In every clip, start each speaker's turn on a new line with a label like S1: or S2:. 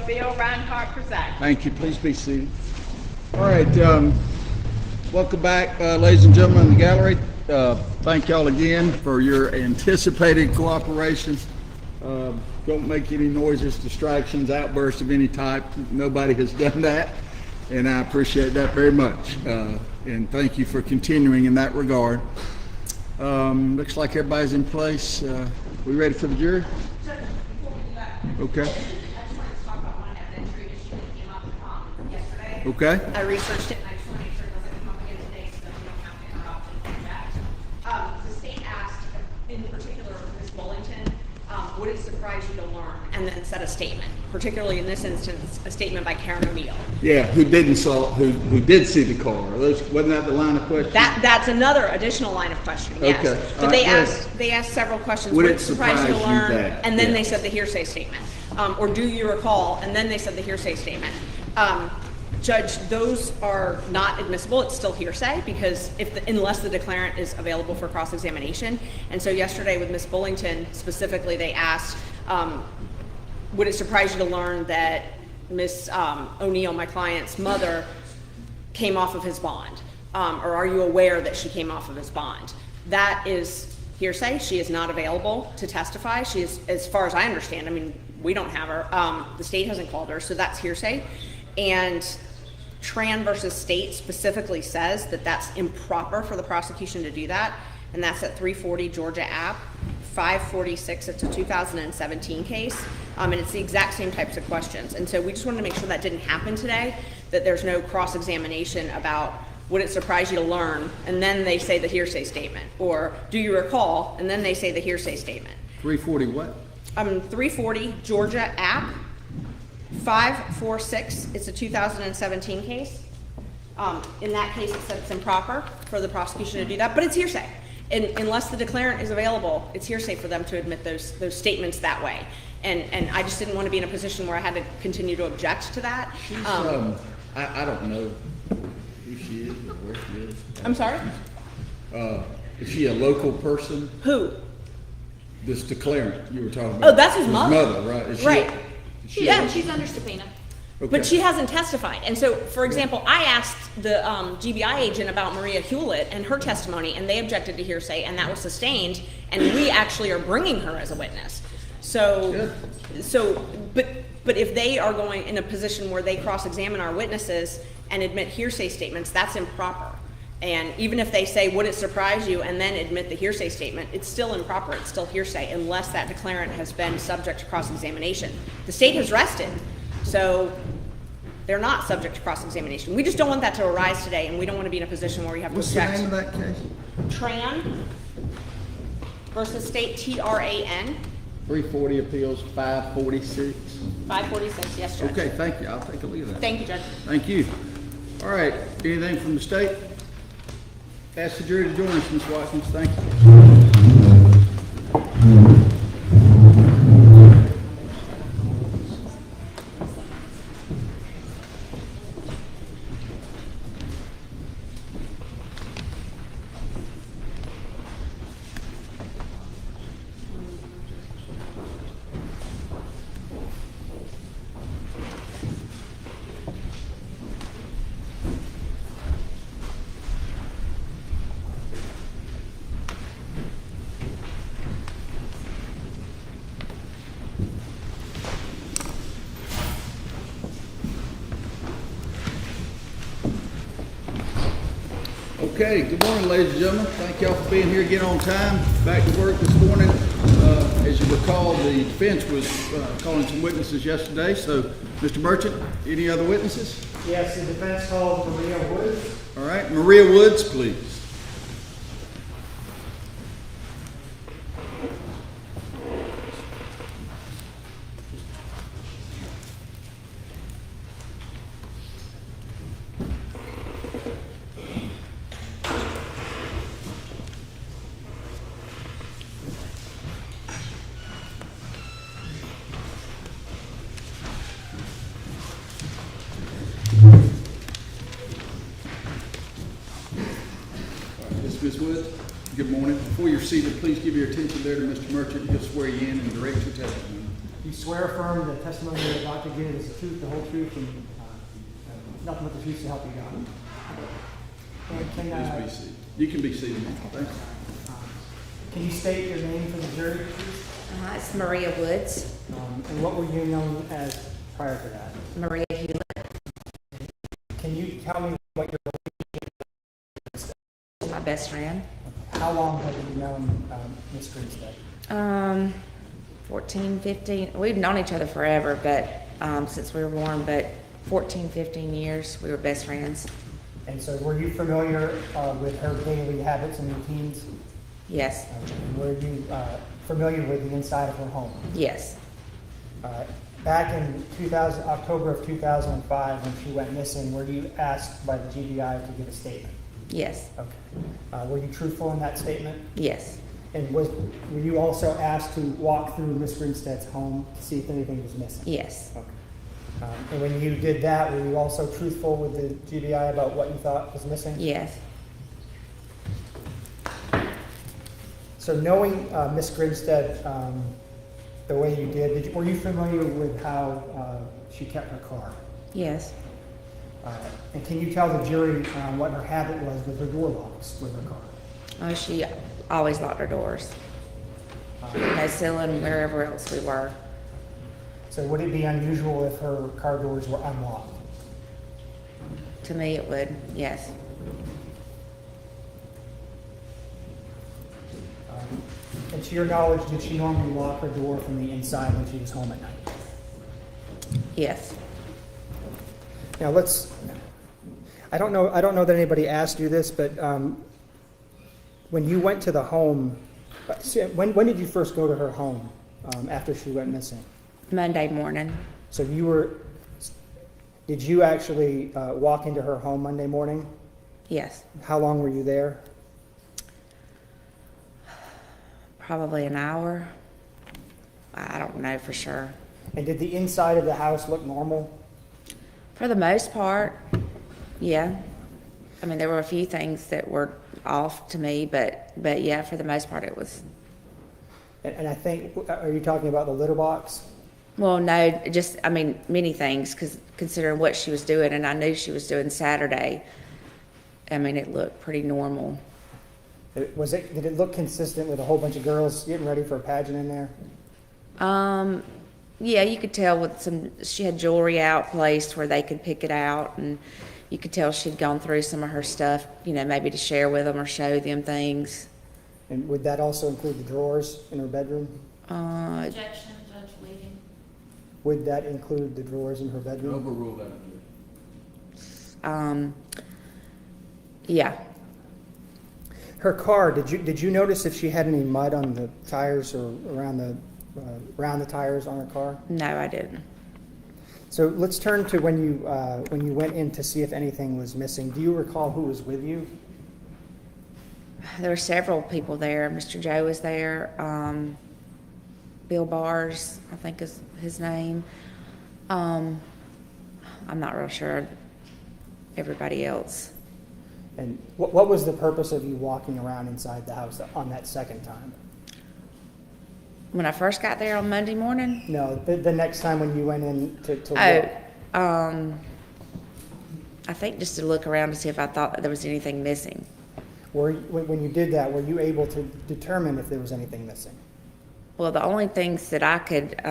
S1: Beau Reinhardt present.
S2: Thank you. Please be seated. All right. Welcome back, ladies and gentlemen in the gallery. Thank y'all again for your anticipated cooperation. Don't make any noises, distractions, outbursts of any type. Nobody has done that, and I appreciate that very much. And thank you for continuing in that regard. Looks like everybody's in place. We ready for the jury?
S3: Judge, before we do that,
S2: Okay.
S3: I just wanted to talk about one evidentiary issue that came up yesterday.
S2: Okay.
S3: I researched it and I just want to make sure it doesn't come up again today so that we don't have to interrupt and come back. The state asked, in particular, Ms. Bullington, would it surprise you to learn, and then said a statement, particularly in this instance, a statement by Karen O'Neill.
S2: Yeah, who did see the car? Wasn't that the line of question?
S3: That's another additional line of questioning, yes.
S2: Okay.
S3: But they asked several questions.
S2: Would
S3: Would
S2: it
S3: it surprise you to
S2: surprise you
S3: learn?
S2: that?
S3: And then
S2: Yeah.
S3: they said the hearsay statement. Or do you recall? And then they said the hearsay statement. Judge, those are not admissible. It's still hearsay because unless the declarant is available for cross-examination. And so yesterday with Ms. Bullington specifically, they asked, would it surprise you to learn that Ms. O'Neill, my client's mother, came off of his bond? Or are you aware that she came off of his bond? That is hearsay. She is not available to testify. She is, as far as I understand, I mean, we don't have her. The state hasn't called her, so that's hearsay. And Tran versus State specifically says that that's improper for the prosecution to do that. And that's at 340 Georgia App, 546. It's a 2017 case. And it's the exact same types of questions. And so we just wanted to make sure that didn't happen today, that there's no cross-examination about would it surprise you to learn, and then they say the hearsay statement, or do you recall, and then they say the hearsay statement.
S2: 340 what?
S3: 340 Georgia App, 546. It's a 2017 case. In that case, it said it's improper for the prosecution to do that, but it's hearsay. And unless the declarant is available, it's hearsay for them to admit those statements that way. And I just didn't want to be in a position where I had to continue to object to that.
S2: I don't know who she is or where she is.
S3: I'm sorry?
S2: Is she a local person?
S3: Who?
S2: This declarant you were talking about.
S3: Oh, that's his mother.
S2: Right? Is
S3: Right.
S4: Yeah, she's under subpoena.
S2: Okay.
S3: But she hasn't testified. And so, for example, I asked the GBI agent about Maria Hewlett and her testimony, and they objected to hearsay, and that was sustained, and we actually are bringing her as a witness. But if they are going in a position where they cross-examine our witnesses and admit hearsay statements, that's improper. And even if they say, would it surprise you, and then admit the hearsay statement, it's still improper, it's still hearsay, unless that declarant has been subject to cross-examination. The state has rested, so they're not subject to cross-examination. We just don't want that to arise today, and we don't want to be in a position where we have to
S2: What's the
S3: object.
S2: name of that case?
S3: Tran versus State, Tran,
S2: 340 appeals 546.
S3: 546, yes, Judge.
S2: Okay, thank you. I'll take a look at that.
S3: Thank you, Judge.
S2: Thank you. All right, anything from the state? Ask the jury to join us, Ms. Watkins. Thank you. Okay, good morning, ladies and gentlemen. Thank y'all for being here again on time. Back to work this morning. As you recall, the defense was calling some witnesses yesterday. So, Mr. Merchant, any other witnesses?
S5: Yes, the defense called Maria Woods.
S2: All right, Maria Woods, please. Ms. Woods, good morning. Before you're seated, please give your attention there to Mr. Merchant. He'll swear you in and direct your testimony.
S5: You swear affirm the testimony you're about to give is the truth, the whole truth, and nothing but the truth to help you God. And
S2: Please be seated. You can be seated. Thanks.
S5: Can you state your name for the jury, please?
S4: It's Maria Woods.
S5: And what were you known as prior to that?
S4: Maria Hewlett.
S5: Can you tell me what your
S4: My best friend.
S5: how long have you known Miss Grinstead?
S4: 14, 15. We've known each other forever, but since we were born, but 14, 15 years, we were best friends.
S5: And so were you familiar with her daily habits and routines?
S4: Yes.
S5: Were you familiar with the inside of her home?
S4: Yes.
S5: Back in October of 2005, when she went missing, were you asked by the GBI to give a statement?
S4: Yes.
S5: Okay. Were you truthful in that statement?
S4: Yes.
S5: And were you also asked to walk through Miss Grinstead's home to see if anything was missing?
S4: Yes.
S5: Okay. And when you did that, were you also truthful with the GBI about what you thought was missing?
S4: Yes.
S5: So knowing Miss Grinstead the way you did, were you familiar with how she kept her car?
S4: Yes.
S5: And can you tell the jury what her habit was with her door locks with her car?
S4: Oh, she always locked her doors. No ceiling wherever else we were.
S5: So would it be unusual if her car doors were unlocked?
S4: To me, it would. Yes.
S5: And to your knowledge, did she normally lock her door from the inside when she was home at night?
S4: Yes.
S5: Now I don't know that anybody asked you this, but when you went to the home, when did you first go to her home after she went missing?
S4: Monday morning.
S5: So did you actually walk into her home Monday morning?
S4: Yes.
S5: How long were you there?
S4: Probably an hour. I don't know for sure.
S5: And did the inside of the house look normal?
S4: For the most part, yeah. I mean, there were a few things that were off to me, but yeah, for the most part, it was.
S5: And I think, are you talking about the litter box?
S4: Well, no, just, I mean, many things, because considering what she was doing, and I knew she was doing Saturday, I mean, it looked pretty normal.
S5: Did it look consistent with a whole bunch of girls getting ready for a pageant in there?
S4: Yeah, you could tell she had jewelry out placed where they could pick it out, and you could tell she'd gone through some of her stuff, maybe to share with them or show them things.
S5: And would that also include the drawers in her bedroom?
S4: Objection,
S1: Judge Leading.
S5: Would that include the drawers in her bedroom?
S2: Overrule that.
S4: Yeah.
S5: Her car, did you notice if she had any mud on the tires or around the tires on her car?
S4: No, I didn't.
S5: So let's turn to when you went in to see if anything was missing. Do you recall who was with you?
S4: There were several people there. Mr. Joe was there. Bill Bars, I think is his name. I'm not real sure. Everybody else.
S5: And what was the purpose of you walking around inside the house on that second time?
S4: When I first got there on Monday morning?
S5: No, the next time when you went in to look.
S4: I think just to look around to see if I thought that there was anything missing.
S5: When you did that, were you able to determine if there was anything missing?
S4: Well, the only things that I could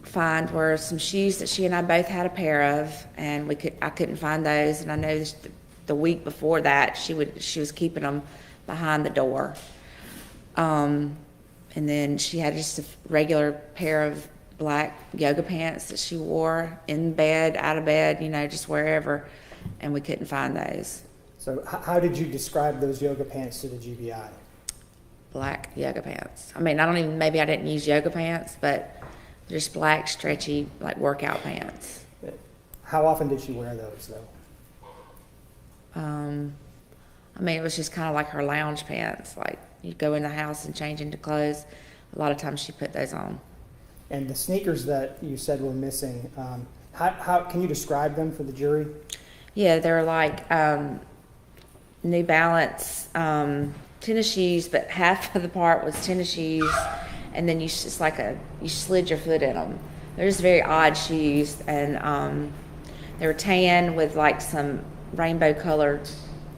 S4: find were some shoes that she and I both had a pair of, and I couldn't find those. And I know the week before that she was keeping them behind the door. And then she had just a regular pair of black yoga pants that she wore in bed, out of bed, just wherever, and we couldn't find those.
S5: So how did you describe those yoga pants to the GBI?
S4: Black yoga pants. I mean, maybe I didn't use yoga pants, but just black, stretchy, like workout pants.
S5: How often did she wear those, though?
S4: I mean, it was just kind of like her lounge pants. Like, you go in the house and change into clothes. A lot of times she put those on.
S5: And the sneakers that you said were missing, how can you describe them for the jury?
S4: Yeah, they're like New Balance tennis shoes, but half of the part was tennis shoes, and then it's like you slid your foot in them. They're just very odd shoes, and they were tan with like some rainbow colored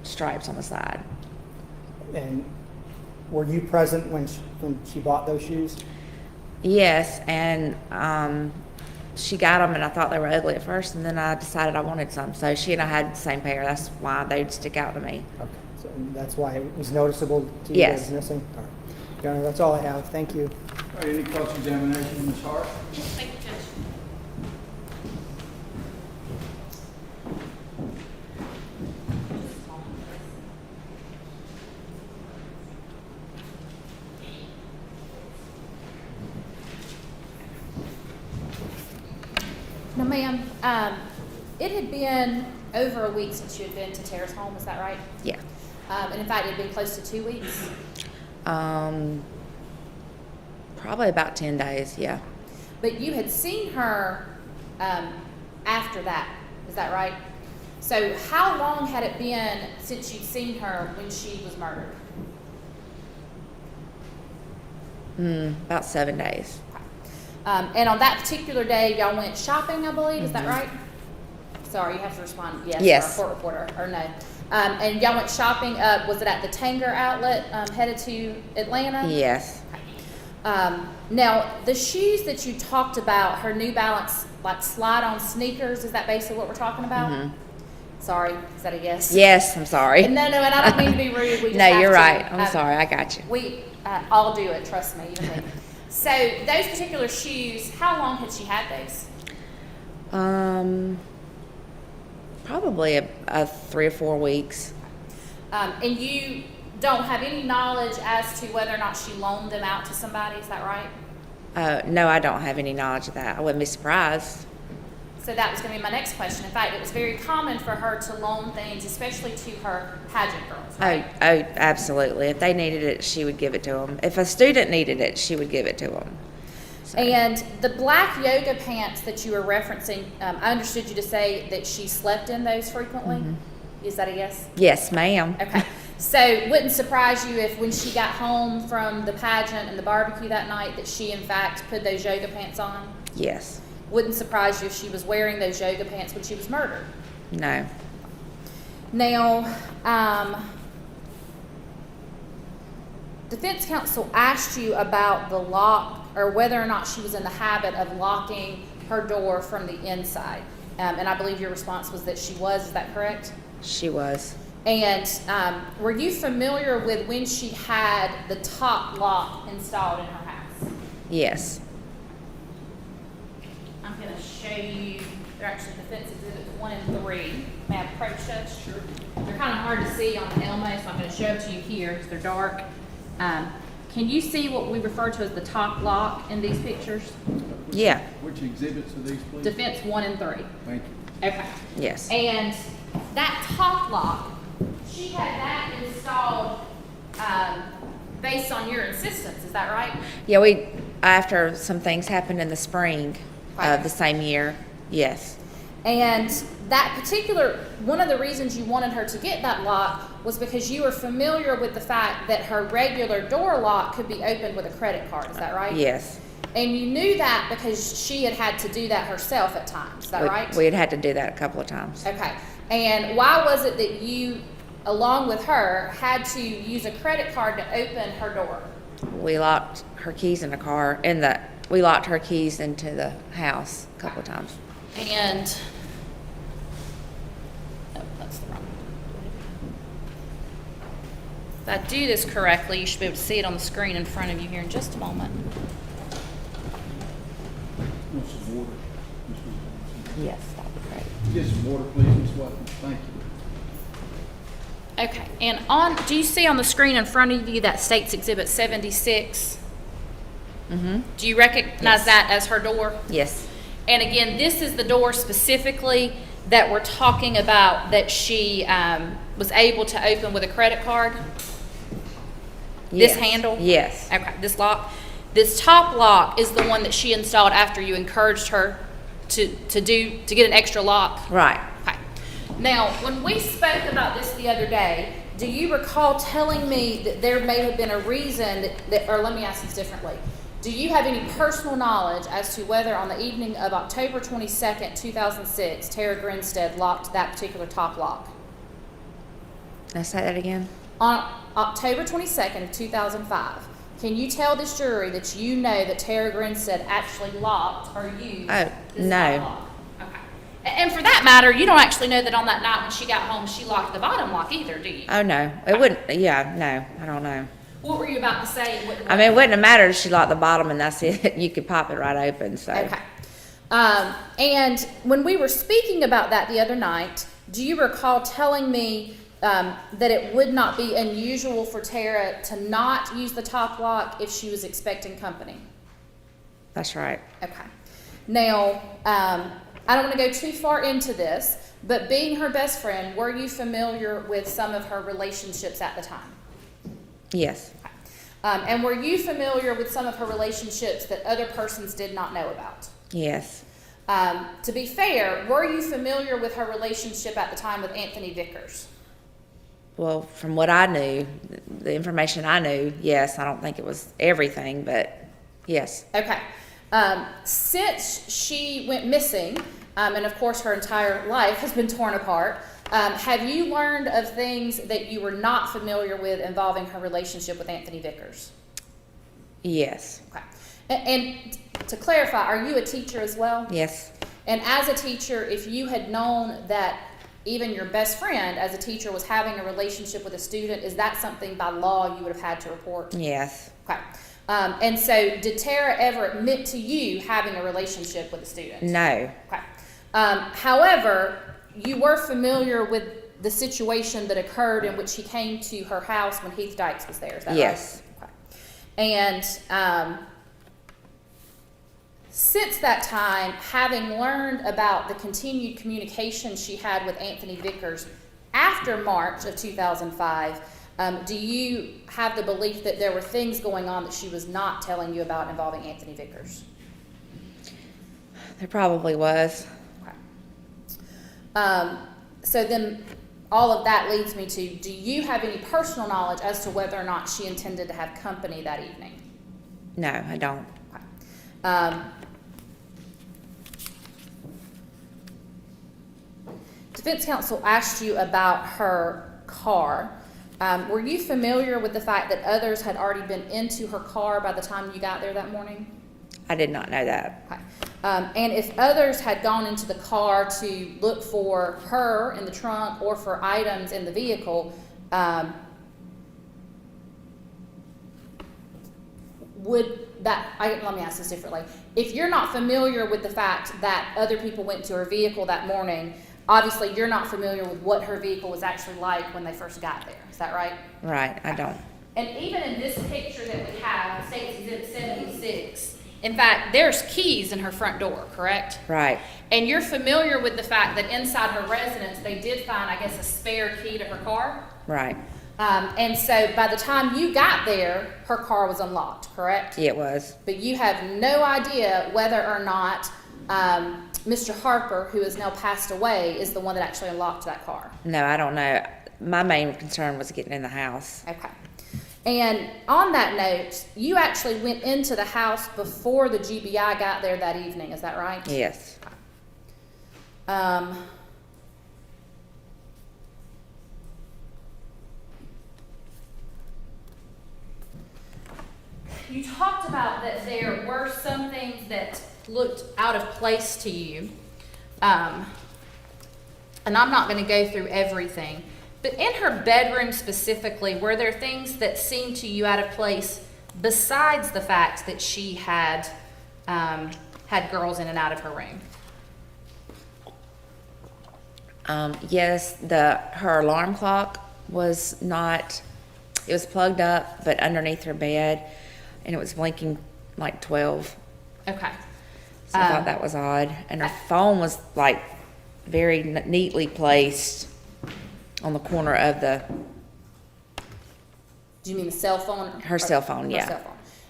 S4: stripes on the side.
S5: And were you present when she bought those shoes?
S4: Yes, and she got them, and I thought they were ugly at first, and then I decided I wanted some. So she and I had the same pair. That's why they'd stick out to me.
S5: Okay, so that's why it was noticeable to you
S4: Yes.
S5: as missing? All right. Your Honor, that's all I have. Thank you.
S2: All right, any cross-examination, Ms. Hart?
S3: Thank you, Judge.
S1: Now, ma'am, it had been over a week since you had been to Tara's home, is that right?
S4: Yeah.
S1: And in fact, it had been close to 2 weeks.
S4: Probably about 10 days, yeah.
S1: But you had seen her after that, is that right? So how long had it been since you'd seen her when she was murdered?
S4: About 7 days.
S1: And on that particular day, y'all went shopping, I believe, is that right? Sorry, you have to respond yes,
S4: Yes.
S1: or a court reporter, or no. And y'all went shopping, was it at the Tanger outlet headed to Atlanta?
S4: Yes.
S1: Now, the shoes that you talked about, her New Balance, like slide-on sneakers, is that basically what we're talking about? Sorry, is that a yes?
S4: Yes, I'm sorry.
S1: No, and I don't mean to be rude. We just
S4: No,
S1: have
S4: you're
S1: to.
S4: right. I'm sorry. I got you.
S1: We all do it, trust me, even me. So, those particular shoes, how long had she had those?
S4: Probably a 3 or 4 weeks.
S1: And you don't have any knowledge as to whether or not she loaned them out to somebody, is that right?
S4: No, I don't have any knowledge of that. I wouldn't be surprised.
S1: So that was going to be my next question. In fact, it was very common for her to loan things, especially to her pageant girls, right?
S4: Oh, absolutely. If they needed it, she would give it to them. If a student needed it, she would give it to them. So.
S1: And the black yoga pants that you were referencing, I understood you to say that she slept in those frequently. Is that a yes?
S4: Yes, ma'am.
S1: Okay. So it wouldn't surprise you if when she got home from the pageant and the barbecue that night that she in fact put those yoga pants on?
S4: Yes.
S1: Wouldn't surprise you if she was wearing those yoga pants when she was murdered.
S4: No.
S1: Now, defense counsel asked you about the lock or whether or not she was in the habit of locking her door from the inside. And I believe your response was that she was. Is that correct?
S4: She was.
S1: And were you familiar with when she had the top lock installed in her house?
S4: Yes.
S1: I'm going to show you, they're actually defense exhibits 1 and 3. May I approach those? Sure. They're kind of hard to see on the Elmo, so I'm going to show it to you here because they're dark. Can you see what we refer to as the top lock in these pictures?
S4: Yeah.
S2: Which exhibits are these, please?
S1: Defense 1 and 3.
S2: Thank you.
S1: Okay.
S4: Yes.
S1: And that top lock, she had that installed based on your insistence, is that right?
S4: Yeah, after some things happened in the spring
S1: Right.
S4: of the same year, yes.
S1: And that particular, one of the reasons you wanted her to get that lock was because you were familiar with the fact that her regular door lock could be opened with a credit card, is that right?
S4: Yes.
S1: And you knew that because she had to do that herself at times, is that right?
S4: We had to do that a couple of times.
S1: Okay. And why was it that you, along with her, had to use a credit card to open her door?
S4: We locked her keys in the car, we locked her keys into the house a couple of times.
S1: And, oh, that's the wrong. If I do this correctly, you should be able to see it on the screen in front of you here in just a moment.
S2: Want some water?
S4: Yes, that'd be great.
S2: Get some water, please, Ms. Watkins. Thank you.
S1: Okay, and do you see on the screen in front of you that states Exhibit 76? Do you recognize that as her door?
S4: Yes.
S1: And again, this is the door specifically that we're talking about that she was able to open with a credit card? This
S4: Yes.
S1: handle?
S4: Yes.
S1: Okay, this lock. This top lock is the one that she installed after you encouraged her to get an extra lock?
S4: Right.
S1: Okay. Now, when we spoke about this the other day, do you recall telling me that there may have been a reason that or let me ask this differently. Do you have any personal knowledge as to whether on the evening of October 22nd, 2006, Tara Grinstead locked that particular top lock?
S4: Can I say that again?
S1: On October 22nd of 2005, can you tell this jury that you know that Tara Grinstead actually locked or used
S4: Oh,
S1: this
S4: no.
S1: top lock? Okay. And for that matter, you don't actually know that on that night when she got home, she locked the bottom lock either, do you?
S4: Oh, no. It wouldn't, yeah, no, I don't know.
S1: What were you about to say?
S4: I mean, it wouldn't have mattered if she locked the bottom and that's it. You could pop it right open, so.
S1: Okay. And when we were speaking about that the other night, do you recall telling me that it would not be unusual for Tara to not use the top lock if she was expecting company?
S4: That's right.
S1: Okay. Now, I don't want to go too far into this, but being her best friend, were you familiar with some of her relationships at the time?
S4: Yes.
S1: And were you familiar with some of her relationships that other persons did not know about?
S4: Yes.
S1: To be fair, were you familiar with her relationship at the time with Anthony Vickers?
S4: Well, from what I knew, the information I knew, yes. I don't think it was everything, but yes.
S1: Okay. Since she went missing, and of course her entire life has been torn apart, have you learned of things that you were not familiar with involving her relationship with Anthony Vickers?
S4: Yes.
S1: Okay. And to clarify, are you a teacher as well?
S4: Yes.
S1: And as a teacher, if you had known that even your best friend as a teacher was having a relationship with a student, is that something by law you would have had to report?
S4: Yes.
S1: Okay. And so did Tara ever admit to you having a relationship with a student?
S4: No.
S1: Okay. However, you were familiar with the situation that occurred in which he came to her house when Heath Dykes was there, is that
S4: Yes.
S1: right? Okay. And since that time, having learned about the continued communication she had with Anthony Vickers after March of 2005, do you have the belief that there were things going on that she was not telling you about involving Anthony Vickers?
S4: There probably was.
S1: Okay. So then all of that leads me to, do you have any personal knowledge as to whether or not she intended to have company that evening?
S4: No, I don't.
S1: Okay. Defense counsel asked you about her car. Were you familiar with the fact that others had already been into her car by the time you got there that morning?
S4: I did not know that.
S1: Okay. And if others had gone into the car to look for her in the trunk or for items in the vehicle, let me ask this differently. If you're not familiar with the fact that other people went to her vehicle that morning, obviously you're not familiar with what her vehicle was actually like when they first got there. Is that right?
S4: Right, I don't.
S1: And even in this picture that we have, State's Exhibit 76, in fact, there's keys in her front door, correct?
S4: Right.
S1: And you're familiar with the fact that inside her residence, they did find, I guess, a spare key to her car?
S4: Right.
S1: And so by the time you got there, her car was unlocked, correct?
S4: It was.
S1: But you have no idea whether or not Mr. Harper, who is now passed away, is the one that actually unlocked that car.
S4: No, I don't know. My main concern was getting in the house.
S1: Okay. And on that note, you actually went into the house before the GBI got there that evening, is that right?
S4: Yes.
S1: You talked about that there were some things that looked out of place to you. And I'm not going to go through everything. But in her bedroom specifically, were there things that seemed to you out of place besides the fact that she had had girls in and out of her room?
S4: Yes, her alarm clock was not, it was plugged up, but underneath her bed, and it was blinking like 12.
S1: Okay.
S4: So I thought that was odd. And her phone was like very neatly placed on the corner of the,
S1: Do you mean the cell phone?
S4: Her cell phone,
S1: her
S4: yeah.
S1: Cell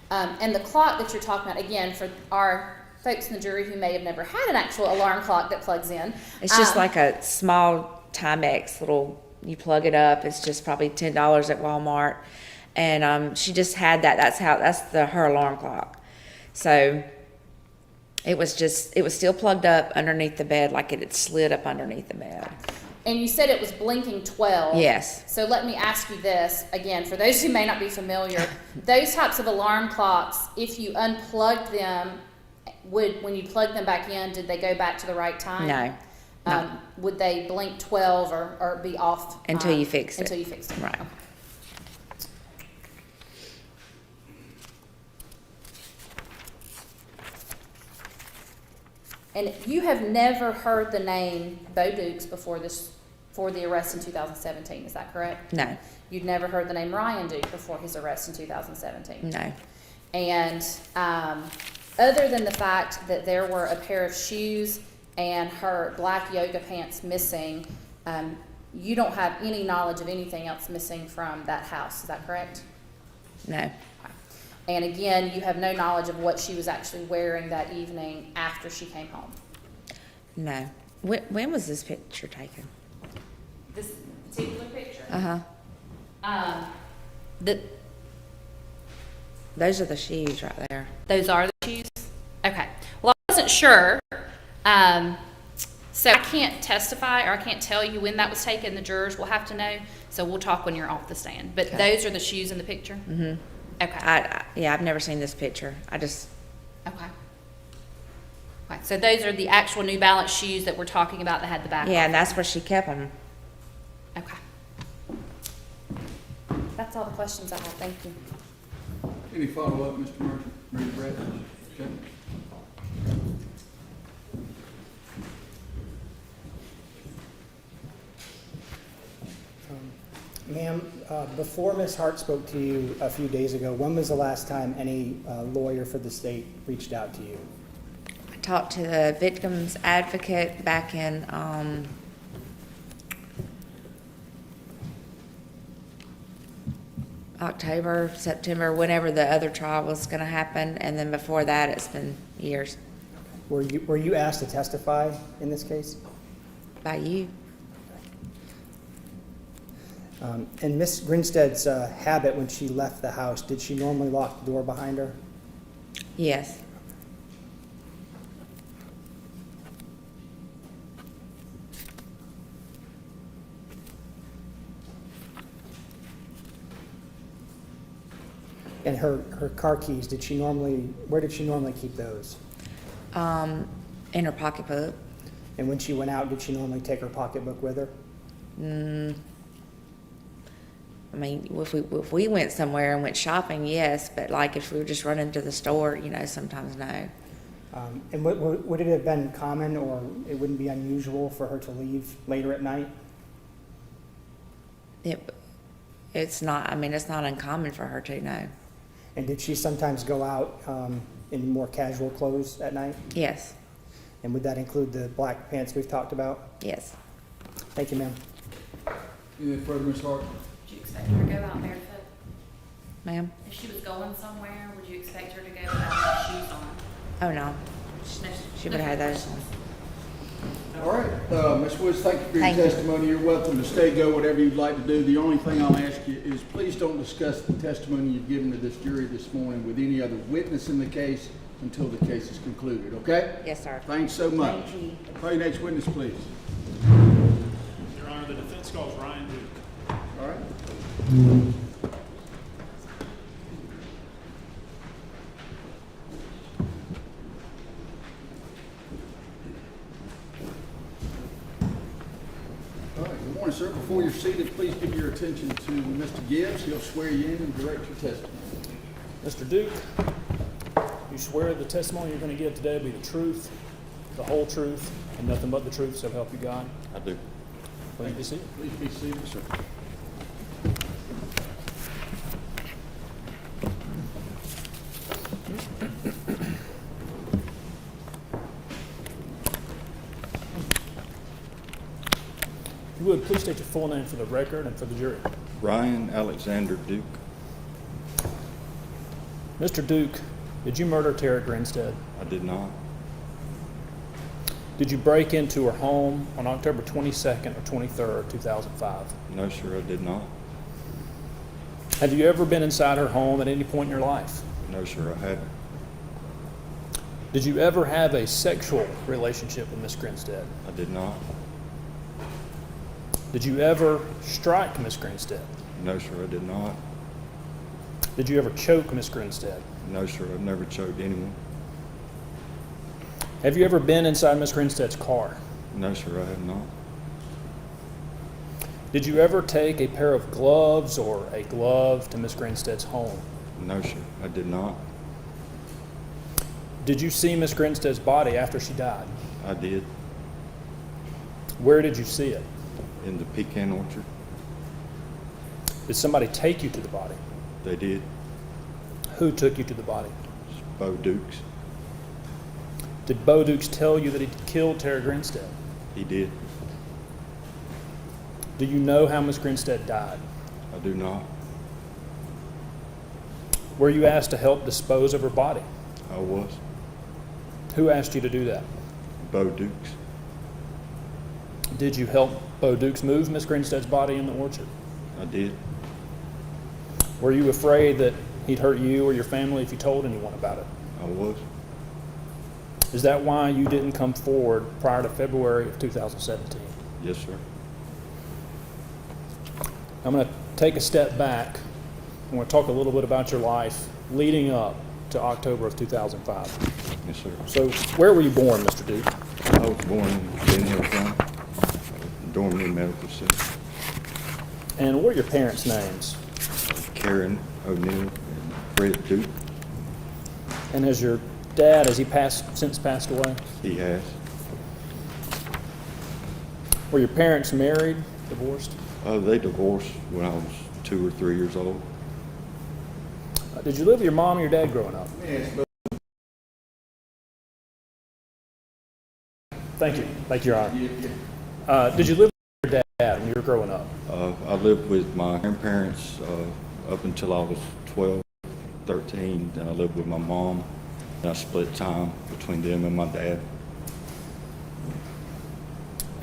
S1: phone. And the clock that you're talking about, again, for our folks in the jury who may have never had an actual alarm clock that plugs in.
S4: it's just like a small Timex little, you plug it up, it's just probably $10 at Walmart. And she just had that, that's her alarm clock. So it was still plugged up underneath the bed, like it had slid up underneath the bed.
S1: And you said it was blinking 12.
S4: Yes.
S1: So let me ask you this, again, for those who may not be familiar, those types of alarm clocks, if you unplugged them, when you plugged them back in, did they go back to the right time?
S4: No. No.
S1: Would they blink 12 or be off?
S4: Until you fixed it.
S1: Until you fixed it.
S4: Right.
S1: Okay. And you have never heard the name Beau Dukes before the arrest in 2017, is that correct?
S4: No.
S1: You'd never heard the name Ryan Duke before his arrest in 2017?
S4: No.
S1: And other than the fact that there were a pair of shoes and her black yoga pants missing, you don't have any knowledge of anything else missing from that house, is that correct?
S4: No.
S1: And again, you have no knowledge of what she was actually wearing that evening after she came home?
S4: No. When was this picture taken?
S1: This particular picture?
S4: Uh-huh.
S1: The
S4: Those are the shoes right there.
S1: Those are the shoes? Okay. Well, I wasn't sure. So I can't testify or I can't tell you when that was taken. The jurors will have to know. So we'll talk when you're off the stand. But
S4: Okay.
S1: those are the shoes in the picture?
S4: Mm-hmm.
S1: Okay.
S4: Yeah, I've never seen this picture.
S1: Okay. Okay. So those are the actual New Balance shoes that we're talking about that had the back
S4: Yeah,
S1: off.
S4: and that's where she kept them.
S1: Okay. That's all the questions I have. Thank you.
S2: Any follow-up, Mr. Merchant? Mary Brett? Okay.
S5: Ma'am, before Ms. Hart spoke to you a few days ago, when was the last time any lawyer for the state reached out to you?
S4: I talked to the victim's advocate back in, October, September, whenever the other trial was gonna happen, and then before that, it's been years.
S5: Were you asked to testify in this case?
S4: By you?
S5: And Miss Grinstead's habit when she left the house, did she normally lock the door behind her?
S4: Yes.
S5: And her car keys, where did she normally keep those?
S4: In her pocketbook.
S5: And when she went out, did she normally take her pocketbook with her?
S4: I mean, if we went somewhere and went shopping, yes, but like if we were just running to the store, sometimes no.
S5: And would it have been common, or it wouldn't be unusual for her to leave later at night?
S4: It's not uncommon for her to, no.
S5: And did she sometimes go out in more casual clothes at night?
S4: Yes,
S5: And would that include the black pants we've talked about?
S4: yes.
S5: Thank you, ma'am.
S2: Anything further, Ms. Hart?
S1: Would you expect her to go out barefoot?
S4: Ma'am?
S1: If she was going somewhere, would you expect her to go without her shoes on?
S4: Oh, no. She would have had those on.
S2: All right, Ms. Woods, thank you for your
S4: Thank you.
S2: testimony. You're welcome to stay, go, whatever you'd like to do. The only thing I'll ask you is please don't discuss the testimony you've given to this jury this morning with any other witness in the case until the case is concluded, okay?
S4: Yes, sir.
S2: Thanks so much.
S4: Thank you.
S2: Call your next witness, please.
S6: Your Honor, the defense calls Ryan Duke.
S2: All right. All right, good morning, sir. Before you're seated, please give your attention to Mr. Gibbs. He'll swear you in and direct your testimony.
S6: Mr. Duke, you swear the testimony you're going to give today will be the truth, the whole truth, and nothing but the truth, so help you God?
S7: I do.
S6: Please be seated.
S2: Please be seated, sir.
S6: If you would, please state your full name for the record and for the jury.
S7: Ryan Alexander Duke.
S6: Mr. Duke, did you murder Tara Grinstead?
S7: I did not.
S6: Did you break into her home on October 22nd or 23rd, 2005?
S7: No, sir, I did not.
S6: Have you ever been inside her home at any point in your life?
S7: No, sir, I hadn't.
S6: Did you ever have a sexual relationship with Miss Grinstead?
S7: I did not.
S6: Did you ever strike Miss Grinstead?
S7: No, sir, I did not.
S6: Did you ever choke Miss Grinstead?
S7: No, sir, I've never choked anyone.
S6: Have you ever been inside Miss Grinstead's car?
S7: No, sir, I have not.
S6: Did you ever take a pair of gloves or a glove to Miss Grinstead's home?
S7: No, sir, I did not.
S6: Did you see Miss Grinstead's body after she died?
S7: I did.
S6: Where did you see it?
S7: In the pecan orchard.
S6: Did somebody take you to the body?
S7: They did.
S6: Who took you to the body?
S7: Beau Dukes.
S6: Did Beau Dukes tell you that he killed Tara Grinstead?
S7: He did.
S6: Do you know how Miss Grinstead died?
S7: I do not.
S6: Were you asked to help dispose of her body?
S7: I was.
S6: Who asked you to do that?
S7: Beau Dukes.
S6: Did you help Beau Dukes move Miss Grinstead's body in the orchard?
S7: I did.
S6: Were you afraid that he'd hurt you or your family if you told anyone about it?
S7: I was.
S6: Is that why you didn't come forward prior to February of 2017?
S7: Yes, sir.
S6: I'm going to take a step back. I'm going to talk a little bit about your life leading up to October of 2005.
S7: Yes, sir.
S6: So, where were you born, Mr. Duke?
S7: I was born in Ben Hill County, Dormany Medical Center.
S6: And what are your parents' names?
S7: Karen O'Neill and Fred Duke.
S6: And has your dad, has he since passed away?
S7: He has.
S6: Were your parents married, divorced?
S7: They divorced when I was 2 or 3 years old.
S6: Did you live with your mom and your dad growing up? Thank you. Thank you, Your Honor. Did you live with your dad when you were growing up?
S7: I lived with my grandparents up until I was 12, 13. Then I lived with my mom. And I split time between them and my dad.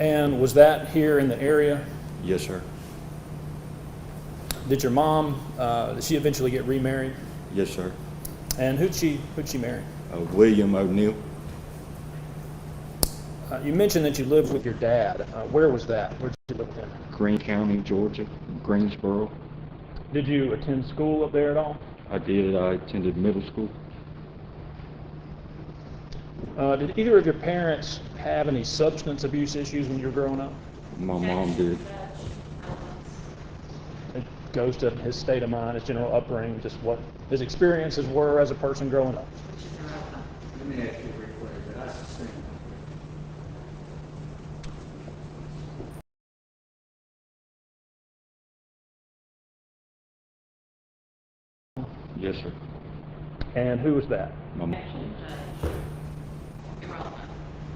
S6: And was that here in the area?
S7: Yes, sir.
S6: Did your mom, did she eventually get remarried?
S7: Yes, sir.
S6: And who'd she marry?
S7: William O'Neill.
S6: You mentioned that you lived with your dad. Where was that? Where did you live with him?
S7: Greene County, Georgia, Greensboro.
S6: Did you attend school up there at all?
S7: I did. I attended middle school.
S6: Did either of your parents have any substance abuse issues when you were growing up?
S7: My mom did.
S6: It goes to his state of mind, his general upbringing, just what his experiences were as a person growing up.
S2: Let me ask you real quick, but that's the same.
S7: Yes, sir.
S6: And who was that?
S7: My mom.
S1: Irrelevant.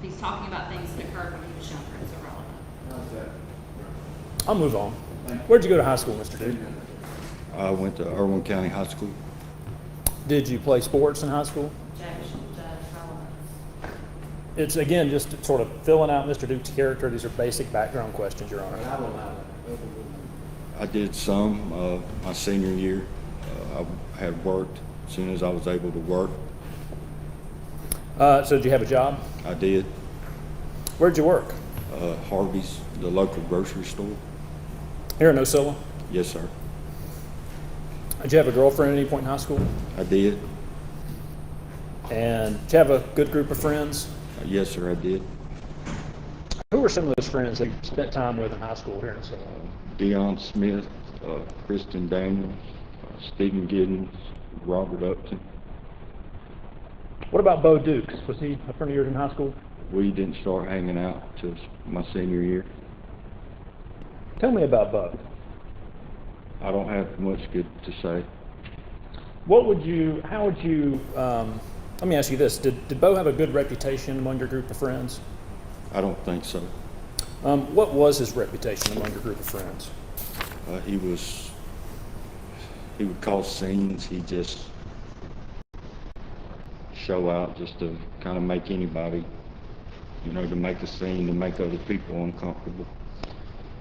S1: He's talking about things that occurred when he was younger. It's irrelevant.
S2: How's that?
S6: I'll move on. Where'd you go to high school, Mr. Duke?
S7: I went to Irwin County High School.
S6: Did you play sports in high school? It's, again, just sort of filling out Mr. Duke's character. These are basic background questions, Your Honor.
S2: I will allow that.
S7: I did some my senior year. I had worked as soon as I was able to work.
S6: So did you have a job?
S7: I did.
S6: Where'd you work?
S7: Harvey's, the local grocery store.
S6: Here in Ocilla?
S7: Yes, sir.
S6: Did you have a girlfriend at any point in high school?
S7: I did.
S6: And did you have a good group of friends?
S7: Yes, sir, I did.
S6: Who were some of those friends that you spent time with in high school here in Ocilla?
S7: Deion Smith, Kristen Daniels, Stephen Giddens, Robert Upton.
S6: What about Beau Dukes? Was he a friend of yours in high school?
S7: We didn't start hanging out till my senior year.
S6: Tell me about Beau.
S7: I don't have much good to say.
S6: How would you, let me ask you this. Did Beau have a good reputation among your group of friends?
S7: I don't think so.
S6: What was his reputation among your group of friends?
S7: He would cause scenes. He just show out just to kind of make anybody, to make a scene, to make other people uncomfortable.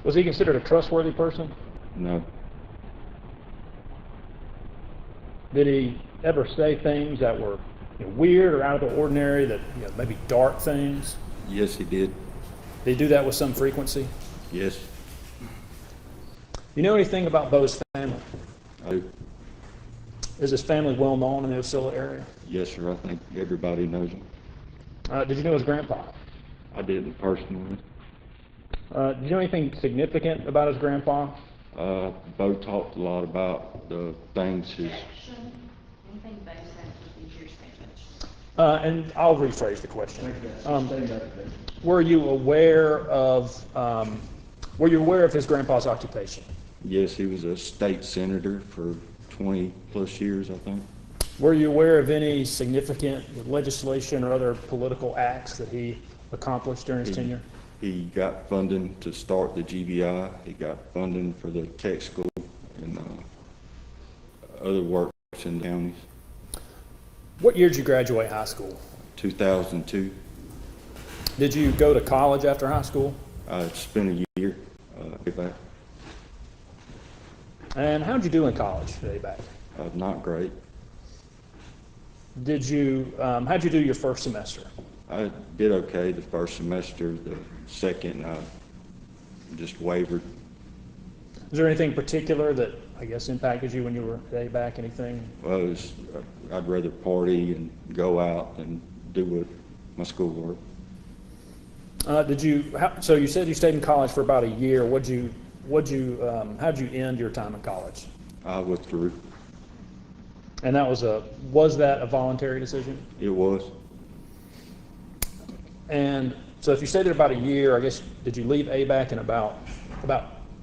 S6: Was he considered a trustworthy person?
S7: No.
S6: Did he ever say things that were weird or out of the ordinary, that maybe dark things?
S7: Yes, he did.
S6: Did he do that with some frequency?
S7: Yes,
S6: You know anything about Beau's family?
S7: I do.
S6: Is his family well known in the Osceola area?
S7: Yes, sir. I think everybody knows him.
S6: Did you know his grandpa?
S7: I didn't personally.
S6: Did you know anything significant about his grandpa?
S7: Beau talked a lot about the things his.
S1: Anything Beau said would be your statement.
S6: And I'll rephrase the question. Were you aware of his grandpa's occupation?
S7: Yes, he was a state senator for 20 plus years, I think.
S6: Were you aware of any significant legislation or other political acts that he accomplished during his tenure?
S7: He got funding to start the GBI. He got funding for the tech school and other works in the counties.
S6: What year did you graduate high school?
S7: 2002.
S6: Did you go to college after high school?
S7: I spent a year back.
S6: And how'd you do in college way back?
S7: Not great.
S6: How'd you do your first semester?
S7: I did okay the first semester. The second, I just wavered.
S6: Is there anything particular that I guess impacted you when you were way back? Anything?
S7: Well, I'd rather party and go out than do my schoolwork.
S6: So you said you stayed in college for about a year. How'd you end your time in college?
S7: I withdrew.
S6: And was that a voluntary decision?
S7: It was.
S6: And so if you stayed there about a year, I guess, did you leave ABAC in about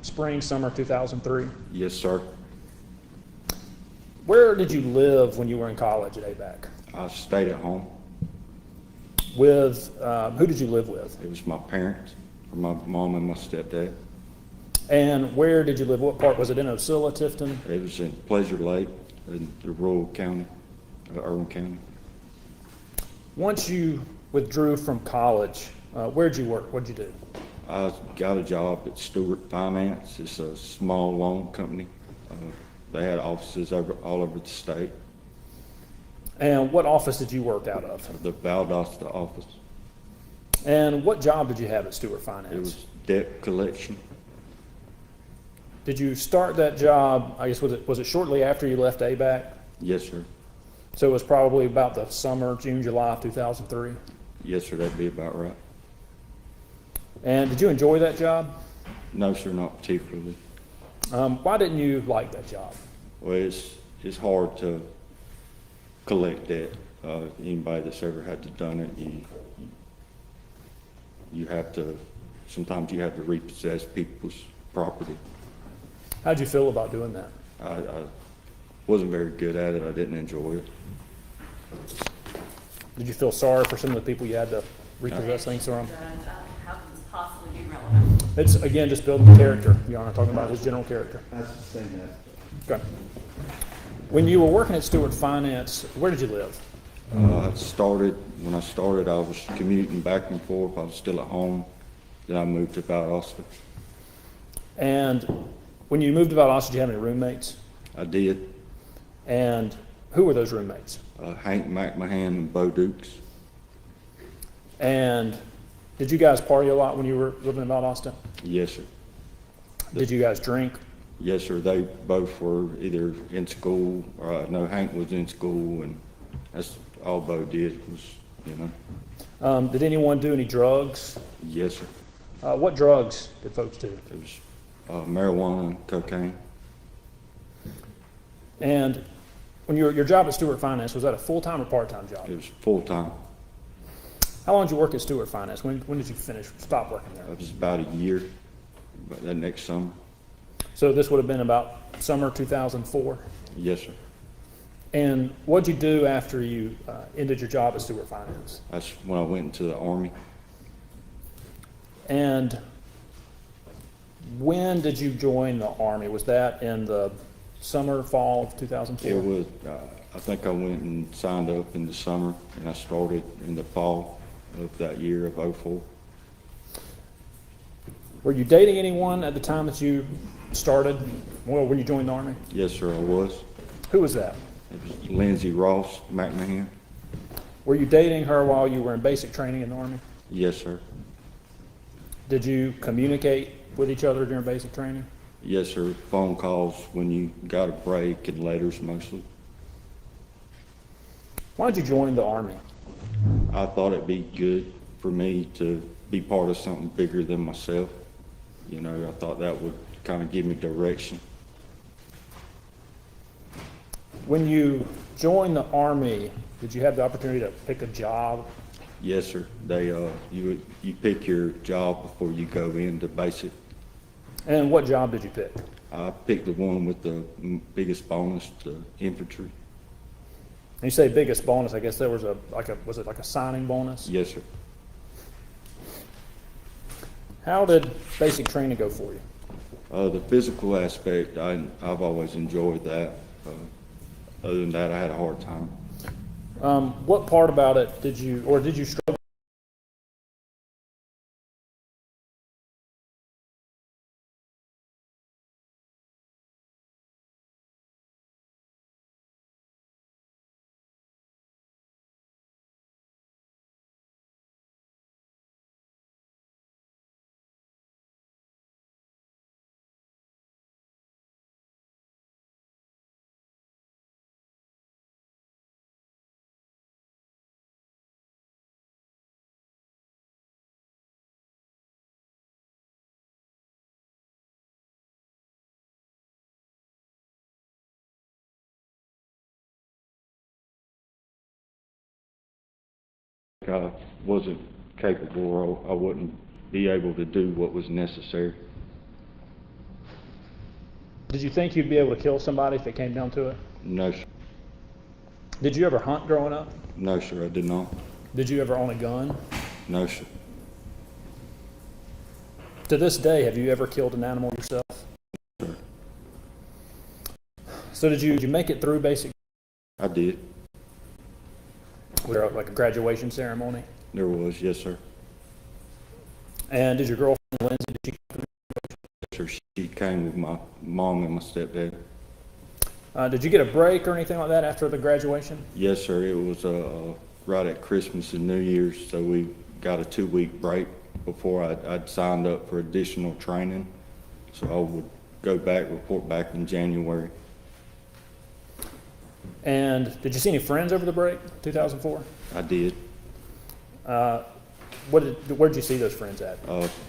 S6: spring, summer 2003?
S7: Yes, sir.
S6: Where did you live when you were in college at ABAC?
S7: I stayed at home.
S6: With, who did you live with?
S7: It was my parents, or my mom and my stepdad.
S6: And where did you live? What part? Was it in Osceola, Tifton?
S7: It was in Pleasure Lake, in the rural county, Irwin County.
S6: Once you withdrew from college, where'd you work? What'd you do?
S7: I got a job at Stewart Finance. It's a small loan company. They had offices all over the state.
S6: And what office did you work out of?
S7: The Valdosta office.
S6: And what job did you have at Stewart Finance?
S7: It was debt collection.
S6: Did you start that job, I guess, was it shortly after you left ABAC?
S7: Yes, sir.
S6: So it was probably about the summer, June, July of 2003?
S7: Yes, sir. That'd be about right.
S6: And did you enjoy that job?
S7: No, sir, not particularly.
S6: Why didn't you like that job?
S7: Well, it's hard to collect debt. Anybody that's ever had to done it, you have to, sometimes you have to repossess people's property.
S6: How'd you feel about doing that?
S7: I wasn't very good at it. I didn't enjoy it.
S6: Did you feel sorry for some of the people you had to repossess things from?
S8: How can this possibly be relevant?
S6: It's, again, just building character, Your Honor, talking about his general character.
S2: That's the same as.
S6: Okay. When you were working at Stewart Finance, where did you live?
S7: When I started, I was commuting back and forth. I was still at home. Then I moved to Valdosta.
S6: And when you moved to Valdosta, did you have any roommates?
S7: I did.
S6: And who were those roommates?
S7: Hank McMahon and Beau Dukes.
S6: And did you guys party a lot when you were living in Valdosta?
S7: Yes, sir.
S6: Did you guys drink?
S7: Yes, sir. They both were either in school, or no, Hank was in school, and that's all Beau did was,
S6: Did anyone do any drugs?
S7: Yes, sir.
S6: What drugs did folks do?
S7: It was marijuana and cocaine.
S6: And when your job at Stewart Finance, was that a full-time or part-time job?
S7: It was full-time.
S6: How long did you work at Stewart Finance? When did you stop working there?
S7: It was about a year, about that next summer.
S6: So this would have been about summer 2004?
S7: Yes, sir.
S6: And what'd you do after you ended your job at Stewart Finance?
S7: That's when I went into the Army.
S6: And when did you join the Army? Was that in the summer, fall of 2004?
S7: It was, I think I went and signed up in the summer, and I started in the fall of that year of 2004.
S6: Were you dating anyone at the time that you started, well, when you joined the Army?
S7: Yes, sir, I was.
S6: Who was that?
S7: It was Lindsay Ross McMahon.
S6: Were you dating her while you were in basic training in the Army?
S7: Yes, sir.
S6: Did you communicate with each other during basic training?
S7: Yes, sir. Phone calls when you got a break and letters mostly.
S6: Why did you join the Army?
S7: I thought it'd be good for me to be part of something bigger than myself. You know, I thought that would kind of give me direction.
S6: When you joined the Army, did you have the opportunity to pick a job?
S7: Yes, sir. You pick your job before you go into basic.
S6: And what job did you pick?
S7: I picked the one with the biggest bonus, the infantry.
S6: And you say biggest bonus, I guess there was was it like a signing bonus?
S7: Yes, sir.
S6: How did basic training go for you?
S7: The physical aspect, I've always enjoyed that. Other than that, I had a hard time.
S6: What part about it did you struggle?
S7: I wasn't capable, or I wouldn't be able to do what was necessary.
S6: Did you think you'd be able to kill somebody if it came down to it?
S7: No, sir.
S6: Did you ever hunt growing up?
S7: No, sir, I did not.
S6: Did you ever own a gun?
S7: No, sir.
S6: To this day, have you ever killed an animal yourself?
S7: Sir.
S6: So did you make it through basic?
S7: I did.
S6: Was there like a graduation ceremony?
S7: There was, yes, sir.
S6: And did your girlfriend Lindsay, did she come
S7: Sir, she came with my mom and my stepdad.
S6: did you get a break or anything like that after the graduation?
S7: Yes, sir. It was right at Christmas and New Year's, so we got a 2-week break before I'd signed up for additional training. So I would go back, report back in January.
S6: And did you see any friends over the break, 2004?
S7: I did.
S6: Where did you see those friends at?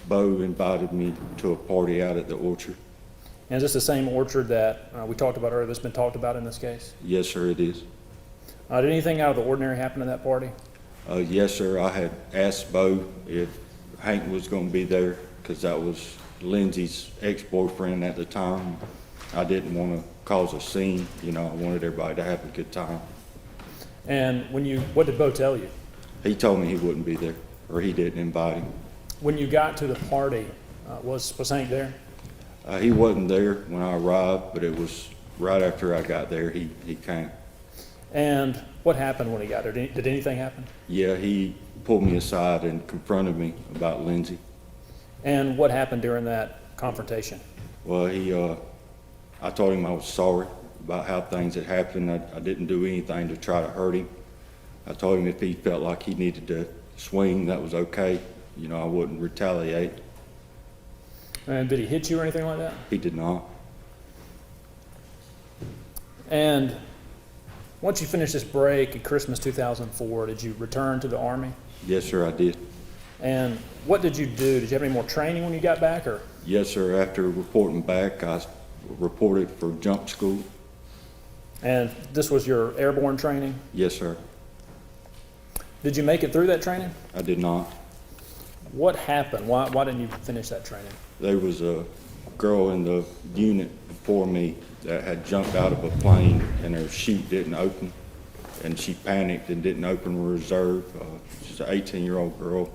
S7: Beau invited me to a party out at the orchard.
S6: And is this the same orchard that we talked about earlier that's been talked about in this case?
S7: Yes, sir, it is.
S6: Did anything out of the ordinary happen at that party?
S7: Yes, sir. I had asked Beau if Hank was going to be there because that was Lindsay's ex-boyfriend at the time. I didn't want to cause a scene. You know, I wanted everybody to have a good time.
S6: And what did Beau tell you?
S7: He told me he wouldn't be there, or he didn't invite him.
S6: When you got to the party, was Hank there?
S7: He wasn't there when I arrived, but it was right after I got there, he came.
S6: And what happened when he got there? Did anything happen?
S7: Yeah, he pulled me aside and confronted me about Lindsay.
S6: And what happened during that confrontation?
S7: Well, I told him I was sorry about how things had happened. I didn't do anything to try to hurt him. I told him if he felt like he needed to swing, that was okay. You know, I wouldn't retaliate.
S6: And did he hit you or anything like that?
S7: He did not.
S6: And once you finished this break in Christmas 2004, did you return to the Army?
S7: Yes, sir, I did.
S6: And what did you do? Did you have any more training when you got back, or?
S7: Yes, sir. After reporting back, I reported for jump school.
S6: And this was your airborne training?
S7: Yes, sir.
S6: Did you make it through that training?
S7: I did not.
S6: What happened? Why didn't you finish that training?
S7: There was a girl in the unit before me that had jumped out of a plane and her chute didn't open, and she panicked and didn't open her reserve. She's an 18-year-old girl,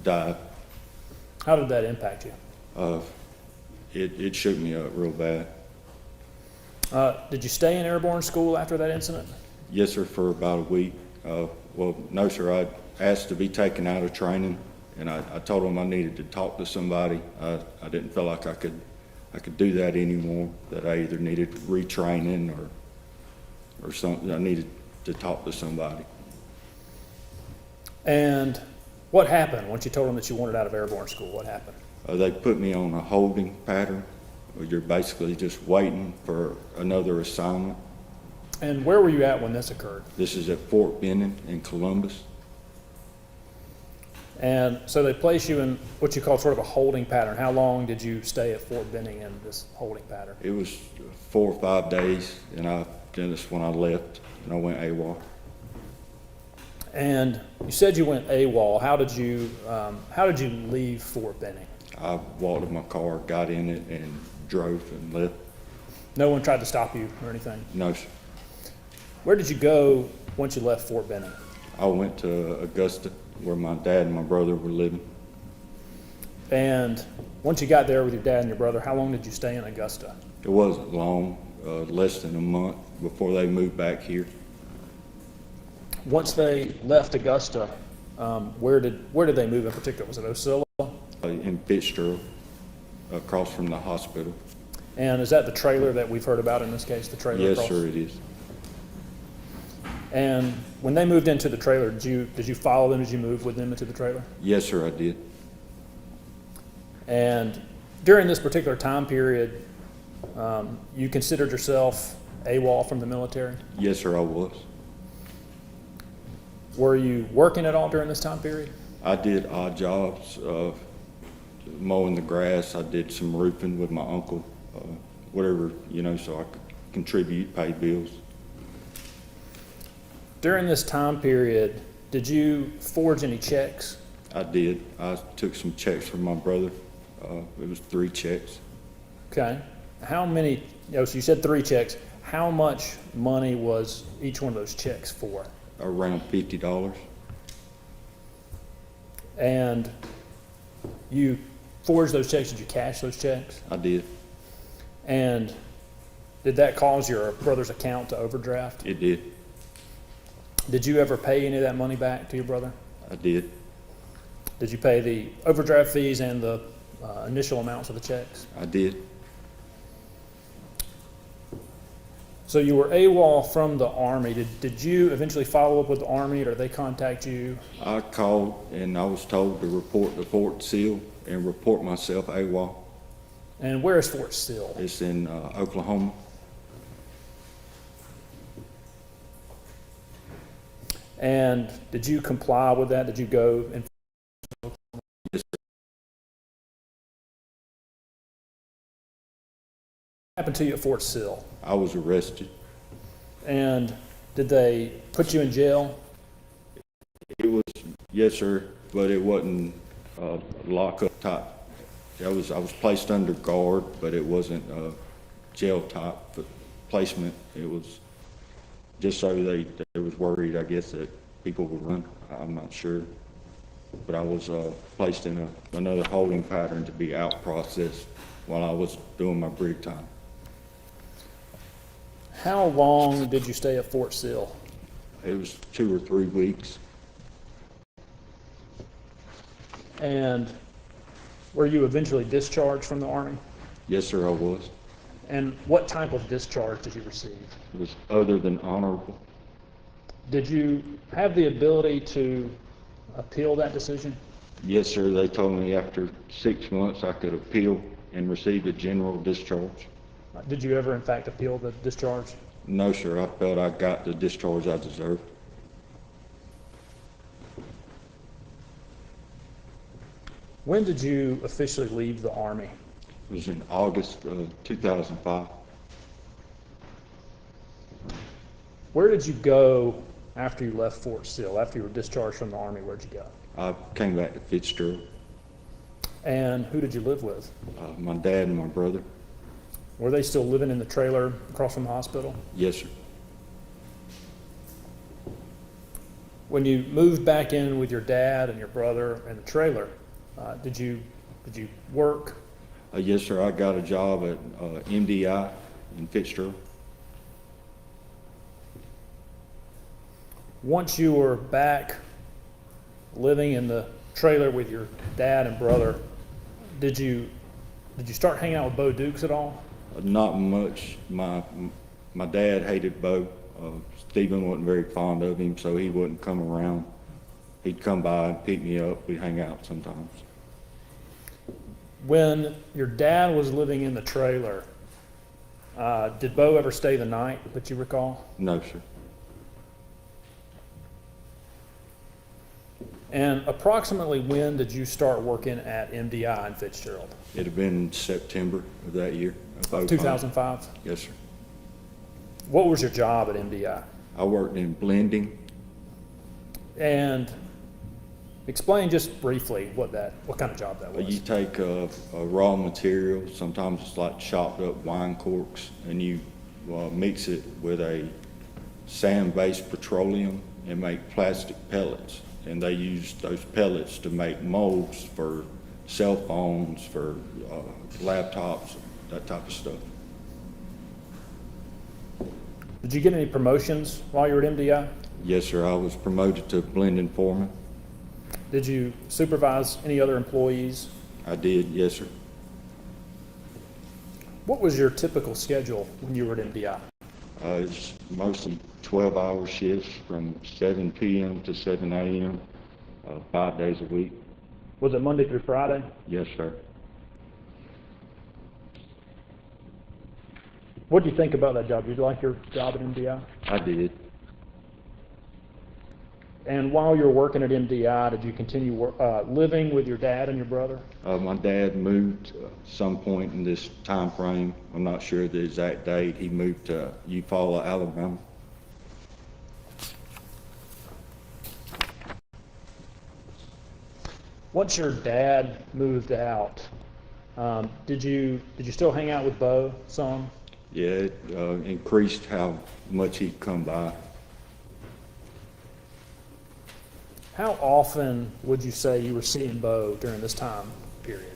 S7: died.
S6: How did that impact you?
S7: It shook me up real bad.
S6: Did you stay in Airborne School after that incident?
S7: Yes, sir, for about a week. Well, no, sir, I asked to be taken out of training, and I told them I needed to talk to somebody. I didn't feel like I could do that anymore, that I either needed retraining or something. I needed to talk to somebody.
S6: And what happened once you told them that you wanted out of Airborne School? What happened?
S7: They put me on a holding pattern, where you're basically just waiting for another assignment.
S6: And where were you at when this occurred?
S7: This is at Fort Benning in Columbus.
S6: And so they place you in what you call sort of a holding pattern. How long did you stay at Fort Benning in this holding pattern?
S7: It was 4 or 5 days, and then that's when I left, and I went AWOL.
S6: And you said you went AWOL. How did you leave Fort Benning?
S7: I walked in my car, got in it, and drove and left.
S6: No one tried to stop you or anything?
S7: No, sir.
S6: Where did you go once you left Fort Benning?
S7: I went to Augusta, where my dad and my brother were living.
S6: And once you got there with your dad and your brother, how long did you stay in Augusta?
S7: It wasn't long, less than a month before they moved back here.
S6: Once they left Augusta, where did they move in particular? Was it Osceola?
S7: In Fitzgerald, across from the hospital.
S6: And is that the trailer that we've heard about in this case, the trailer
S7: Yes,
S6: across?
S7: sir, it is.
S6: And when they moved into the trailer, did you follow them as you moved with them into the trailer?
S7: Yes, sir, I did.
S6: And during this particular time period, you considered yourself AWOL from the military?
S7: Yes, sir, I was.
S6: Were you working at all during this time period?
S7: I did odd jobs, mowing the grass. I did some roofing with my uncle, whatever, so I could contribute, pay bills.
S6: During this time period, did you forge any checks?
S7: I did. I took some checks from my brother. It was 3 checks.
S6: Okay. How many, so you said 3 checks. How much money was each one of those checks for?
S7: Around $50.
S6: And you forged those checks, did you cash those checks?
S7: I did.
S6: And did that cause your brother's account to overdraft?
S7: It did.
S6: Did you ever pay any of that money back to your brother?
S7: I did.
S6: Did you pay the overdraft fees and the initial amounts of the checks?
S7: I did.
S6: So you were AWOL from the Army. Did you eventually follow up with the Army, or did they contact you?
S7: I called and I was told to report to Fort Sill and report myself AWOL.
S6: And where is Fort Sill?
S7: It's in Oklahoma.
S6: And did you comply with that? Did you go and
S7: Yes,
S6: what happened to you at Fort Sill?
S7: I was arrested.
S6: And did they put you in jail?
S7: It was, yes, sir, but it wasn't lockup type. I was placed under guard, but it wasn't jail type placement. It was just so they was worried, I guess, that people would run. I'm not sure. But I was placed in another holding pattern to be out processed while I was doing my brig time.
S6: How long did you stay at Fort Sill?
S7: It was 2 or 3 weeks.
S6: And were you eventually discharged from the Army?
S7: Yes, sir, I was.
S6: And what type of discharge did you receive?
S7: It was other than honorable.
S6: Did you have the ability to appeal that decision?
S7: Yes, sir, they told me after 6 months I could appeal and receive a general discharge.
S6: Did you ever, in fact, appeal the discharge?
S7: No, sir, I felt I got the discharge I deserved.
S6: When did you officially leave the Army?
S7: It was in August of 2005.
S6: Where did you go after you left Fort Sill? After you were discharged from the Army, where'd you go?
S7: I came back to Fitzgerald.
S6: And who did you live with?
S7: My dad and my brother.
S6: Were they still living in the trailer across from the hospital?
S7: Yes, sir.
S6: When you moved back in with your dad and your brother in the trailer, did you work?
S7: Yes, sir, I got a job at MDI in Fitzgerald.
S6: Once you were back living in the trailer with your dad and brother, did you start hanging out with Beau Dukes at all?
S7: Not much. My dad hated Beau. Stephen wasn't very fond of him, so he wouldn't come around. He'd come by and pick me up. We'd hang out sometimes.
S6: When your dad was living in the trailer, did Beau ever stay the night that you recall?
S7: No, sir.
S6: And approximately when did you start working at MDI in Fitzgerald?
S7: It had been September of that year.
S6: Of 2005?
S7: Yes, sir.
S6: What was your job at MDI?
S7: I worked in blending.
S6: And explain just briefly what kind of job that
S7: You
S6: was.
S7: take a raw material, sometimes it's like chopped up wine corks, and you mix it with a sand-based petroleum and make plastic pellets. And they use those pellets to make molds for cell phones, for laptops, that type of stuff.
S6: Did you get any promotions while you were at MDI?
S7: Yes, sir. I was promoted to blending foreman.
S6: Did you supervise any other employees?
S7: I did, yes, sir.
S6: What was your typical schedule when you were at MDI?
S7: It's mostly 12-hour shifts from 7 p.m. to 7 a.m., 5 days a week.
S6: Was it Monday through Friday?
S7: Yes, sir.
S6: What did you think about that job? Did you like your job at MDI?
S7: I did.
S6: And while you were working at MDI, did you continue living with your dad and your brother?
S7: My dad moved some point in this time frame. I'm not sure the exact date. He moved to Eufaula, Alabama.
S6: Once your dad moved out, did you still hang out with Beau some?
S7: Yeah, it increased how much he'd come by.
S6: How often would you say you were seeing Beau during this time period?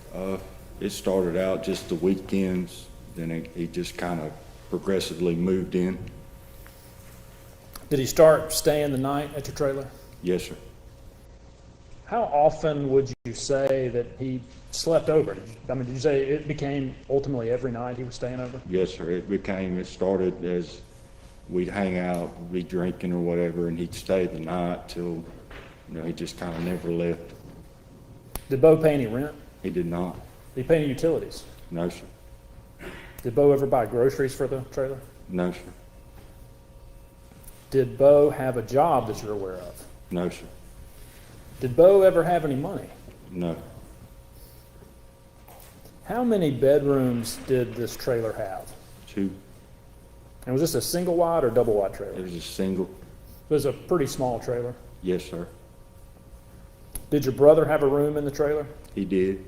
S7: It started out just the weekends, then he just kind of progressively moved in.
S6: Did he start staying the night at your trailer?
S7: Yes, sir.
S6: How often would you say that he slept over? Did you say it became ultimately every night he was staying over?
S7: Yes, sir. It started as we'd hang out, be drinking or whatever, and he'd stay the night till, he just kind of never left.
S6: Did Beau pay any rent?
S7: He did not.
S6: Did he pay any utilities?
S7: No, sir.
S6: Did Beau ever buy groceries for the trailer?
S7: No, sir.
S6: Did Beau have a job that you're aware of?
S7: No, sir.
S6: Did Beau ever have any money?
S7: No.
S6: How many bedrooms did this trailer have?
S7: 2.
S6: And was this a single wide or double wide trailer?
S7: It was a single.
S6: It was a pretty small trailer.
S7: Yes, sir.
S6: Did your brother have a room in the trailer?
S7: He did.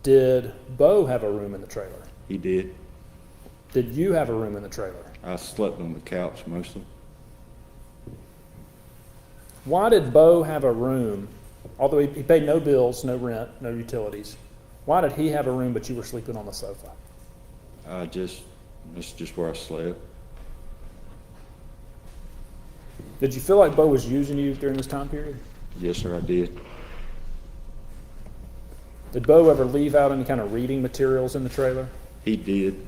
S6: Did Beau have a room in the trailer?
S7: He did.
S6: Did you have a room in the trailer?
S7: I slept on the couch mostly.
S6: Why did Beau have a room, although he paid no bills, no rent, no utilities? Why did he have a room but you were sleeping on the sofa?
S7: That's just where I slept.
S6: Did you feel like Beau was using you during this time period?
S7: Yes, sir, I did.
S6: Did Beau ever leave out any kind of reading materials in the trailer?
S7: He did.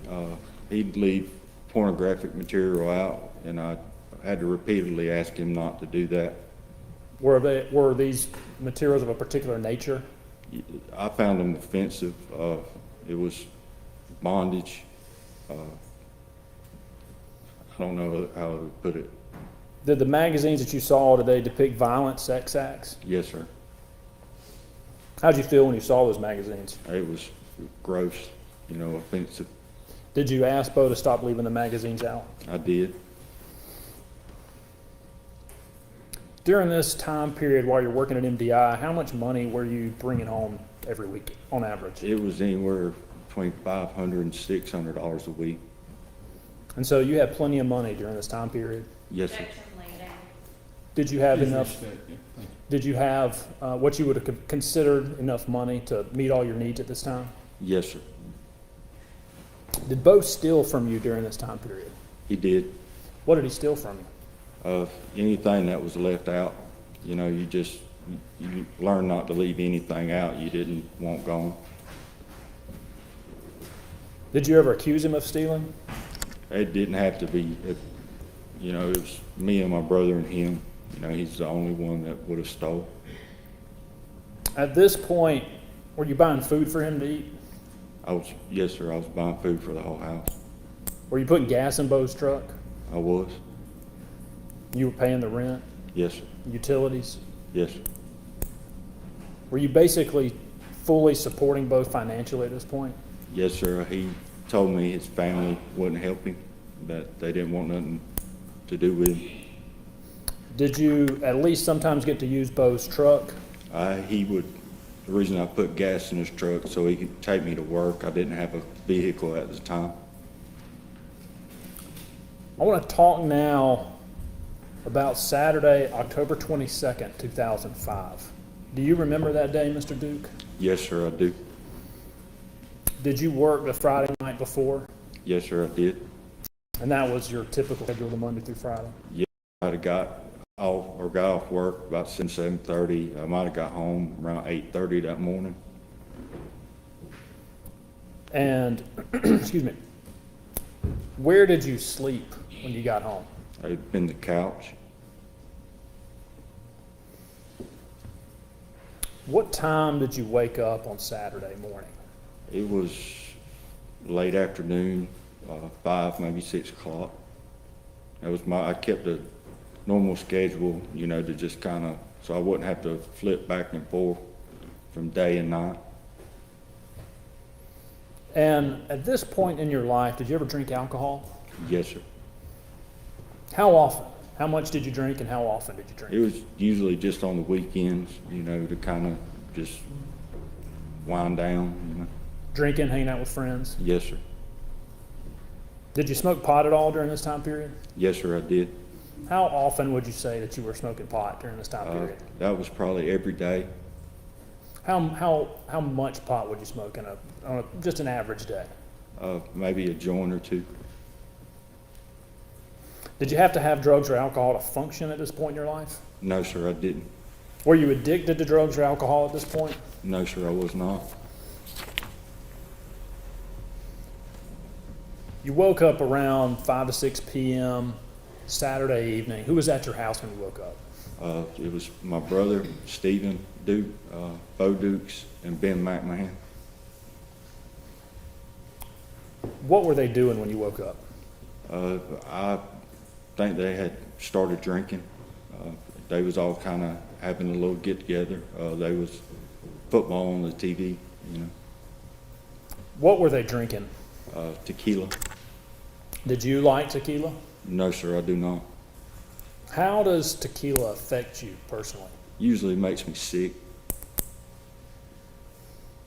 S7: He'd leave pornographic material out, and I had to repeatedly ask him not to do that.
S6: Were these materials of a particular nature?
S7: I found them offensive. It was bondage. I don't know how to put it.
S6: Did the magazines that you saw, did they depict violent sex acts?
S7: Yes, sir.
S6: How'd you feel when you saw those magazines?
S7: It was gross, offensive.
S6: Did you ask Beau to stop leaving the magazines out?
S7: I did.
S6: During this time period while you're working at MDI, how much money were you bringing home every week on average?
S7: It was anywhere between $500 and $600 a week.
S6: And so you had plenty of money during this time period.
S7: Yes, sir.
S8: Objection, leading.
S6: Did you have enough? Did you have what you would have considered enough money to meet all your needs at this time?
S7: Yes, sir.
S6: Did Beau steal from you during this time period?
S7: He did.
S6: What did he steal from you?
S7: Anything that was left out, you learn not to leave anything out you didn't want gone.
S6: Did you ever accuse him of stealing?
S7: It didn't have to be. It was me and my brother and him. You know, he's the only one that would have stole.
S6: At this point, were you buying food for him to eat?
S7: Yes, sir, I was buying food for the whole house.
S6: Were you putting gas in Beau's truck?
S7: I was.
S6: You were paying the rent,
S7: Yes, sir.
S6: utilities?
S7: Yes, sir.
S6: Were you basically fully supporting Beau financially at this point?
S7: Yes, sir. He told me his family wouldn't help him, that they didn't want nothing to do with him.
S6: Did you at least sometimes get to use Beau's truck?
S7: The reason I put gas in his truck so he could take me to work. I didn't have a vehicle at the time.
S6: I want to talk now about Saturday, October 22nd, 2005. Do you remember that day, Mr. Duke?
S7: Yes, sir, I do.
S6: Did you work the Friday night before?
S7: Yes, sir, I did.
S6: And that was your typical schedule, the Monday through Friday?
S7: Yeah, I got off work about 7:30. I might have got home around 8:30 that morning.
S6: And, excuse me, where did you sleep when you got home?
S7: I'd been the couch.
S6: What time did you wake up on Saturday morning?
S7: It was late afternoon, 5, maybe 6 o'clock. I kept a normal schedule, you know, to just kind of, so I wouldn't have to flip back and forth from day and night.
S6: And at this point in your life, did you ever drink alcohol?
S7: Yes, sir.
S6: How often? How much did you drink and how often did you drink?
S7: It was usually just on the weekends, you know, to kind of just wind down, you know.
S6: Drinking, hanging out with friends?
S7: Yes, sir.
S6: Did you smoke pot at all during this time period?
S7: Yes, sir, I did.
S6: How often would you say that you were smoking pot during this time period?
S7: That was probably every day.
S6: How much pot would you smoke on just an average day?
S7: Maybe a joint or two.
S6: Did you have to have drugs or alcohol to function at this point in your life?
S7: No, sir, I didn't.
S6: Were you addicted to drugs or alcohol at this point?
S7: No, sir, I was not.
S6: You woke up around 5 to 6 p.m. Saturday evening. Who was at your house when you woke up?
S7: It was my brother, Stephen Duke, Beau Dukes, and Ben McMahon.
S6: What were they doing when you woke up?
S7: I think they had started drinking. They was all kind of having a little get-together. They was football on the TV, you know.
S6: What were they drinking?
S7: Tequila.
S6: Did you like tequila?
S7: No, sir, I do not.
S6: How does tequila affect you personally?
S7: Usually makes me sick.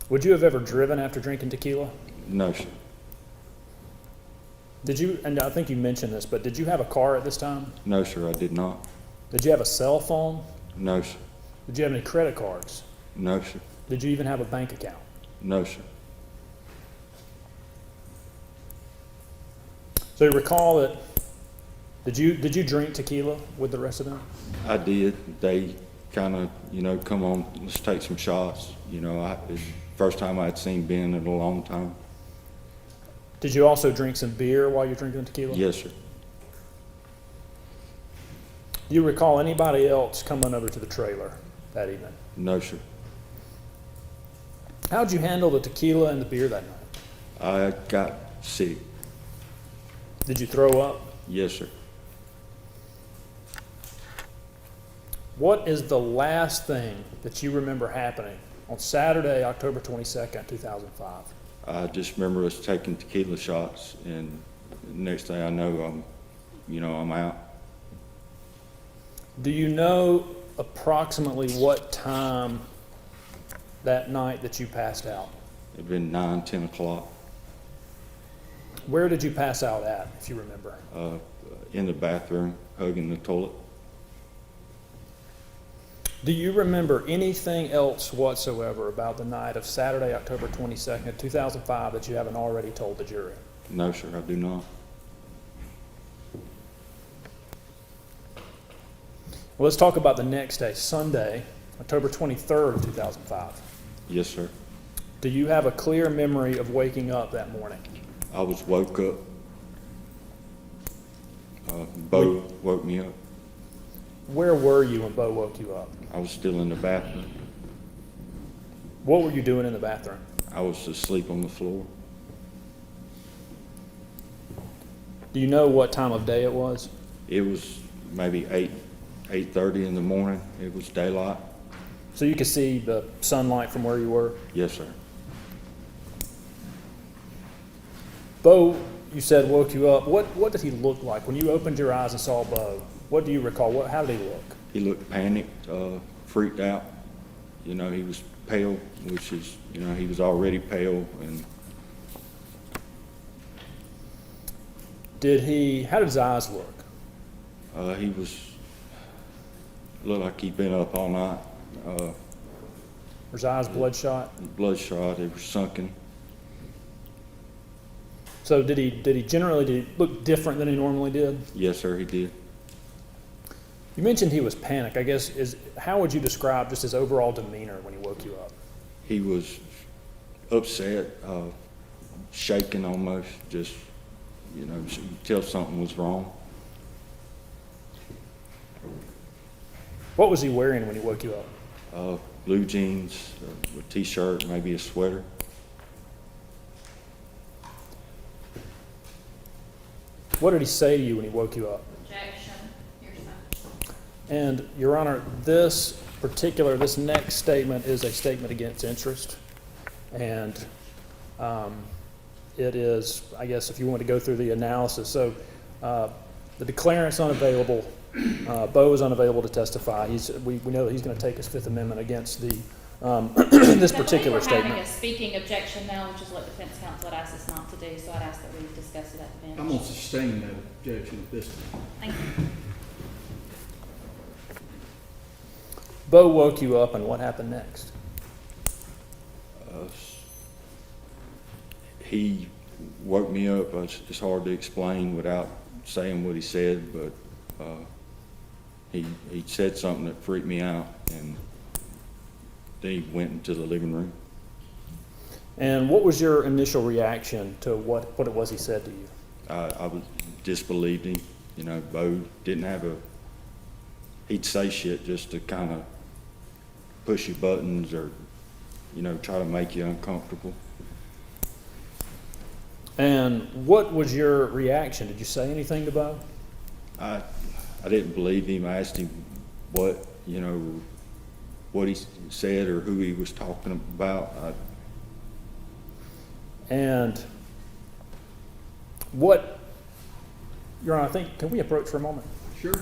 S6: Would you have ever driven after drinking tequila?
S7: No, sir.
S6: Did you, and I think you mentioned this, but did you have a car at this time?
S7: No, sir, I did not.
S6: Did you have a cell phone?
S7: No, sir.
S6: Did you have any credit cards?
S7: No, sir.
S6: Did you even have a bank account?
S7: No, sir.
S6: So you recall that, did you drink tequila with the rest of them?
S7: I did. They kind of, you know, come on, let's take some shots. You know, it's the first time I'd seen Ben in a long time.
S6: Did you also drink some beer while you're drinking tequila?
S7: Yes, sir.
S6: Do you recall anybody else coming over to the trailer that evening?
S7: No, sir.
S6: How'd you handle the tequila and the beer that night?
S7: I got sick.
S6: Did you throw up?
S7: Yes, sir.
S6: What is the last thing that you remember happening on Saturday, October 22nd, 2005?
S7: I just remember us taking tequila shots, and the next thing I know, I'm out.
S6: Do you know approximately what time that night that you passed out?
S7: It'd been 9, 10 o'clock.
S6: Where did you pass out at, if you remember?
S7: In the bathroom, hugging the toilet.
S6: Do you remember anything else whatsoever about the night of Saturday, October 22nd, 2005 that you haven't already told the jury?
S7: No, sir, I do not.
S6: Well, let's talk about the next day, Sunday, October 23rd of 2005.
S7: Yes, sir.
S6: Do you have a clear memory of waking up that morning?
S7: I was woke up. Beau woke me up.
S6: Where were you when Beau woke you up?
S7: I was still in the bathroom.
S6: What were you doing in the bathroom?
S7: I was asleep on the floor.
S6: Do you know what time of day it was?
S7: It was maybe 8:30 in the morning. It was daylight.
S6: So you could see the sunlight from where you were?
S7: Yes, sir.
S6: Beau, you said woke you up. What did he look like? When you opened your eyes and saw Beau, what do you recall? How did he look?
S7: He looked panicked, freaked out. You know, he was pale, which is, you know, he was already pale. And
S6: how did his eyes look?
S7: he looked like he'd been up all night.
S6: Were his eyes bloodshot?
S7: Bloodshot, they were sunken.
S6: So did he look different than he normally did?
S7: Yes, sir, he did.
S6: You mentioned he was panicked. I guess, how would you describe just his overall demeanor when he woke you up?
S7: He was upset, shaking almost, just, you know, you could tell something was wrong.
S6: What was he wearing when he woke you up?
S7: Blue jeans, a t-shirt, maybe a sweater.
S6: What did he say to you when he woke you up?
S1: Objection, hearsay.
S6: And, Your Honor, this next statement is a statement against interest. And it is, I guess, if you want to go through the analysis. So the declarant's unavailable. Beau is unavailable to testify. We know that he's going to take his Fifth Amendment against the this particular
S1: We're having
S6: statement.
S1: a speaking objection now, which is what defense counsel had asked us not to do, so I'd ask that we discuss it at the bench.
S2: I'm going to sustain that objection at this time.
S1: Thank you.
S6: Beau woke you up, and what happened next?
S7: He woke me up. It's hard to explain without saying what he said, but he said something that freaked me out, and then he went into the living room.
S6: And what was your initial reaction to what it was he said to you?
S7: I disbelieved him. You know, Beau didn't have he'd say shit just to kind of push your buttons or, you know, try to make you uncomfortable.
S6: And what was your reaction? Did you say anything to Beau?
S7: I didn't believe him. I asked him what he said or who he was talking about.
S6: And what, Your Honor, I think, can we approach for a moment?
S2: Sure.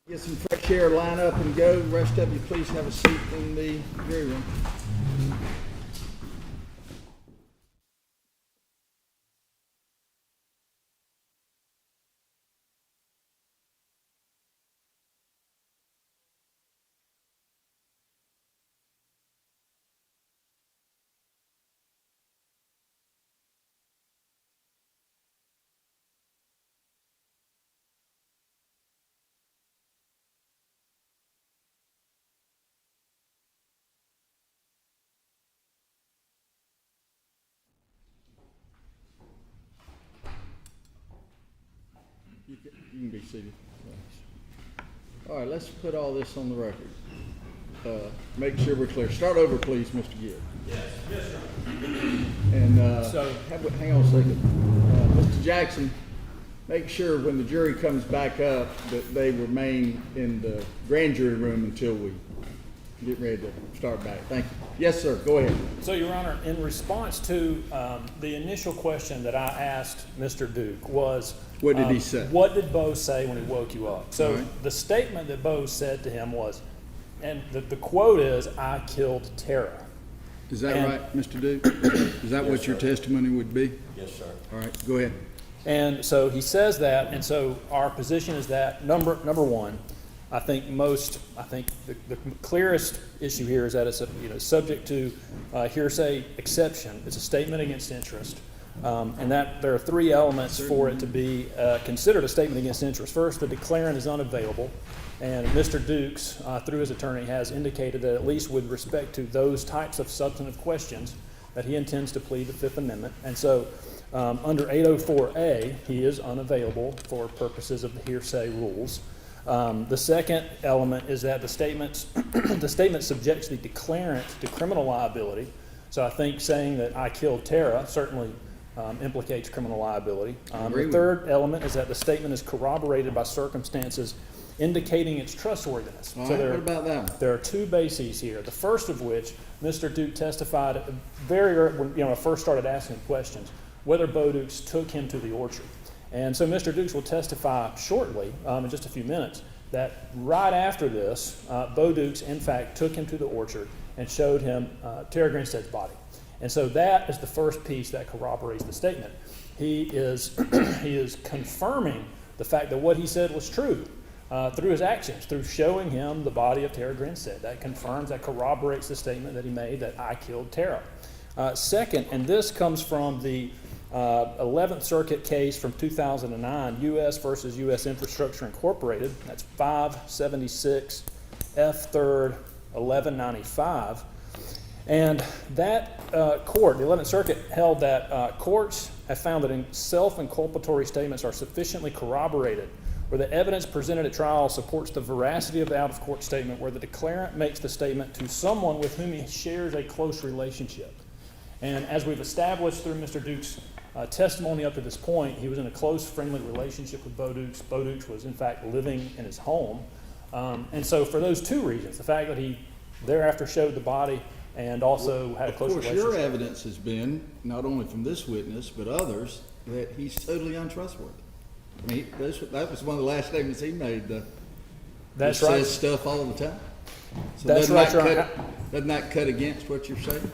S2: Get some fresh air, line up and go. The rest of you, please have a seat in the jury room. You can be seated. All right, let's put all this on the record. make sure we're clear. Start over, please, Mr. Gibb.
S6: Yes, sir.
S2: And,
S6: So-
S2: hang on a second. Mr. Jackson, make sure when the jury comes back up that they remain in the grand jury room until we get ready to start back. Thank you. Yes, sir, go ahead.
S6: So, Your Honor, in response to the initial question that I asked Mr. Duke was...
S2: What did he say?
S6: What did Beau say when he woke you up? So,
S2: All right.
S6: the statement that Beau said to him was, and the quote is, "I killed Tara."
S2: Is that
S6: And-
S2: right, Mr. Duke? Is that what your testimony would be?
S7: Yes, sir.
S2: All right, go ahead.
S6: And so he says that, and so our position is that, number one, I think the clearest issue here is that it's subject to hearsay exception. It's a statement against interest. And that there are three elements for it to be considered a statement against interest. First, the declarant is unavailable, and Mr. Dukes, through his attorney, has indicated that at least with respect to those types of substantive questions, that he intends to plead the Fifth Amendment. And so under 804A, he is unavailable for purposes of the hearsay rules. The second element is that the statement subjects the declarant to criminal liability. So I think saying that I killed Tara certainly implicates criminal liability. The third element is that the statement is corroborated by circumstances indicating its trustworthiness.
S2: All
S6: So
S2: right,
S6: there,
S2: what about that one?
S6: there are two bases here. The first of which, Mr. Duke testified very early, when I first started asking questions, whether Beau Dukes took him to the orchard. And so Mr. Dukes will testify shortly, in just a few minutes, that right after this, Beau Dukes, in fact, took him to the orchard and showed him Tara Grinstead's body. And so that is the first piece that corroborates the statement. He is confirming the fact that what he said was true through his actions, through showing him the body of Tara Grinstead. That confirms, that corroborates the statement that he made that I killed Tara. Second, and this comes from the 11th Circuit case from 2009, U.S. versus U.S. Infrastructure Incorporated. That's 576 F. 3rd 1195. And that court, the 11th Circuit, held that courts have found that self-inculpatory statements are sufficiently corroborated where the evidence presented at trial supports the veracity of the out-of-court statement, where the declarant makes the statement to someone with whom he shares a close relationship. And as we've established through Mr. Duke's testimony up to this point, he was in a close, friendly relationship with Beau Dukes. Beau Dukes was, in fact, living in his home. And so for those two reasons, the fact that he thereafter showed the body and also had a close
S2: Of course,
S6: relationship.
S2: your evidence has been, not only from this witness, but others, that he's totally untrustworthy. I mean, that was one of the last statements he made.
S6: That's
S2: he
S6: right.
S2: says stuff all the time. So
S6: That's right, Your Honor.
S2: Doesn't that cut against what you're saying?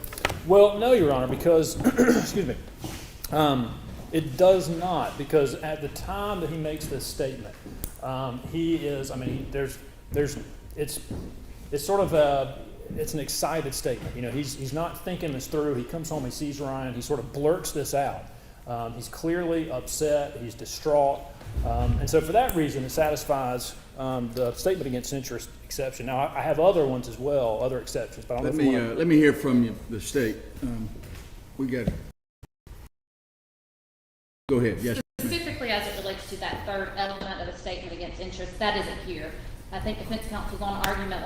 S6: Well, no, Your Honor, because, excuse me, it does not, because at the time that he makes this statement, he is, I mean, it's sort of it's an excited statement. You know, he's not thinking this through. He comes home, he sees Ryan, he sort of blurts this out. He's clearly upset, he's distraught, and so for that reason, it satisfies the statement against interest exception. Now, I have other ones as well, other exceptions, but I don't know if you want to...
S2: Let me hear from you, the state. We got it. Go ahead, yes.
S1: Specifically as it relates to that third element of a statement against interest, that isn't here. I think defense counsel's on argument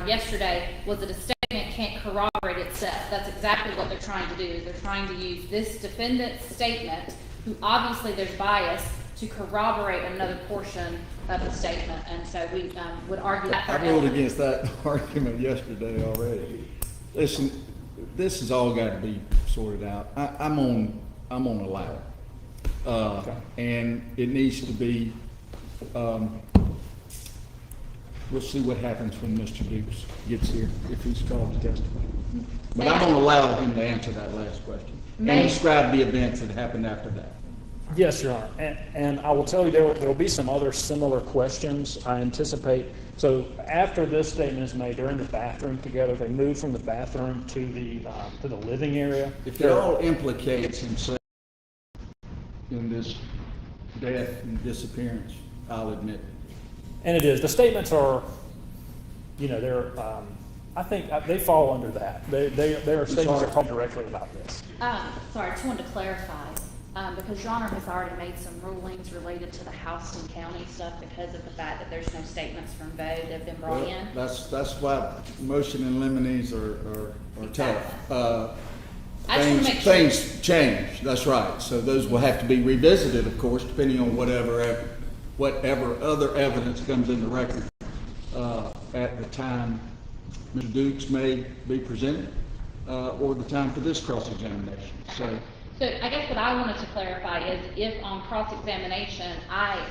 S1: yesterday was that a statement can't corroborate itself. That's exactly what they're trying to do. They're trying to use this defendant's statement, who obviously there's bias, to corroborate another portion of the statement. And so we would argue that
S2: I
S1: third
S2: ruled
S1: element.
S2: against that argument yesterday already. Listen, this has all got to be sorted out. I'm on allow. And it needs to be, we'll see what happens when Mr. Dukes gets here, if he's called to testify. But I'm going to allow him to answer that last question and describe the events that happened after that.
S6: Yes, Your Honor, and I will tell you there will be some other similar questions I anticipate. So after this statement is made, they're in the bathroom together. They move from the bathroom to the living area.
S2: If it all implicates himself in this death and disappearance, I'll admit it.
S6: And it is. The statements are, they're. I think they fall under that. Their statements are talking directly about this.
S1: Sorry, I just wanted to clarify. Because Your Honor has already made some rulings related to the Houston County stuff because of the fact that there's no statements from Beau that have been brought in.
S2: That's why motion and limines are tough.
S1: I just wanna make sure.
S2: Things change, that's right. So those will have to be revisited, of course, depending on whatever other evidence comes in the record at the time Mr. Dukes may be presented, or the time for this cross-examination. So
S1: I guess what I wanted to clarify is if on cross-examination, I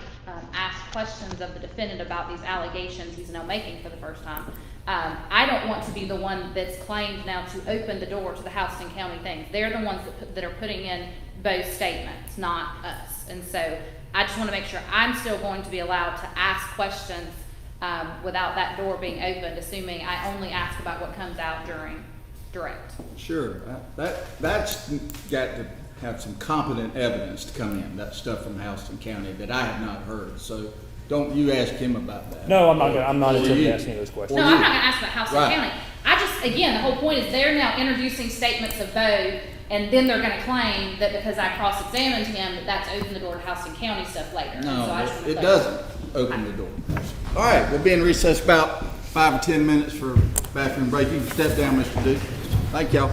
S1: ask questions of the defendant about these allegations he's now making for the first time, I don't want to be the one that's claimed now to open the door to the Houston County things. They're the ones that are putting in Beau's statements, not us. And so I just want to make sure I'm still going to be allowed to ask questions without that door being opened, assuming I only ask about what comes out during direct.
S2: sure, that's got to have some competent evidence to come in, that stuff from Houston County that I have not heard. So don't you ask him about that.
S6: No, I'm not
S2: Or
S6: intending
S2: you.
S6: to ask any of those questions.
S1: No, I'm not gonna ask about Houston
S2: Right.
S1: County. I just, again, the whole point is they're now introducing statements of Beau, and then they're gonna claim that because I cross-examined him, that that's opened the door to Houston County stuff later. And so I
S2: No,
S1: just wanna
S2: it
S1: clarify.
S2: doesn't open the door. All right, we'll be in recess about 5 or 10 minutes for bathroom break. You can step down, Mr. Duke. Thank y'all.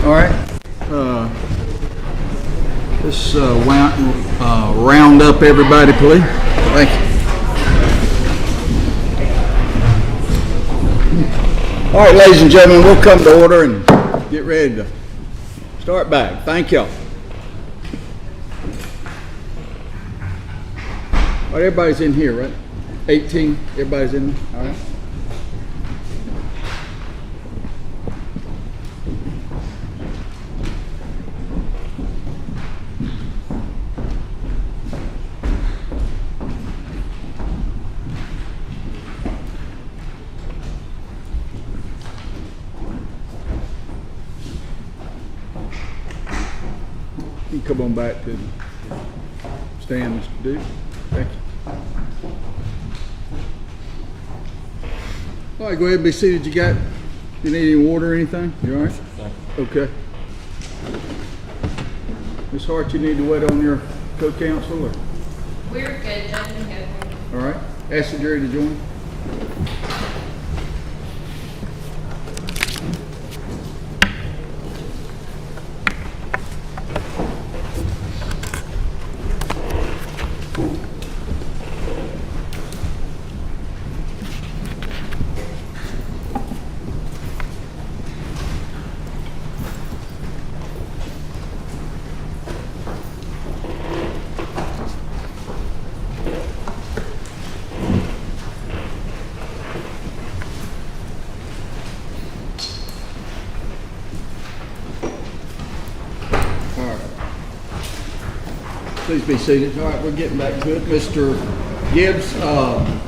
S2: All right. Let's round up everybody, please. Thank you. All right, ladies and gentlemen, we'll come to order and get ready to start back. Thank y'all. All right, everybody's in here, right? 18, everybody's in there? All right. You can come on back to the stand, Mr. Duke. Thank you. All right, go ahead and be seated. You need any water or anything? You all right? Okay. Ms. Hart, you need to wait on your co-counsel, or?
S1: We're good, Judge, and go.
S2: All right. Ask the jury to join. Please be seated. All right, we're getting back to it. Mr. Gibbs,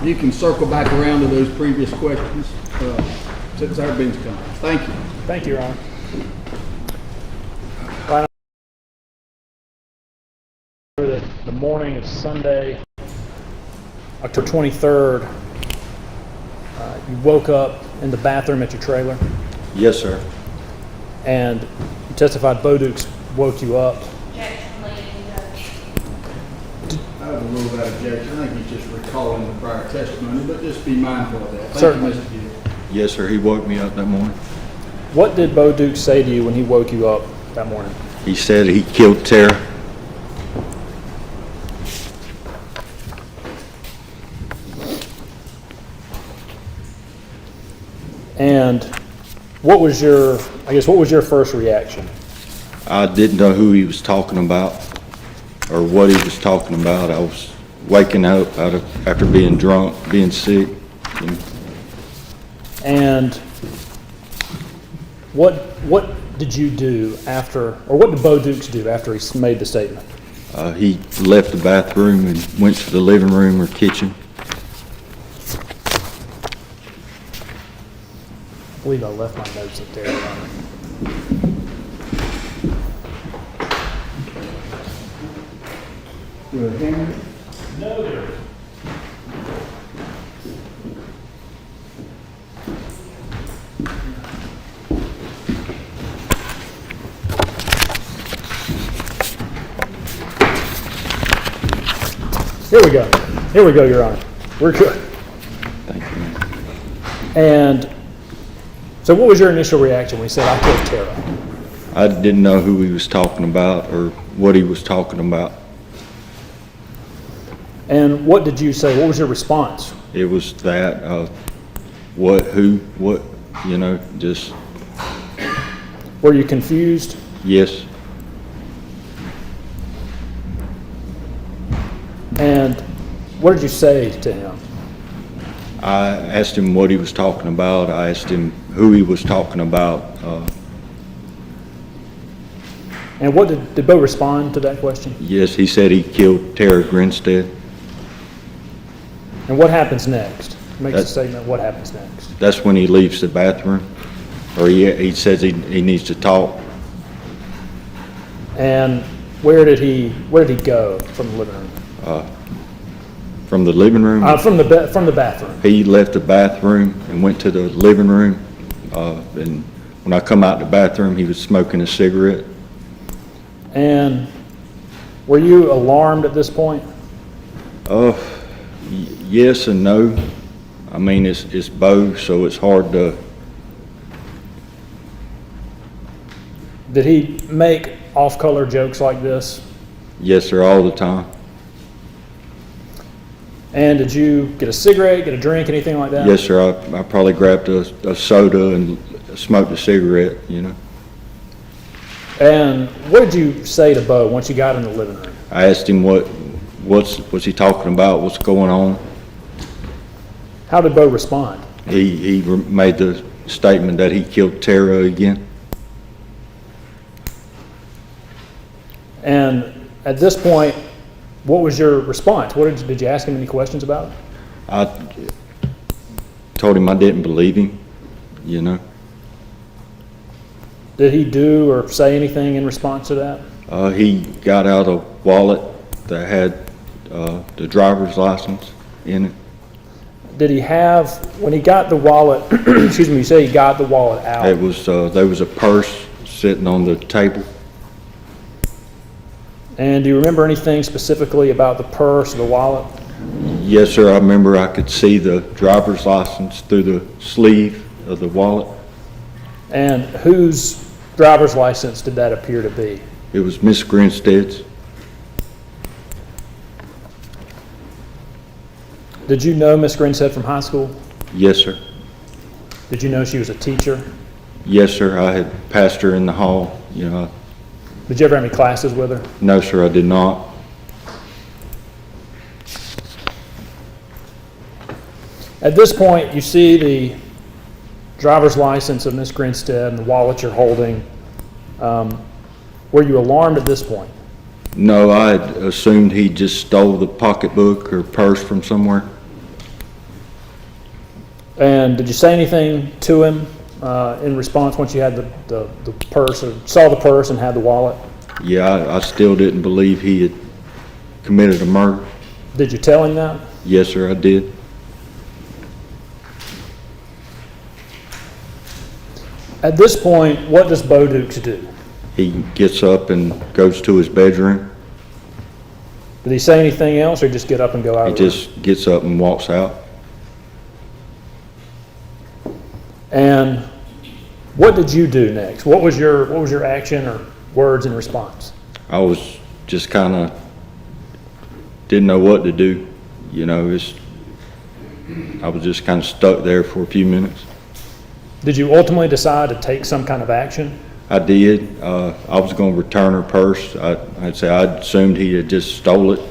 S2: you can circle back around to those previous questions since our bench comes. Thank you.
S6: Thank you, Your Honor. The morning of Sunday, October 23rd, you woke up in the bathroom at your trailer,
S7: Yes, sir.
S6: and you testified Beau Dukes woke you up.
S1: Objection, ladies and gentlemen.
S2: I have a little bit of objection. I think he's just recalling the prior testimony, but just be mindful of that. Thank
S6: Certainly.
S2: you, Mr. Gibbs.
S7: Yes, sir. He woke me up that morning.
S6: What did Beau Dukes say to you when he woke you up that morning?
S7: He said he killed Tara.
S6: And what was your first reaction?
S7: I didn't know who he was talking about or what he was talking about. I was waking up after being drunk, being sick.
S6: And what did you do after, or what did Beau Dukes do after he made the statement?
S7: He left the bathroom and went to the living room or kitchen.
S6: I believe I left my notes up there. Your Honor.
S2: With a hammer?
S6: No, there. Here we go. Here we go, Your Honor. We're good.
S7: Thank you, man.
S6: And so what was your initial reaction when he said, "I killed Tara"?
S7: I didn't know who he was talking about or what he was talking about.
S6: And what did you say? What was your response?
S7: It was that, just,
S6: Were you confused?
S7: yes.
S6: And what did you say to him?
S7: I asked him what he was talking about. I asked him who he was talking about.
S6: And what did Beau respond to that question?
S7: Yes, he said he killed Tara Grinstead.
S6: And what happens next? He makes a
S7: That-
S6: statement, what happens next?
S7: That's when he leaves the bathroom, or he says he needs to talk.
S6: And where did he go from the living room?
S7: From the living room,
S6: From the bathroom.
S7: he left the bathroom and went to the living room. And when I come out the bathroom, he was smoking a cigarette.
S6: And were you alarmed at this point?
S7: Yes and no. I mean, it's Beau, so it's hard to.
S6: Did he make off-color jokes like this?
S7: Yes, sir, all the time.
S6: And did you get a cigarette, get a drink, anything like that?
S7: Yes, sir, I probably grabbed a soda and smoked a cigarette, you know.
S6: And what did you say to Beau once you got in the living room?
S7: I asked him what's he talking about, what's going on.
S6: How did Beau respond?
S7: He made the statement that he killed Tara again.
S6: And at this point, what was your response? Did you ask him any questions about it?
S7: I told him I didn't believe him, you know.
S6: Did he do or say anything in response to that?
S7: He got out a wallet that had the driver's license in it.
S6: Did he have, when he got the wallet, excuse me, you say he got the wallet out?
S7: It was there was a purse sitting on the table.
S6: And do you remember anything specifically about the purse or the wallet?
S7: Yes, sir. I remember I could see the driver's license through the sleeve of the wallet.
S6: And whose driver's license did that appear to be?
S7: It was Miss Grinstead's.
S6: Did you know Miss Grinstead from high school?
S7: Yes, sir.
S6: Did you know she was a teacher?
S7: Yes, sir. I had passed her in the hall. You know.
S6: Did you ever have any classes with her?
S7: No, sir. I did not.
S6: At this point, you see the driver's license of Miss Grinstead and the wallet you're holding. Were you alarmed at this point?
S7: No, I had assumed he just stole the pocketbook or purse from somewhere.
S6: And did you say anything to him in response once you had the purse, or saw the purse and had the wallet?
S7: Yeah, I still didn't believe he had committed a murder.
S6: Did you tell him that?
S7: Yes, sir, I did.
S6: At this point, what does Beau Dukes do?
S7: He gets up and goes to his bedroom.
S6: Did he say anything else, or just get up and go out
S7: He
S6: of the room?
S7: just gets up and walks out.
S6: And what did you do next? What was your action or words in response?
S7: I was just kind of didn't know what to do. You know, I was just kind of stuck there for a few minutes.
S6: Did you ultimately decide to take some kind of action?
S7: I did. I was going to return her purse. I'd say I assumed he had just stole it.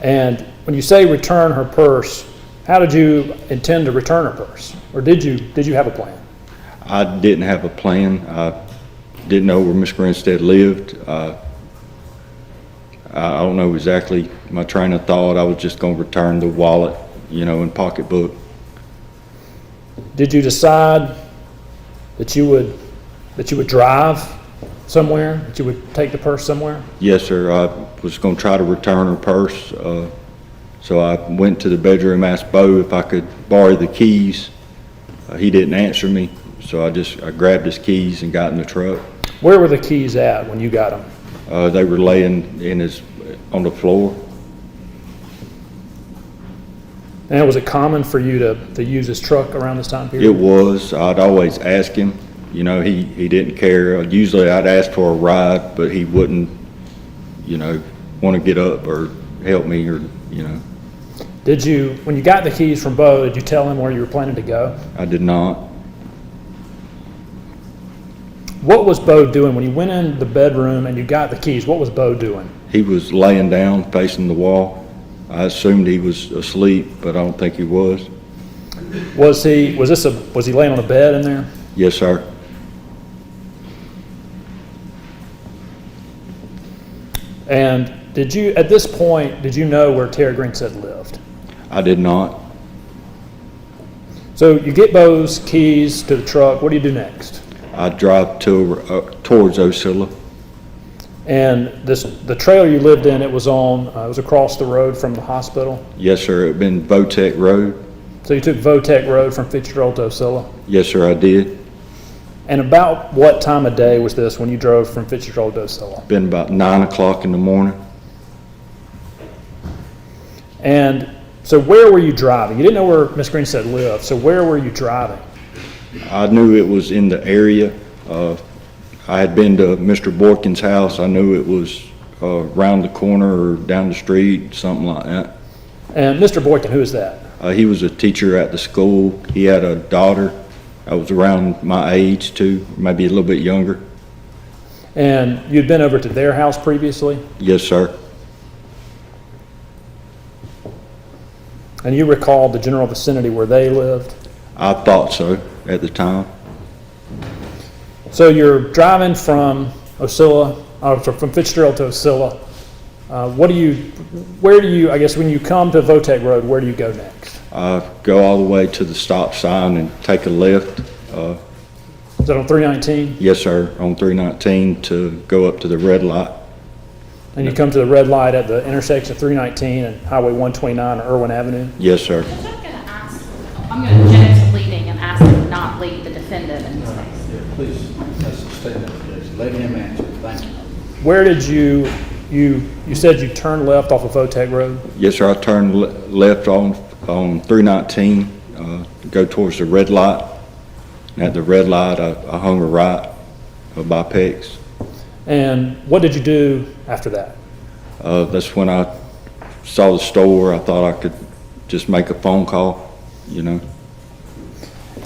S6: And when you say return her purse, how did you intend to return her purse? Or did you have a plan?
S7: I didn't have a plan. I didn't know where Miss Grinstead lived. I don't know exactly my train of thought. I was just going to return the wallet, you know, and pocketbook.
S6: Did you decide that you would drive somewhere, that you would take the purse somewhere?
S7: Yes, sir. I was going to try to return her purse. So I went to the bedroom, asked Beau if I could borrow the keys. He didn't answer me, so I grabbed his keys and got in the truck.
S6: Where were the keys at when you got them?
S7: They were laying on the floor.
S6: And was it common for you to use his truck around this time period?
S7: It was. I'd always ask him. You know, he didn't care. Usually I'd ask for a ride, but he wouldn't, you know, want to get up or help me or, you know.
S6: When you got the keys from Beau, did you tell him where you were planning to go?
S7: I did not.
S6: What was Beau doing when you went in the bedroom and you got the keys? What was Beau doing?
S7: He was laying down facing the wall. I assumed he was asleep, but I don't think he was.
S6: Was he laying on a bed in there?
S7: Yes, sir.
S6: And at this point, did you know where Tara Grinstead lived?
S7: I did not.
S6: So you get Beau's keys to the truck. What do you do next?
S7: I drive towards Osceola.
S6: And the trailer you lived in, it was across the road from the hospital.
S7: Yes, sir. It had been Votech Road.
S6: So you took Votech Road from Fitzgerald to Osceola.
S7: Yes, sir, I did.
S6: And about what time of day was this when you drove from Fitzgerald to Osceola?
S7: Been about 9 o'clock in the morning.
S6: And so where were you driving? You didn't know where Miss Grinstead lived, so where were you driving?
S7: I knew it was in the area. I had been to Mr. Boykin's house. I knew it was around the corner or down the street, something like that.
S6: And Mr. Boykin, who is that?
S7: He was a teacher at the school. He had a daughter that was around my age too, maybe a little bit younger.
S6: And you'd been over to their house previously?
S7: Yes, sir.
S6: And you recalled the general vicinity where they lived?
S7: I thought so at the time.
S6: So you're driving from Ocilla, from Fitzgerald to Ocilla. Where do you, I guess when you come to Votech Road, where do you go next?
S7: Go all the way to the stop sign and take a left.
S6: Is that on 319?
S7: Yes, sir, on 319 to go up to the red light.
S6: And you come to the red light at the intersection of 319 and Highway 129 or Irwin Avenue?
S7: Yes, sir.
S1: I'm going to object to leading and ask him to not lead the defendant in this case.
S2: Yeah, please, that's a statement, let him answer, thank you.
S6: Where did you said you turned left off of Votech Road?
S7: Yes, sir, I turned left on 319, go towards the red light. And at the red light, I hung a right by Peck's.
S6: And what did you do after that?
S7: That's when I saw the store. I thought I could just make a phone call, you know.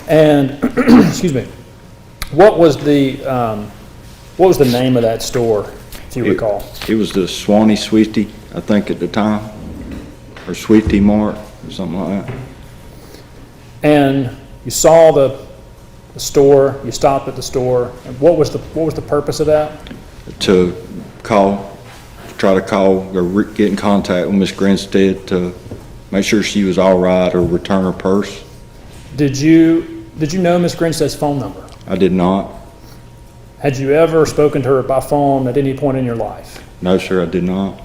S6: And, excuse me, what was the name of that store, if you recall?
S7: It was the Swanee Swifty, I think at the time, or Swifty Mart, or something like that.
S6: And you saw the store, you stopped at the store, and what was the purpose of that?
S7: To try to call or get in contact with Miss Grinstead to make sure she was all right or return her purse.
S6: Did you know Miss Grinstead's phone number?
S7: I did not.
S6: Had you ever spoken to her by phone at any point in your life?
S7: No, sir, I did not.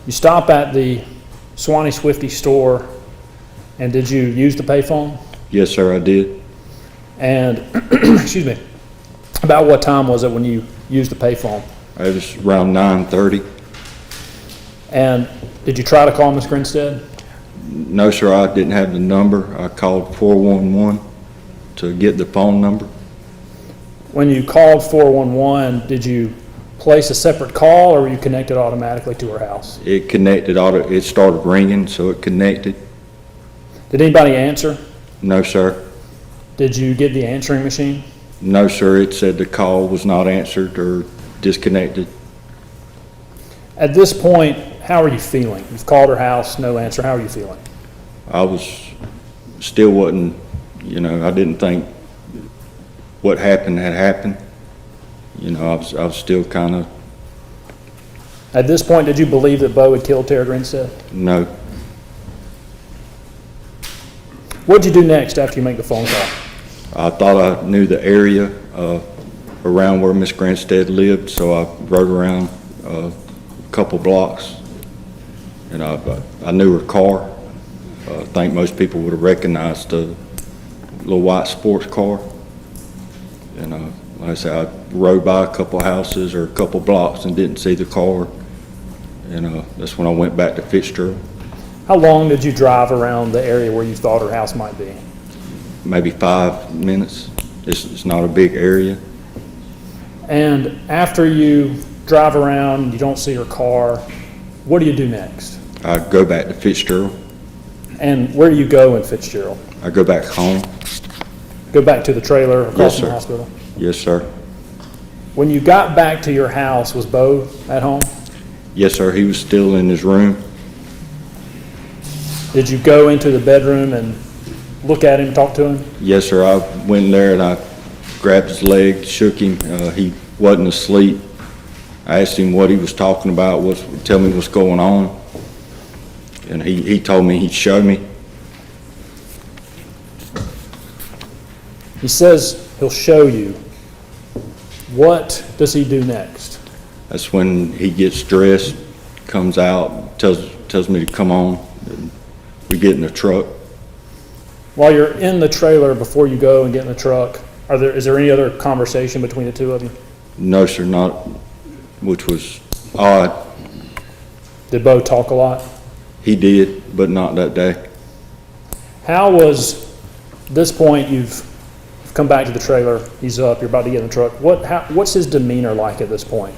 S6: You stop at the Swanee Swifty store, and did you use the payphone?
S7: Yes, sir, I did.
S6: And, excuse me, about what time was it when you used the payphone?
S7: It was around 9:30.
S6: And did you try to call Miss Grinstead?
S7: No, sir, I didn't have the number. I called 411 to get the phone number.
S6: When you called 411, did you place a separate call, or were you connected automatically to her house?
S7: It connected, it started ringing, so it connected.
S6: Did anybody answer?
S7: No, sir.
S6: Did you get the answering machine?
S7: No, sir, it said the call was not answered or disconnected.
S6: At this point, how are you feeling? You've called her house, no answer. How are you feeling?
S7: I wasn't, you know, I didn't think what happened had happened. You know, I was still kind of,
S6: At this point, did you believe that Beau had killed Tara Grinstead?
S7: no.
S6: What did you do next after you make the phone call?
S7: I thought I knew the area around where Miss Grinstead lived, so I rode around a couple blocks, and I knew her car. I think most people would have recognized the little white sports car. And like I said, I rode by a couple houses or a couple blocks and didn't see the car, and that's when I went back to Fitzgerald.
S6: How long did you drive around the area where you thought her house might be?
S7: Maybe 5 minutes. It's not a big area.
S6: And after you drive around, you don't see her car, what do you do next?
S7: I go back to Fitzgerald.
S6: And where do you go in Fitzgerald?
S7: I go back home.
S6: Go back to the trailer across
S7: Yes,
S6: from the
S7: sir.
S6: hospital?
S7: Yes, sir.
S6: When you got back to your house, was Beau at home?
S7: Yes, sir. He was still in his room.
S6: Did you go into the bedroom and look at him, talk to him?
S7: Yes, sir. I went in there and I grabbed his leg, shook him. He wasn't asleep. I asked him what he was talking about, tell me what's going on. And he told me he'd show me.
S6: He says he'll show you. What does he do next?
S7: That's when he gets dressed, comes out, tells me to come on. And we get in the truck.
S6: While you're in the trailer, before you go and get in the truck, is there any other conversation between the two of you?
S7: No, sir, not, which was odd.
S6: Did Beau talk a lot?
S7: He did, but not that day.
S6: How was, this point, you've come back to the trailer, he's up, you're about to get in the truck. What's his demeanor like at this point?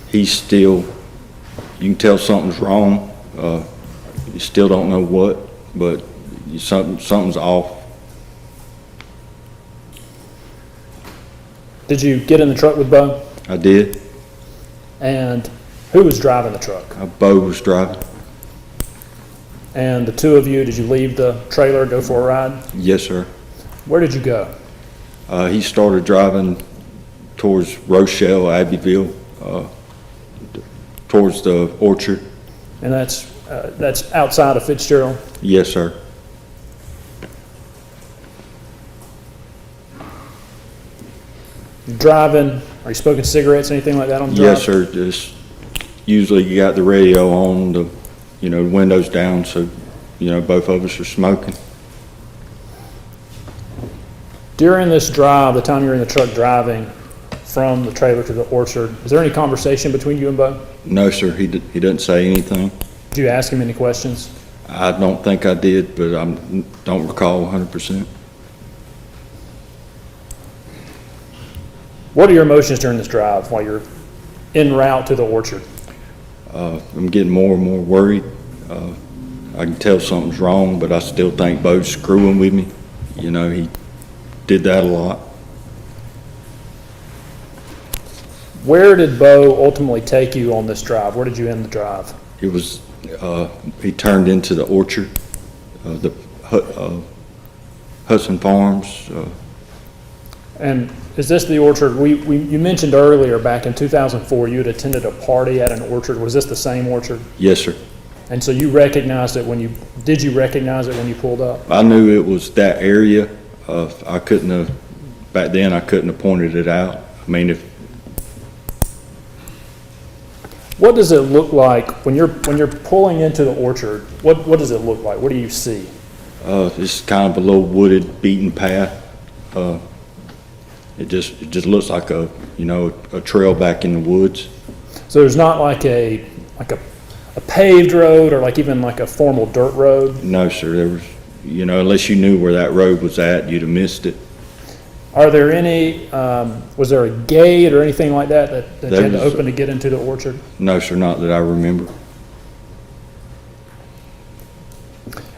S7: He's still, you can tell something's wrong. You still don't know what, but something's off.
S6: Did you get in the truck with Beau?
S7: I did.
S6: And who was driving the truck?
S7: Beau was driving.
S6: And the two of you, did you leave the trailer, go for a ride?
S7: Yes, sir.
S6: Where did you go?
S7: He started driving towards Rochelle, Abbeville, towards the orchard.
S6: And that's outside of Fitzgerald?
S7: Yes, sir.
S6: You're driving, are you smoking cigarettes, anything like that on the drive?
S7: Yes, sir. Just usually you got the radio on, the windows down, so both of us are smoking.
S6: During this drive, the time you're in the truck driving from the trailer to the orchard, is there any conversation between you and Beau?
S7: No, sir. He doesn't say anything.
S6: Did you ask him any questions?
S7: I don't think I did, but I don't recall 100%.
S6: What are your emotions during this drive while you're en route to the orchard?
S7: I'm getting more and more worried. I can tell something's wrong, but I still think Beau's screwing with me. He did that a lot.
S6: Where did Beau ultimately take you on this drive? Where did you end the drive?
S7: It was, he turned into the orchard, the Hudson Farms.
S6: And is this the orchard? You mentioned earlier back in 2004 you had attended a party at an orchard. Was this the same orchard?
S7: Yes, sir.
S6: And so you recognized it did you recognize it when you pulled up?
S7: I knew it was that area. Back then I couldn't have pointed it out. I mean,
S6: What does it look like when you're pulling into the orchard? What does it look like? What do you see?
S7: it's kind of a little wooded, beaten path. It just looks like a trail back in the woods.
S6: So there's not like a paved road or like even like a formal dirt road?
S7: No, sir. There was, unless you knew where that road was at, you'd have missed it.
S6: Are there any, was there a gate or anything like that you had to
S7: was-
S6: open to get into the orchard?
S7: No, sir, not that I remember.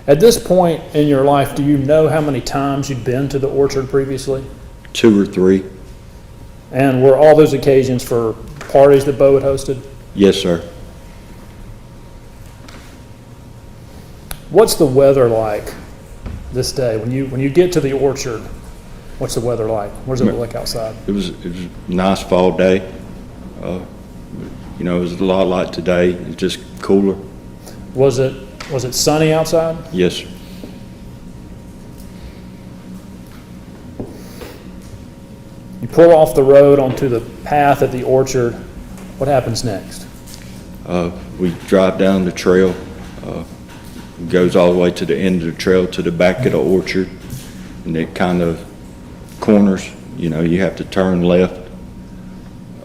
S6: At this point in your life, do you know how many times you'd been to the orchard previously?
S7: 2 or 3.
S6: And were all those occasions for parties that Beau had hosted?
S7: Yes, sir.
S6: What's the weather like this day? When you get to the orchard, what's the weather like? What does it look like outside?
S7: It was a nice fall day. It was a lot like today. It's just cooler.
S6: Was it sunny outside?
S7: Yes, sir.
S6: You pull off the road onto the path at the orchard. What happens next?
S7: We drive down the trail. It goes all the way to the end of the trail to the back of the orchard, and it kind of corners. You have to turn left.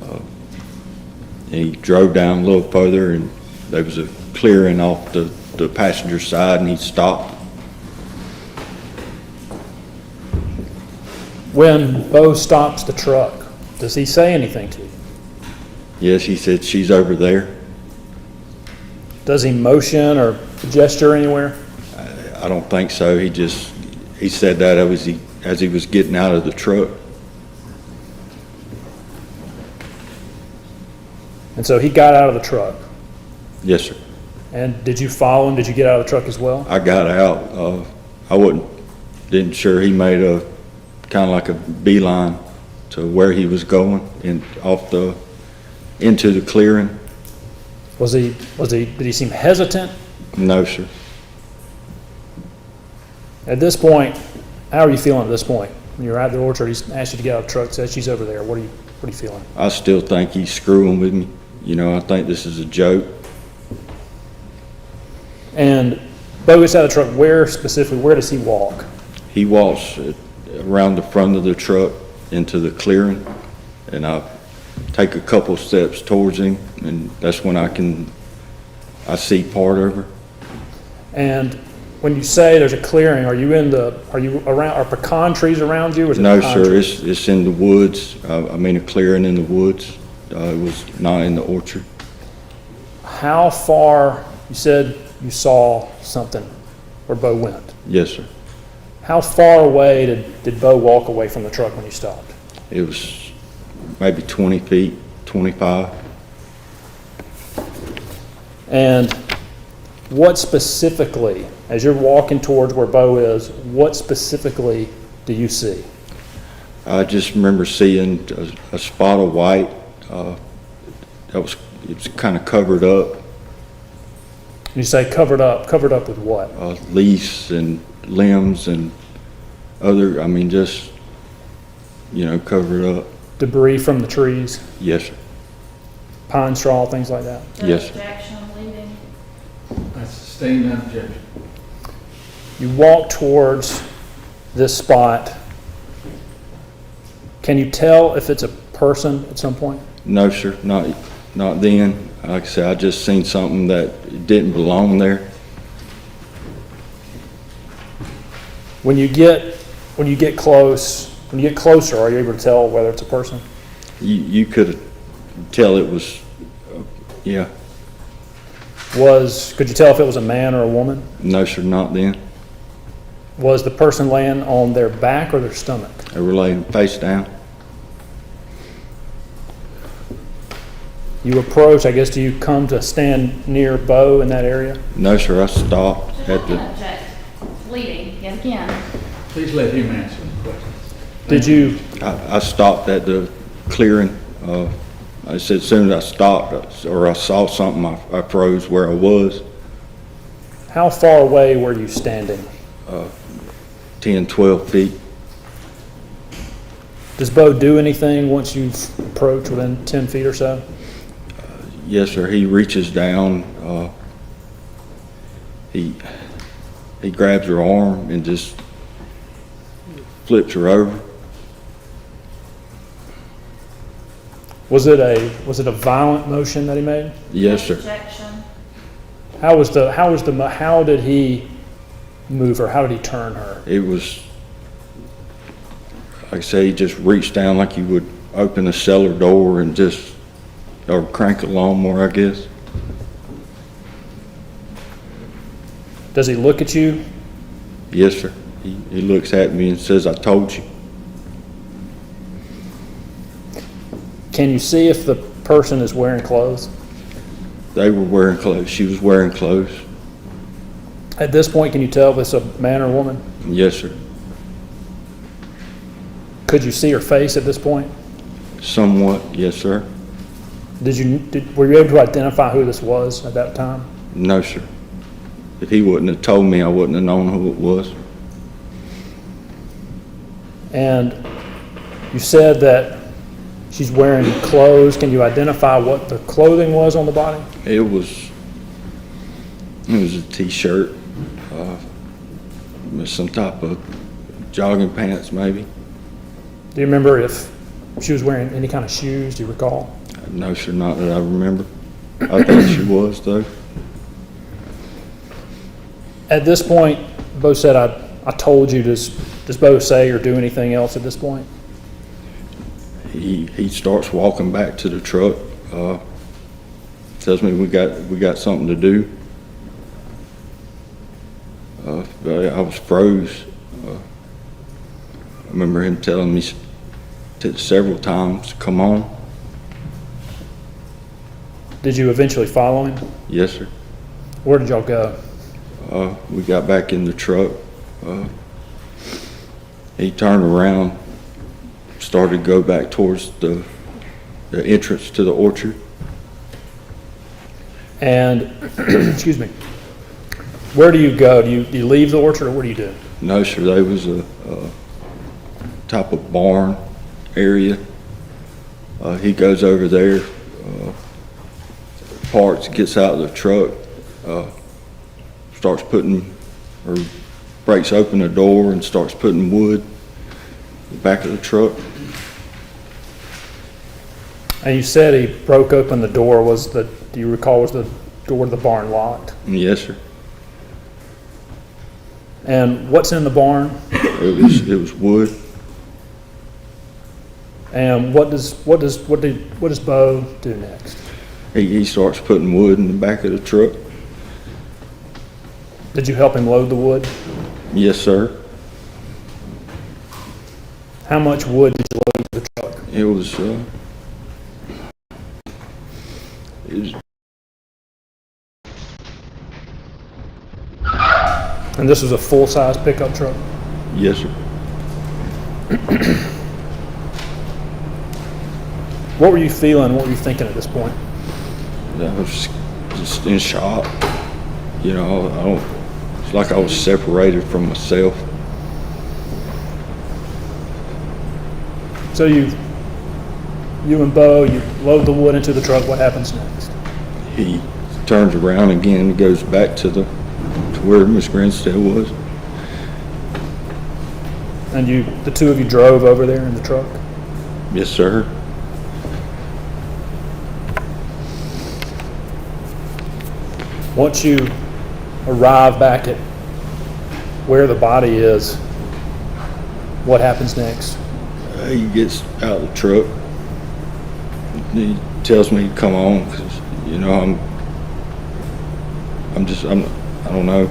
S7: And he drove down a little further, and there was a clearing off the passenger side, and he stopped.
S6: When Beau stops the truck, does he say anything to you?
S7: Yes, he said, "She's over there."
S6: Does he motion or gesture anywhere?
S7: I don't think so. He said that as he was getting out of the truck.
S6: And so he got out of the truck.
S7: Yes, sir.
S6: And did you follow him? Did you get out of the truck as well?
S7: I got out. I didn't sure he made a kind of like a beeline to where he was going and into the clearing.
S6: Did he seem hesitant?
S7: No, sir.
S6: At this point, how are you feeling at this point? When you're at the orchard, he's asked you to get out of the truck, says she's over there. What are you feeling?
S7: I still think he's screwing with me. I think this is a joke.
S6: And Beau gets out of the truck, where does he walk?
S7: He walks around the front of the truck into the clearing, and I take a couple steps towards him, and that's when I see part of her.
S6: And when you say there's a clearing, are you around, are pecan trees around you? Or is it
S7: No,
S6: pine
S7: sir,
S6: trees?
S7: it's in the woods, I mean a clearing in the woods. It was not in the orchard.
S6: How far, you said you saw something where Beau went.
S7: Yes, sir.
S6: How far away did Beau walk away from the truck when you stopped?
S7: It was maybe 20 feet, 25.
S6: And what specifically, as you're walking towards where Beau is, what specifically do you see?
S7: I just remember seeing a spot of white. It was kind of covered up,
S6: You say covered up with what?
S7: leaves and limbs and other, I mean, just, covered up.
S6: Debris from the trees,
S7: Yes, sir.
S6: pine straw, things like that?
S7: Yes, sir.
S1: Objection, leaving.
S2: That's sustained objection.
S6: You walk towards this spot. Can you tell if it's a person at some point?
S7: No, sir, not then. Like I said, I just seen something that didn't belong there.
S6: When you get closer, are you able to tell whether it's a person?
S7: You could tell it was, yeah.
S6: Could you tell if it was a man or a woman?
S7: No, sir, not then.
S6: Was the person laying on their back or their stomach?
S7: They were laying face down.
S6: You approach, I guess, do you come to stand near Beau in that area?
S7: No, sir, I stopped
S1: Just
S7: at
S1: not
S7: the,
S1: gonna object, leading, yet again.
S2: Please let him answer the question.
S6: Did you,
S7: I stopped at the clearing. I said as soon as I stopped or I saw something, I froze where I was,
S6: how far away were you standing?
S7: 10, 12 feet.
S6: Does Beau do anything once you've approached within 10 feet or so?
S7: Yes, sir, he reaches down, he grabs her arm and just flips her over.
S6: Was it a violent motion that he made?
S7: Yes, sir.
S1: Objection.
S6: How did he move her? How did he turn her?
S7: It was, like I say, he just reached down like you would open a cellar door and just, or crank a lawnmower, I guess.
S6: Does he look at you?
S7: Yes, sir. He looks at me and says, "I told you."
S6: Can you see if the person is wearing clothes?
S7: They were wearing clothes. She was wearing clothes.
S6: At this point, can you tell if it's a man or a woman?
S7: Yes, sir.
S6: Could you see her face at this point?
S7: Somewhat, yes, sir.
S6: Were you able to identify who this was at that time?
S7: No, sir. If he wouldn't have told me, I wouldn't have known who it was.
S6: And you said that she's wearing clothes. Can you identify what the clothing was on the body?
S7: It was a t-shirt, with some type of jogging pants, maybe.
S6: Do you remember if she was wearing any kind of shoes? Do you recall?
S7: No, sir, not that I remember. I think she was, though.
S6: At this point, Beau said, I told you. Does Beau say or do anything else at this point?
S7: He starts walking back to the truck, tells me we got something to do. But I was froze. I remember him telling me several times, "Come on."
S6: Did you eventually follow him?
S7: Yes, sir.
S6: Where did y'all go?
S7: We got back in the truck. He turned around, started to go back towards the entrance to the orchard.
S6: And, excuse me, where do you go? Do you leave the orchard or what do you do?
S7: No, sir, there was a type of barn area. He goes over there, parks, gets out of the truck, starts putting, or breaks open the door and starts putting wood in the back of the truck.
S6: And you said he broke open the door. Do you recall, was the door to the barn locked?
S7: Yes, sir.
S6: And what's in the barn?
S7: It was wood.
S6: And what does Beau do next?
S7: He starts putting wood in the back of the truck.
S6: Did you help him load the wood?
S7: Yes, sir.
S6: How much wood did you load into the truck?
S7: It was,
S6: And this was a full-size pickup truck?
S7: yes, sir.
S6: What were you feeling? What were you thinking at this point?
S7: I was just in shock. You know, it's like I was separated from myself.
S6: So you and Beau, you load the wood into the truck. What happens next?
S7: He turns around again and goes back to where Miss Grinstead was.
S6: And the two of you drove over there in the truck?
S7: Yes, sir.
S6: Once you arrive back at where the body is, what happens next?
S7: He gets out of the truck. He tells me to come on because, you know, I don't know.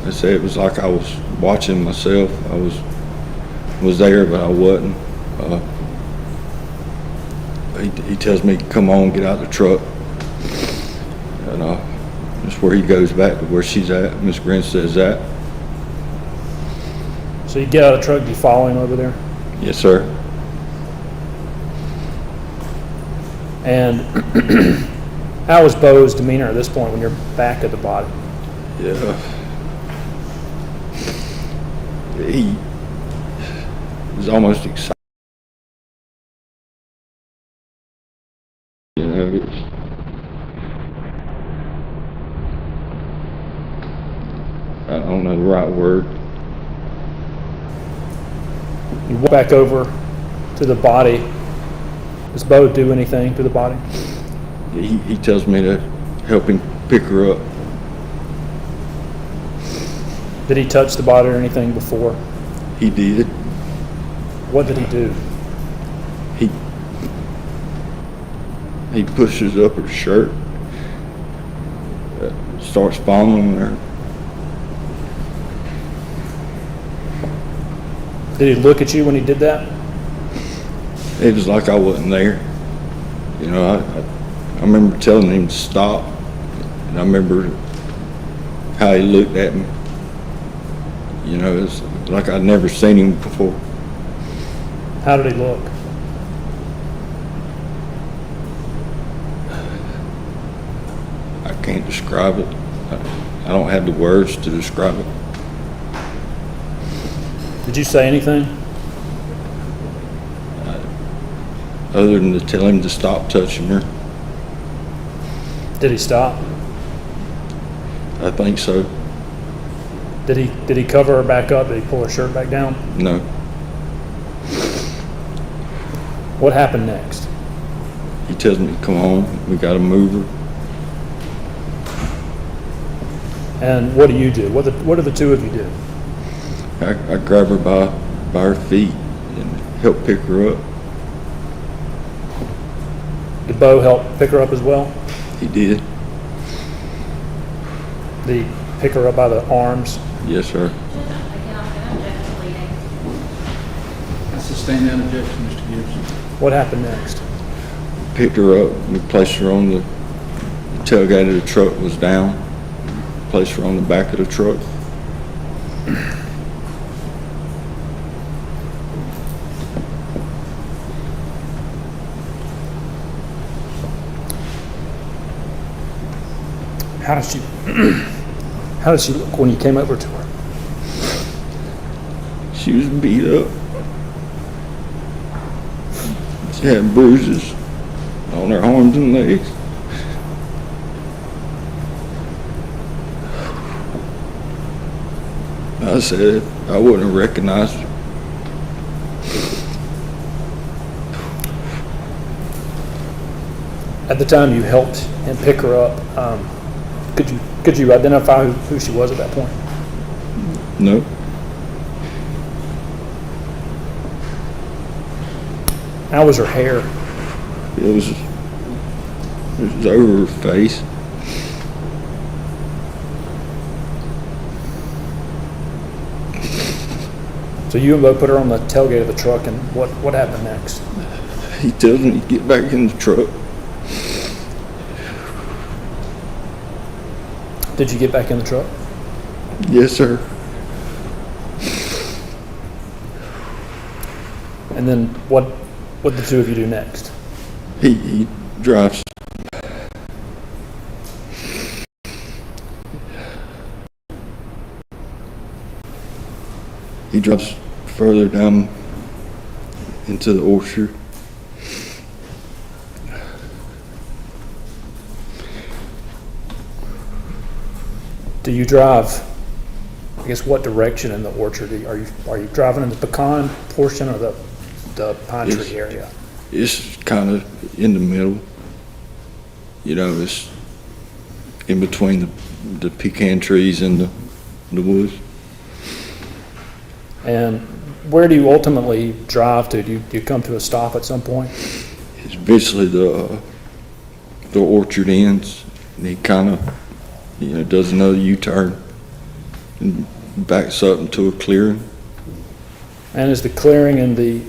S7: I say it was like I was watching myself. I was there, but I wasn't. He tells me to come on, get out of the truck. And that's where he goes back to where she's at, Miss Grinstead's at.
S6: So you get out of the truck, you follow him over there?
S7: Yes, sir.
S6: And how was Beau's demeanor at this point when you're back at the body?
S7: Yeah. He was almost excited. You know, I don't know the right word.
S6: You walk back over to the body. Does Beau do anything to the body?
S7: He tells me to help him pick her up.
S6: Did he touch the body or anything before?
S7: He did.
S6: What did he do?
S7: He pushes up her shirt, starts fondling her.
S6: Did he look at you when he did that?
S7: It was like I wasn't there. You know, I remember telling him to stop, and I remember how he looked at me. You know, it's like I'd never seen him before.
S6: How did he look?
S7: I can't describe it. I don't have the words to describe it.
S6: Did you say anything?
S7: Other than to tell him to stop touching her.
S6: Did he stop?
S7: I think so.
S6: Did he cover her back up? Did he pull her shirt back down?
S7: No.
S6: What happened next?
S7: He tells me to come on. We got to move her.
S6: And what do you do? What do the two of you do?
S7: I grab her by her feet and help pick her up.
S6: Did Beau help pick her up as well?
S7: He did.
S6: Did he pick her up by the arms?
S7: Yes, sir.
S1: Again, I'm gonna object to bleeding.
S2: I sustain that objection, Mr. Gibbs.
S6: What happened next?
S7: Picked her up. We placed her on the tailgate of the truck was down. Placed her on the back of the truck.
S6: How did she look when you came over to her?
S7: She was beat up. She had bruises on her arms and legs. I said I wouldn't have recognized her.
S6: At the time you helped him pick her up, could you identify who she was at that point?
S7: No.
S6: How was her hair?
S7: It was over her face.
S6: So you and Beau put her on the tailgate of the truck, and what happened next?
S7: He tells me to get back in the truck.
S6: Did you get back in the truck?
S7: Yes, sir.
S6: And then what did the two of you do next?
S7: He drives. He drives further down into the orchard.
S6: Do you drive, I guess, what direction in the orchard? Are you driving in the pecan portion or the pine
S7: Yes.
S6: tree area?
S7: It's kind of in the middle. You know, it's in between the pecan trees and the woods.
S6: And where do you ultimately drive to? Do you come to a stop at some point?
S7: It's eventually the orchard ends, and he kind of, does another U-turn and backs up into a clearing.
S6: And is the clearing in the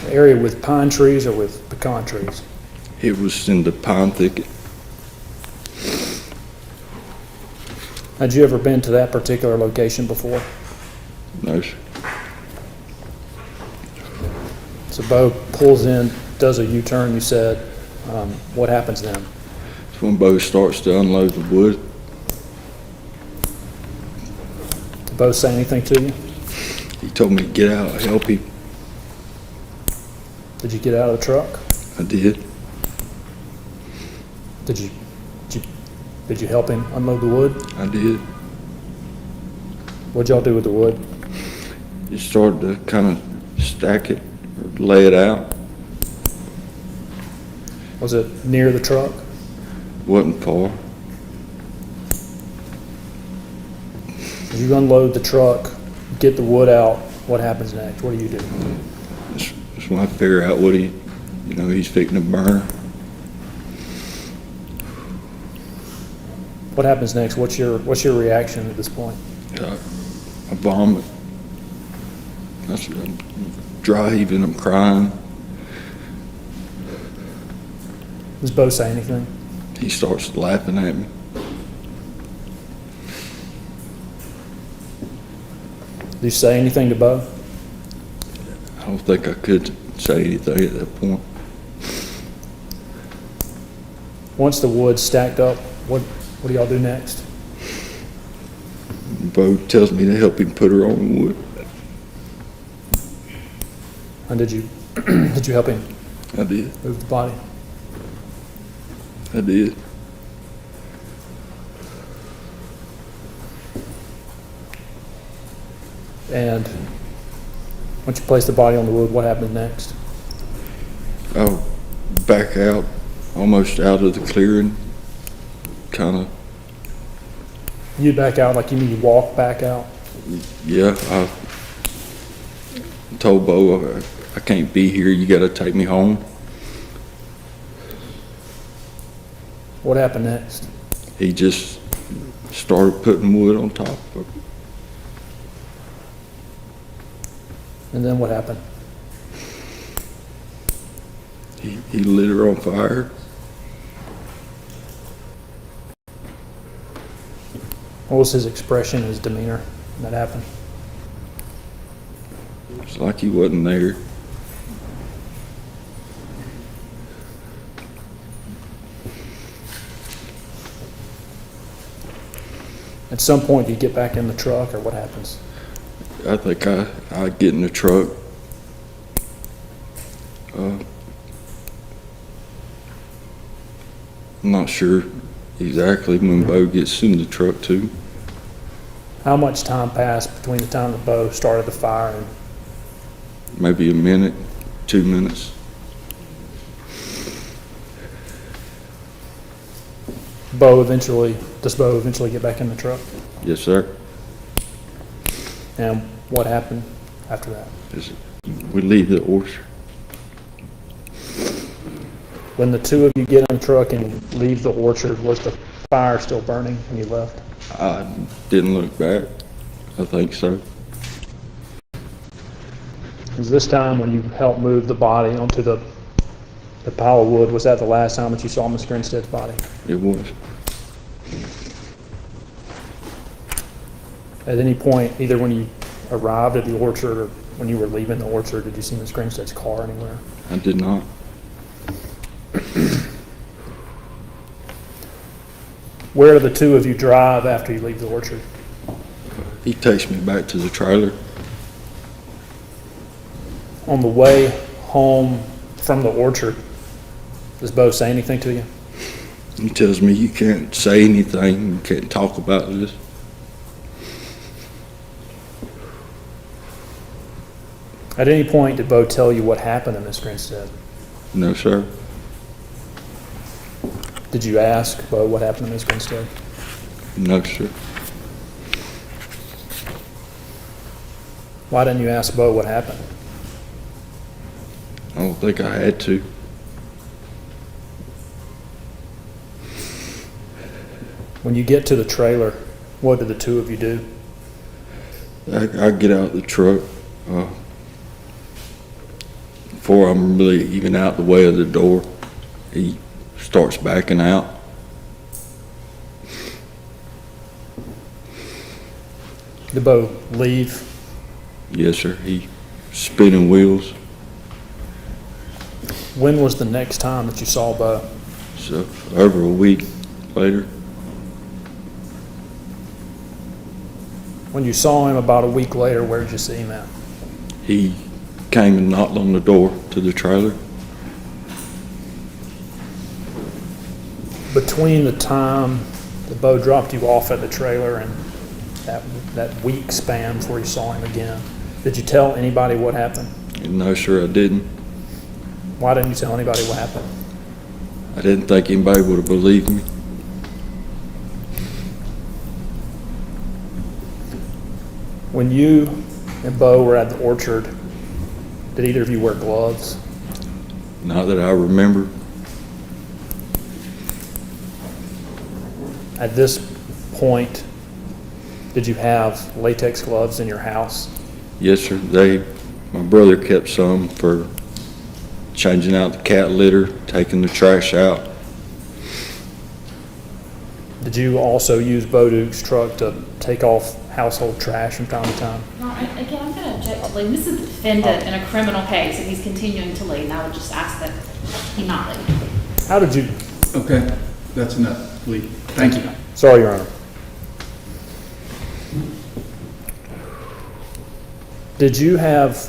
S6: area with pine trees or with pecan trees?
S7: It was in the pine thicket.
S6: Had you ever been to that particular location before?
S7: No, sir.
S6: So Beau pulls in, does a U-turn, you said. What happens then?
S7: It's when Beau starts to unload the wood.
S6: Did Beau say anything to you?
S7: He told me to get out and help him.
S6: Did you get out of the truck?
S7: I did.
S6: Did you help him unload the wood?
S7: I did.
S6: What'd y'all do with the wood?
S7: He started to kind of stack it, or lay it out.
S6: Was it near the truck?
S7: Wasn't far.
S6: You unload the truck, get the wood out, what happens next? What do you do?
S7: That's when I figure out what he's fixing to burn.
S6: What happens next? What's your reaction at this point?
S7: I vomit. I'm dry heaving, I'm crying.
S6: Does Beau say anything?
S7: He starts laughing at me.
S6: Do you say anything to Beau?
S7: I don't think I could say anything at that point.
S6: Once the wood's stacked up, what do y'all do next?
S7: Beau tells me to help him put her on the wood.
S6: And did you did you help him
S7: I did.
S6: move the body?
S7: I did.
S6: And once you place the body on the wood, what happens next?
S7: I'll back out, almost out of the clearing, kind of.
S6: You back out like you mean you walk back out?
S7: Yeah, I told Beau I can't be here. You got to take me home.
S6: What happened next?
S7: He just started putting wood on top of it.
S6: And then what happened?
S7: He lit her on fire.
S6: What was his expression, his demeanor when that happened?
S7: It's like he wasn't there.
S6: At some point, do you get back in the truck, or what happens?
S7: I think I get in the truck. I'm not sure exactly when Beau gets in the truck too.
S6: How much time passed between the time that Beau started the fire and
S7: Maybe a minute, 2 minutes.
S6: does Beau eventually get back in the truck?
S7: Yes, sir.
S6: And what happened after that?
S7: We leave the orchard.
S6: When the two of you get in the truck and leave the orchard, was the fire still burning when you left?
S7: I didn't look back. I think so.
S6: Was this time when you helped move the body onto the pile of wood, was that the last time that you saw Miss Grinstead's body?
S7: It was.
S6: At any point, either when you arrived at the orchard or when you were leaving the orchard, did you see Miss Grinstead's car anywhere?
S7: I did not.
S6: Where do the two of you drive after you leave the orchard?
S7: He takes me back to the trailer.
S6: On the way home from the orchard, does Beau say anything to you?
S7: He tells me you can't say anything, you can't talk about this.
S6: At any point, did Beau tell you what happened to Miss Grinstead?
S7: No, sir.
S6: Did you ask Beau what happened to Miss Grinstead?
S7: No, sir.
S6: Why didn't you ask Beau what happened?
S7: I don't think I had to.
S6: When you get to the trailer, what did the two of you do?
S7: I get out of the truck. Before I'm really even out the way of the door, he starts backing out.
S6: Did Beau leave?
S7: Yes, sir. He spinning wheels.
S6: When was the next time that you saw Beau?
S7: So over a week later,
S6: When you saw him about a week later, where did you see him at?
S7: he came and knocked on the door to the trailer.
S6: Between the time that Beau dropped you off at the trailer and that week span before you saw him again, did you tell anybody what happened?
S7: And no, sir, I didn't.
S6: Why didn't you tell anybody what happened?
S7: I didn't think anybody would have believed me.
S6: When you and Beau were at the orchard, did either of you wear gloves?
S7: Not that I remember.
S6: At this point, did you have latex gloves in your house?
S7: Yes, sir. My brother kept some for changing out the cat litter, taking the trash out.
S6: Did you also use Beau Duke's truck to take off household trash from time to time?
S1: No, again, I'm gonna object to leave. This is the defendant in a criminal case, and he's continuing to leave, and I would just ask that he not leave.
S6: How did you,
S2: Okay, that's enough, Lee. Thank you.
S6: sorry, Your Honor. Did you have,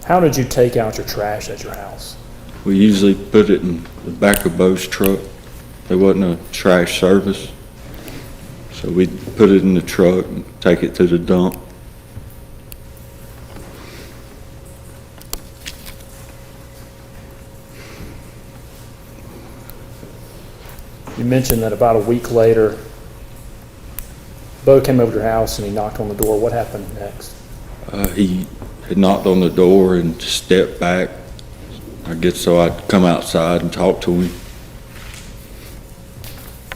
S6: how did you take out your trash at your house?
S7: We usually put it in the back of Beau's truck. There wasn't a trash service. So we'd put it in the truck and take it to the dump.
S6: You mentioned that about a week later, Beau came over to your house and he knocked on the door. What happened next?
S7: He had knocked on the door and stepped back. I guess so I'd come outside and talk to him.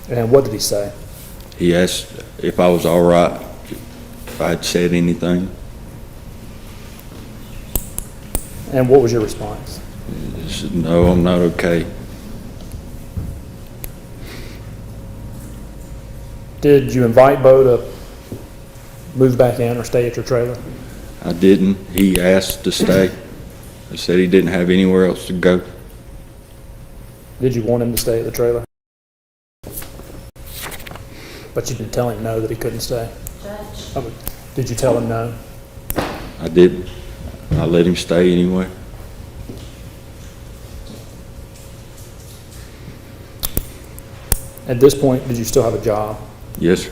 S6: And what did he say?
S7: He asked if I was all right, if I had said anything.
S6: And what was your response?
S7: I said, no, I'm not okay.
S6: Did you invite Beau to move back in or stay at your trailer?
S7: I didn't. He asked to stay. He said he didn't have anywhere else to go.
S6: Did you want him to stay at the trailer? But you didn't tell him no, that he couldn't stay?
S1: Judge.
S6: Oh, did you tell him no?
S7: I didn't. I let him stay anyway.
S6: At this point, did you still have a job?
S7: Yes, sir.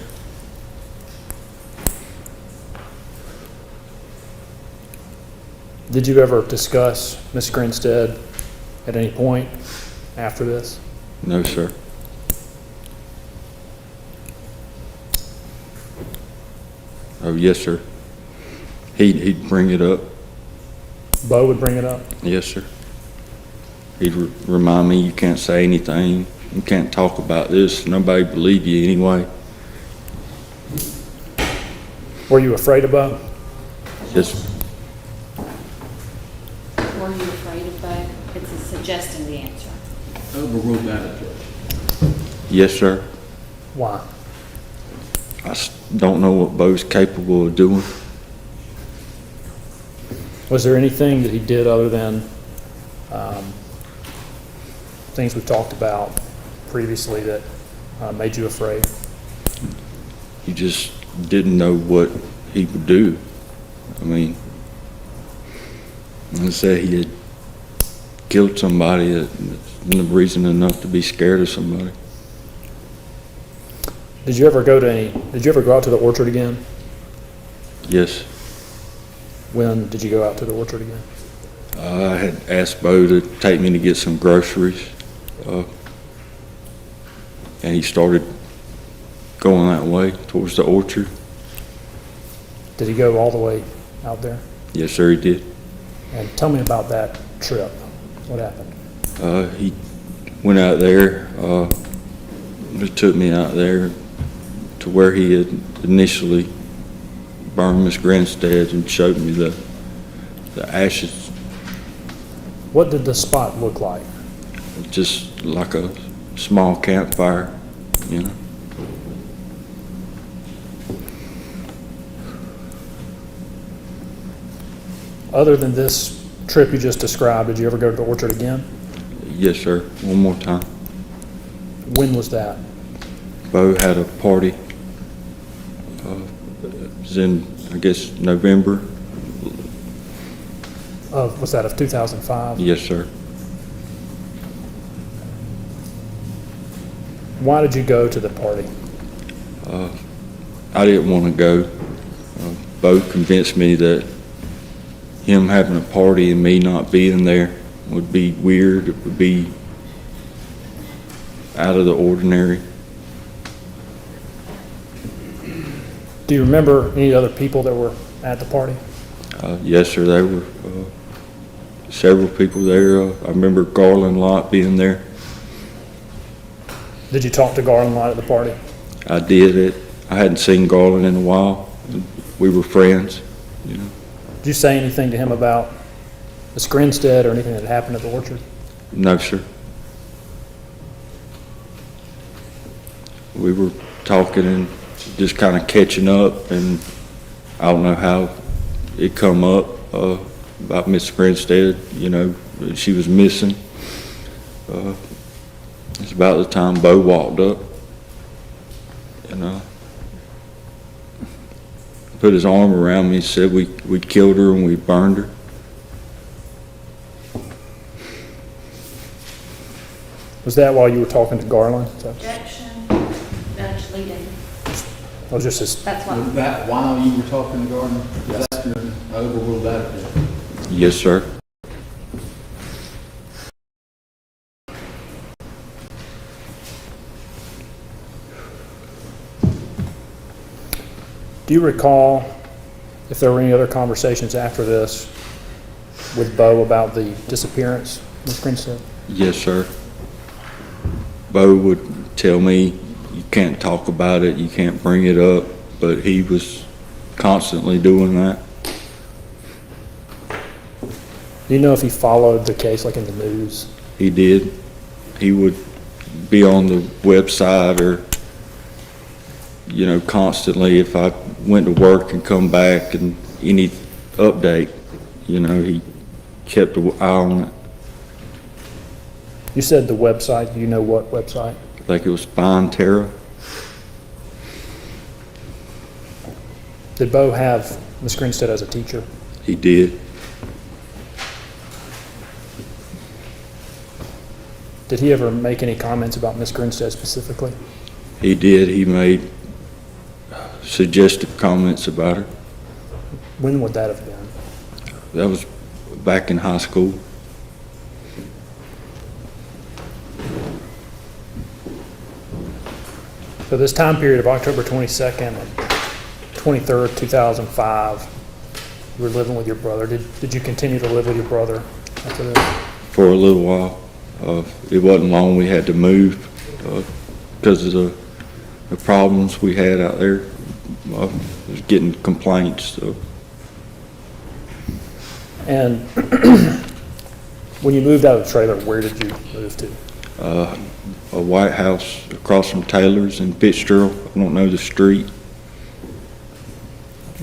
S6: Did you ever discuss Miss Grinstead at any point after this?
S7: No, sir. Oh, yes, sir. He'd bring it up.
S6: Beau would bring it up?
S7: Yes, sir. He'd remind me, you can't say anything. You can't talk about this. Nobody believe you anyway.
S6: Were you afraid of Beau?
S7: Just,
S8: Were you afraid of Beau? It's a suggesting the answer.
S2: Overruled that, Judge.
S7: yes, sir.
S6: Why?
S7: Don't know what Beau's capable of doing.
S6: Was there anything that he did other than things we've talked about previously that made you afraid?
S7: You just didn't know what he would do. I mean, like I said, he had killed somebody. That's no reason enough to be scared of somebody.
S6: Did you ever go out to the orchard again?
S7: Yes.
S6: When did you go out to the orchard again?
S7: I had asked Beau to take me to get some groceries, and he started going that way towards the orchard.
S6: Did he go all the way out there?
S7: Yes, sir, he did.
S6: And tell me about that trip. What happened?
S7: He went out there, he took me out there to where he had initially burned Miss Grinstead and showed me the ashes,
S6: What did the spot look like?
S7: just like a small campfire, you know.
S6: Other than this trip you just described, did you ever go to the orchard again?
S7: Yes, sir, one more time.
S6: When was that?
S7: Beau had a party, it was in, I guess, November.
S6: Was that of 2005?
S7: Yes, sir.
S6: Why did you go to the party?
S7: I didn't want to go. Beau convinced me that him having a party and me not being there would be weird. It would be out of the ordinary.
S6: Do you remember any other people that were at the party?
S7: Yes, sir, there were several people there. I remember Garland Lott being there.
S6: Did you talk to Garland a lot at the party?
S7: I did it. I hadn't seen Garland in a while. We were friends, you know.
S6: Did you say anything to him about Miss Grinstead or anything that happened at the orchard?
S7: No, sir. We were talking and just kind of catching up, and I don't know how it come up about Miss Grinstead, you know, she was missing. It's about the time Beau walked up, and put his arm around me and said we killed her and we burned her.
S6: Was that while you were talking to Garland?
S8: Objection, Judge Leading.
S6: Or just his,
S8: That's what,
S2: Was that while you were talking to Gardner? Is that your overruled that?
S7: Yes, sir.
S6: do you recall if there were any other conversations after this with Beau about the disappearance, Miss Grinstead?
S7: Yes, sir. Beau would tell me, you can't talk about it, you can't bring it up, but he was constantly doing that.
S6: Do you know if he followed the case like in the news?
S7: He did. He would be on the website or, you know, constantly if I went to work and come back and any update, you know, he kept an eye on it.
S6: You said the website. Do you know what website?
S7: I think it was Find Tara.
S6: Did Beau have Miss Grinstead as a teacher?
S7: He did.
S6: Did he ever make any comments about Miss Grinstead specifically?
S7: He did. He made suggestive comments about her.
S6: When would that have been?
S7: That was back in high school.
S6: So this time period of October 22nd and 23rd, 2005, you were living with your brother. Did you continue to live with your brother after this?
S7: For a little while. It wasn't long. We had to move because of the problems we had out there. Was getting complaints. So.
S6: And when you moved out of the trailer, where did you move to?
S7: A White House across from Taylor's in Fitzgerald. I don't know the street.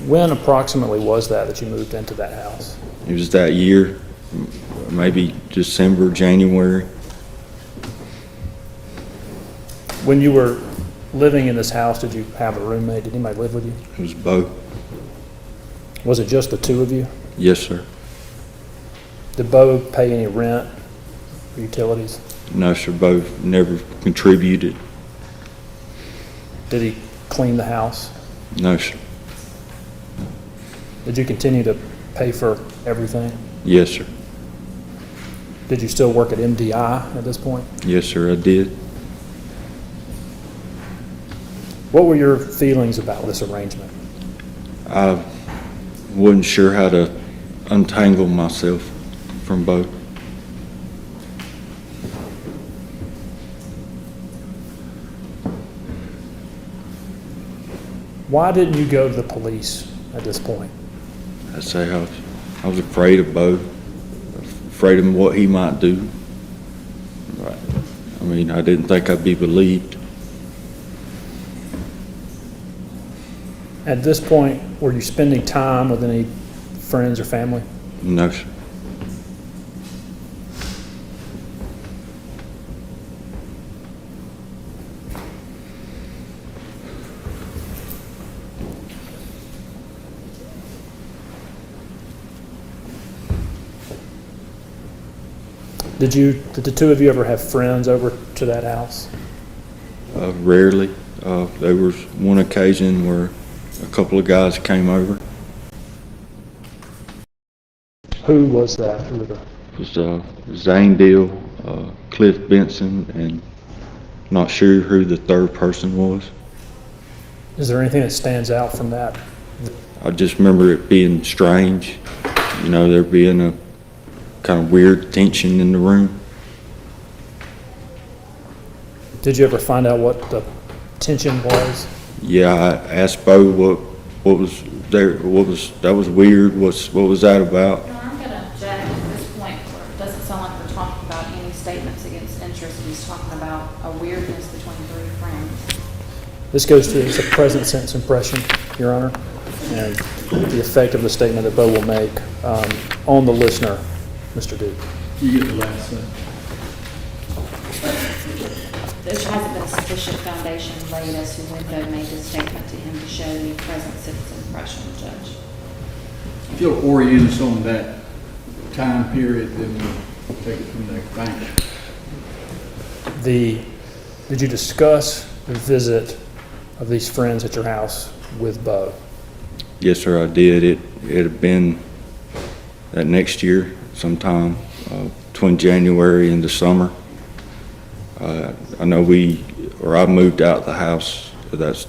S6: When approximately was that you moved into that house?
S7: It was that year, maybe December, January.
S6: When you were living in this house, did you have a roommate? Did anybody live with you?
S7: It was Beau.
S6: Was it just the two of you?
S7: Yes, sir.
S6: Did Beau pay any rent or utilities?
S7: No, sir. Beau never contributed.
S6: Did he clean the house?
S7: No, sir.
S6: Did you continue to pay for everything?
S7: Yes, sir.
S6: Did you still work at MDI at this point?
S7: Yes, sir, I did.
S6: What were your feelings about this arrangement?
S7: I wasn't sure how to untangle myself from Beau.
S6: Why didn't you go to the police at this point?
S7: I'd say I was afraid of Beau, afraid of what he might do. I mean, I didn't think I'd be believed.
S6: At this point, were you spending time with any friends or family?
S7: No, sir.
S6: Did the two of you ever have friends over to that house?
S7: Rarely. There was one occasion where a couple of guys came over.
S6: Who was that? Who were the...
S7: It was Zane Deal, Cliff Benson, and not sure who the third person was.
S6: Is there anything that stands out from that?
S7: I just remember it being strange, you know, there being a kind of weird tension in the room.
S6: Did you ever find out what the tension was?
S7: Yeah, I asked Beau what was there, that was weird, what was that about?
S1: No, I'm gonna object at this point, where it doesn't sound like we're talking about any statements against interest. He's talking about a weirdness between three friends.
S6: This goes to it's a present sense impression, Your Honor, and the effect of the statement that Beau will make on the listener, Mr. Duke.
S2: You get the last thing.
S8: There hasn't been sufficient foundation laid as to when Beau made this statement to him to show the present sense impression, Judge.
S2: If you'll orient us on that time period, then we'll take it from there. Thank you.
S6: Did you discuss the visit of these friends at your house with Beau?
S7: Yes, sir, I did. It had been that next year sometime, between January and the summer. I know I moved out the house, that's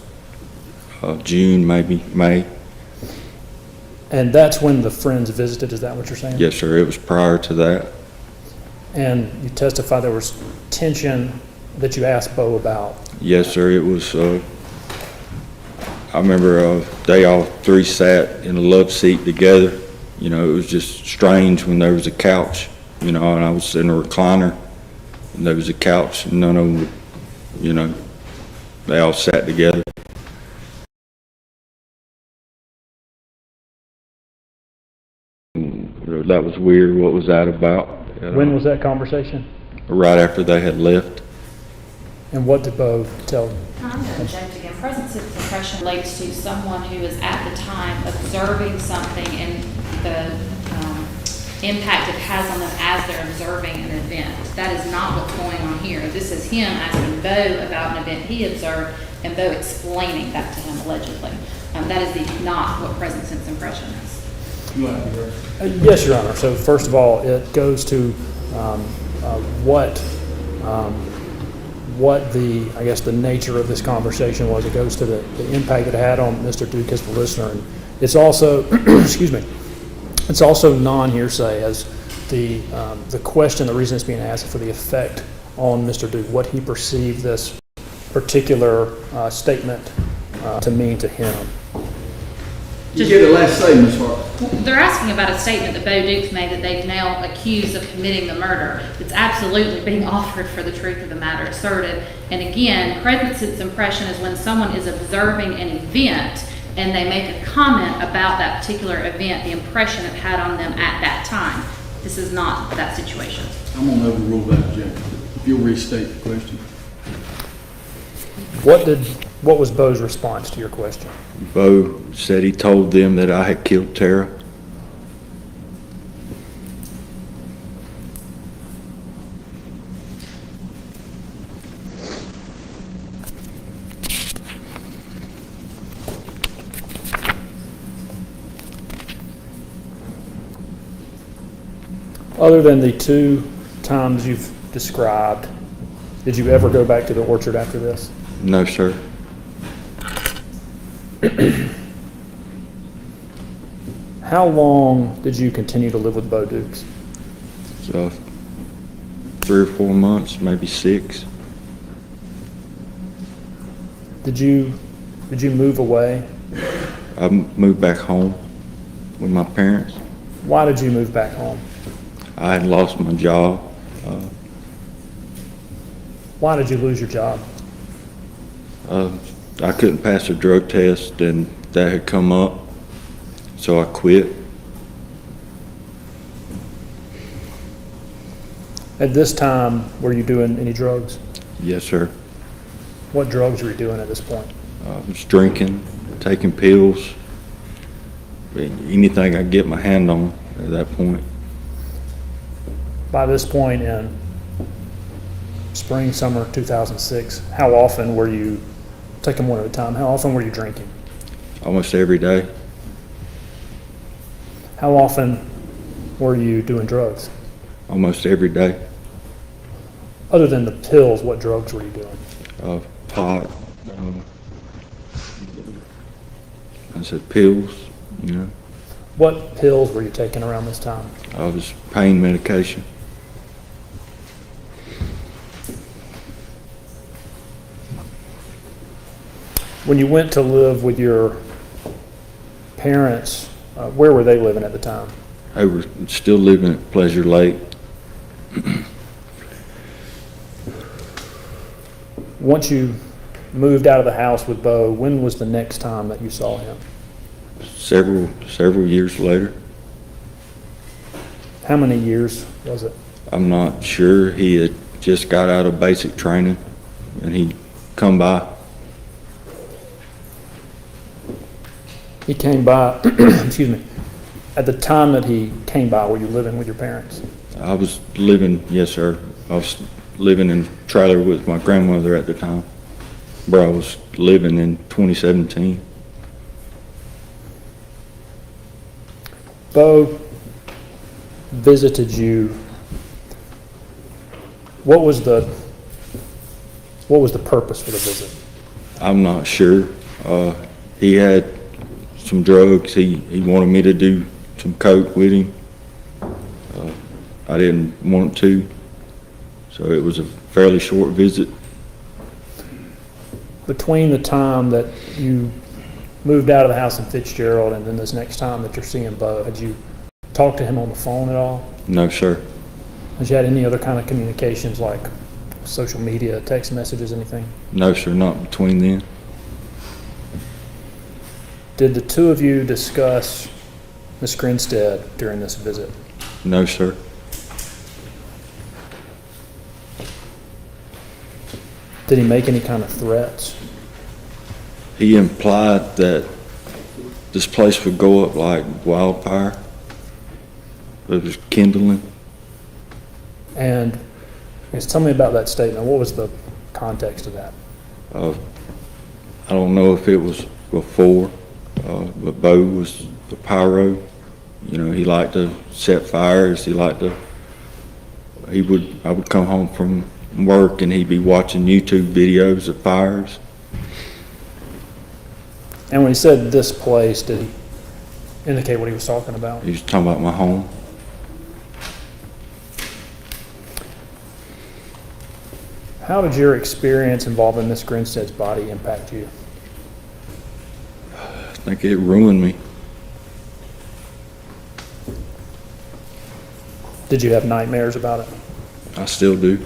S7: June, maybe May.
S6: And that's when the friends visited, is that what you're saying?
S7: Yes, sir, it was prior to that.
S6: And you testified there was tension that you asked Beau about.
S7: Yes, sir, it was, I remember they all three sat in a love seat together. You know, it was just strange when there was a couch, you know, and I was in a recliner, and there was a couch, and none of them, you know, they all sat together. That was weird. What was that about?
S6: When was that conversation?
S7: Right after they had left.
S6: And what did Beau tell you?
S8: I'm going to object again. Present sense impression relates to someone who is at the time observing something and the impact it has on them as they're observing an event. That is not what's going on here. This is him asking Beau about an event he observed and Beau explaining that to him allegedly. That is not what present sense impression is.
S6: Yes, Your Honor. So first of all, it goes to what what the, I guess, the nature of this conversation was. It goes to the impact it had on Mr. Duke as the listener. And it's also, excuse me, it's also non-hearsay, as the question, the reason it's being asked is for the effect on Mr. Duke, what he perceived this particular statement to mean to him.
S2: You get the last say, Ms. Hart.
S8: They're asking about a statement that Beau Duke's made that they've now accused of committing the murder. It's absolutely being offered for the truth of the matter asserted. And again, present sense impression is when someone is observing an event and they make a comment about that particular event, the impression it had on them at that time. This is not that situation.
S2: I'm gonna overrule that objection. If you'll restate the question.
S6: What was Beau's response to your question?
S7: Beau said he told them that I had killed Tara.
S6: Other than the 2 times you've described, did you ever go back to the orchard after this?
S7: No, sir.
S6: How long did you continue to live with Beau Dukes?
S7: So 3 or 4 months, maybe 6.
S6: Did you move away?
S7: I moved back home with my parents.
S6: Why did you move back home?
S7: I had lost my job.
S6: Why did you lose your job?
S7: I couldn't pass a drug test, and that had come up, so I quit.
S6: At this time, were you doing any drugs?
S7: Yes, sir.
S6: What drugs were you doing at this point?
S7: I was drinking, taking pills, anything I could get my hand on at that point.
S6: By this point in spring, summer 2006, how often were you, take them one at a time, how often were you drinking?
S7: Almost every day.
S6: How often were you doing drugs?
S7: Almost every day.
S6: Other than the pills, what drugs were you doing?
S7: Pot. I said pills, you know.
S6: What pills were you taking around this time?
S7: I was pain medication.
S6: When you went to live with your parents, where were they living at the time?
S7: They were still living at Pleasure Lake.
S6: Once you moved out of the house with Beau, when was the next time that you saw him?
S7: Several years later.
S6: How many years was it?
S7: I'm not sure. He had just got out of basic training, and he'd come by.
S6: He came by, excuse me, at the time that he came by, were you living with your parents?
S7: I was living, yes, sir. I was living in a trailer with my grandmother at the time, where I was living in 2017.
S6: Beau visited you. What was the purpose for the visit?
S7: I'm not sure. He had some drugs. He wanted me to do some coke with him. I didn't want to, so it was a fairly short visit.
S6: Between the time that you moved out of the house in Fitzgerald and then this next time that you're seeing Beau, had you talked to him on the phone at all?
S7: No, sir.
S6: Had you had any other kind of communications like social media, text messages, anything?
S7: No, sir, not between then.
S6: Did the two of you discuss Miss Grinstead during this visit?
S7: No, sir.
S6: Did he make any kind of threats?
S7: He implied that this place would go up like wildfire. It was kindling.
S6: And just tell me about that statement. What was the context of that?
S7: I don't know if it was before, but Beau was the pyro. You know, he liked to set fires. I would come home from work, and he'd be watching YouTube videos of fires.
S6: And when he said this place, did he indicate what he was talking about?
S7: He was talking about my home.
S6: How did your experience involving Miss Grinstead's body impact you?
S7: I think it ruined me.
S6: Did you have nightmares about it?
S7: I still do.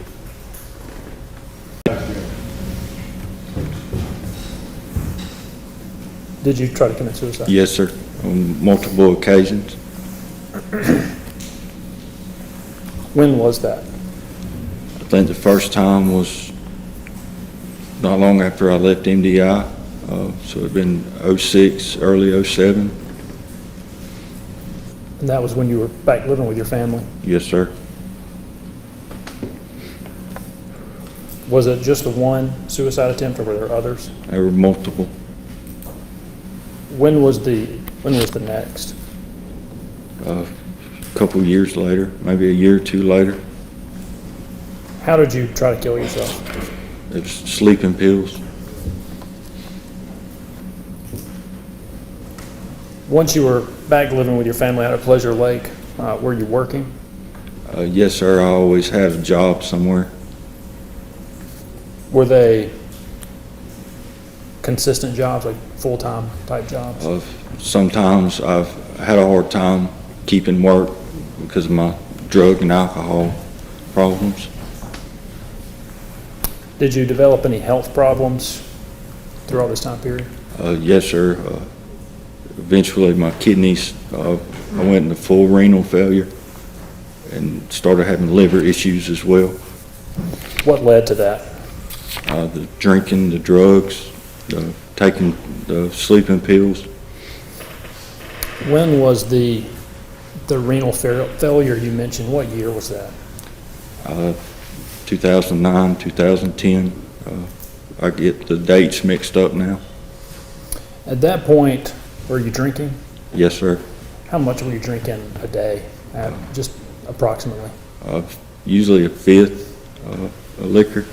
S6: Did you try to commit suicide?
S7: Yes, sir, on multiple occasions.
S6: When was that?
S7: I think the first time was not long after I left MDI, so it'd been '06, early '07.
S6: And that was when you were back living with your family?
S7: Yes, sir.
S6: Was it just the one suicide attempt, or were there others?
S7: There were multiple.
S6: When was the next?
S7: A couple years later, maybe a year or two later.
S6: How did you try to kill yourself?
S7: It was sleeping pills.
S6: Once you were back living with your family out at Pleasure Lake, were you working?
S7: Yes, sir, I always had a job somewhere.
S6: Were they consistent jobs, like full-time type jobs?
S7: Sometimes I've had a hard time keeping work because of my drug and alcohol problems.
S6: Did you develop any health problems through all this time period?
S7: Yes, sir. Eventually, my kidneys, I went into full renal failure and started having liver issues as well.
S6: What led to that?
S7: The drinking, the drugs, taking the sleeping pills.
S6: When was the renal failure you mentioned? What year was that?
S7: 2009, 2010. I get the dates mixed up now.
S6: At that point, were you drinking?
S7: Yes, sir.
S6: How much were you drinking a day, just approximately?
S7: Usually a fifth of liquor.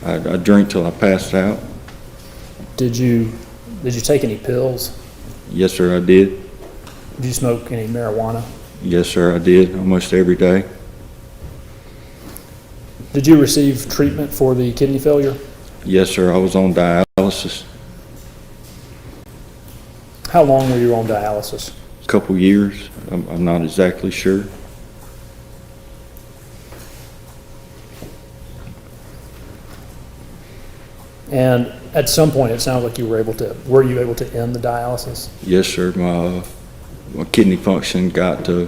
S7: I drink till I passed out.
S6: Did you take any pills?
S7: Yes, sir, I did.
S6: Did you smoke any marijuana?
S7: Yes, sir, I did, almost every day.
S6: Did you receive treatment for the kidney failure?
S7: Yes, sir, I was on dialysis
S6: How long were you on dialysis?
S7: a couple years. I'm not exactly sure.
S6: And at some point, it sounds like you were able to end the dialysis?
S7: Yes, sir, my kidney function got to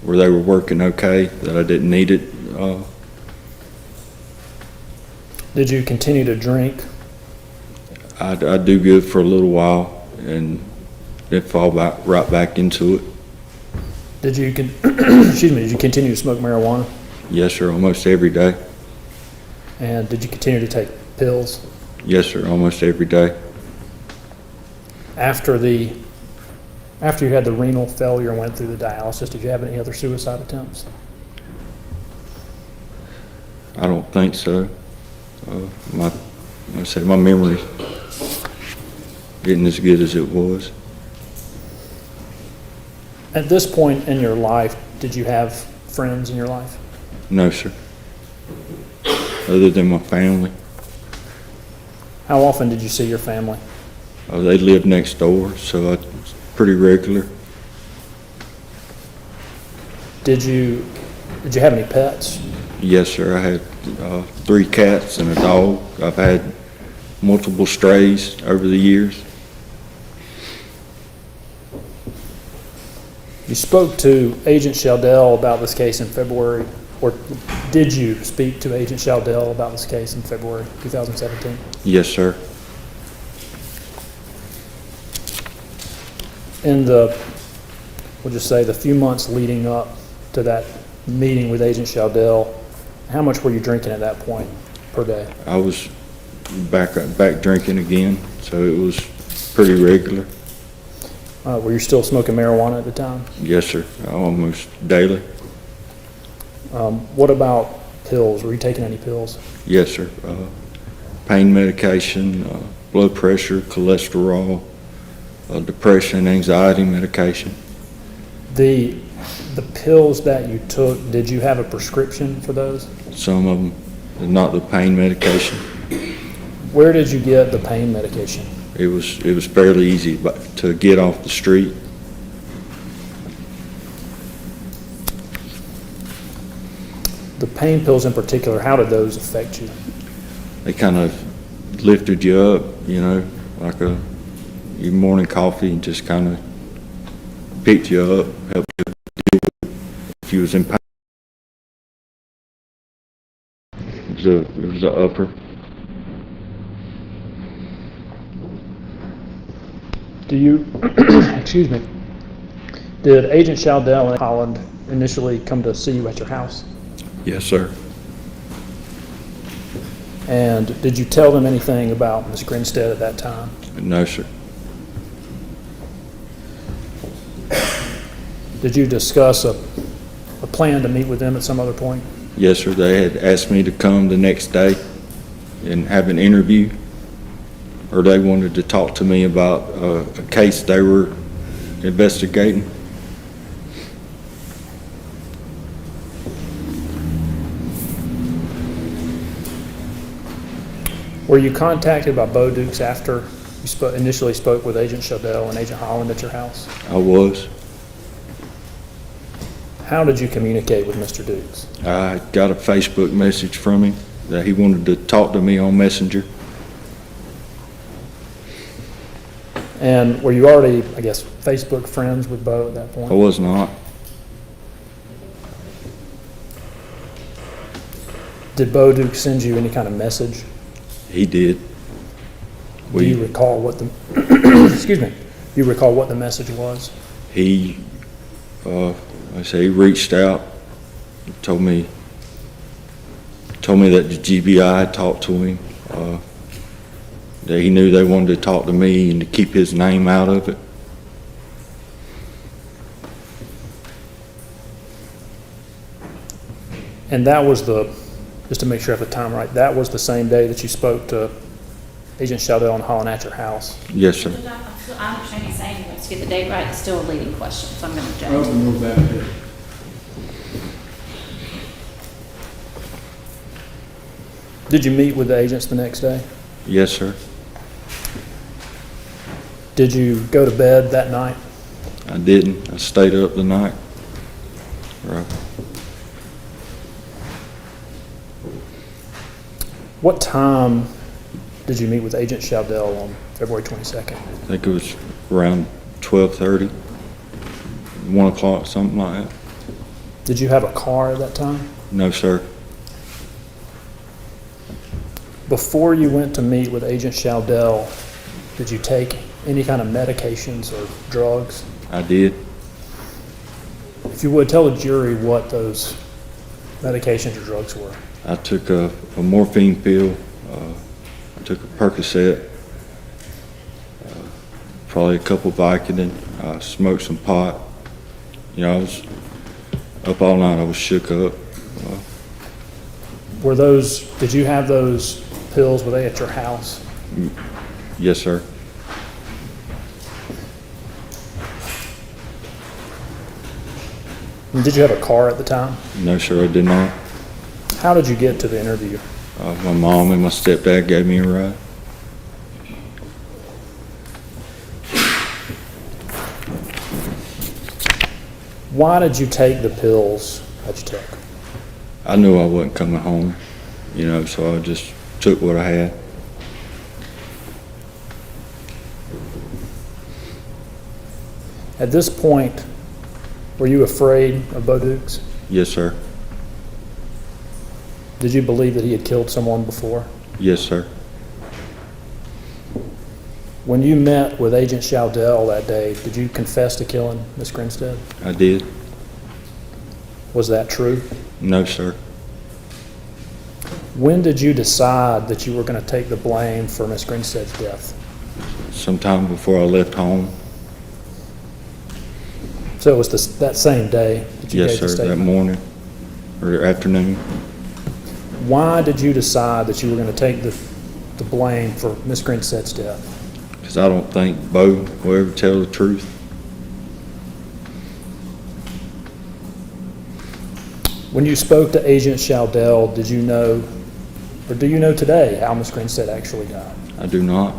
S7: where they were working okay, that I didn't need it.
S6: Did you continue to drink?
S7: I do good for a little while and then fall right back into it.
S6: Did you did you continue to smoke marijuana?
S7: Yes, sir, almost every day.
S6: And did you continue to take pills?
S7: Yes, sir, almost every day.
S6: After you had the renal failure and went through the dialysis, did you have any other suicide attempts?
S7: I don't think so. Like I said, my memory isn't as good as it was.
S6: At this point in your life, did you have friends in your life?
S7: No, sir. Other than my family.
S6: How often did you see your family?
S7: They lived next door, so it's pretty regular.
S6: Did you have any pets?
S7: Yes, sir. I had 3 cats and a dog. I've had multiple strays over the years.
S6: You spoke to Agent Sheldell about this case in February, or did you speak to Agent Sheldell about this case in February 2017?
S7: Yes, sir.
S6: In we'll just say the few months leading up to that meeting with Agent Sheldell, how much were you drinking at that point per day?
S7: I was back drinking again, so it was pretty regular.
S6: Were you still smoking marijuana at the time?
S7: Yes, sir. Almost daily.
S6: What about pills. Were you taking any pills?
S7: Yes, sir. Pain medication, blood pressure, cholesterol, depression, anxiety medication.
S6: The pills that you took, did you have a prescription for those?
S7: Some of them, not the pain medication.
S6: Where did you get the pain medication?
S7: It was fairly easy to get off the street.
S6: The pain pills in particular, how did those affect you?
S7: They kind of lifted you up, you know, like your morning coffee, and just kind of picked you up, helped you deal with if you was in pain. It was a upper.
S6: Do you, excuse me, did Agent Shaldell and Holland initially come to see you at your house?
S7: Yes, sir.
S6: And did you tell them anything about Miss Grinstead at that time?
S7: No, sir.
S6: Did you discuss a plan to meet with them at some other point?
S7: Yes, sir. They had asked me to come the next day and have an interview, or they wanted to talk to me about a case they were investigating.
S6: Were you contacted by Beau Dukes after you initially spoke with Agent Shaldell and Agent Holland at your house?
S7: I was.
S6: How did you communicate with Mr. Dukes?
S7: I got a Facebook message from him that he wanted to talk to me on Messenger.
S6: And were you already, I guess, Facebook friends with Beau at that point?
S7: I was not.
S6: Did Beau Dukes send you any kind of message?
S7: He did.
S6: Do you recall what the, excuse me, do you recall what the message was?
S7: He, like I say, he reached out, told me that the GBI had talked to him, that he knew they wanted to talk to me and to keep his name out of it.
S6: And that was just to make sure I have the time right, that was the same day that you spoke to Agent Shaldell and Holland at your house?
S7: Yes, sir.
S8: I understand you saying he wants to get the date right. It's still a leading question, so I'm going to judge.
S6: Did you meet with the agents the next day?
S7: Yes, sir.
S6: Did you go to bed that night?
S7: I didn't. I stayed up the night. Right.
S6: What time did you meet with Agent Shaldell on February 22nd?
S7: I think it was around 12:30, 1 o'clock, something like that.
S6: Did you have a car at that time?
S7: No, sir.
S6: Before you went to meet with Agent Shaldell, did you take any kind of medications or drugs?
S7: I did.
S6: If you would, tell the jury what those medications or drugs were.
S7: I took a morphine pill. I took a Percocet. Probably a couple Vicodin. I smoked some pot. You know, I was up all night. I was shook up.
S6: Did you have those pills, were they at your house?
S7: Yes, sir.
S6: And did you have a car at the time?
S7: No, sir, I did not.
S6: How did you get to the interview?
S7: My mom and my stepdad gave me a ride.
S6: Why did you take the pills that you took?
S7: I knew I wasn't coming home, you know, so I just took what I had.
S6: At this point, were you afraid of Beau Dukes?
S7: Yes, sir.
S6: Did you believe that he had killed someone before?
S7: Yes, sir.
S6: When you met with Agent Shaldell that day, did you confess to killing Miss Grinstead?
S7: I did.
S6: Was that true?
S7: No, sir.
S6: When did you decide that you were going to take the blame for Miss Grinstead's death?
S7: Sometime before I left home.
S6: So it was that same day that you
S7: Yes,
S6: gave the
S7: sir, that
S6: statement?
S7: morning or afternoon.
S6: Why did you decide that you were going to take the blame for Miss Grinstead's death?
S7: Because I don't think Beau will ever tell the truth.
S6: When you spoke to Agent Shaldell, did you know, or do you know today, how Miss Grinstead actually died?
S7: I do not.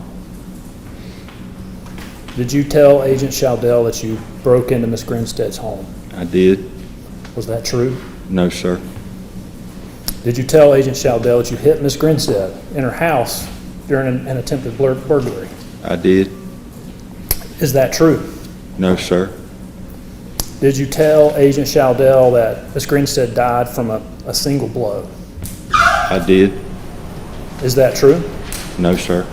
S6: Did you tell Agent Shaldell that you broke into Miss Grinstead's home?
S7: I did.
S6: Was that true?
S7: No, sir.
S6: Did you tell Agent Shaldell that you hit Miss Grinstead in her house during an attempted burglary?
S7: I did.
S6: Is that true?
S7: No, sir.
S6: Did you tell Agent Shaldell that Miss Grinstead died from a single blow?
S7: I did.
S6: Is that true?
S7: No, sir.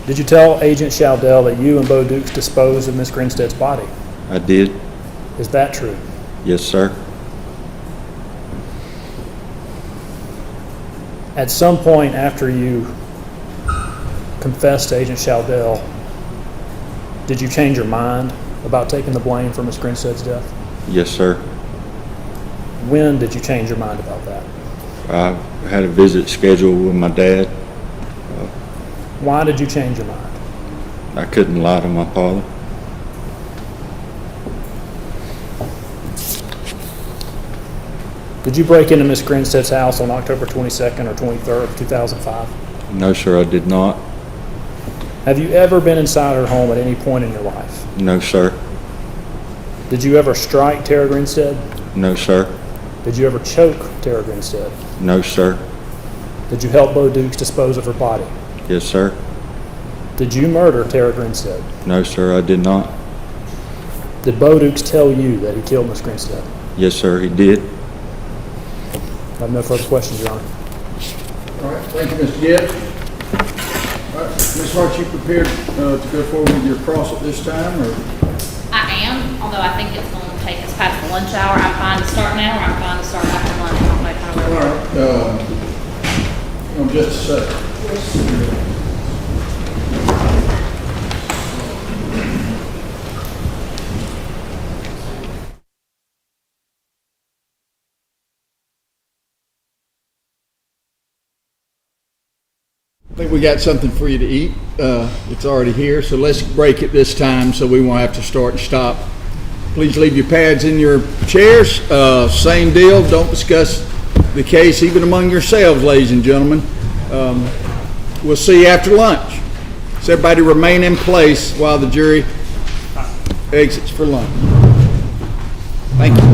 S6: Did you tell Agent Shaldell that you and Beau Dukes disposed of Miss Grinstead's body?
S7: I did.
S6: Is that true?
S7: Yes, sir.
S6: At some point after you confessed to Agent Shaldell, did you change your mind about taking the blame for Miss Grinstead's death?
S7: Yes, sir.
S6: When did you change your mind about that?
S7: I had a visit scheduled with my dad.
S6: Why did you change your mind?
S7: I couldn't lie to my father.
S6: Did you break into Miss Grinstead's house on October 22nd or 23rd of 2005?
S7: No, sir, I did not.
S6: Have you ever been inside her home at any point in your life?
S7: No, sir.
S6: Did you ever strike Tara Grinstead?
S7: No, sir.
S6: Did you ever choke Tara Grinstead?
S7: No, sir.
S6: Did you help Beau Dukes dispose of her body?
S7: Yes, sir.
S6: Did you murder Tara Grinstead?
S7: No, sir, I did not.
S6: Did Beau Dukes tell you that he killed Miss Grinstead?
S7: Yes, sir, he did.
S6: I have no further questions, Your Honor.
S2: All right, thank you, Mr. Gibbs. All right, Ms. Hart, you prepared to go forward with your cross at this time, or?
S1: I am, although I think it's going to take us past the lunch hour. I'm fine to start now, or I'm fine to start after lunch. I don't know kind of where we're
S2: All right, just a second. I think we got something for you to eat. It's already here, so let's break it this time so we won't have to start and stop. Please leave your pads in your chairs. Same deal, don't discuss the case even among yourselves, ladies and gentlemen. We'll see you after lunch. So everybody remain in place while the jury exits for lunch. Thank you.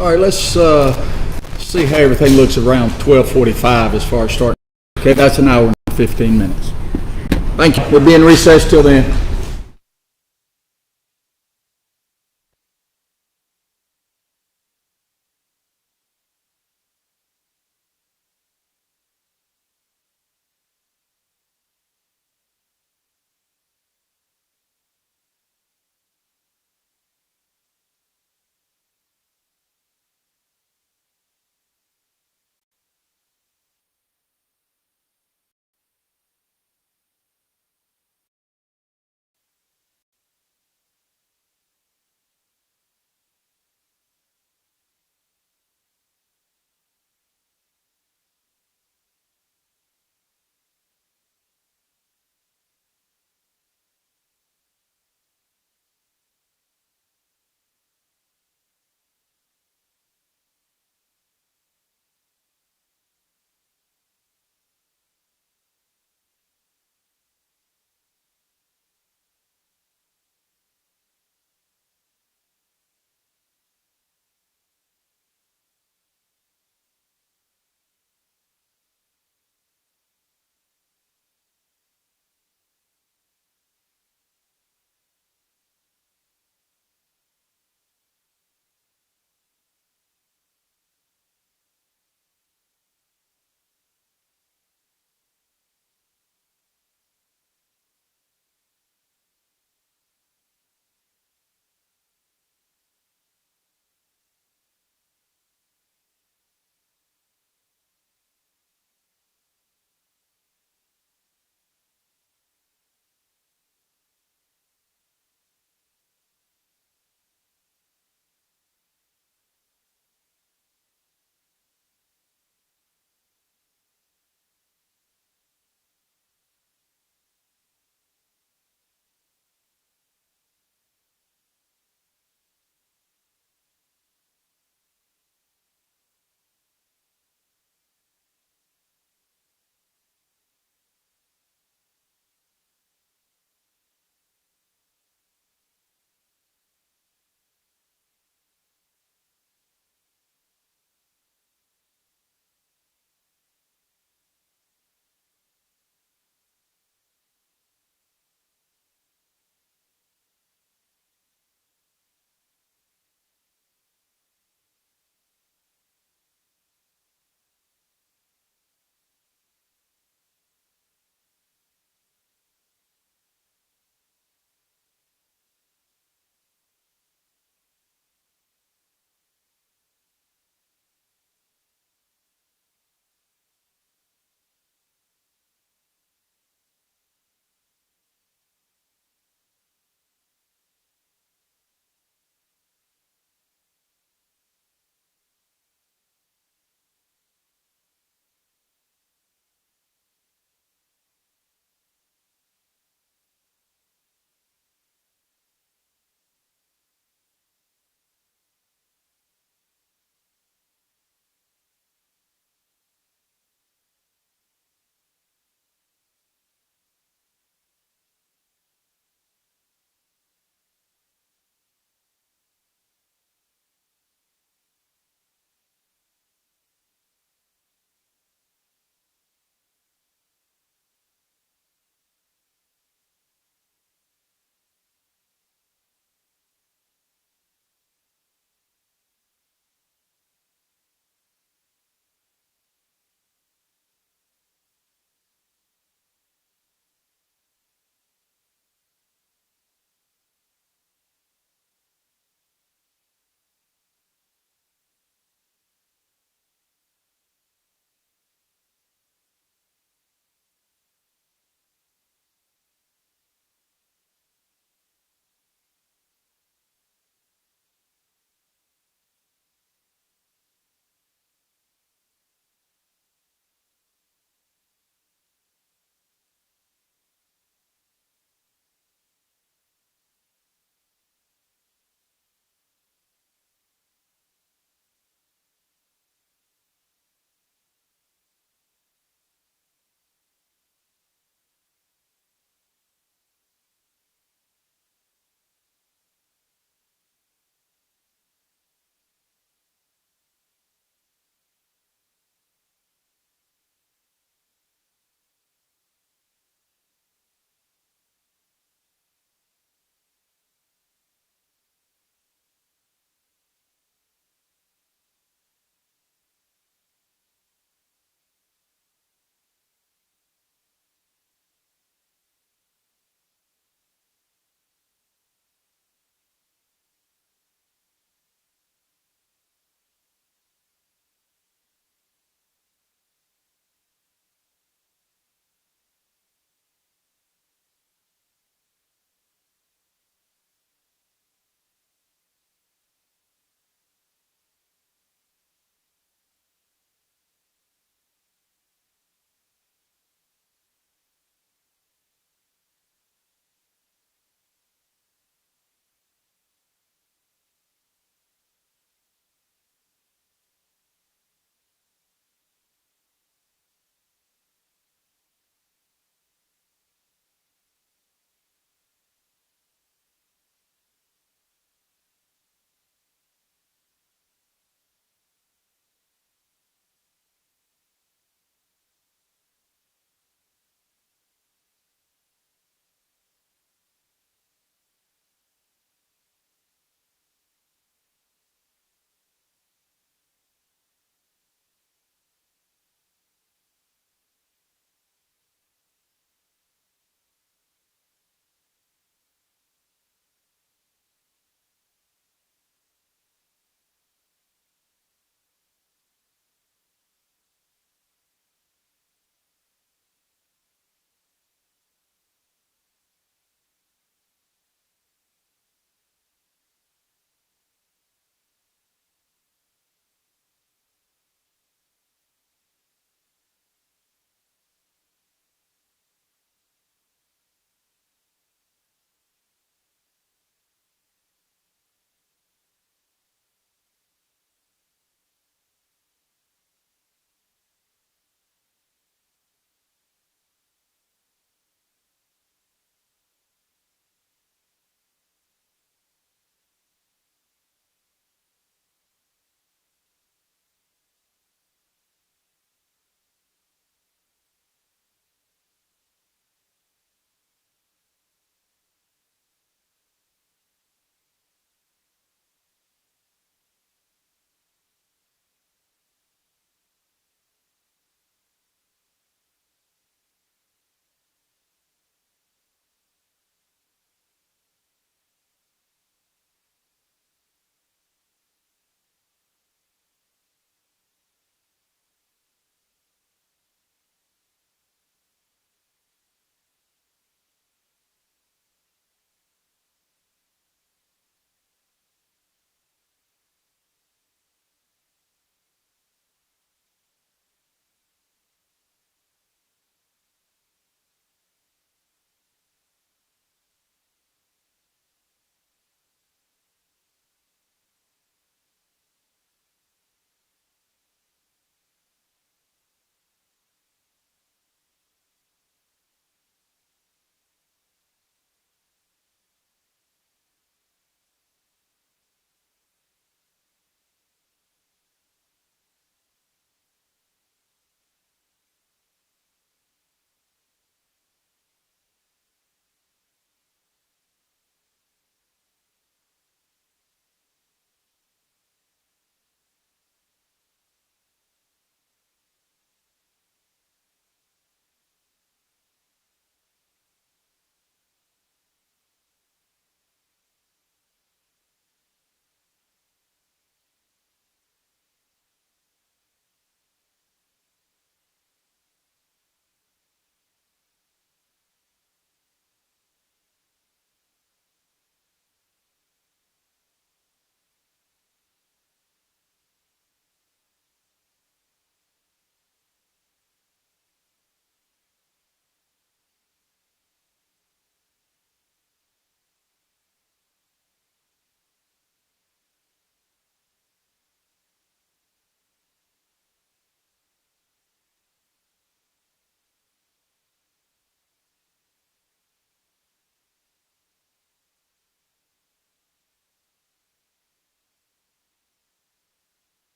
S2: All right, let's see how everything looks around 12:45 as far as starting. Okay, that's an hour and 15 minutes. Thank you. We'll be in recess till then.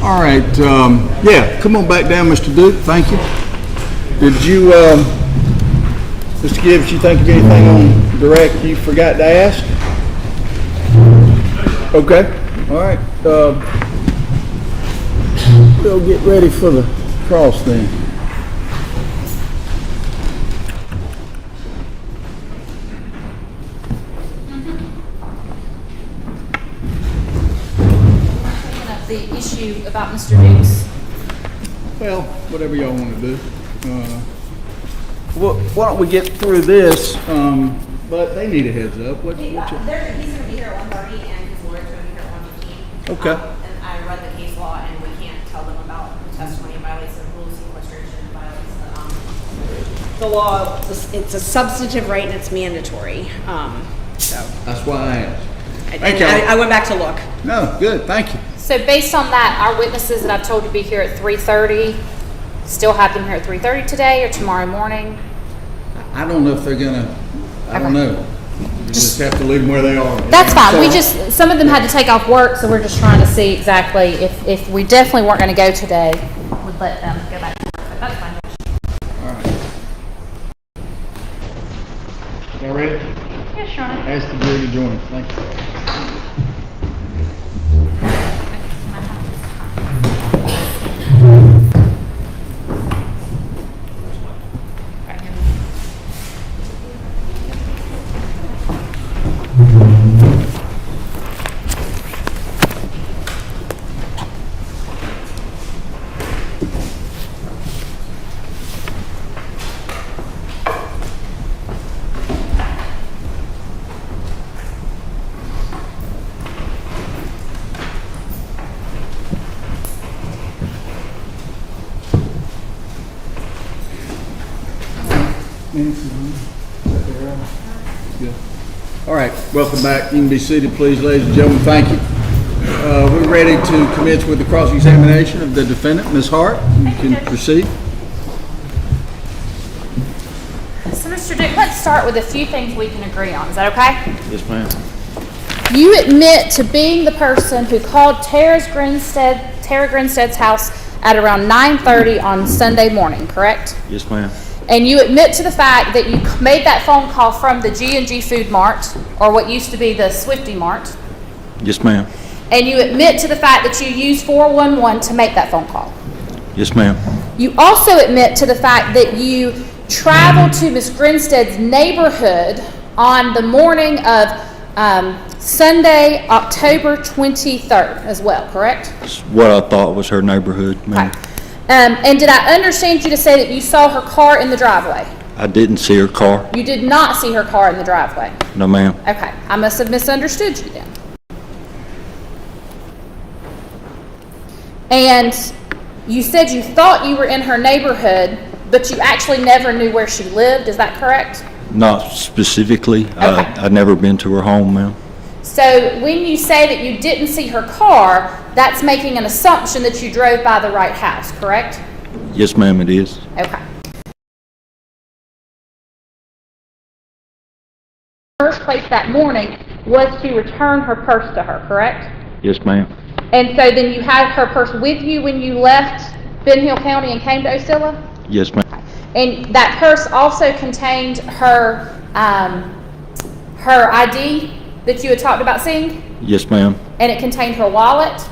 S2: All right, yeah, come on back down, Mr. Duke, thank you. Did you, Mr. Gibbs, you think of anything on direct you forgot to ask? Okay, all right, we'll get ready for the cross then.
S1: The issue about Mr. Duke's.
S2: Well, whatever y'all want to do. Why don't we get through this, but they need a heads up. What you-
S4: He's gonna be here at 1:30 and his lawyer's gonna be here at 1:15.
S2: Okay.
S4: And I read the case law and we can't tell them about testimony violates the rules, sequestration violates
S3: The law, it's a substantive right and it's mandatory, so.
S2: That's why I asked.
S3: And I went back to look.
S2: No, good, thank you.
S1: So based on that, our witnesses that I've told to be here at 3:30, still have them here at 3:30 today or tomorrow morning?
S2: I don't know if they're gonna, I don't know. You just have to leave them where they are.
S1: That's fine. We
S2: So-
S1: just, some of them had to take off work, so we're just trying to see exactly if we definitely weren't gonna go today, we'd let them go back to work, but that's fine.
S2: All right. Y'all ready?
S1: Yeah, sure.
S2: Ask the jury to join us, thank you. Good. All right, welcome back. You can be seated, please, ladies and gentlemen. Thank you. We're ready to commence with the cross-examination of the defendant, Ms. Hart. You can proceed.
S1: So Mr. Duke, let's start with a few things we can agree on. Is that okay?
S7: Yes, ma'am.
S1: You admit to being the person who called Tara Grinstead's house at around 9:30 on Sunday morning, correct?
S7: Yes, ma'am.
S1: And you admit to the fact that you made that phone call from the G&G Food Mart, or what used to be the Swifty Mart.
S7: Yes, ma'am.
S1: And you admit to the fact that you used 411 to make that phone call.
S7: Yes, ma'am.
S1: You also admit to the fact that you traveled to Miss Grinstead's neighborhood on the morning of Sunday, October 23rd as well, correct?
S7: It's what I thought was her neighborhood, ma'am.
S1: Okay. And did I understand you to say that you saw her car in the driveway?
S7: I didn't see her car.
S1: You did not see her car in the driveway?
S7: No, ma'am.
S1: Okay, I must have misunderstood you then. And you said you thought you were in her neighborhood, but you actually never knew where she lived, is that correct?
S7: Not specifically.
S1: Okay.
S7: I'd never been to her home, ma'am.
S1: So when you say that you didn't see her car, that's making an assumption that you drove by the right house, correct?
S7: Yes, ma'am, it is.
S1: Okay. First place that morning was to return her purse to her, correct?
S7: Yes, ma'am.
S1: And so then you had her purse with you when you left Ben Hill County and came to Osceola?
S7: Yes, ma'am.
S1: And that purse also contained her her ID that you had talked about seeing?
S7: Yes, ma'am.
S1: And it contained her wallet?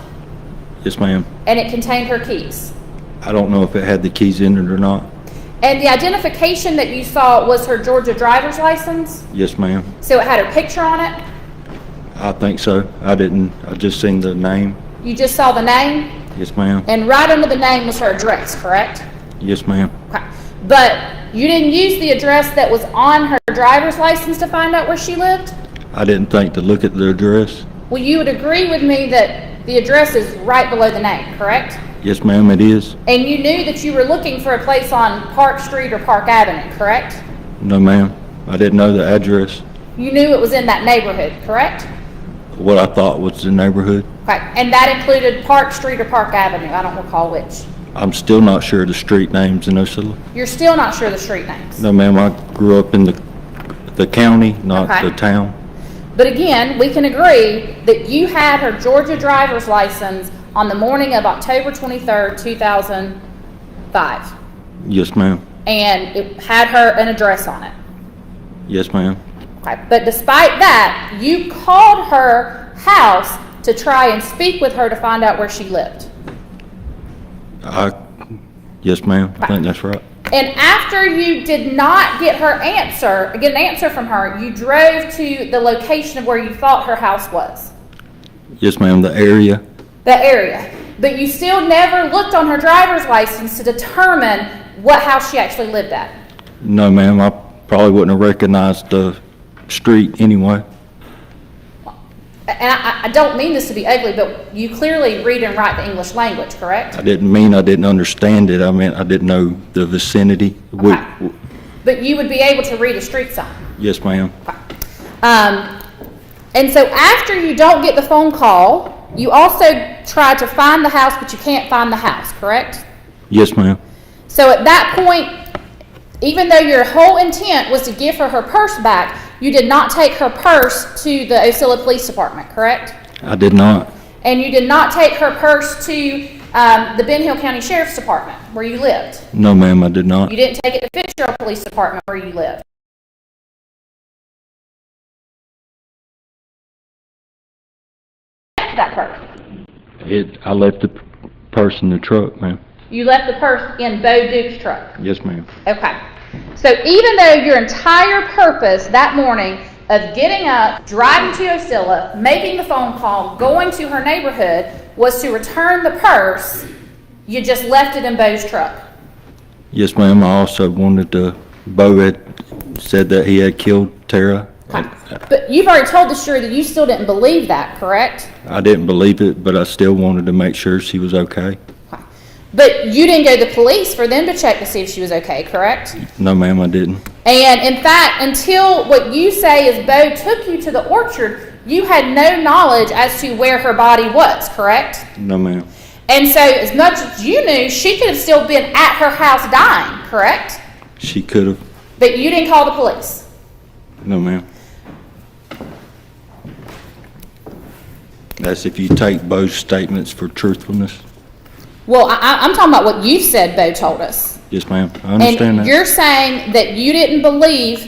S7: Yes, ma'am.
S1: And it contained her keys?
S7: I don't know if it had the keys in it or not.
S1: And the identification that you saw was her Georgia driver's license?
S7: Yes, ma'am.
S1: So it had her picture on it?
S7: I think so. I just seen the name.
S1: You just saw the name?
S7: Yes, ma'am.
S1: And right under the name was her address, correct?
S7: Yes, ma'am.
S1: Okay. But you didn't use the address that was on her driver's license to find out where she lived?
S7: I didn't think to look at the address.
S1: Well, you would agree with me that the address is right below the name, correct?
S7: Yes, ma'am, it is.
S1: And you knew that you were looking for a place on Park Street or Park Avenue, correct?
S7: No, ma'am. I didn't know the address.
S1: You knew it was in that neighborhood, correct?
S7: What I thought was the neighborhood.
S1: Okay. And that included Park Street or Park Avenue. I don't recall which.
S7: I'm still not sure of the street names in Osceola.
S1: You're still not sure the street names.
S7: No, ma'am, I grew up in the county, not
S1: Okay.
S7: the town.
S1: But again, we can agree that you had her Georgia driver's license on the morning of October 23rd, 2005.
S7: Yes, ma'am.
S1: And it had an address on it.
S7: Yes, ma'am.
S1: Okay. But despite that, you called her house to try and speak with her to find out where she lived.
S7: Yes, ma'am. I think that's right.
S1: And after you did not get an answer from her, you drove to the location of where you thought her house was.
S7: Yes, ma'am. The area.
S1: The area. But you still never looked on her driver's license to determine what house she actually lived at.
S7: No, ma'am. I probably wouldn't have recognized the street anyway.
S1: And I don't mean this to be ugly, but you clearly read and write the English language, correct?
S7: I didn't mean I didn't understand it. I meant I didn't know the vicinity.
S1: Okay. But you would be able to read a street sign.
S7: Yes, ma'am.
S1: And so after you don't get the phone call, you also try to find the house, but you can't find the house, correct?
S7: Yes, ma'am.
S1: So at that point, even though your whole intent was to give her her purse back, you did not take her purse to the Ocilla Police Department, correct?
S7: I did not.
S1: And you did not take her purse to the Ben Hill County Sheriff's Department, where you lived?
S7: No, ma'am, I did not.
S1: You didn't take it to Fitzgerald Police Department, where you lived? That purse.
S7: I left the purse in the truck, ma'am.
S1: You left the purse in Beau Duke's truck?
S7: Yes, ma'am.
S1: Okay. So even though your entire purpose that morning of getting up, driving to Ocilla, making the phone call, going to her neighborhood was to return the purse, you just left it in Beau's truck?
S7: Yes, ma'am. I also wanted to, Beau had said that he had killed Tara.
S1: But you've already told the jury that you still didn't believe that, correct?
S7: I didn't believe it, but I still wanted to make sure she was okay.
S1: But you didn't go to the police for them to check to see if she was okay, correct?
S7: No, ma'am, I didn't.
S1: And in fact, until what you say is Beau took you to the orchard, you had no knowledge as to where her body was, correct?
S7: No, ma'am.
S1: And so as much as you knew, she could have still been at her house dying, correct?
S7: She could have.
S1: But you didn't call the police?
S7: No, ma'am. That's if you take Beau's statements for truthfulness.
S1: Well, I'm talking about what you said Beau told us.
S7: Yes, ma'am. I understand
S1: And
S7: that.
S1: you're saying that you didn't believe,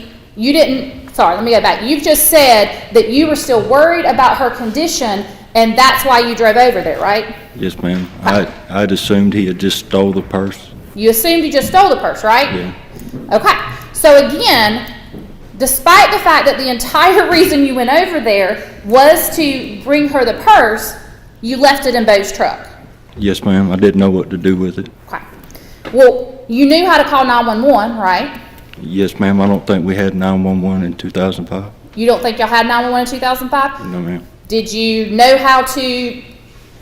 S1: sorry, let me go back. You've just said that you were still worried about her condition, and that's why you drove over there, right?
S7: Yes, ma'am. I'd assumed he had just stole the purse.
S1: You assumed he just stole the purse, right?
S7: Yeah.
S1: Okay. So again, despite the fact that the entire reason you went over there was to bring her the purse, you left it in Beau's truck.
S7: Yes, ma'am. I didn't know what to do with it.
S1: Okay. Well, you knew how to call 911, right?
S7: Yes, ma'am. I don't think we had 911 in 2005.
S1: You don't think y'all had 911 in 2005?
S7: No, ma'am.
S1: Did you know how to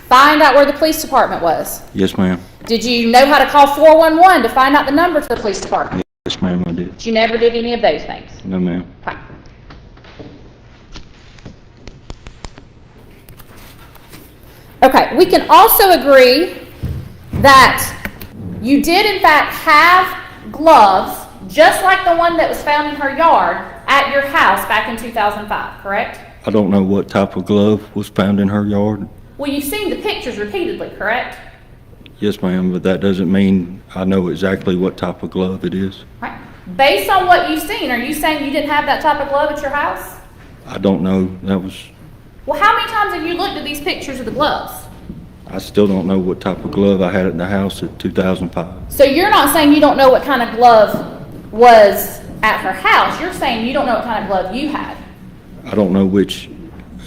S1: find out where the police department was?
S7: Yes, ma'am.
S1: Did you know how to call 411 to find out the number to the police department?
S7: Yes, ma'am, I did.
S1: But you never did any of those things?
S7: No, ma'am.
S1: Okay. Okay, we can also agree that you did in fact have gloves, just like the one that was found in her yard, at your house back in 2005, correct?
S7: I don't know what type of glove was found in her yard.
S1: Well, you've seen the pictures repeatedly, correct?
S7: Yes, ma'am, but that doesn't mean I know exactly what type of glove it is.
S1: Right. Based on what you've seen, are you saying you didn't have that type of glove at your house?
S7: I don't know. That was,
S1: Well, how many times have you looked at these pictures of the gloves?
S7: I still don't know what type of glove I had at the house in 2005.
S1: So you're not saying you don't know what kind of glove was at her house. You're saying you don't know what kind of glove you had.
S7: I don't know which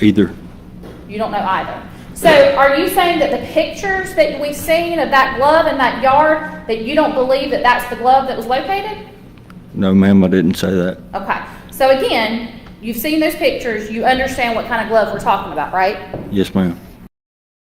S7: either.
S1: You don't know either. So are you saying that the pictures that we've seen of that glove in that yard, that you don't believe that that's the glove that was located?
S7: No, ma'am, I didn't say that.
S1: Okay. So again, you've seen those pictures. You understand what kind of glove we're talking about, right?
S7: Yes, ma'am.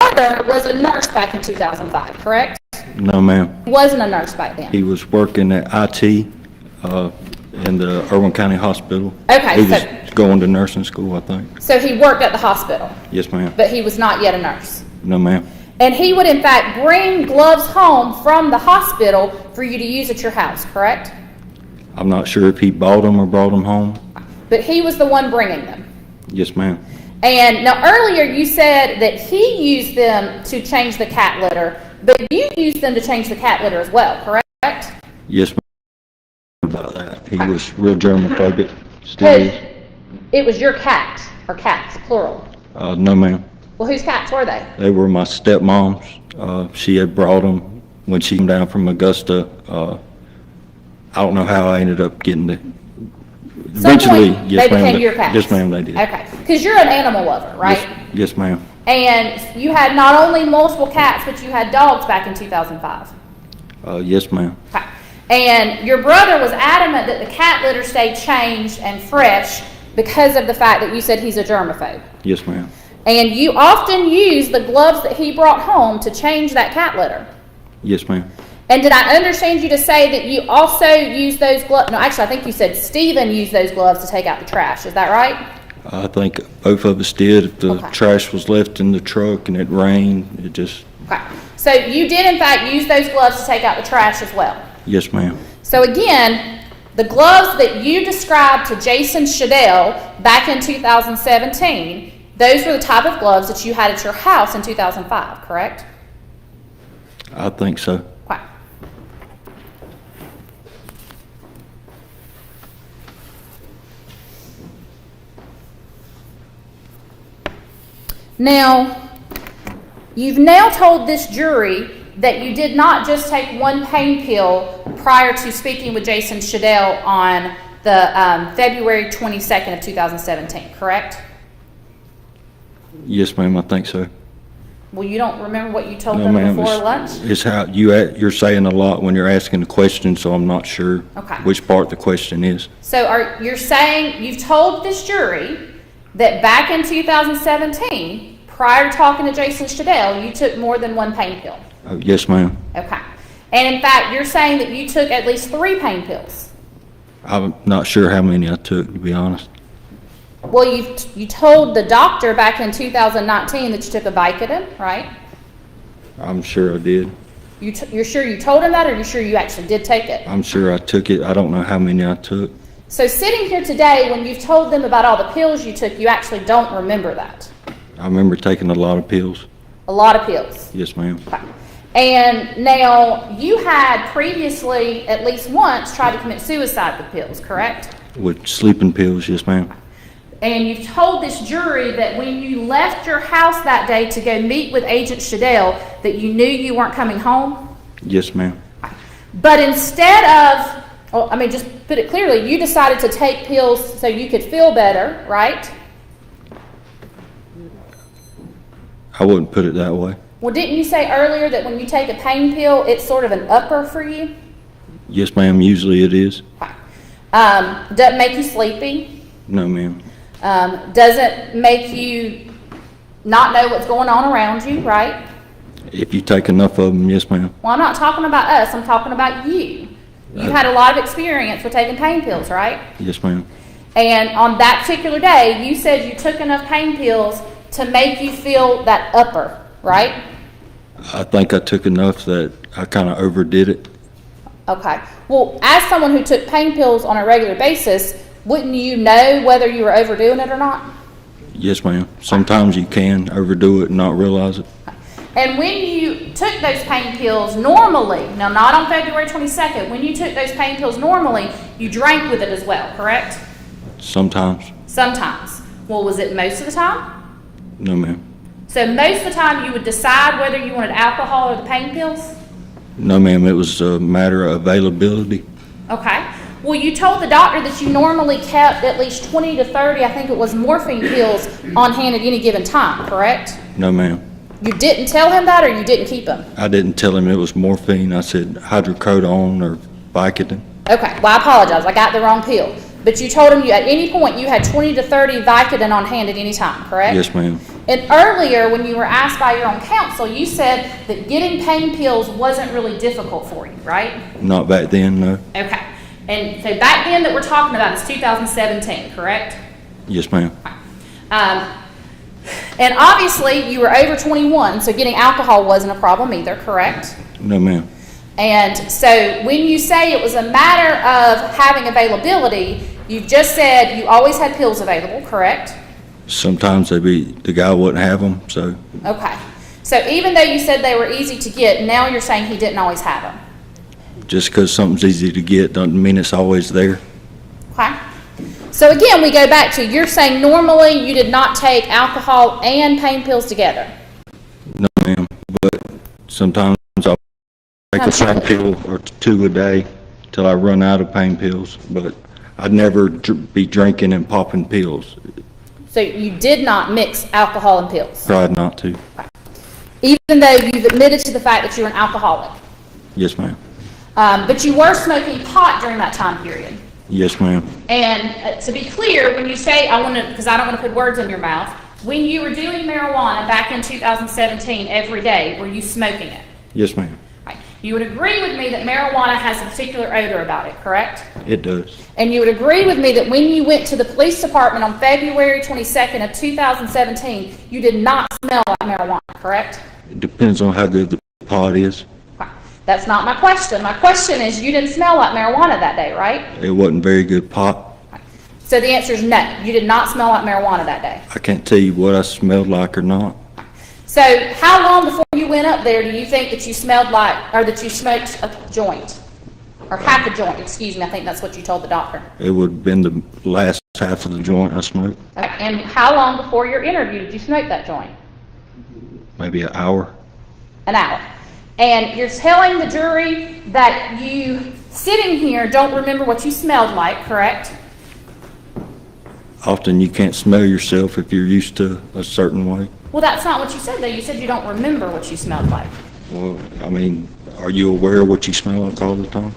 S1: Mother was a nurse back in 2005, correct?
S7: No, ma'am.
S1: He wasn't a nurse back then.
S7: He was working at IT in the Irwin County Hospital.
S1: Okay,
S7: He was going to nursing school, I think.
S1: So he worked at the hospital,
S7: Yes, ma'am.
S1: but he was not yet a nurse.
S7: No, ma'am.
S1: And he would in fact bring gloves home from the hospital for you to use at your house, correct?
S7: I'm not sure if he bought them or brought them home.
S1: But he was the one bringing them.
S7: Yes, ma'am.
S1: And now earlier you said that he used them to change the cat litter, but you used them to change the cat litter as well, correct?
S7: Yes, ma'am. About that. He was real germophobic. Still is.
S1: It was your cat, or cats, plural.
S7: No, ma'am.
S1: Well, whose cats were they?
S7: They were my stepmom's. She had brought them when she came down from Augusta. I don't know how I ended up getting it. Eventually,
S1: Some point,
S7: yes,
S1: they
S7: ma'am.
S1: became your cats.
S7: Yes, ma'am, they did.
S1: Okay, because you're an animal lover, right?
S7: Yes, ma'am.
S1: And you had not only multiple cats, but you had dogs back in 2005.
S7: Yes, ma'am.
S1: Okay. And your brother was adamant that the cat litter stayed changed and fresh because of the fact that you said he's a germaphobe.
S7: Yes, ma'am.
S1: And you often use the gloves that he brought home to change that cat litter.
S7: Yes, ma'am.
S1: And did I understand you to say that you also use those gloves? No, actually, I think you said Stephen used those gloves to take out the trash. Is that right?
S7: I think both of us did. If the
S1: Okay.
S7: trash was left in the truck and it rained, it just,
S1: Okay. So you did, in fact, use those gloves to take out the trash as well.
S7: yes, ma'am.
S1: So again, the gloves that you described to Jason Shadell back in 2017, those were the type of gloves that you had at your house in 2005, correct?
S7: I think so.
S1: Okay. Now, you've now told this jury that you did not just take one pain pill prior to speaking with Jason Shadell on the February 22nd of 2017, correct?
S7: Yes, ma'am, I think so.
S1: Well, you don't remember what you told
S7: No,
S1: them
S7: ma'am.
S1: before lunch?
S7: It's how you're saying a lot when you're asking the question, so I'm not sure
S1: Okay.
S7: which part the question is.
S1: So you're saying you've told this jury that back in 2017, prior to talking to Jason Shadell, you took more than one pain pill?
S7: Yes, ma'am.
S1: Okay. And in fact, you're saying that you took at least 3 pain pills?
S7: I'm not sure how many I took, to be honest.
S1: Well, you told the doctor back in 2019 that you took a Vicodin, right?
S7: I'm sure I did.
S1: You're sure you told him that, or you're sure you actually did take it?
S7: I'm sure I took it. I don't know how many I took.
S1: So sitting here today, when you've told them about all the pills you took, you actually don't remember that?
S7: I remember taking a lot of pills.
S1: A lot of pills?
S7: Yes, ma'am.
S1: Okay. And now, you had previously, at least once, tried to commit suicide with pills, correct?
S7: With sleeping pills, yes, ma'am.
S1: And you've told this jury that when you left your house that day to go meet with Agent Shadell, that you knew you weren't coming home?
S7: Yes, ma'am.
S1: But instead of, well, I mean, just put it clearly, you decided to take pills so you could feel better, right?
S7: I wouldn't put it that way.
S1: Well, didn't you say earlier that when you take a pain pill, it's sort of an upper for you?
S7: Yes, ma'am. Usually it is.
S1: Doesn't make you sleepy?
S7: No, ma'am.
S1: Doesn't make you not know what's going on around you, right?
S7: If you take enough of them, yes, ma'am.
S1: Well, I'm not talking about us, I'm talking about you. You had a lot of experience with taking pain pills, right?
S7: Yes, ma'am.
S1: And on that particular day, you said you took enough pain pills to make you feel that upper, right?
S7: I think I took enough that I kind of overdid it.
S1: Okay. Well, as someone who took pain pills on a regular basis, wouldn't you know whether you were overdoing it or not?
S7: Yes, ma'am. Sometimes you can overdo it and not realize it.
S1: And when you took those pain pills normally, now not on February 22nd, when you took those pain pills normally, you drank with it as well, correct?
S7: Sometimes.
S1: Sometimes. Well, was it most of the time?
S7: No, ma'am.
S1: So most of the time you would decide whether you wanted alcohol or the pain pills?
S7: No, ma'am. It was a matter of availability.
S1: Okay. Well, you told the doctor that you normally kept at least 20 to 30, I think it was morphine pills on hand at any given time, correct?
S7: No, ma'am.
S1: You didn't tell him that, or you didn't keep them?
S7: I didn't tell him it was morphine. I said hydrocodone or Vicodin.
S1: Okay. Well, I apologize. I got the wrong pill. But you told him you, at any point you had 20 to 30 Vicodin on hand at any time, correct?
S7: Yes, ma'am.
S1: And earlier, when you were asked by your own counsel, you said that getting pain pills wasn't really difficult for you, right?
S7: Not back then, no.
S1: Okay. And so back then that we're talking about is 2017, correct?
S7: Yes, ma'am.
S1: And obviously, you were over 21, so getting alcohol wasn't a problem either, correct?
S7: No, ma'am.
S1: And so when you say it was a matter of having availability, you've just said you always had pills available, correct?
S7: Sometimes the guy wouldn't have them, so
S1: Okay. So even though you said they were easy to get, now you're saying he didn't always have them?
S7: just because something's easy to get doesn't mean it's always there.
S1: Okay. So again, we go back to, you're saying normally you did not take alcohol and pain pills together?
S7: No, ma'am, but sometimes I'll take a pain pill or two a day till I run out of pain pills, but I'd never be drinking and popping pills.
S1: So you did not mix alcohol and pills?
S7: Tried not to.
S1: Even though you've admitted to the fact that you're an alcoholic?
S7: Yes, ma'am.
S1: But you were smoking pot during that time period?
S7: Yes, ma'am.
S1: And to be clear, when you say, because I don't want to put words in your mouth, when you were doing marijuana back in 2017 every day, were you smoking it?
S7: Yes, ma'am.
S1: Right. You would agree with me that marijuana has a particular odor about it, correct?
S7: It does.
S1: And you would agree with me that when you went to the police department on February 22nd of 2017, you did not smell like marijuana, correct?
S7: It depends on how good the pot is.
S1: Okay. That's not my question. My question is, you didn't smell like marijuana that day, right?
S7: It wasn't very good pot.
S1: So the answer is no, you did not smell like marijuana that day.
S7: I can't tell you what I smelled like or not.
S1: So how long before you went up there do you think that you smelled like, or that you smoked a joint? Or half a joint, excuse me, I think that's what you told the doctor.
S7: It would have been the last half of the joint I smoked.
S1: Okay. And how long before your interview did you smoke that joint?
S7: Maybe an hour.
S1: An hour. And you're telling the jury that you, sitting here, don't remember what you smelled like, correct?
S7: Often you can't smell yourself if you're used to a certain way.
S1: Well, that's not what you said, though. You said you don't remember what you smelled like.
S7: Well, I mean, are you aware of what you smell like all the time?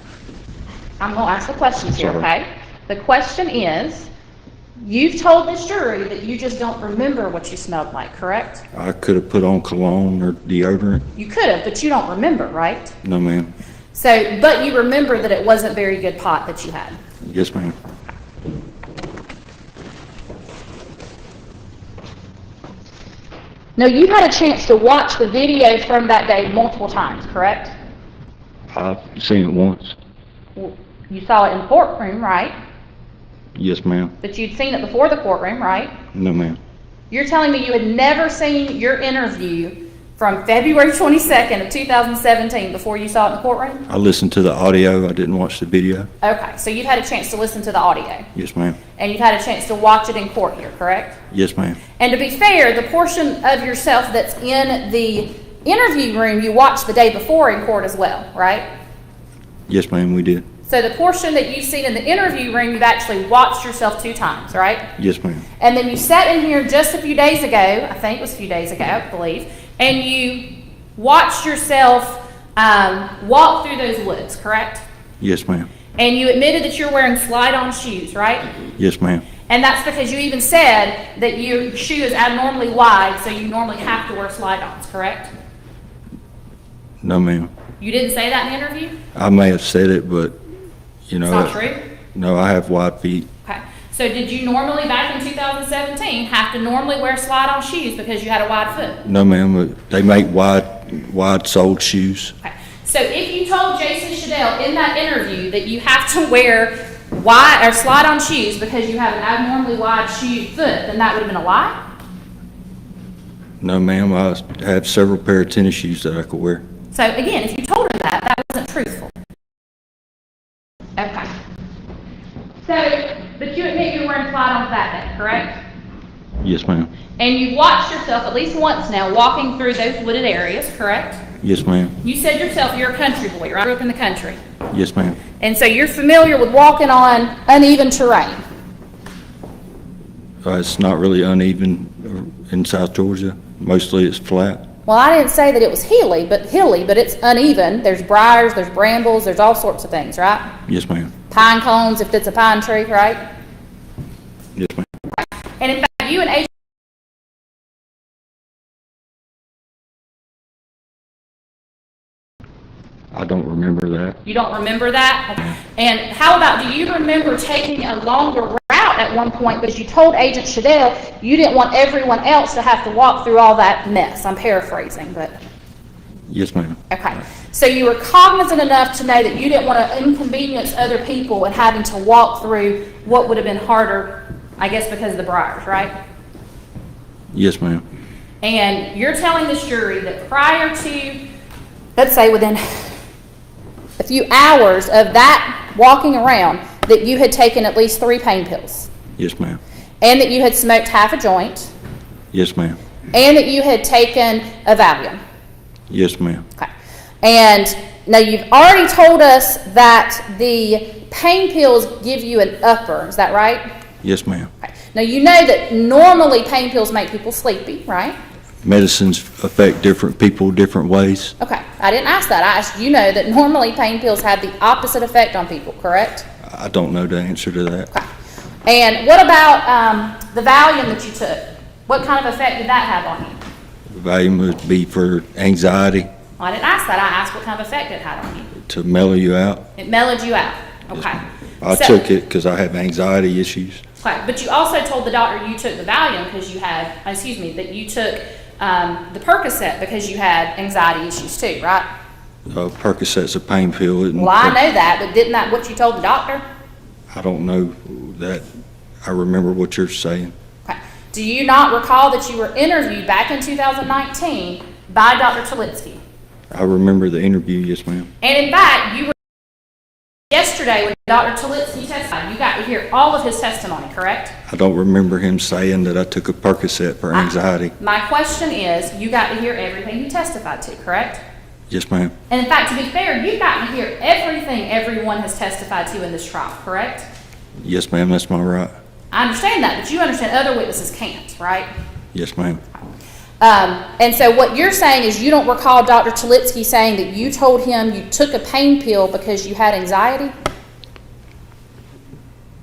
S1: I'm going to ask the questions here,
S7: Sorry.
S1: okay? The question is, you've told this jury that you just don't remember what you smelled like, correct?
S7: I could have put on cologne or deodorant.
S1: You could have, but you don't remember, right?
S7: No, ma'am.
S1: So, but you remember that it wasn't very good pot that you had.
S7: Yes, ma'am.
S1: Now, you had a chance to watch the video from that day multiple times, correct?
S7: I've seen it once.
S1: Well, you saw it in the courtroom, right?
S7: Yes, ma'am.
S1: But you'd seen it before the courtroom, right?
S7: No, ma'am.
S1: You're telling me you had never seen your interview from February 22nd of 2017 before you saw it in the courtroom?
S7: I listened to the audio. I didn't watch the video.
S1: Okay, so you've had a chance to listen to the audio,
S7: Yes, ma'am.
S1: and you've had a chance to watch it in court here, correct?
S7: Yes, ma'am.
S1: And to be fair, the portion of yourself that's in the interview room, you watched the day before in court as well, right?
S7: Yes, ma'am, we did.
S1: So the portion that you've seen in the interview room, you've actually watched yourself 2 times, right?
S7: Yes, ma'am.
S1: And then you sat in here just a few days ago, I think it was a few days ago, I believe, and you watched yourself walk through those woods, correct?
S7: Yes, ma'am.
S1: And you admitted that you're wearing slide-on shoes, right?
S7: Yes, ma'am.
S1: And that's because you even said that your shoe is abnormally wide, so you normally have to wear slide-ons, correct?
S7: No, ma'am.
S1: You didn't say that in the interview?
S7: I may have said it, but, you know.
S1: It's not true?
S7: No, I have wide feet.
S1: Okay. So did you normally, back in 2017, have to normally wear slide-on shoes because you had a wide foot?
S7: No, ma'am, but they make wide-soled shoes.
S1: Okay. So if you told Jason Shadell in that interview that you have to wear wide or slide-on shoes because you have an abnormally wide foot, then that would have been a lie?
S7: No, ma'am, I have several pair of tennis shoes that I could wear.
S1: So again, if you told her that, that wasn't truthful. Okay. So, but you admit you were wearing slide-ons that day, correct?
S7: Yes, ma'am.
S1: And you've watched yourself at least once now walking through those wooded areas, correct?
S7: Yes, ma'am.
S1: You said yourself you're a country boy, right? Grew up in the country.
S7: Yes, ma'am.
S1: And so you're familiar with walking on uneven terrain.
S7: It's not really uneven in South Georgia. Mostly it's flat.
S1: Well, I didn't say that it was hilly, but it's uneven. There's briars, there's brambles, there's all sorts of things, right?
S7: Yes, ma'am.
S1: Pine cones, if it's a pine tree, right?
S7: Yes, ma'am.
S1: And in fact, you and Agent
S7: I don't remember that.
S1: You don't remember that? And how about, do you remember taking a longer route at one point because you told Agent Shadell you didn't want everyone else to have to walk through all that mess? I'm paraphrasing, but
S7: Yes, ma'am.
S1: okay. So you were cognizant enough to know that you didn't want to inconvenience other people and having to walk through what would have been harder, I guess because of the briars, right?
S7: Yes, ma'am.
S1: And you're telling this jury that prior to, let's say within a few hours of that walking around, that you had taken at least 3 pain pills,
S7: Yes, ma'am.
S1: and that you had smoked half a joint,
S7: Yes, ma'am.
S1: and that you had taken a Valium.
S7: Yes, ma'am.
S1: Okay. And now you've already told us that the pain pills give you an upper, is that right?
S7: Yes, ma'am.
S1: Okay. Now you know that normally pain pills make people sleepy, right?
S7: Medicines affect different people different ways.
S1: Okay, I didn't ask that. I asked, you know that normally pain pills have the opposite effect on people, correct?
S7: I don't know the answer to that.
S1: Okay. And what about the Valium that you took? What kind of effect did that have on you?
S7: Valium would be for anxiety,
S1: Well, I didn't ask that. I asked what kind of effect it had on you.
S7: to mellow you out.
S1: It mellowed you out. Okay.
S7: I
S1: So-
S7: took it because I have anxiety issues.
S1: Okay, but you also told the doctor you took the Valium because you had, excuse me, that you took the Percocet because you had anxiety issues too, right?
S7: Percocet's a pain pill.
S1: Well, I know that, but didn't that what you told the doctor?
S7: I don't know that. I remember what you're saying.
S1: Okay. Do you not recall that you were interviewed back in 2019 by Dr. Tulitsky?
S7: I remember the interview, yes, ma'am.
S1: And in fact, you were yesterday when Dr. Tulitsky testified. You got to hear all of his testimony, correct?
S7: I don't remember him saying that I took a Percocet for anxiety.
S1: My question is, you got to hear everything he testified to, correct?
S7: Yes, ma'am.
S1: And in fact, to be fair, you've gotten to hear everything everyone has testified to in this trial, correct?
S7: Yes, ma'am, that's my right.
S1: I understand that, but you understand other witnesses can't, right?
S7: Yes, ma'am.
S1: And so what you're saying is you don't recall Dr. Tulitsky saying that you told him you took a pain pill because you had anxiety?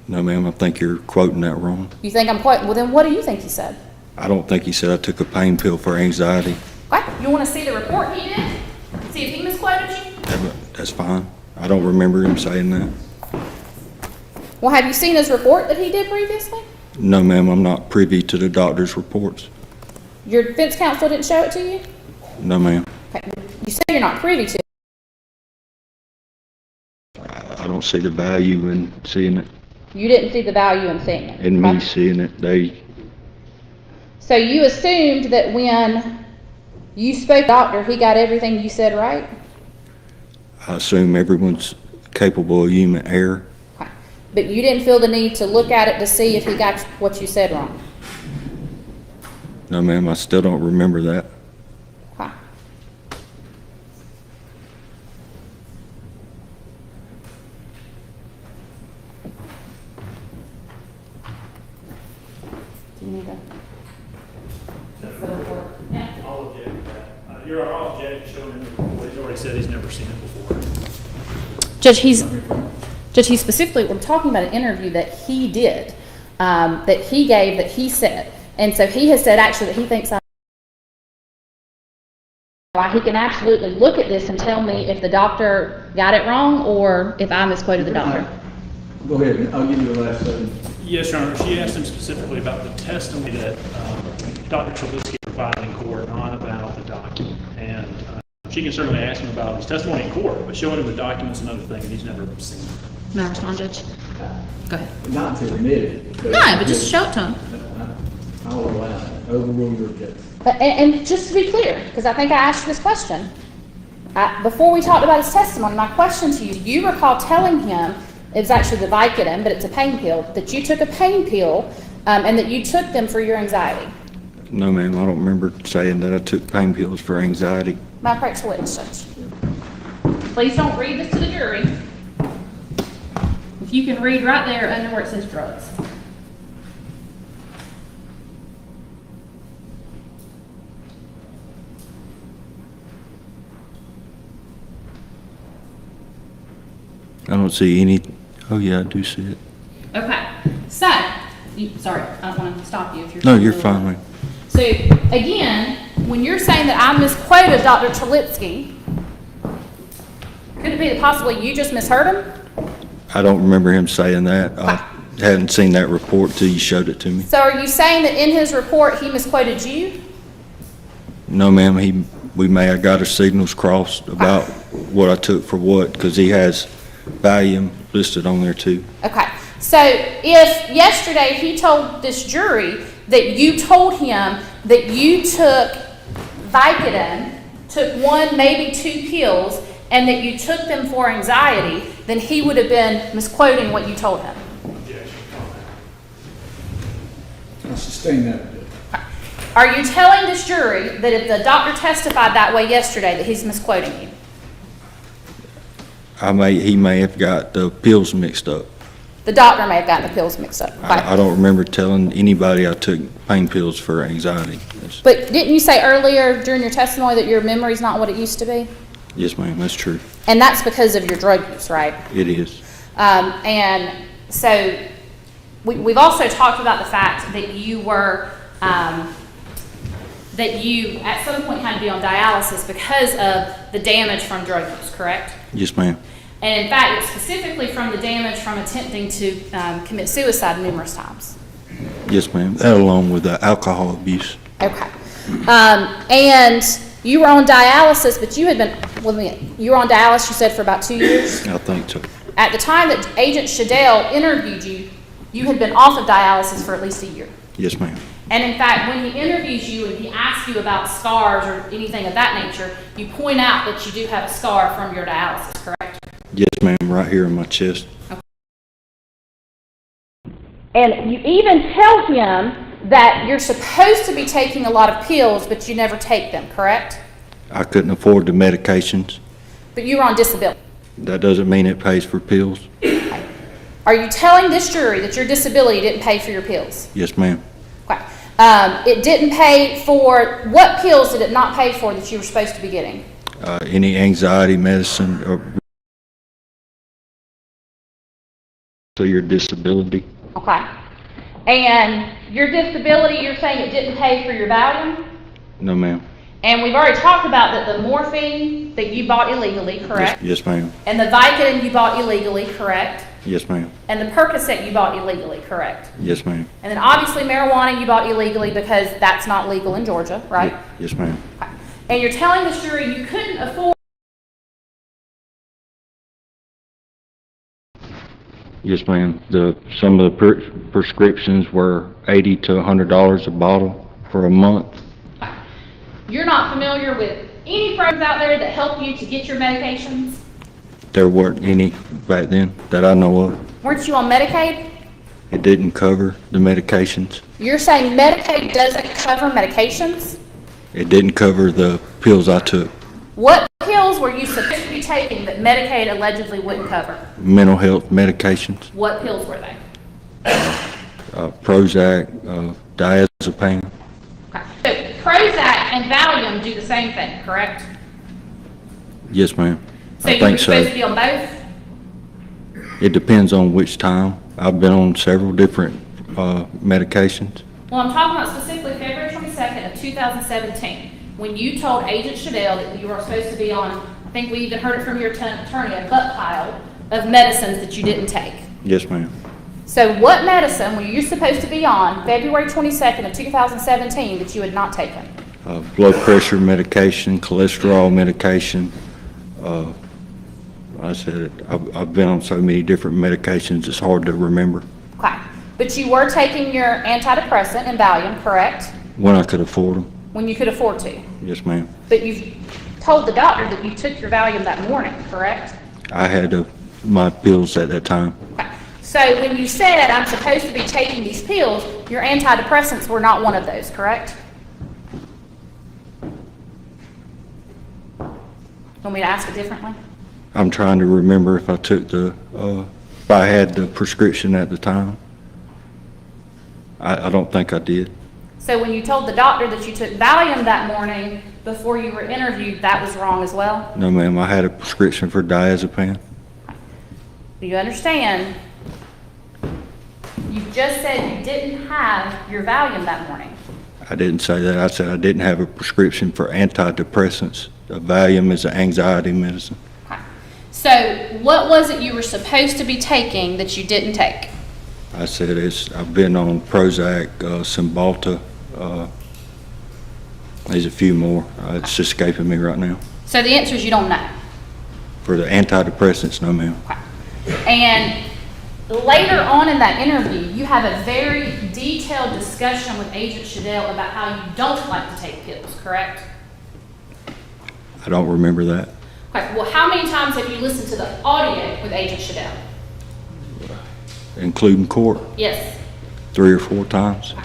S7: No, ma'am, I think you're quoting that wrong.
S1: You think I'm quoting? Well, then what do you think he said?
S7: I don't think he said I took a pain pill for anxiety.
S1: Okay, you want to see the report he did? See if he misquoted you?
S7: That's fine. I don't remember him saying that.
S1: Well, have you seen his report that he did previously?
S7: No, ma'am, I'm not privy to the doctor's reports.
S1: Your defense counsel didn't show it to you?
S7: No, ma'am.
S1: Okay, you say you're not privy to it.
S7: I don't see the value in seeing it,
S1: You didn't see the value in seeing it.
S7: in me
S1: right?
S7: seeing it.
S1: So you assumed that when you spoke to the doctor, he got everything you said right?
S7: I assume everyone's capable of human error.
S1: Okay. But you didn't feel the need to look at it to see if he got what you said wrong?
S7: No, ma'am, I still don't remember that.
S1: Okay. Do you need to?
S6: I'll object to that. You're all object showing him the report. He's already said he's never seen it before.
S1: Judge, he specifically, we're talking about an interview that he did, that he gave, that he said. And so he has said actually that he thinks he can absolutely look at this and tell me if the doctor got it wrong or if I misquoted the doctor.
S2: Go ahead, I'll give you the last second.
S6: Yes, Your Honor. She asked him specifically about the testimony that Dr. Tulitsky provided in court, not about the document. And she can certainly ask him about his testimony in court, but showing him the document's another thing that he's never seen.
S1: May I respond, Judge? Go ahead.
S2: Not to admit it.
S1: No, but just show it to him.
S2: I'll allow it, overrule your objection.
S1: And just to be clear, because I think I asked you this question, before we talked about his testimony, my question to you, do you recall telling him, it was actually the Vicodin, but it's a pain pill, that you took a pain pill and that you took them for your anxiety?
S7: No, ma'am, I don't remember saying that I took pain pills for anxiety.
S1: My practical witness, Judge. Please don't read this to the jury. If you can read right there under where it says drugs.
S7: I don't see any, oh yeah, I do see it.
S1: Okay, so, sorry, I don't want to stop you if you're.
S7: No, you're fine, ma'am.
S1: So, again, when you're saying that I misquoted Dr. Tulitsky, could it be that possibly you just misheard him?
S7: I don't remember him saying that. I hadn't seen that report till you showed it to me.
S1: So are you saying that in his report he misquoted you?
S7: No, ma'am, we may have got our signals crossed about what I took for what, because he has Valium listed on there too.
S1: Okay, so if yesterday he told this jury that you told him that you took Vicodin, took 1, maybe 2 pills, and that you took them for anxiety, then he would have been misquoting what you told him.
S2: I sustain that.
S1: Are you telling this jury that if the doctor testified that way yesterday, that he's misquoting you?
S7: He may have got the pills mixed up.
S1: The doctor may have gotten the pills mixed up.
S7: I don't remember telling anybody I took pain pills for anxiety.
S1: But didn't you say earlier during your testimony that your memory's not what it used to be?
S7: Yes, ma'am, that's true.
S1: And that's because of your drug use, right?
S7: It is.
S1: And so we've also talked about the fact that you were, that you at some point had to be on dialysis because of the damage from drug use, correct?
S7: Yes, ma'am.
S1: And in fact, it's specifically from the damage from attempting to commit suicide numerous times.
S7: Yes, ma'am. That along with the alcohol abuse.
S1: Okay. And you were on dialysis, but you had been, you were on dialysis, you said, for about 2 years?
S7: I think so.
S1: At the time that Agent Shadell interviewed you, you had been off of dialysis for at least a year.
S7: Yes, ma'am.
S1: And in fact, when he interviews you and he asks you about scars or anything of that nature, you point out that you do have a scar from your dialysis, correct?
S7: Yes, ma'am, right here in my chest.
S1: And you even tell him that you're supposed to be taking a lot of pills, but you never take them, correct?
S7: I couldn't afford the medications.
S1: But you were on disability.
S7: That doesn't mean it pays for pills.
S1: Okay. Are you telling this jury that your disability didn't pay for your pills?
S7: Yes, ma'am.
S1: Okay. It didn't pay for, what pills did it not pay for that you were supposed to be getting?
S7: Any anxiety medicine or so your disability.
S1: Okay. And your disability, you're saying it didn't pay for your Valium?
S7: No, ma'am.
S1: And we've already talked about that the morphine that you bought illegally, correct?
S7: Yes, ma'am.
S1: And the Vicodin you bought illegally, correct?
S7: Yes, ma'am.
S1: And the Percocet you bought illegally, correct?
S7: Yes, ma'am.
S1: And then obviously marijuana you bought illegally because that's not legal in Georgia, right?
S7: Yes, ma'am.
S1: Okay. And you're telling this jury you couldn't afford.
S7: Yes, ma'am. Some of the prescriptions were $80 to $100 a bottle for a month.
S1: You're not familiar with any programs out there that help you to get your medications?
S7: There weren't any back then that I know of.
S1: Weren't you on Medicaid?
S7: It didn't cover the medications.
S1: You're saying Medicaid doesn't cover medications?
S7: It didn't cover the pills I took.
S1: What pills were you supposed to be taking that Medicaid allegedly wouldn't cover?
S7: Mental health medications,
S1: What pills were they?
S7: Prozac, diazepam.
S1: Okay. So Prozac and Valium do the same thing, correct?
S7: Yes, ma'am.
S1: So
S7: I
S1: you were
S7: think
S1: supposed to
S7: so.
S1: be on both?
S7: It depends on which time. I've been on several different medications.
S1: Well, I'm talking about specifically February 22nd of 2017, when you told Agent Shadell that you were supposed to be on, I think we even heard it from your attorney, a butt pile of medicines that you didn't take.
S7: Yes, ma'am.
S1: So what medicine were you supposed to be on February 22nd of 2017 that you had not taken?
S7: Blood pressure medication, cholesterol medication. I said I've been on so many different medications, it's hard to remember.
S1: Okay. But you were taking your antidepressant and Valium, correct?
S7: When I could afford them.
S1: When you could afford to.
S7: Yes, ma'am.
S1: But you told the doctor that you took your Valium that morning, correct?
S7: I had my pills at that time.
S1: Okay. So when you said, I'm supposed to be taking these pills, your antidepressants were not one of those, correct? Want me to ask it differently?
S7: I'm trying to remember if I took if I had the prescription at the time. I don't think I did.
S1: So when you told the doctor that you took Valium that morning before you were interviewed, that was wrong as well?
S7: No, ma'am, I had a prescription for diazepam.
S1: Do you understand? You just said you didn't have your Valium that morning.
S7: I didn't say that. I said I didn't have a prescription for antidepressants. Valium is an anxiety medicine.
S1: Okay. So what was it you were supposed to be taking that you didn't take?
S7: I said I've been on Prozac, Cymbalta. There's a few more. It's escaping me right now.
S1: So the answer is you don't know.
S7: For the antidepressants, no, ma'am.
S1: Okay. And Later on in that interview, you have a very detailed discussion with Agent Shadell about how you don't like to take pills, correct?
S7: I don't remember that.
S1: Okay, well, how many times have you listened to the audio with Agent Shadell?
S7: Including court,
S1: Yes.
S7: 3 or 4 times.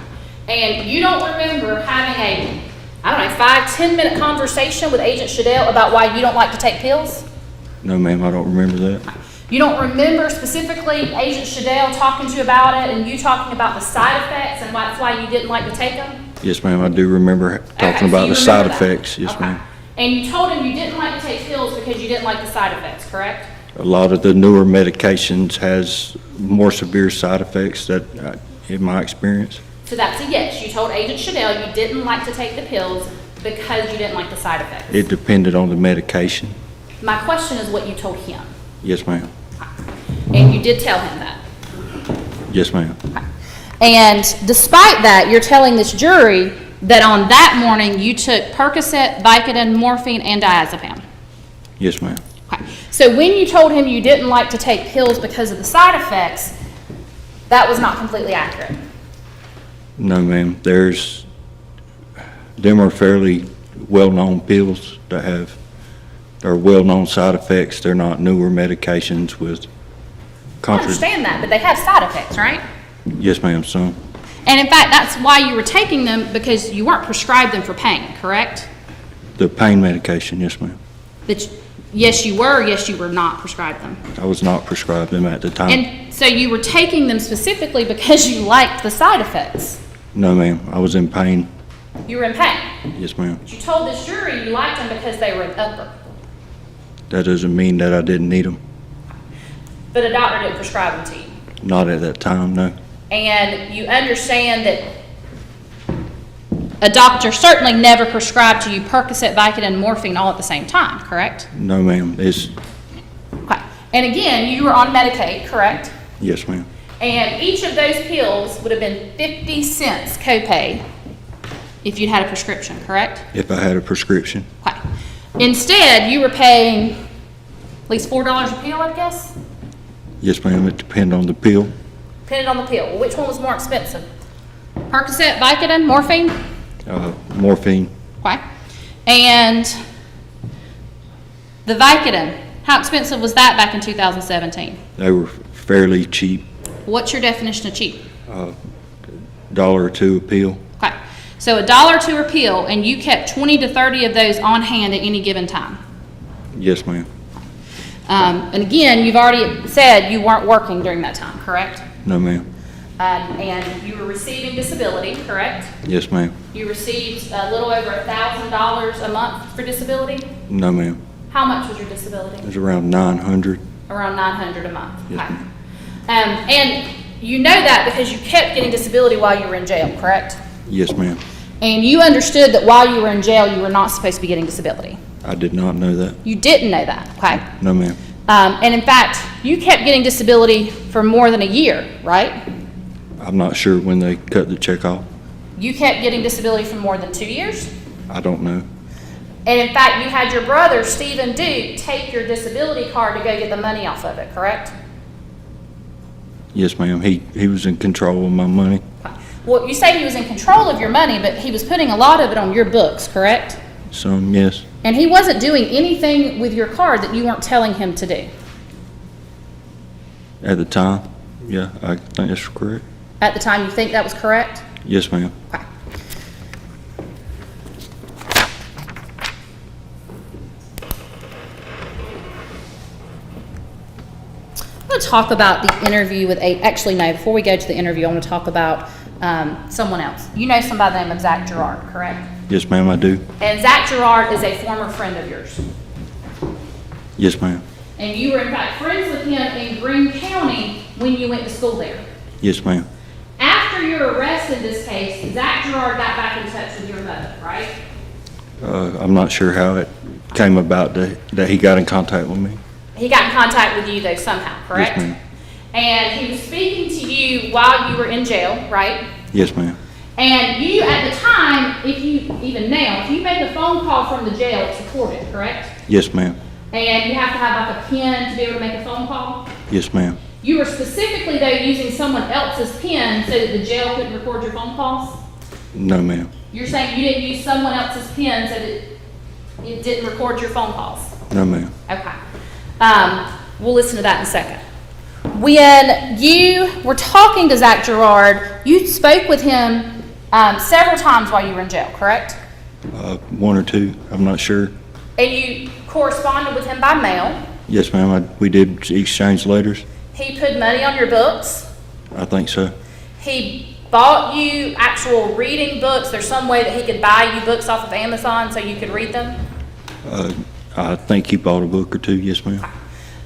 S1: And you don't remember having a, I don't know, 5-10 minute conversation with Agent Shadell about why you don't like to take pills?
S7: No, ma'am, I don't remember that.
S1: You don't remember specifically Agent Shadell talking to you about it and you talking about the side effects and that's why you didn't like to take them?
S7: Yes, ma'am, I do remember
S1: Okay,
S7: talking
S1: so
S7: about
S1: you
S7: the side
S1: remember that.
S7: effects. Yes,
S1: Okay.
S7: ma'am.
S1: And you told him you didn't like to take pills because you didn't like the side effects, correct?
S7: A lot of the newer medications has more severe side effects that, in my experience.
S1: So that's a yes. You told Agent Shadell you didn't like to take the pills because you didn't like the side effects.
S7: It depended on the medication.
S1: My question is what you told him.
S7: Yes, ma'am.
S1: And you did tell him that.
S7: Yes, ma'am.
S1: And despite that, you're telling this jury that on that morning you took Percocet, Vicodin, morphine, and diazepam.
S7: Yes, ma'am.
S1: Okay. So when you told him you didn't like to take pills because of the side effects, that was not completely accurate.
S7: No, ma'am. Them are fairly well-known pills that have, are well-known side effects. They're not newer medications with
S1: I understand that, but they have side effects, right?
S7: Yes, ma'am, some.
S1: And in fact, that's why you were taking them, because you weren't prescribed them for pain, correct?
S7: The pain medication, yes, ma'am.
S1: That yes, you were, yes, you were not prescribed them.
S7: I was not prescribed them at the time.
S1: And so you were taking them specifically because you liked the side effects.
S7: No, ma'am. I was in pain.
S1: You were in pain.
S7: Yes, ma'am.
S1: But you told this jury you liked them because they were an upper.
S7: That doesn't mean that I didn't need them.
S1: But a doctor didn't prescribe them to you.
S7: Not at that time, no.
S1: And you understand that a doctor certainly never prescribed to you Percocet, Vicodin, and morphine all at the same time, correct?
S7: No, ma'am. It's,
S1: Okay. And again, you were on Medicaid, correct?
S7: yes, ma'am.
S1: And each of those pills would have been 50 cents copay if you'd had a prescription, correct?
S7: If I had a prescription.
S1: Okay. Instead, you were paying at least $4 a pill, I guess?
S7: Yes, ma'am. It depends on the pill.
S1: Depending on the pill. Well, which one was more expensive? Percocet, Vicodin, morphine?
S7: Morphine.
S1: Okay. And the Vicodin, how expensive was that back in 2017?
S7: They were fairly cheap.
S1: What's your definition of cheap?
S7: $1 or $2 a pill.
S1: Okay. So $1 or $2 a pill, and you kept 20 to 30 of those on hand at any given time.
S7: Yes, ma'am.
S1: And again, you've already said you weren't working during that time, correct?
S7: No, ma'am.
S1: And you were receiving disability, correct?
S7: Yes, ma'am.
S1: You received a little over $1,000 a month for disability?
S7: No, ma'am.
S1: How much was your disability?
S7: It was around 900.
S1: Around $900 a month.
S7: Yes,
S1: Okay.
S7: ma'am.
S1: And you know that because you kept getting disability while you were in jail, correct?
S7: Yes, ma'am.
S1: And you understood that while you were in jail, you were not supposed to be getting disability.
S7: I did not know that.
S1: You didn't know that, okay?
S7: No, ma'am.
S1: And in fact, you kept getting disability for more than a year, right?
S7: I'm not sure when they cut the check off.
S1: You kept getting disability for more than 2 years?
S7: I don't know.
S1: And in fact, you had your brother, Stephen Duke, take your disability card to go get the money off of it, correct?
S7: Yes, ma'am. He was in control of my money.
S1: Well, you say he was in control of your money, but he was putting a lot of it on your books, correct?
S7: Some, yes.
S1: And he wasn't doing anything with your card that you weren't telling him to do.
S7: At the time, yeah, I think that's correct.
S1: At the time, you think that was correct?
S7: Yes, ma'am.
S1: Okay. I'm going to talk about the interview with actually, no, before we go to the interview, I want to talk about someone else. You know somebody by the name of Zach Gerard, correct?
S7: Yes, ma'am, I do.
S1: And Zach Gerard is a former friend of yours.
S7: Yes, ma'am.
S1: And you were in fact friends with him in Greene County when you went to school there.
S7: Yes, ma'am.
S1: After your arrest in this case, Zach Gerard got back in touch with your mother, right?
S7: I'm not sure how it came about that he got in contact with me.
S1: He got in contact with you though somehow, correct?
S7: Yes, ma'am.
S1: And he was speaking to you while you were in jail, right?
S7: Yes, ma'am.
S1: And you, at the time, even now, if you make a phone call from the jail, it's recorded, correct?
S7: Yes, ma'am.
S1: And you have to have like a PIN to be able to make a phone call?
S7: Yes, ma'am.
S1: You were specifically, though, using someone else's pen so that the jail couldn't record your phone calls?
S7: No, ma'am.
S1: You're saying you didn't use someone else's pen so that it didn't record your phone calls?
S7: No, ma'am.
S1: Okay. We'll listen to that in a second. When you were talking to Zach Gerard, you spoke with him several times while you were in jail, correct?
S7: One or two, I'm not sure.
S1: And you corresponded with him by mail.
S7: Yes, ma'am, we did exchange letters.
S1: He put money on your books.
S7: I think so.
S1: He bought you actual reading books. There's some way that he could buy you books off of Amazon so you could read them.
S7: I think he bought a book or two, yes, ma'am.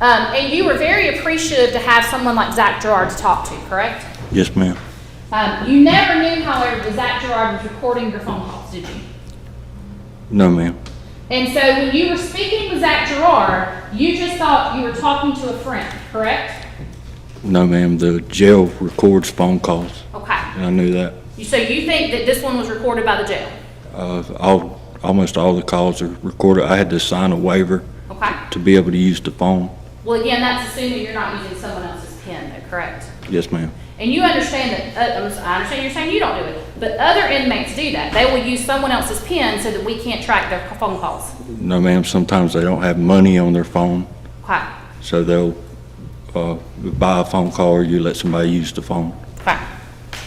S1: And you were very appreciative to have someone like Zach Gerard to talk to, correct?
S7: Yes, ma'am.
S1: You never knew, however, that Zach Gerard was recording your phone calls, did you?
S7: No, ma'am.
S1: And so when you were speaking with Zach Gerard, you just thought you were talking to a friend, correct?
S7: No, ma'am, the jail records phone calls,
S1: Okay.
S7: and I knew that.
S1: So you think that this one was recorded by the jail?
S7: Almost all the calls are recorded. I had to sign a waiver
S1: Okay.
S7: to be able to use the phone.
S1: Well, again, that's assuming you're not using someone else's pen, though, correct?
S7: Yes, ma'am.
S1: And you understand that, I understand you're saying you don't do it, but other inmates do that. They will use someone else's pen so that we can't track their phone calls.
S7: No, ma'am, sometimes they don't have money on their phone,
S1: Okay.
S7: so they'll buy a phone call or you let somebody use the phone.
S1: Okay.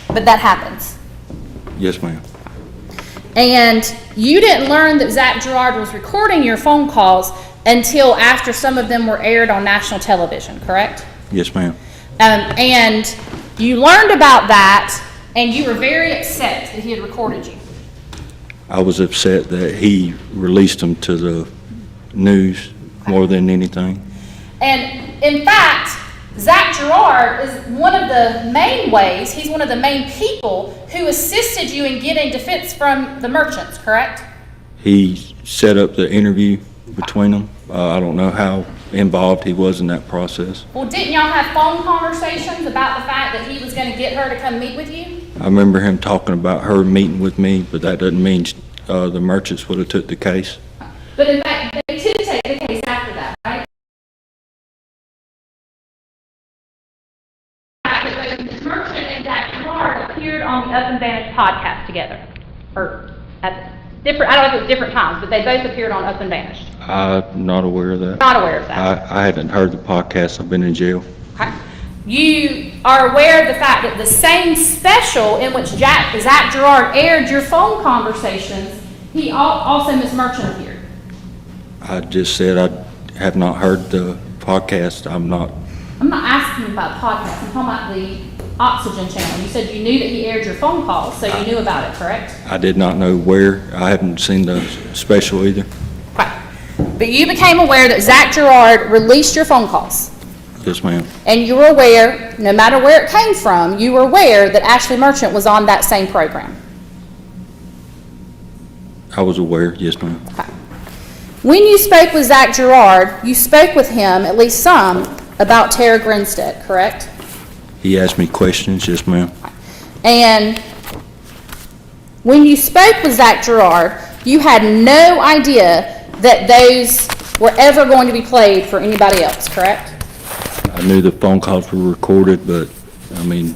S1: But that happens.
S7: Yes, ma'am.
S1: And you didn't learn that Zach Gerard was recording your phone calls until after some of them were aired on national television, correct?
S7: Yes, ma'am.
S1: And you learned about that, and you were very upset that he had recorded you.
S7: I was upset that he released them to the news more than anything.
S1: And in fact, Zach Gerard is one of the main ways, he's one of the main people who assisted you in getting defense from the merchants, correct?
S7: He set up the interview between them. I don't know how involved he was in that process.
S1: Well, didn't y'all have phone conversations about the fact that he was going to get her to come meet with you?
S7: I remember him talking about her meeting with me, but that doesn't mean the merchants would have took the case.
S1: But in fact, they did take the case after that, right? The merchant and Zach Gerard appeared on the Up and Vanish podcast together. Or at different, I don't know if it was different times, but they both appeared on Up and Vanished.
S7: I'm not aware of that.
S1: Not aware of that.
S7: I hadn't heard the podcast. I've been in jail.
S1: Okay. You are aware of the fact that the same special in which Zach Gerard aired your phone conversations, he also Miss Merchant appeared.
S7: I just said I have not heard the podcast. I'm not
S1: asking about the podcast. I'm talking about the Oxygen channel. You said you knew that he aired your phone calls, so you knew about it, correct?
S7: I did not know where. I haven't seen the special either.
S1: Okay. But you became aware that Zach Gerard released your phone calls.
S7: Yes, ma'am.
S1: And you were aware, no matter where it came from, you were aware that Ashley Merchant was on that same program.
S7: I was aware. Yes, ma'am.
S1: Okay. When you spoke with Zach Gerard, you spoke with him, at least some, about Tara Grinstead, correct?
S7: He asked me questions. Yes, ma'am.
S1: And when you spoke with Zach Gerard, you had no idea that those were ever going to be played for anybody else, correct?
S7: I knew the phone calls were recorded, but I mean,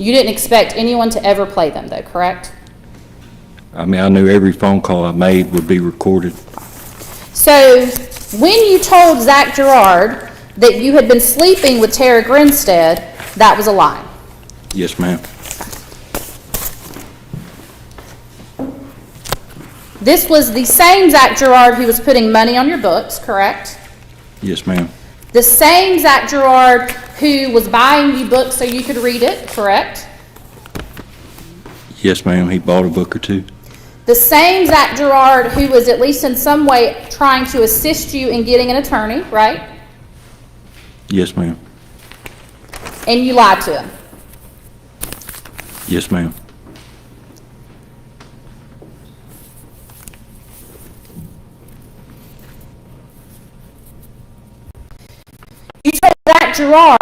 S1: You didn't expect anyone to ever play them, though, correct?
S7: I knew every phone call I made would be recorded.
S1: So when you told Zach Gerard that you had been sleeping with Tara Grinstead, that was a lie.
S7: Yes, ma'am.
S1: This was the same Zach Gerard who was putting money on your books, correct?
S7: Yes, ma'am.
S1: The same Zach Gerard who was buying you books so you could read it, correct?
S7: Yes, ma'am. He bought a book or two.
S1: The same Zach Gerard who was at least in some way trying to assist you in getting an attorney, right?
S7: Yes, ma'am.
S1: And you lied to him.
S7: Yes, ma'am.
S1: You told Zach Gerard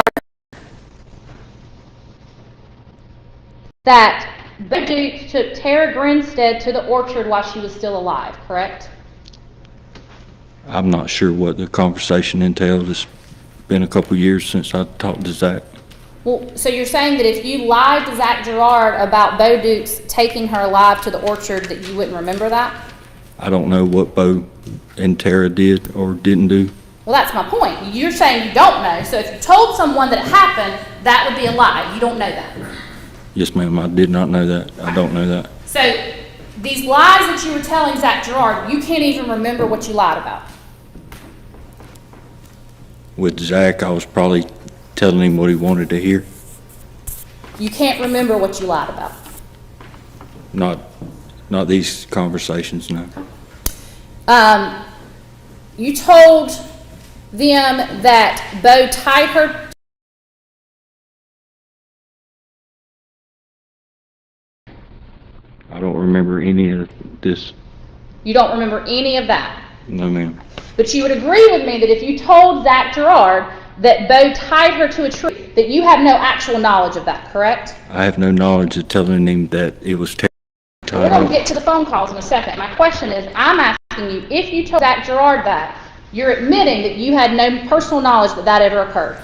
S1: that Beau took Tara Grinstead to the orchard while she was still alive, correct?
S7: I'm not sure what the conversation entailed. been a couple years since I talked to Zach.
S1: Well, so you're saying that if you lied to Zach Gerard about Beau Dukes taking her alive to the orchard, that you wouldn't remember that?
S7: I don't know what Beau and Tara did or didn't do.
S1: Well, that's my point. You're saying you don't know. So if you told someone that it happened, that would be a lie. You don't know that.
S7: Yes, ma'am, I did not know that. I don't know that.
S1: So these lies that you were telling Zach Gerard, you can't even remember what you lied about.
S7: With Zach, I was probably telling him what he wanted to hear.
S1: You can't remember what you lied about.
S7: Not these conversations, no.
S1: You told them that Beau tied her.
S7: I don't remember any of this.
S1: You don't remember any of that.
S7: No, ma'am.
S1: But you would agree with me that if you told Zach Gerard that Beau tied her to a tree, that you have no actual knowledge of that, correct?
S7: I have no knowledge of telling him that it was
S1: We're going to get to the phone calls in a second. My question is, I'm asking you, if you told Zach Gerard that, you're admitting that you had no personal knowledge that that ever occurred.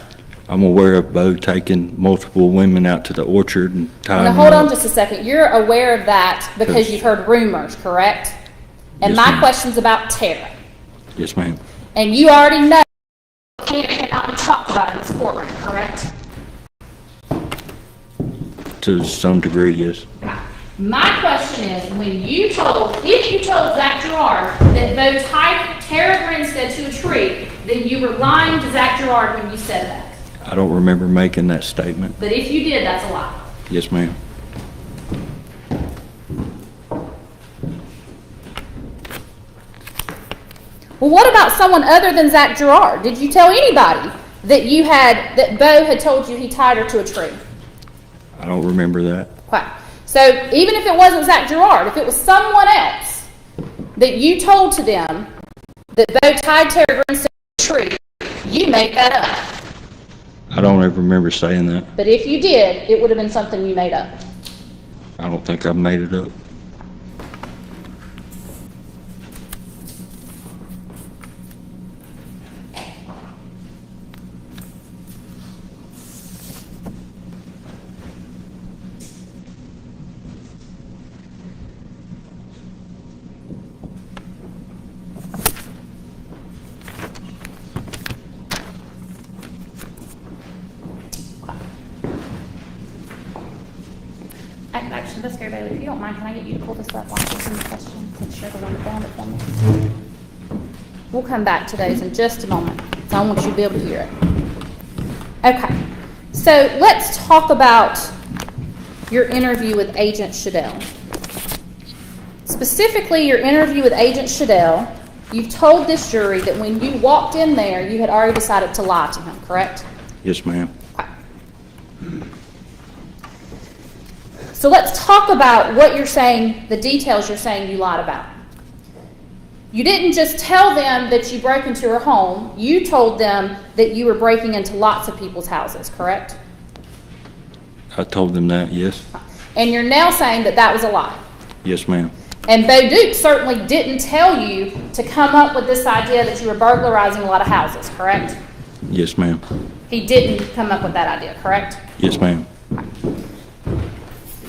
S7: I'm aware of Beau taking multiple women out to the orchard and tying
S1: Now,
S7: them
S1: hold on
S7: up.
S1: just a second. You're aware of that because you've heard rumors, correct? And
S7: Yes,
S1: my
S7: ma'am.
S1: question's about Tara.
S7: Yes, ma'am.
S1: And you already know cannot be talked about in this courtroom, correct?
S7: To some degree, yes.
S1: My question is, if you told Zach Gerard that Beau tied Tara Grinstead to a tree, then you were lying to Zach Gerard when you said that.
S7: I don't remember making that statement.
S1: But if you did, that's a lie.
S7: Yes, ma'am.
S1: Well, what about someone other than Zach Gerard? Did you tell anybody that Beau had told you he tied her to a tree?
S7: I don't remember that.
S1: Okay. So even if it wasn't Zach Gerard, if it was someone else that you told to them that Beau tied Tara Grinstead to a tree, you make that up.
S7: I don't ever remember saying that.
S1: But if you did, it would have been something you made up.
S7: I don't think I made it up.
S1: Actually, let's go, Bailey. If you don't mind, can I get you to pull this up while I'm asking the question? Since you're the one that found it for me. We'll come back to those in just a moment. So I want you to be able to hear it. Okay. So let's talk about your interview with Agent Shadell. Specifically, your interview with Agent Shadell, you've told this jury that when you walked in there, you had already decided to lie to him, correct?
S7: Yes, ma'am.
S1: Okay. So let's talk about what you're saying, the details you're saying you lied about. You didn't just tell them that you broke into her home. You told them that you were breaking into lots of people's houses, correct?
S7: I told them that, yes.
S1: And you're now saying that that was a lie.
S7: Yes, ma'am.
S1: And Beau Duke certainly didn't tell you to come up with this idea that you were burglarizing a lot of houses, correct?
S7: Yes, ma'am.
S1: He didn't come up with that idea, correct?
S7: Yes, ma'am.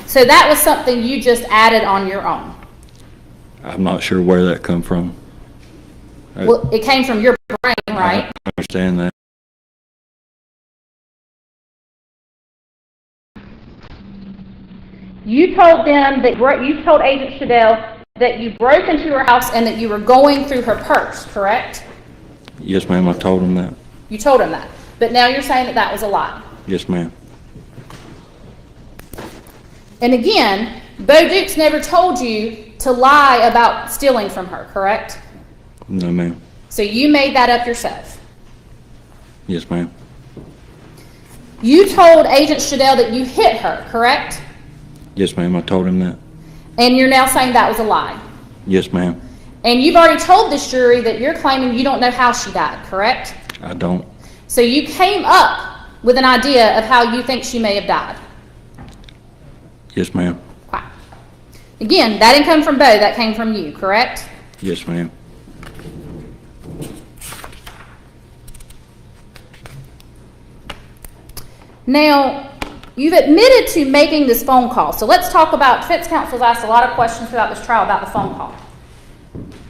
S1: So that was something you just added on your own.
S7: I'm not sure where that come from.
S1: Well, it came from your brain, right?
S7: I understand that.
S1: You told them that you told Agent Shadell that you broke into her house and that you were going through her purse, correct?
S7: Yes, ma'am, I told them that.
S1: You told him that. But now you're saying that that was a lie.
S7: Yes, ma'am.
S1: And again, Beau Dukes never told you to lie about stealing from her, correct?
S7: No, ma'am.
S1: So you made that up yourself.
S7: Yes, ma'am.
S1: You told Agent Shadell that you hit her, correct?
S7: Yes, ma'am, I told him that.
S1: And you're now saying that was a lie.
S7: Yes, ma'am.
S1: And you've already told this jury that you're claiming you don't know how she died, correct?
S7: I don't.
S1: So you came up with an idea of how you think she may have died.
S7: Yes, ma'am.
S1: Okay. Again, that didn't come from Beau, that came from you, correct?
S7: Yes, ma'am.
S1: Now, you've admitted to making this phone call. So let's talk about, defense counsel's asked a lot of questions throughout this trial about the phone call.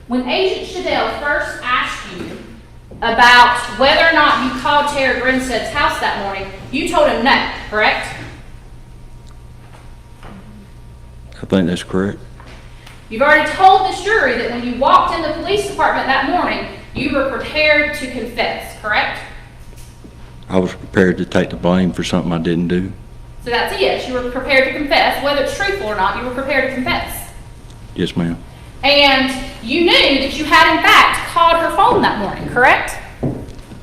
S1: When Agent Shadell first asked you about whether or not you called Tara Grinstead's house that morning, you told him no, correct?
S7: I think that's correct.
S1: You've already told this jury that when you walked in the police department that morning, you were prepared to confess, correct?
S7: I was prepared to take the blame for something I didn't do.
S1: So that's a yes, you were prepared to confess. Whether it's truthful or not, you were prepared to confess.
S7: Yes, ma'am.
S1: And you knew that you had in fact called her phone that morning, correct?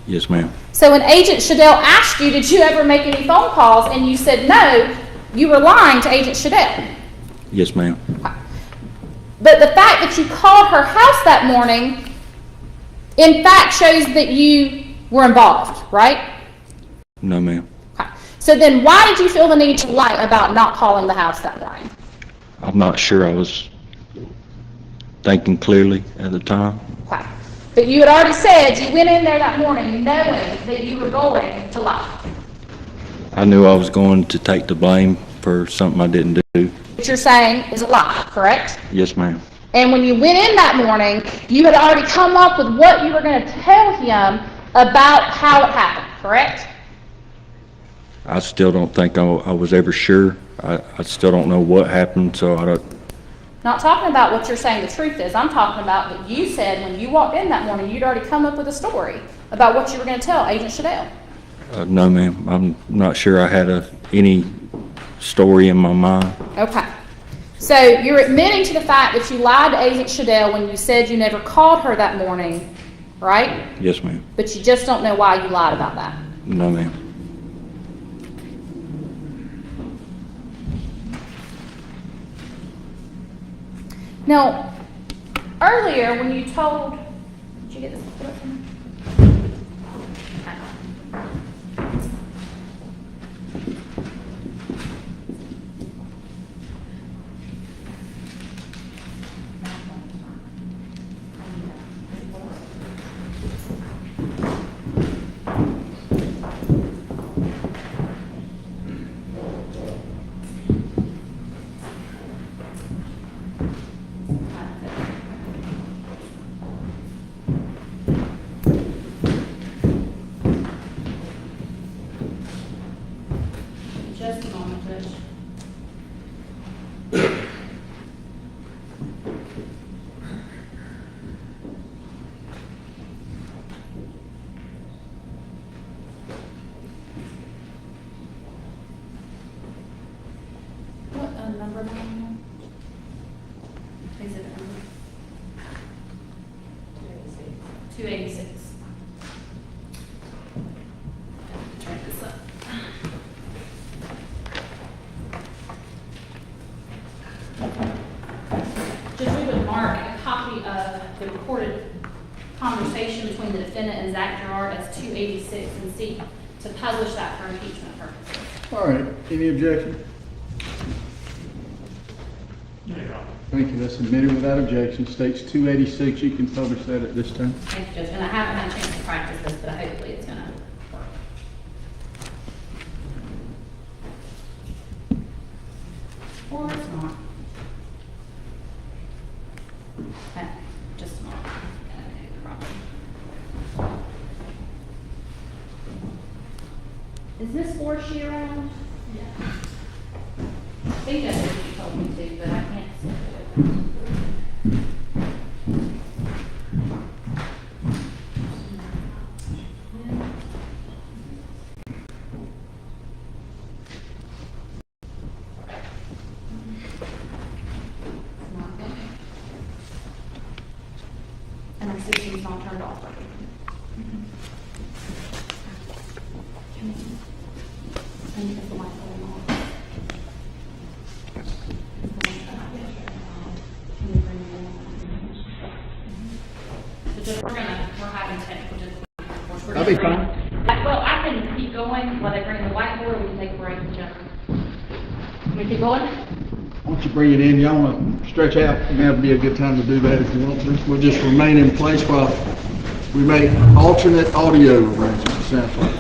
S7: Yes, ma'am.
S1: So when Agent Shadell asked you, did you ever make any phone calls, and you said no, you were lying to Agent Shadell.
S7: Yes, ma'am.
S1: But the fact that you called her house that morning, in fact, shows that you were involved, right?
S7: No, ma'am.
S1: Okay. So then why did you feel the need to lie about not calling the house that morning?
S7: I'm not sure I was thinking clearly at the time.
S1: Okay. But you had already said you went in there that morning knowing that you were going to lie.
S7: I knew I was going to take the blame for something I didn't do.
S1: What you're saying is a lie, correct?
S7: Yes, ma'am.
S1: And when you went in that morning, you had already come up with what you were going to tell him about how it happened, correct?
S7: I still don't think I was ever sure. I still don't know what happened, so I don't.
S1: Not talking about what you're saying the truth is. I'm talking about that you said when you walked in that morning, you'd already come up with a story about what you were going to tell Agent Shadell.
S7: No, ma'am. I'm not sure I had any story in my mind.
S1: Okay. So you're admitting to the fact that you lied to Agent Shadell when you said you never called her that morning, right?
S7: Yes, ma'am.
S1: But you just don't know why you lied about that.
S7: No, ma'am.
S1: Now, earlier when you told, did you get this put up for me? Just a moment, Judge. What number am I on? Is it 286? Turn this up. Just we would mark a copy of the recorded conversation between the defendant and Zach Gerard as 286 and seek to publish that for impeachment purposes.
S2: All right, any objection? Thank you, that's admitted without objection. States 286, you can publish that at this time.
S1: Thank you, Judge. And I haven't had a chance to practice this, but hopefully it's gonna work. Or it's not. Okay, just a moment. Okay, problem. Is this 4-sheet around? Yeah. I think that's what you told me to, but I can't see it. And our system's not turned off. And you can put my phone on. So just, we're having technical difficulties.
S2: That'll be fine.
S1: Well, I can keep going while they bring in the whiteboard, we can take a break and jump. Can we keep going?
S2: Why don't you bring it in, y'all want to stretch out, and that'd be a good time to do that if you want to. We'll just remain in place while we make alternate audio arrangements, sounds like.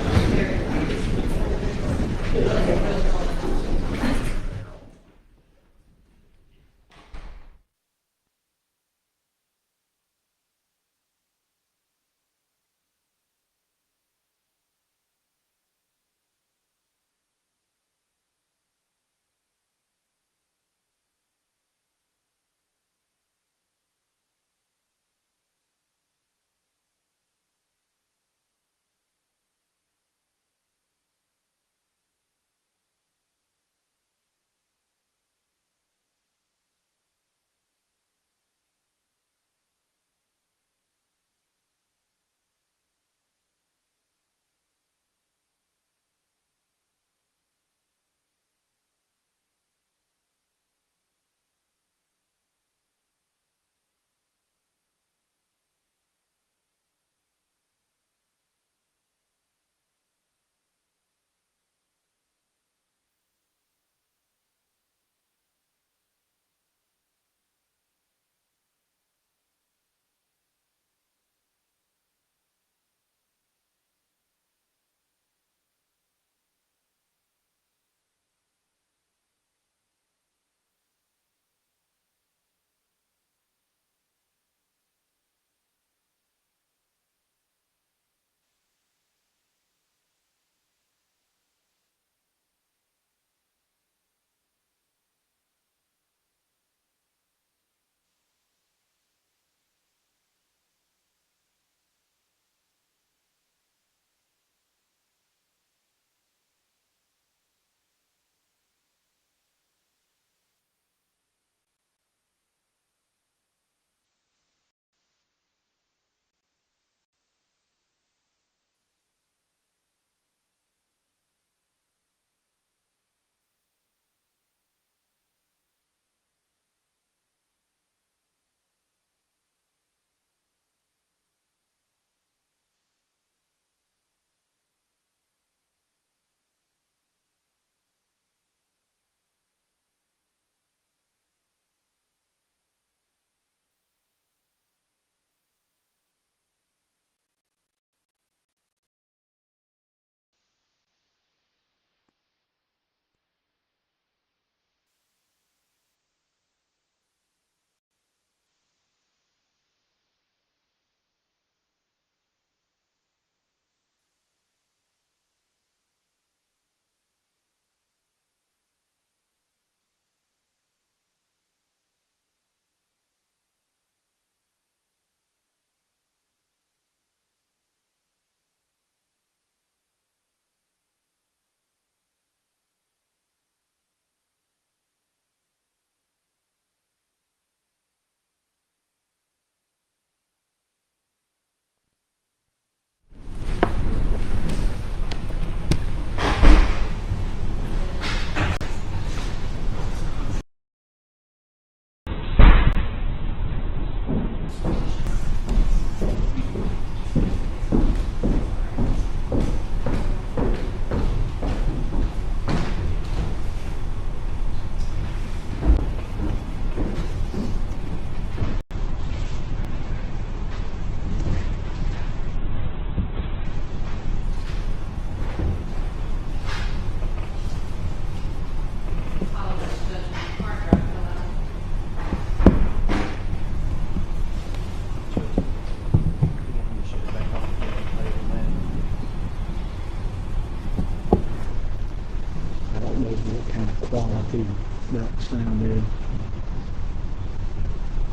S2: kind of quality that sound is.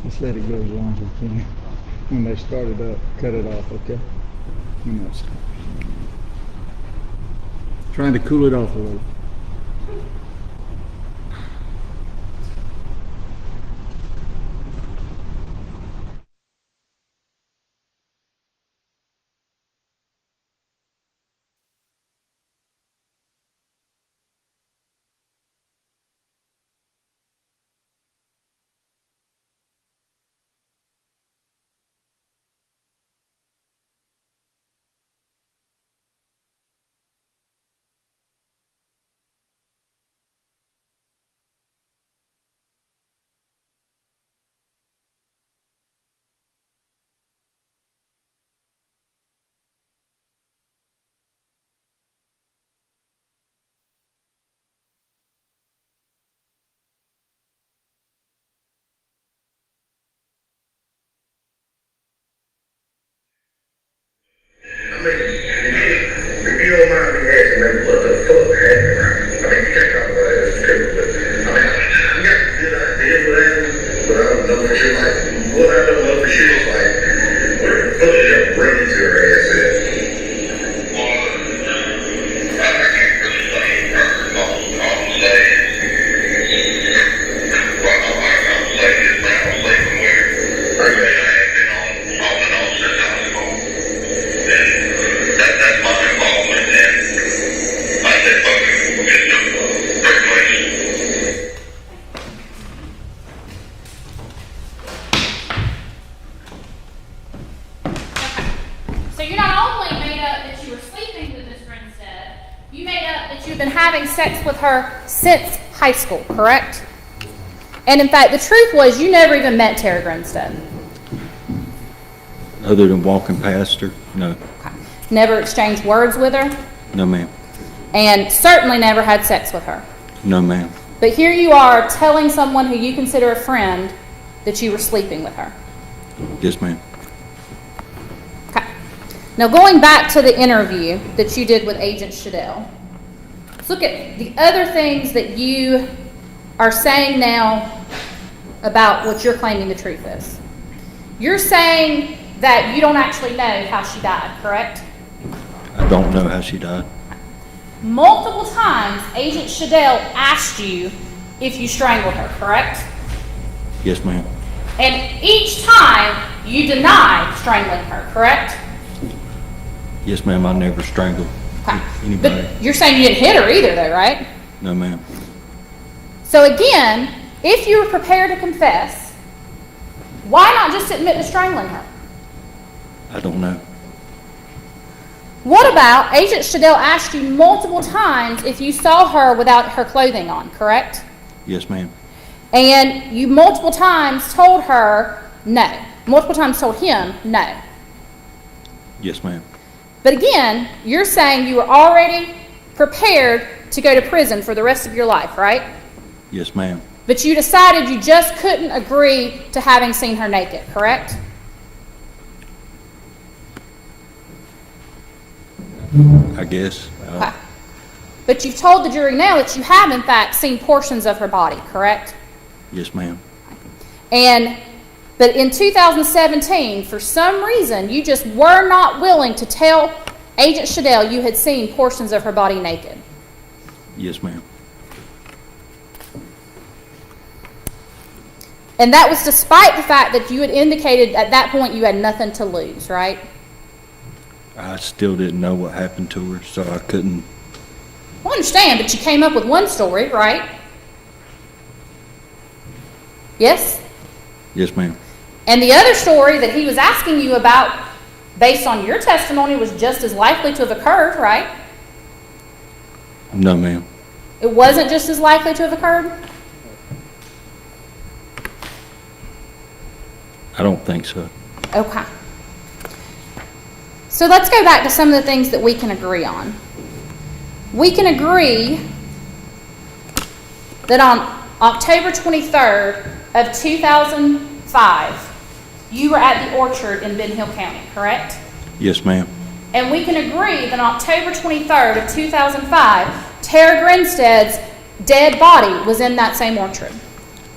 S2: Just let it go as long as we can. When they start it up, cut it off, okay? When that's trying to cool it off a little.
S9: I mean, if you don't mind me asking, maybe what the fuck happened? I mean, you can't talk about it as too, but I mean, I got a good idea for that, but I don't know for sure. Like, what I don't know for sure is like, where the fuck did y'all bring it to her ass at? Well, I can't really say all I'm saying. Well, all I'm saying is that I'm sleeping with her. I have been on and on since high school. That's my involvement, and I said, fuck it, we'll get to pretty much.
S1: So you not only made up that you were sleeping with Miss Grinstead, you made up that you've been having sex with her since high school, correct? And in fact, the truth was you never even met Tara Grinstead.
S7: Other than walking past her, no.
S1: Okay. Never exchanged words with her,
S7: No, ma'am.
S1: and certainly never had sex with her.
S7: No, ma'am.
S1: But here you are telling someone who you consider a friend that you were sleeping with her.
S7: Yes, ma'am.
S1: Okay. Now going back to the interview that you did with Agent Shadell, let's look at the other things that you are saying now about what you're claiming the truth is. You're saying that you don't actually know how she died, correct?
S7: I don't know how she died.
S1: Multiple times, Agent Shadell asked you if you strangled her, correct?
S7: Yes, ma'am.
S1: And each time, you denied strangling her, correct?
S7: Yes, ma'am. I never strangled
S1: Okay.
S7: anybody.
S1: But you're saying you didn't hit her either, though, right?
S7: No, ma'am.
S1: So again, if you were prepared to confess, why not just admit to strangling her?
S7: I don't know.
S1: What about Agent Shadell asked you multiple times if you saw her without her clothing on, correct?
S7: Yes, ma'am.
S1: And you multiple times told her no. Multiple times told him no.
S7: Yes, ma'am.
S1: But again, you're saying you were already prepared to go to prison for the rest of your life, right?
S7: Yes, ma'am.
S1: But you decided you just couldn't agree to having seen her naked, correct?
S7: I guess.
S1: Okay. But you've told the jury now that you have, in fact, seen portions of her body, correct?
S7: Yes, ma'am.
S1: But in 2017, for some reason, you just were not willing to tell Agent Shadell you had seen portions of her body naked.
S7: Yes, ma'am.
S1: And that was despite the fact that you had indicated at that point you had nothing to lose, right?
S7: I still didn't know what happened to her, so I couldn't.
S1: I understand, but you came up with one story, right? Yes?
S7: Yes, ma'am.
S1: And the other story that he was asking you about, based on your testimony, was just as likely to have occurred, right?
S7: No, ma'am.
S1: It wasn't just as likely to have occurred?
S7: I don't think so.
S1: Okay. So let's go back to some of the things that we can agree on. We can agree that on October 23rd of 2005, you were at the orchard in Ben Hill County, correct?
S7: Yes, ma'am.
S1: And we can agree that on October 23rd of 2005, Tara Grinstead's dead body was in that same orchard.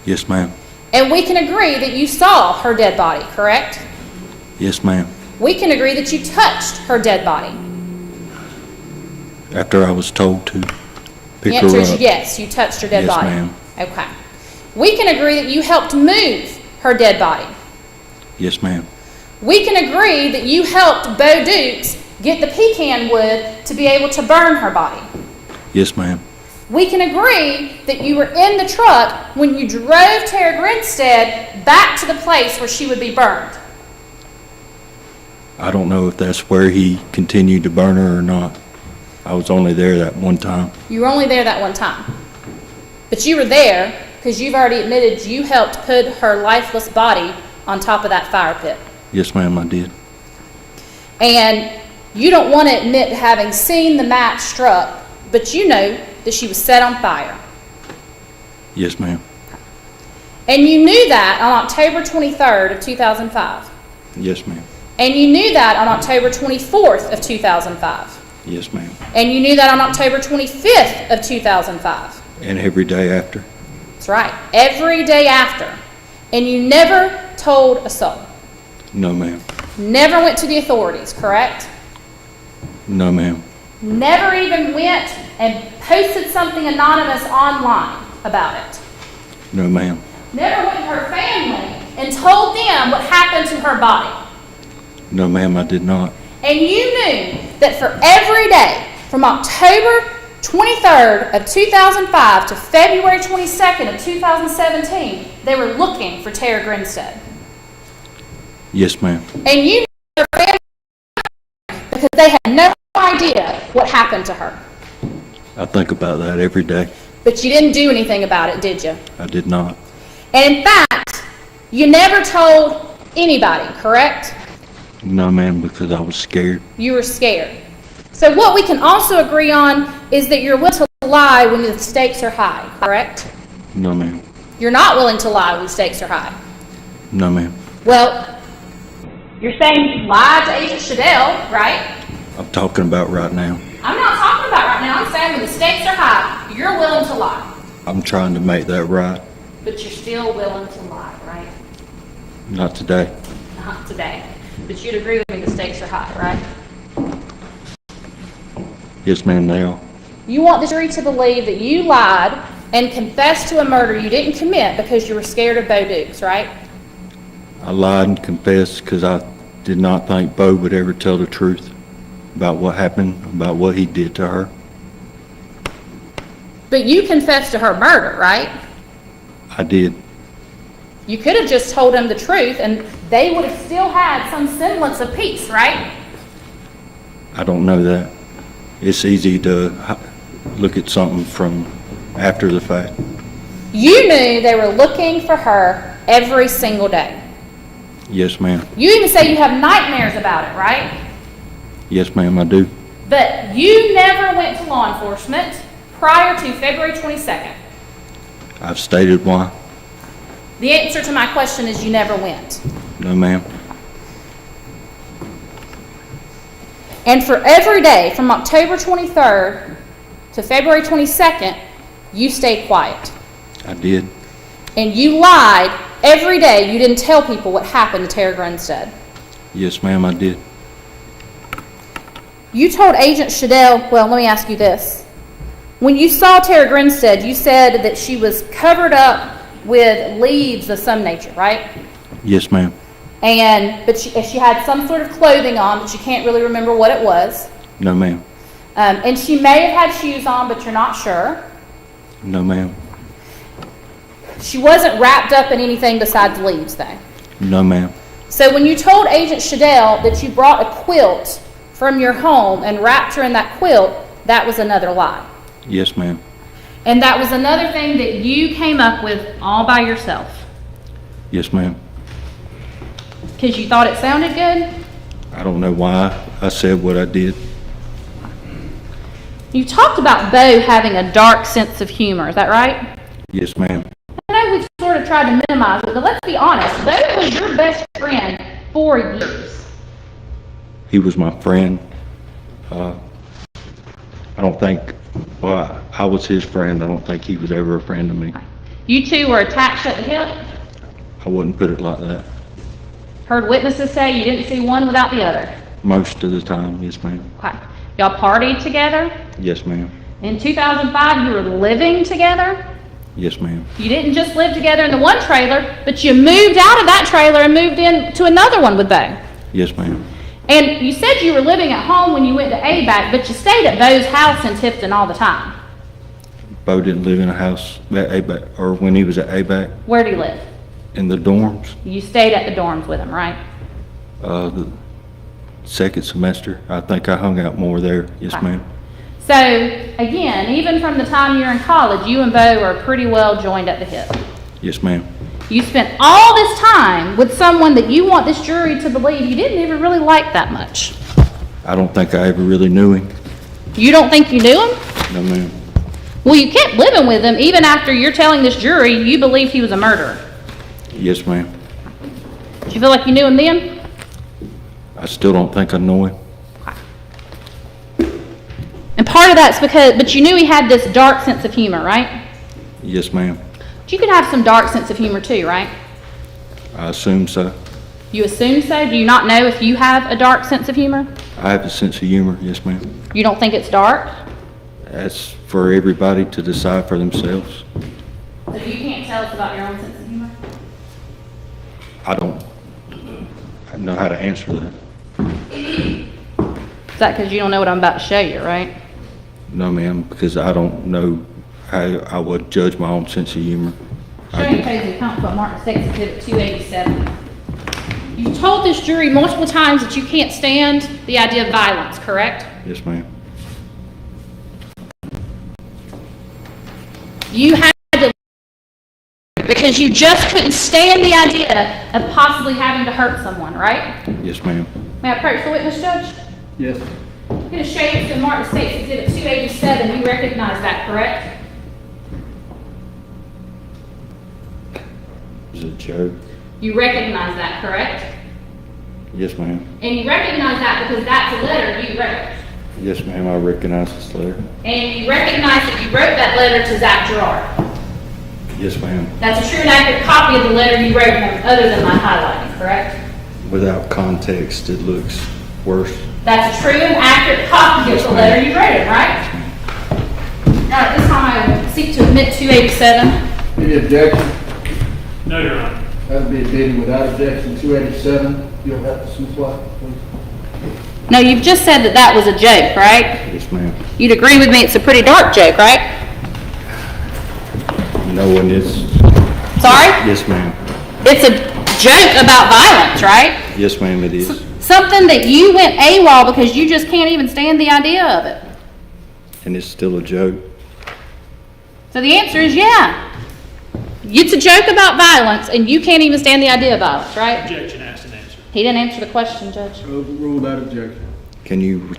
S7: Yes, ma'am.
S1: And we can agree that you saw her dead body, correct?
S7: Yes, ma'am.
S1: We can agree that you touched her dead body.
S7: After I was told to
S1: The
S7: pick her
S1: answer is
S7: up.
S1: yes, you touched her dead
S7: Yes,
S1: body.
S7: ma'am.
S1: Okay. We can agree that you helped move her dead body.
S7: Yes, ma'am.
S1: We can agree that you helped Beau Dukes get the pecan wood to be able to burn her body.
S7: Yes, ma'am.
S1: We can agree that you were in the truck when you drove Tara Grinstead back to the place where she would be burned.
S7: I don't know if that's where he continued to burn her or not. I was only there that one time.
S1: You were only there that one time. But you were there because you've already admitted you helped put her lifeless body on top of that fire pit.
S7: Yes, ma'am, I did.
S1: And you don't want to admit to having seen the match struck, but you know that she was set on fire.
S7: Yes, ma'am.
S1: And you knew that on October 23rd of 2005.
S7: Yes, ma'am.
S1: And you knew that on October 24th of 2005.
S7: Yes, ma'am.
S1: And you knew that on October 25th of 2005.
S7: And every day after.
S1: That's right. Every day after. And you never told a soul.
S7: No, ma'am.
S1: Never went to the authorities, correct?
S7: No, ma'am.
S1: Never even went and posted something anonymous online about it.
S7: No, ma'am.
S1: Never went to her family and told them what happened to her body.
S7: No, ma'am, I did not.
S1: And you knew that for every day from October 23rd of 2005 to February 22nd of 2017, they were looking for Tara Grinstead.
S7: Yes, ma'am.
S1: And you knew her family because they had no idea what happened to her.
S7: I think about that every day.
S1: But you didn't do anything about it, did you?
S7: I did not.
S1: And in fact, you never told anybody, correct?
S7: No, ma'am, because I was scared.
S1: You were scared. So what we can also agree on is that you're willing to lie when the stakes are high, correct?
S7: No, ma'am.
S1: You're not willing to lie when the stakes are high.
S7: No, ma'am.
S1: Well, you're saying you lied to Agent Shadell, right?
S7: I'm talking about right now.
S1: I'm not talking about right now. I'm saying when the stakes are high, you're willing to lie.
S7: I'm trying to make that right.
S1: But you're still willing to lie, right?
S7: Not today.
S1: Not today. But you'd agree with me the stakes are high, right?
S7: Yes, ma'am, they are.
S1: You want the jury to believe that you lied and confessed to a murder you didn't commit because you were scared of Beau Dukes, right?
S7: I lied and confessed because I did not think Beau would ever tell the truth about what happened, about what he did to her.
S1: But you confessed to her murder, right?
S7: I did.
S1: You could have just told him the truth and they would have still had some semblance of peace, right?
S7: I don't know that. It's easy to look at something from after the fact.
S1: You knew they were looking for her every single day.
S7: Yes, ma'am.
S1: You even say you have nightmares about it, right?
S7: Yes, ma'am, I do.
S1: But you never went to law enforcement prior to February 22nd.
S7: I've stated why.
S1: The answer to my question is you never went.
S7: No, ma'am.
S1: And for every day from October 23rd to February 22nd, you stayed quiet.
S7: I did.
S1: And you lied every day. You didn't tell people what happened to Tara Grinstead.
S7: Yes, ma'am, I did.
S1: You told Agent Shadell, well, let me ask you this. When you saw Tara Grinstead, you said that she was covered up with leaves of some nature, right?
S7: Yes, ma'am.
S1: But she had some sort of clothing on, but you can't really remember what it was.
S7: No, ma'am.
S1: And she may have had shoes on, but you're not sure.
S7: No, ma'am.
S1: She wasn't wrapped up in anything besides leaves, though.
S7: No, ma'am.
S1: So when you told Agent Shadell that you brought a quilt from your home and wrapped her in that quilt, that was another lie.
S7: Yes, ma'am.
S1: And that was another thing that you came up with all by yourself.
S7: Yes, ma'am.
S1: Because you thought it sounded good?
S7: I don't know why I said what I did.
S1: You talked about Beau having a dark sense of humor, is that right?
S7: Yes, ma'am.
S1: I know we've sort of tried to minimize it, but let's be honest. Beau was your best friend for years.
S7: He was my friend. I don't think Well, I was his friend. I don't think he was ever a friend to me.
S1: You two were attached at the hip?
S7: I wouldn't put it like that.
S1: Heard witnesses say you didn't see one without the other?
S7: Most of the time, yes, ma'am.
S1: Okay. Y'all partied together?
S7: Yes, ma'am.
S1: In 2005, you were living together?
S7: Yes, ma'am.
S1: You didn't just live together in the one trailer, but you moved out of that trailer and moved into another one with Beau.
S7: Yes, ma'am.
S1: And you said you were living at home when you went to ABAC, but you stayed at Beau's house in Tifton all the time.
S7: Beau didn't live in a house at ABAC, or when he was at ABAC,
S1: Where do you live?
S7: in the dorms.
S1: You stayed at the dorms with him, right?
S7: The second semester, I think I hung out more there. Yes,
S1: Okay.
S7: ma'am.
S1: So, again, even from the time you're in college, you and Beau are pretty well joined at the hip.
S7: Yes, ma'am.
S1: You spent all this time with someone that you want this jury to believe you didn't even really like that much.
S7: I don't think I ever really knew him.
S1: You don't think you knew him?
S7: No, ma'am.
S1: Well, you kept living with him even after you're telling this jury you believed he was a murderer.
S7: Yes, ma'am.
S1: Do you feel like you knew him then?
S7: I still don't think I know him.
S1: And part of that's but you knew he had this dark sense of humor, right?
S7: Yes, ma'am.
S1: But you could have some dark sense of humor too, right?
S7: I assume so.
S1: You assume so? Do you not know if you have a dark sense of humor?
S7: I have a sense of humor. Yes, ma'am.
S1: You don't think it's dark?
S7: That's for everybody to decide for themselves.
S1: So you can't tell us about your own sense of humor?
S7: I don't know how to answer that.
S1: Is that because you don't know what I'm about to show you, right?
S7: No, ma'am, because I don't know how I would judge my own sense of humor.
S1: Showing page of account for Martin States Exhibit 287. You told this jury multiple times that you can't stand the idea of violence, correct?
S7: Yes, ma'am.
S1: You had to, because you just couldn't stand the idea of possibly having to hurt someone, right?
S7: Yes, ma'am.
S1: May I approach the witness, Judge?
S2: Yes.
S1: I'm going to show you to Martin States Exhibit 287. You recognize that, correct?
S7: Is it a joke?
S1: You recognize that, correct?
S7: Yes, ma'am.
S1: And you recognize that because that's a letter you wrote.
S7: Yes, ma'am, I recognize this letter.
S1: And you recognize that you wrote that letter to Zach Gerard.
S7: Yes, ma'am.
S1: That's a true and accurate copy of the letter you wrote him, other than my highlighting, correct?
S7: Without context, it looks worse.
S1: That's a true and accurate copy of the letter you wrote him, right? Now, at this time, I seek to admit 287.
S2: Any objection?
S6: No, Your Honor.
S2: That'll be admitted without objection. 287. You'll have to comply, please.
S1: No, you've just said that that was a joke, right?
S7: Yes, ma'am.
S1: You'd agree with me it's a pretty dark joke, right?
S7: No one is.
S1: Sorry?
S7: Yes, ma'am.
S1: It's a joke about violence, right?
S7: Yes, ma'am, it is.
S1: Something that you went AWOL because you just can't even stand the idea of it.
S7: And it's still a joke.
S1: So the answer is yeah. It's a joke about violence and you can't even stand the idea of violence, right?
S6: Objection asked and answered.
S1: He didn't answer the question, Judge.
S2: Overrule that objection.
S7: Can you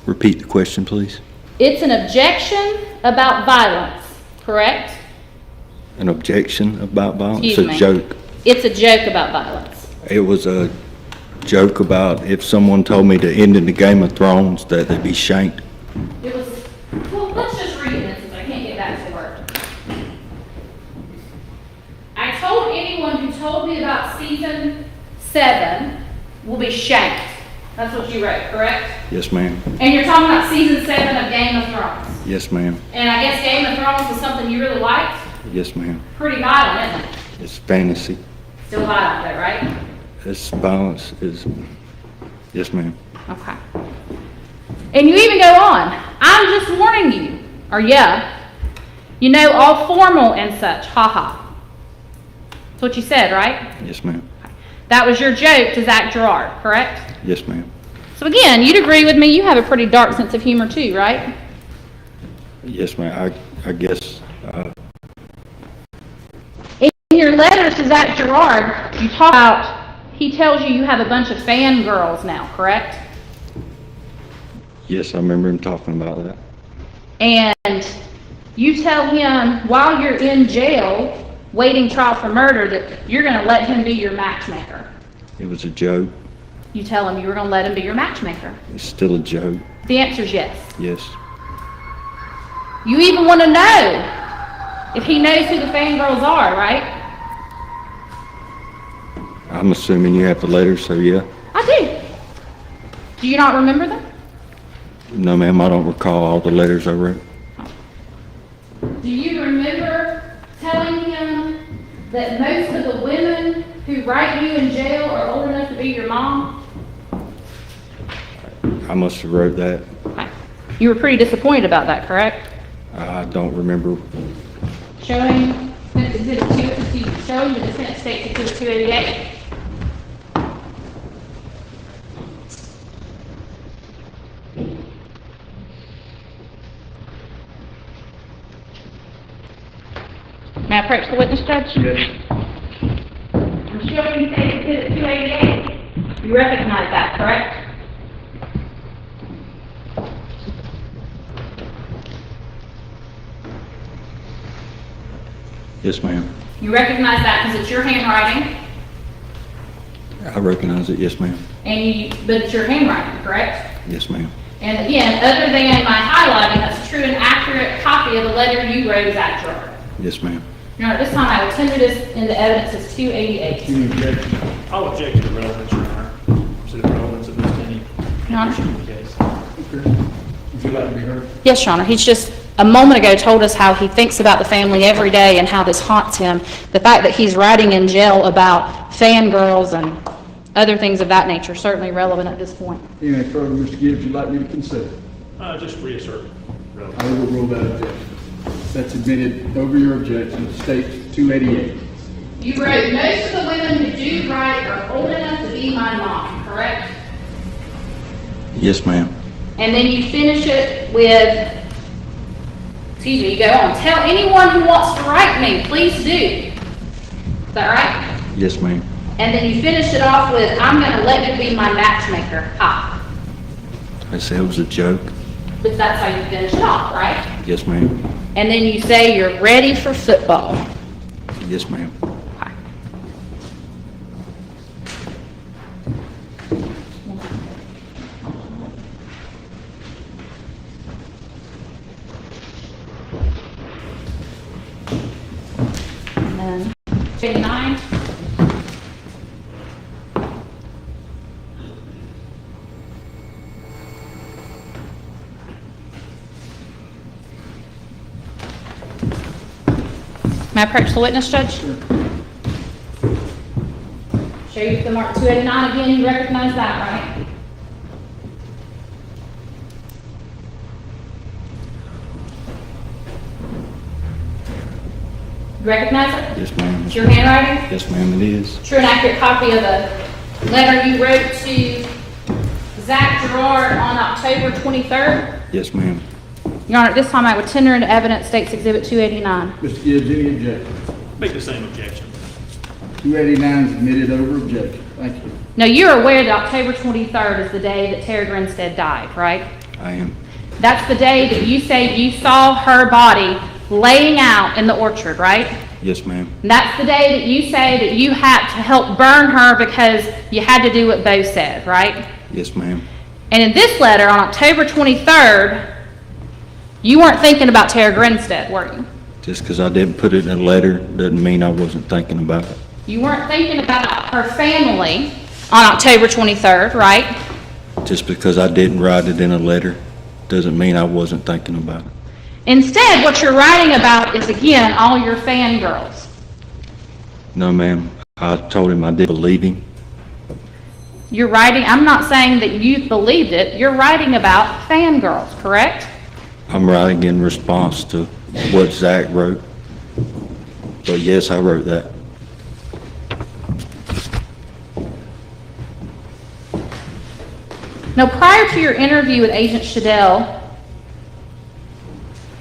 S7: repeat the question, please?
S1: It's an objection about violence, correct?
S7: An objection about violence?
S1: Excuse
S7: A
S1: me.
S7: joke.
S1: It's a joke about violence.
S7: It was a joke about if someone told me to end in the Game of Thrones, that they'd be shanked.
S1: It was, well, let's just read it since I can't get back to work. I told anyone who told me about season 7 will be shanked. That's what you wrote, correct?
S7: Yes, ma'am.
S1: And you're talking about season 7 of Game of Thrones.
S7: Yes, ma'am.
S1: And I guess Game of Thrones was something you really liked?
S7: Yes, ma'am.
S1: Pretty violent, isn't it?
S7: It's fantasy.
S1: Still violent though, right?
S7: This violence is. Yes, ma'am.
S1: Okay. And you even go on. I'm just warning you. Or yeah. You know, all formal and such. Ha ha. That's what you said, right?
S7: Yes, ma'am.
S1: That was your joke to Zach Gerard, correct?
S7: Yes, ma'am.
S1: So again, you'd agree with me, you have a pretty dark sense of humor too, right?
S7: Yes, ma'am. I guess.
S1: In your letters to Zach Gerard, you talk about, he tells you you have a bunch of fangirls now, correct?
S7: Yes, I remember him talking about that.
S1: And you tell him while you're in jail, waiting trial for murder, that you're going to let him be your matchmaker.
S7: It was a joke.
S1: You tell him you were going to let him be your matchmaker.
S7: It's still a joke.
S1: The answer is yes.
S7: Yes.
S1: You even want to know if he knows who the fangirls are, right?
S7: I'm assuming you have the letters, so yeah.
S1: I do. Do you not remember them?
S7: No, ma'am, I don't recall all the letters I wrote.
S1: Do you remember telling him that most of the women who write you in jail are old enough to be your mom?
S7: I must have wrote that.
S1: You were pretty disappointed about that, correct?
S7: I don't remember.
S1: Showing the Defendant States Exhibit 288. May I approach the witness, Judge?
S2: Yes.
S1: I'm showing you States Exhibit 288. You recognize that, correct?
S7: Yes, ma'am.
S1: You recognize that because it's your handwriting,
S7: I recognize it, yes, ma'am.
S1: but it's your handwriting, correct?
S7: Yes, ma'am.
S1: And again, other than my highlighting, that's a true and accurate copy of the letter you wrote as that drawer.
S7: Yes, ma'am.
S1: Your Honor, at this time, I will tender this into evidence as 288.
S2: Any objection?
S6: I'll object to the relevance, Your Honor, to the relevance of this any
S1: Your Honor?
S6: case.
S2: Okay. Would you like to be heard?
S1: Yes, Your Honor. He's just a moment ago told us how he thinks about the family every day and how this haunts him. The fact that he's writing in jail about fangirls and other things of that nature, certainly relevant at this point.
S2: Any further, Mr. Gibbs, you'd like me to consider?
S6: Just reassert relevance.
S2: I overrule that objection. That's admitted over your objection, states 288.
S1: You wrote, most of the women who do write are old enough to be my mom, correct?
S7: Yes, ma'am.
S1: And then you finish it with, excuse me, you go on, tell anyone who wants to write me, please do. Is that right?
S7: Yes, ma'am.
S1: And then you finish it off with, I'm going to let you be my matchmaker. Ha.
S7: I said it was a joke.
S1: But that's how you finish it off, right?
S7: Yes, ma'am.
S1: And then you say you're ready for football.
S7: Yes, ma'am.
S1: Hi. And then 89. May I approach the witness, Judge? Show you the mark 289 again, you recognize that, right? You recognize it?
S7: Yes, ma'am.
S1: It's your handwriting?
S7: Yes, ma'am, it is.
S1: True and accurate copy of the letter you wrote to Zach Gerard on October 23rd?
S7: Yes, ma'am.
S1: Your Honor, at this time I would tender into evidence States Exhibit 289.
S2: Mr. Gibbs, any objection?
S6: Make the same objection.
S2: 289 is admitted over objection. Thank you.
S1: Now, you're aware that October 23rd is the day that Tara Grinstead died, right?
S7: I am.
S1: That's the day that you say you saw her body laying out in the orchard, right?
S7: Yes, ma'am.
S1: And that's the day that you say that you had to help burn her because you had to do what Beau said, right?
S7: Yes, ma'am.
S1: And in this letter on October 23rd, you weren't thinking about Tara Grinstead, were you?
S7: Just because I didn't put it in a letter doesn't mean I wasn't thinking about it.
S1: You weren't thinking about her family on October 23rd, right?
S7: Just because I didn't write it in a letter doesn't mean I wasn't thinking about it.
S1: Instead, what you're writing about is, again, all your fangirls.
S7: No, ma'am. I told him I did believe him.
S1: You're writing, I'm not saying that you believed it, you're writing about fangirls, correct?
S7: I'm writing in response to what Zach wrote. But yes, I wrote that.
S1: Now, prior to your interview with Agent Shadell,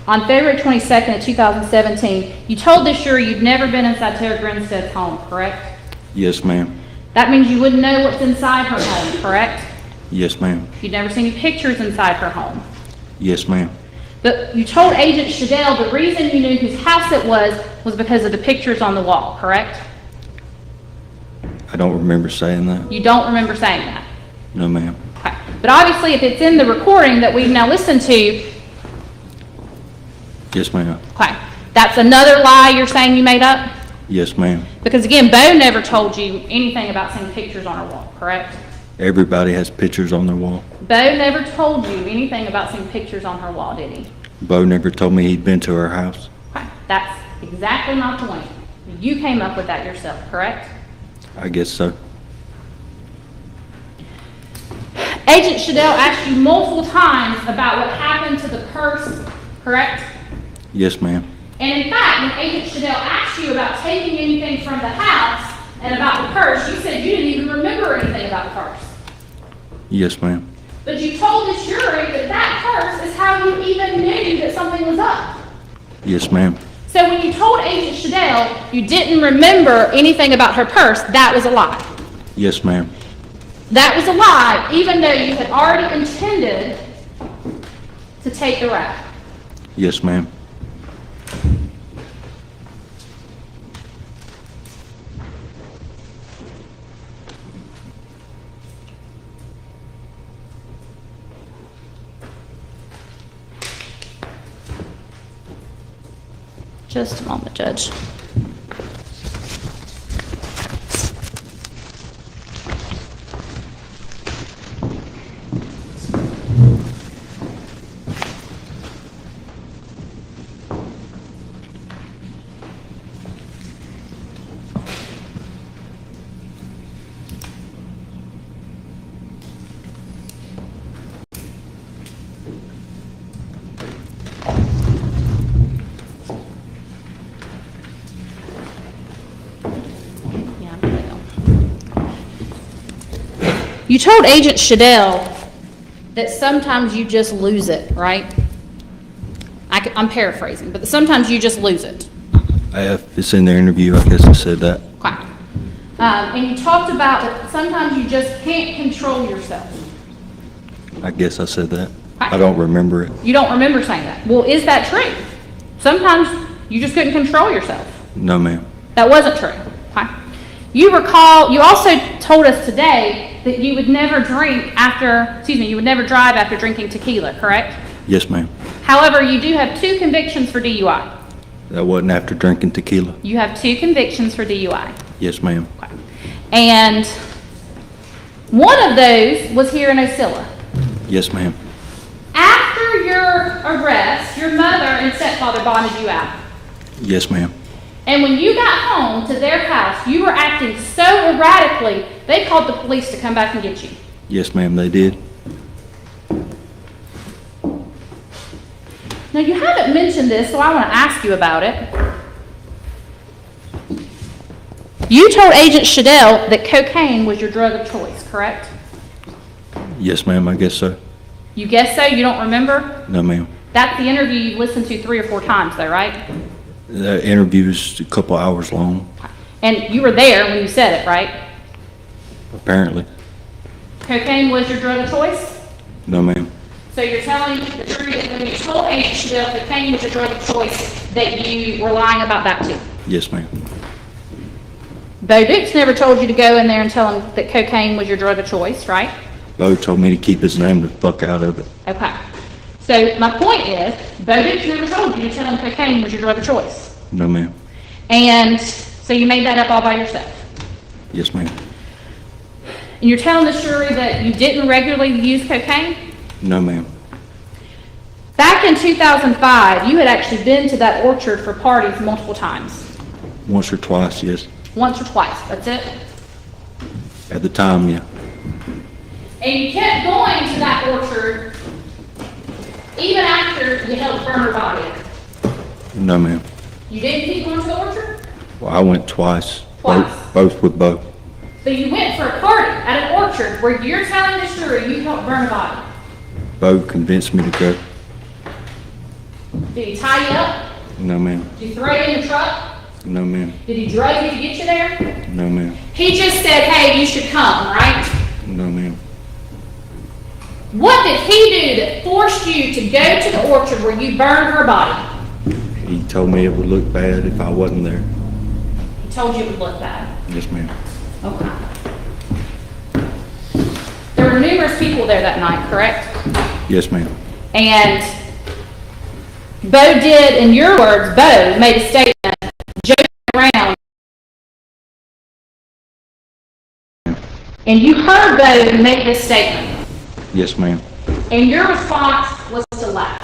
S1: on February 22nd of 2017, you told this jury you'd never been inside Tara Grinstead's home, correct?
S7: Yes, ma'am.
S1: That means you wouldn't know what's inside her home, correct?
S7: Yes, ma'am.
S1: You'd never seen any pictures inside her home.
S7: Yes, ma'am.
S1: But you told Agent Shadell the reason you knew whose house it was because of the pictures on the wall, correct?
S7: I don't remember saying that.
S1: You don't remember saying that.
S7: No, ma'am.
S1: Okay. But obviously, if it's in the recording that we've now listened to,
S7: Yes, ma'am.
S1: Okay. That's another lie you're saying you made up?
S7: Yes, ma'am.
S1: Because again, Beau never told you anything about seeing pictures on her wall, correct?
S7: Everybody has pictures on their wall.
S1: Beau never told you anything about seeing pictures on her wall, did he?
S7: Beau never told me he'd been to her house.
S1: Okay. That's exactly my point. You came up with that yourself, correct?
S7: I guess so.
S1: Agent Shadell asked you multiple times about what happened to the purse, correct?
S7: Yes, ma'am.
S1: And in fact, when Agent Shadell asked you about taking anything from the house and about the purse, you said you didn't even remember anything about the purse.
S7: Yes, ma'am.
S1: But you told the jury that that purse is how you even knew that something was up.
S7: Yes, ma'am.
S1: So when you told Agent Shadell you didn't remember anything about her purse, that was a lie.
S7: Yes, ma'am.
S1: That was a lie, even though you had already intended to take the rap.
S7: Yes, ma'am.
S1: Just a moment, Judge. You told Agent Shadell that sometimes you just lose it, right? I'm paraphrasing, but sometimes you just lose it.
S7: If it's in the interview, I guess I said that.
S1: Okay. And you talked about that sometimes you just can't control yourself.
S7: I guess I said that.
S1: Okay.
S7: I don't remember it.
S1: You don't remember saying that. Well, is that true? Sometimes you just couldn't control yourself.
S7: No, ma'am.
S1: That wasn't true. Okay. You also told us today that you would never you would never drive after drinking tequila, correct?
S7: Yes, ma'am.
S1: However, you do have 2 convictions for DUI.
S7: That wasn't after drinking tequila.
S1: You have 2 convictions for DUI.
S7: Yes, ma'am.
S1: Okay. And one of those was here in Ocilla.
S7: Yes, ma'am.
S1: After your arrest, your mother and stepfather bonded you out.
S7: Yes, ma'am.
S1: And when you got home to their house, you were acting so erratically, they called the police to come back and get you.
S7: Yes, ma'am, they did.
S1: Now, you haven't mentioned this, so I want to ask you about it. You told Agent Shadell that cocaine was your drug of choice, correct?
S7: Yes, ma'am, I guess so.
S1: You guess so? You don't remember?
S7: No, ma'am.
S1: That's the interview you've listened to 3 or 4 times, though, right?
S7: The interview is a couple hours long,
S1: And you were there when you said it, right?
S7: apparently.
S1: Cocaine was your drug of choice?
S7: No, ma'am.
S1: So you're telling the jury that when you told Agent Shadell cocaine was your drug of choice, that you were lying about that too?
S7: Yes, ma'am.
S1: Beau Dukes never told you to go in there and tell him that cocaine was your drug of choice, right?
S7: Beau told me to keep his name the fuck out of it.
S1: Okay. So my point is, Beau Dukes never told you to tell him cocaine was your drug of choice.
S7: No, ma'am.
S1: And so you made that up all by yourself.
S7: Yes, ma'am.
S1: And you're telling the jury that you didn't regularly use cocaine?
S7: No, ma'am.
S1: Back in 2005, you had actually been to that orchard for parties multiple times.
S7: Once or twice, yes.
S1: Once or twice, that's it?
S7: At the time, yeah.
S1: And you kept going to that orchard even after you helped burn her body.
S7: No, ma'am.
S1: You didn't keep going to the orchard?
S7: Well, I went twice.
S1: Twice.
S7: Both with Beau.
S1: So you went for a party at an orchard where you're telling the jury you helped burn a body.
S7: Beau convinced me to go.
S1: Did he tie you up?
S7: No, ma'am.
S1: Did he throw you in the truck?
S7: No, ma'am.
S1: Did he drag you to get you there?
S7: No, ma'am.
S1: He just said, hey, you should come, right?
S7: No, ma'am.
S1: What did he do that forced you to go to the orchard where you burned her body?
S7: He told me it would look bad if I wasn't there.
S1: He told you it would look bad.
S7: Yes, ma'am.
S1: Okay. There were numerous people there that night, correct?
S7: Yes, ma'am.
S1: And Beau did, in your words, Beau made a statement joking around. And you heard Beau make this statement.
S7: Yes, ma'am.
S1: And your response was to laugh.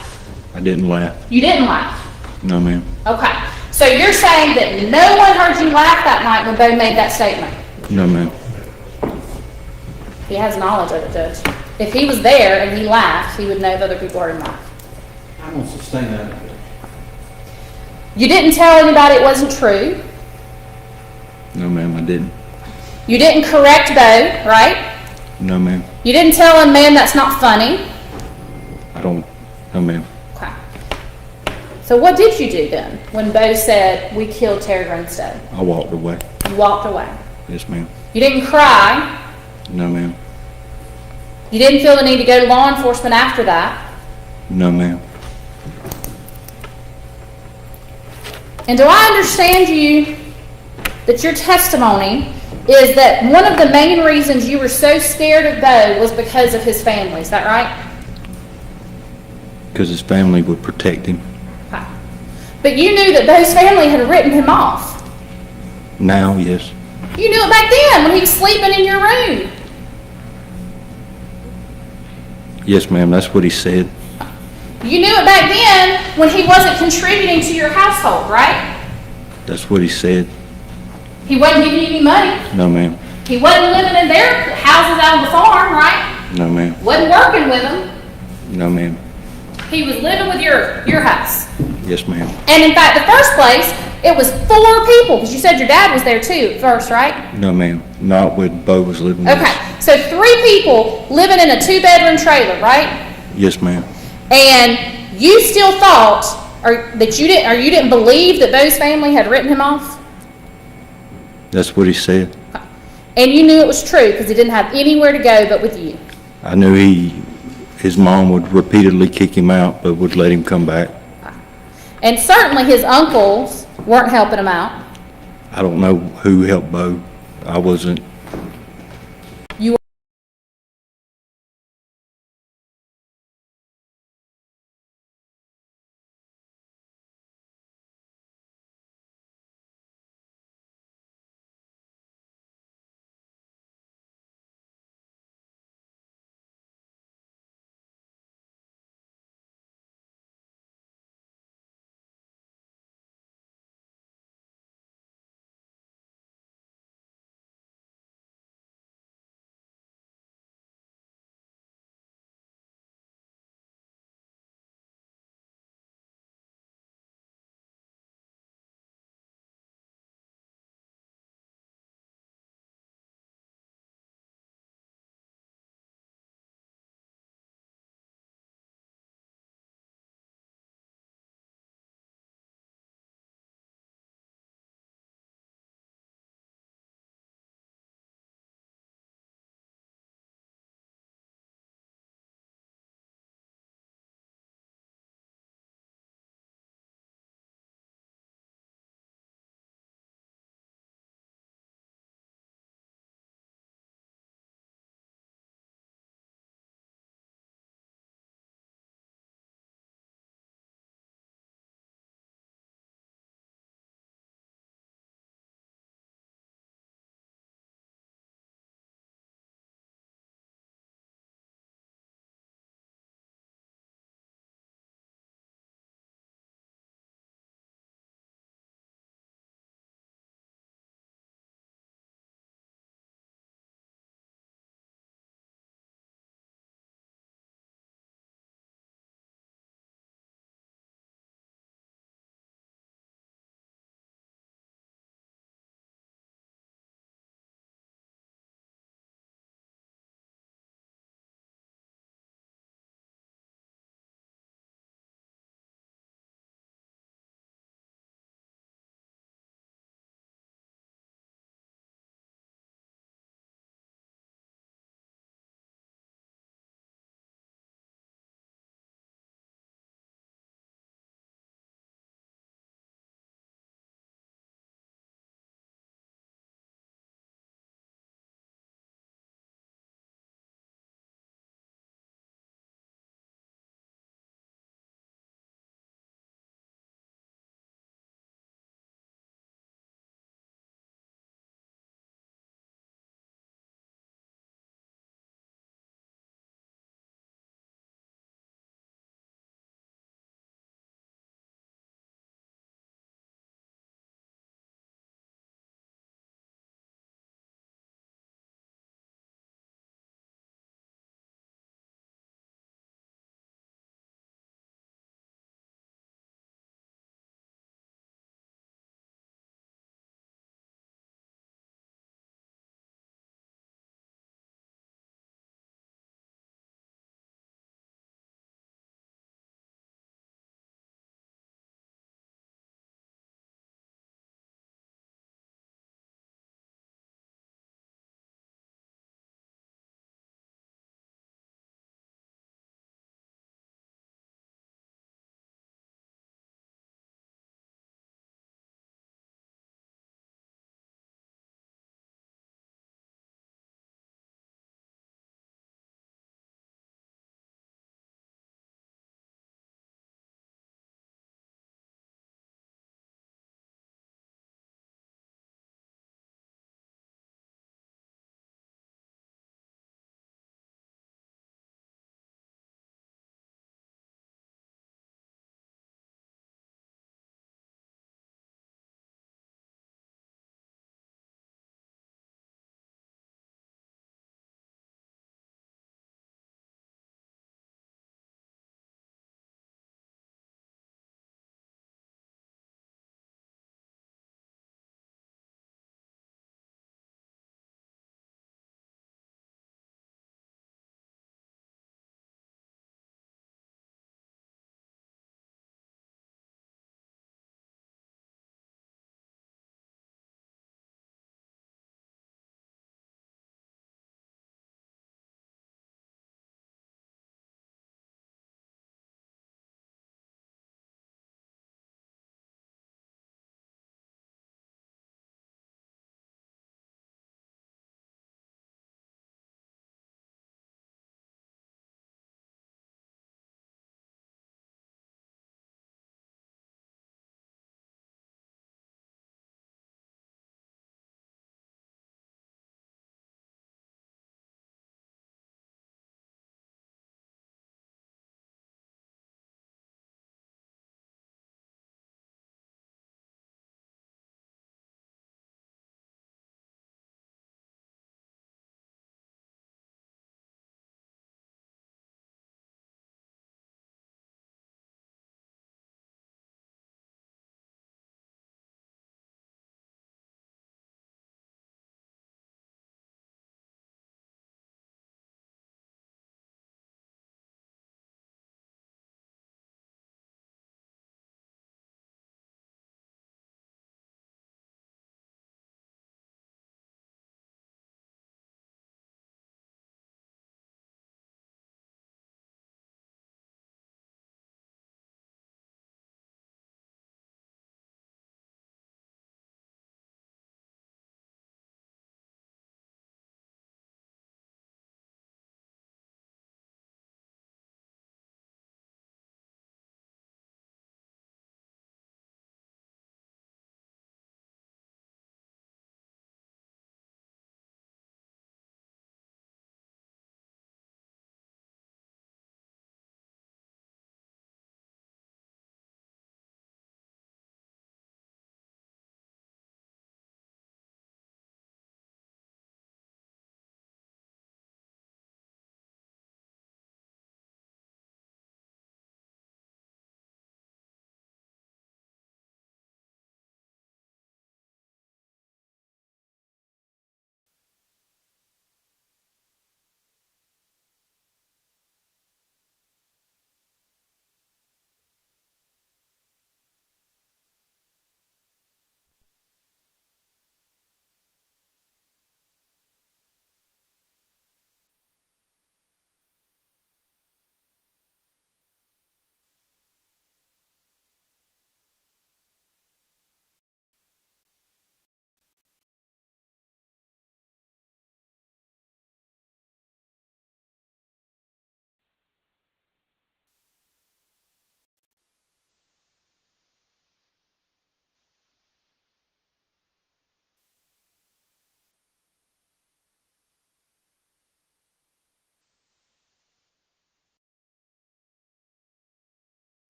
S7: I didn't laugh.
S1: You didn't laugh.
S7: No, ma'am.
S1: Okay. So you're saying that no one heard you laugh that night when Beau made that statement?
S7: No, ma'am.
S1: He has knowledge of it, Judge. If he was there and he laughed, he would know that other people heard him laugh.
S2: I don't sustain that.
S1: You didn't tell anybody it wasn't true.
S7: No, ma'am, I didn't.
S1: You didn't correct Beau, right?
S7: No, ma'am.
S1: You didn't tell him, man, that's not funny.
S7: I don't. No, ma'am.
S1: Okay. So what did you do then when Beau said, we killed Tara Grinstead?
S7: I walked away.
S1: You walked away.
S7: Yes, ma'am.
S1: You didn't cry.
S7: No, ma'am.
S1: You didn't feel the need to go to law enforcement after that.
S7: No, ma'am.
S1: And do I understand you that your testimony is that one of the main reasons you were so scared of Beau was because of his family? Is that right?
S7: Because his family would protect him.
S1: Okay. But you knew that Beau's family had written him off.
S7: Now, yes.
S1: You knew it back then when he was sleeping in your room.
S7: Yes, ma'am. That's what he said.
S1: You knew it back then when he wasn't contributing to your household, right?
S7: That's what he said.
S1: He wasn't giving you any money.
S7: No, ma'am.
S1: He wasn't living in their houses out on the farm, right?
S7: No, ma'am.
S1: Wasn't working with them.
S7: No, ma'am.
S1: He was living with your house.
S7: Yes, ma'am.
S1: And in fact, the first place, it was 4 people, because you said your dad was there too at first, right?
S7: No, ma'am. Not when Beau was living with
S1: Okay,
S7: us.
S1: so 3 people living in a 2-bedroom trailer, right?
S7: Yes, ma'am.
S1: And you still thought, or you didn't believe that Beau's family had written him off?
S7: That's what he said.
S1: And you knew it was true because he didn't have anywhere to go but with you.
S7: I knew his mom would repeatedly kick him out, but would let him come back.
S1: And certainly his uncles weren't helping him out.
S7: I don't know who helped Beau. I wasn't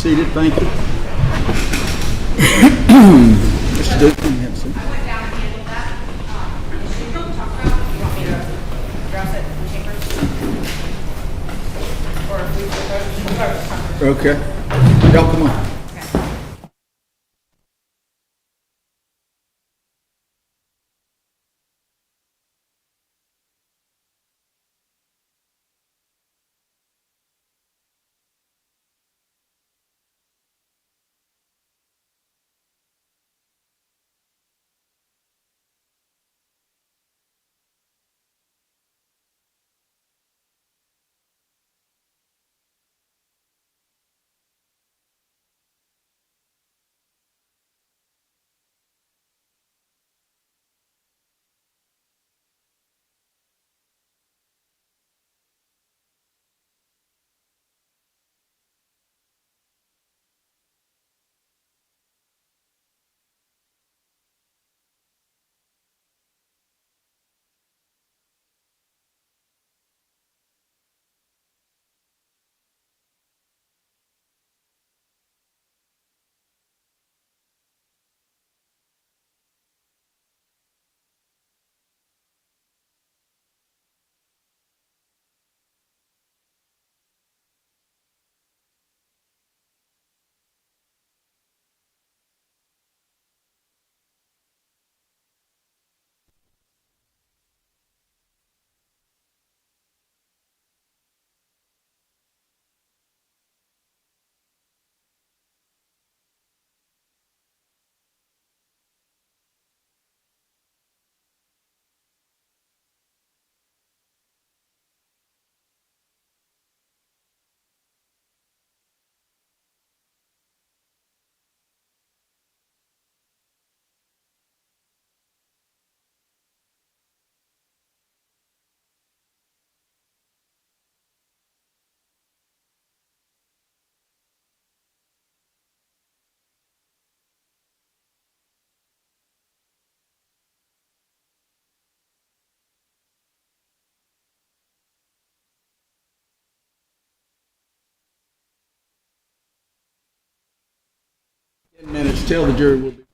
S2: seated, thank you. Mr. Duke, you have a seat.
S3: I went down and handled that, issue you talked about. If you want me to address it in chambers? Or if we propose.
S2: Okay. Y'all come on. Minutes, tell the jury we'll be.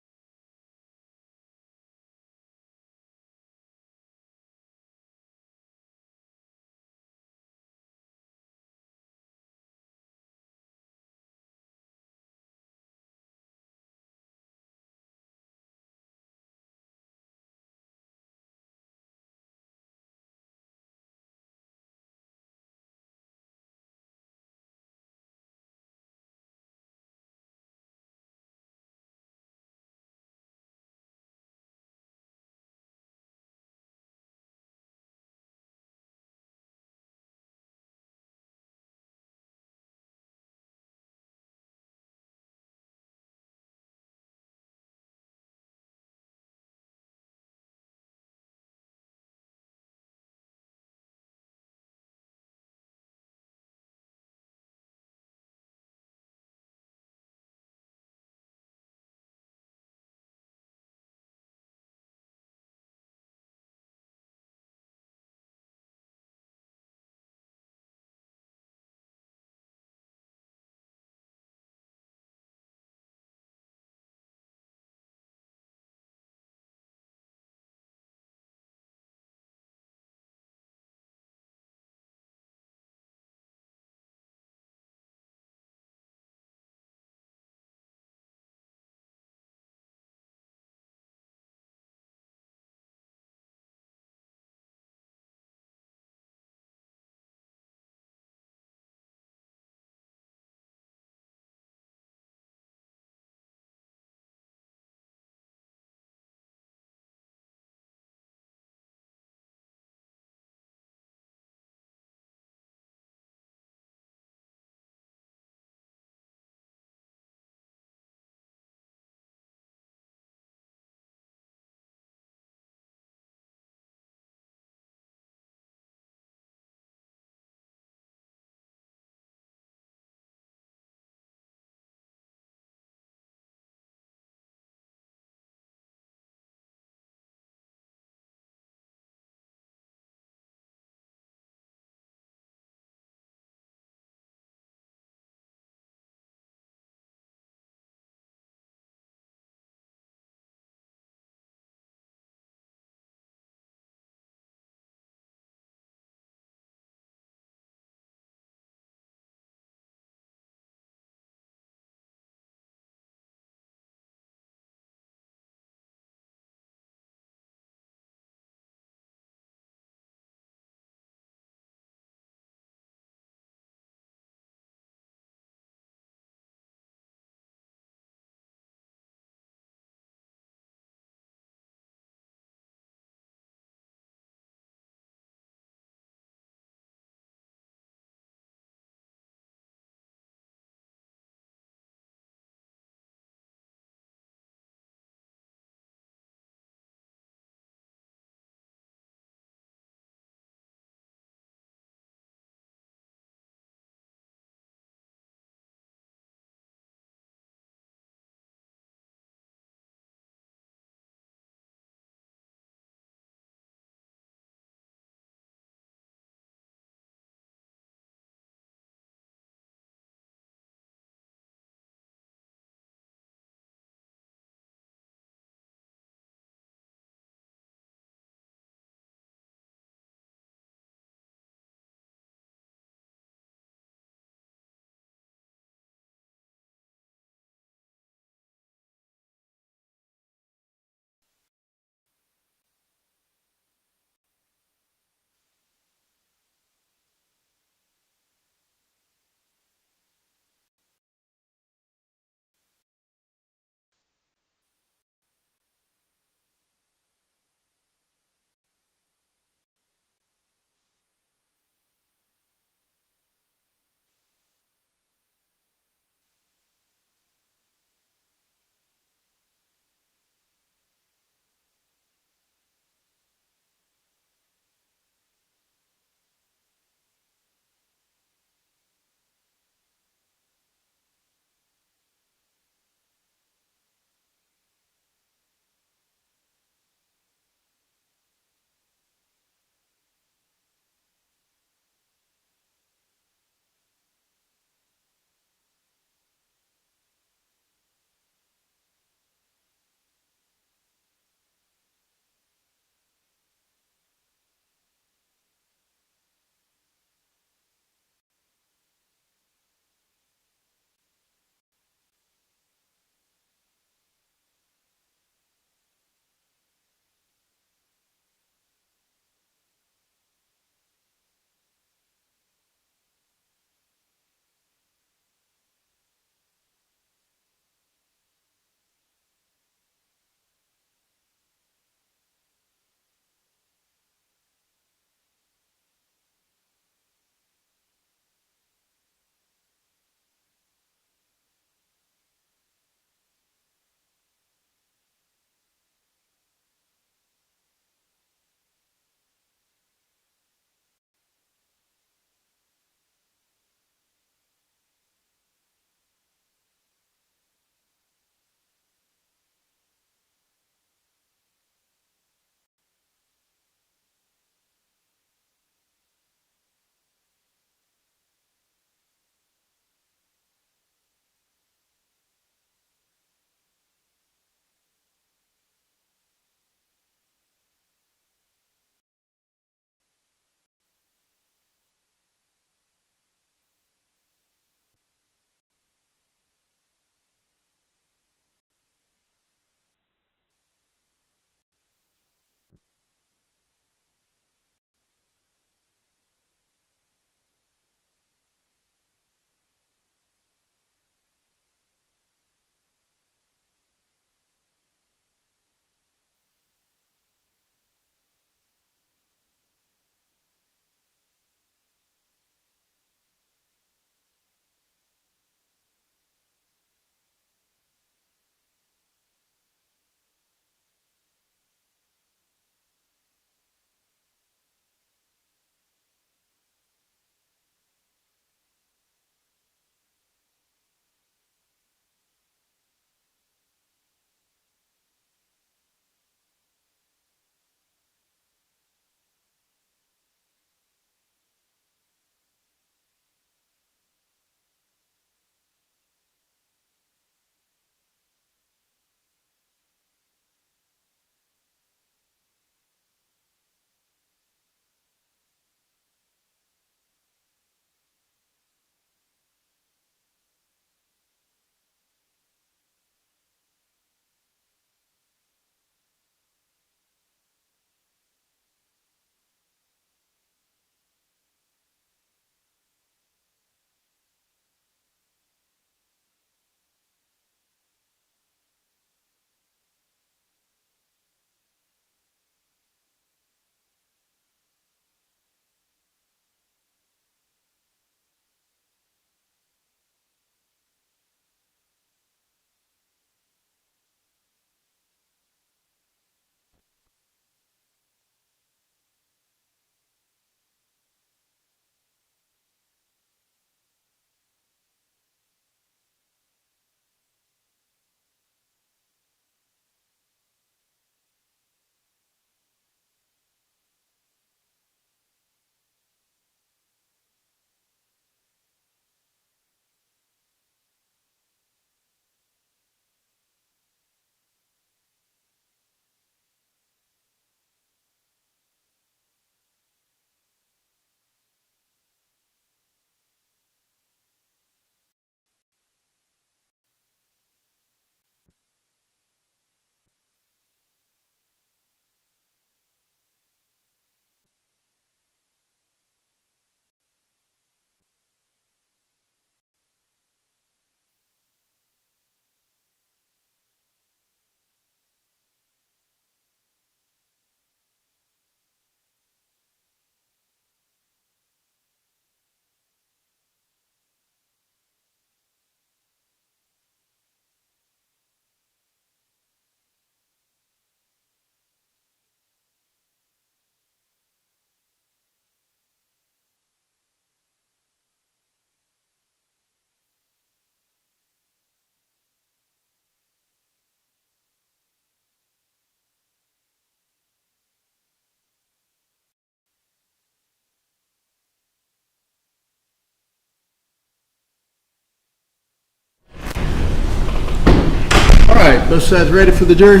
S2: both sides ready for the jury?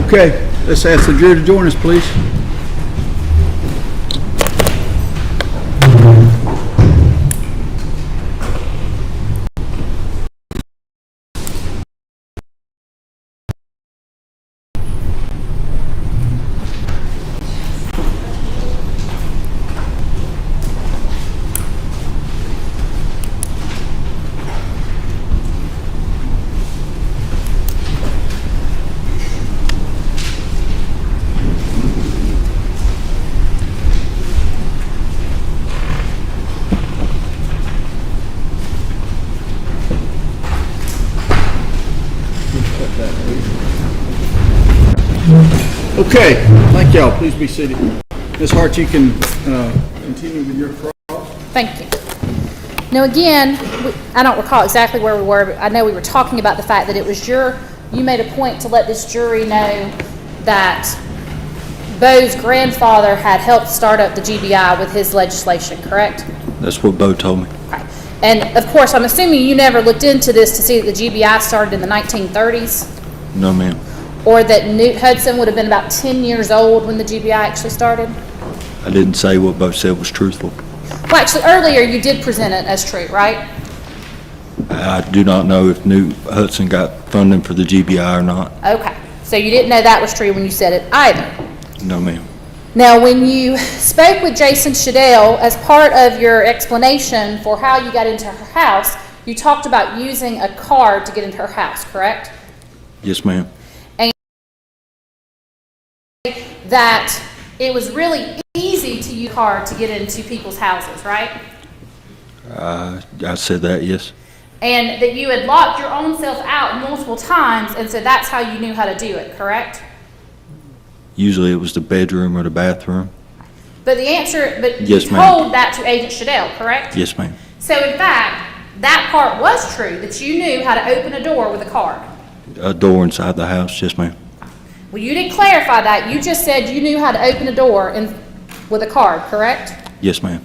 S2: Okay, let's ask the jury to join us, please. Okay, thank y'all. Please be seated. Ms. Hart, you can continue with your cross.
S1: Thank you. Now again, I don't recall exactly where we were, but I know we were talking about the fact that it was you made a point to let this jury know that Beau's grandfather had helped start up the GBI with his legislation, correct?
S7: That's what Beau told me.
S1: Okay. And of course, I'm assuming you never looked into this to see that the GBI started in the 1930s?
S7: No, ma'am.
S1: Or that Newt Hudson would have been about 10 years old when the GBI actually started?
S7: I didn't say what Beau said was truthful.
S1: Well, actually, earlier you did present it as true, right?
S7: I do not know if Newt Hudson got funding for the GBI or not.
S1: Okay. So you didn't know that was true when you said it either?
S7: No, ma'am.
S1: Now, when you spoke with Jason Shadell, as part of your explanation for how you got into her house, you talked about using a card to get into her house, correct?
S7: Yes, ma'am.
S1: That it was really easy to use a card to get into people's houses, right?
S7: I said that, yes.
S1: And that you had locked your own self out multiple times, and so that's how you knew how to do it, correct?
S7: Usually it was the bedroom or the bathroom.
S1: But the answer, but
S7: Yes,
S1: you
S7: ma'am.
S1: told that to Agent Shadell, correct?
S7: Yes, ma'am.
S1: So in fact, that part was true, that you knew how to open a door with a card.
S7: A door inside the house, yes, ma'am.
S1: Well, you didn't clarify that. You just said you knew how to open a door with a card, correct?
S7: Yes, ma'am.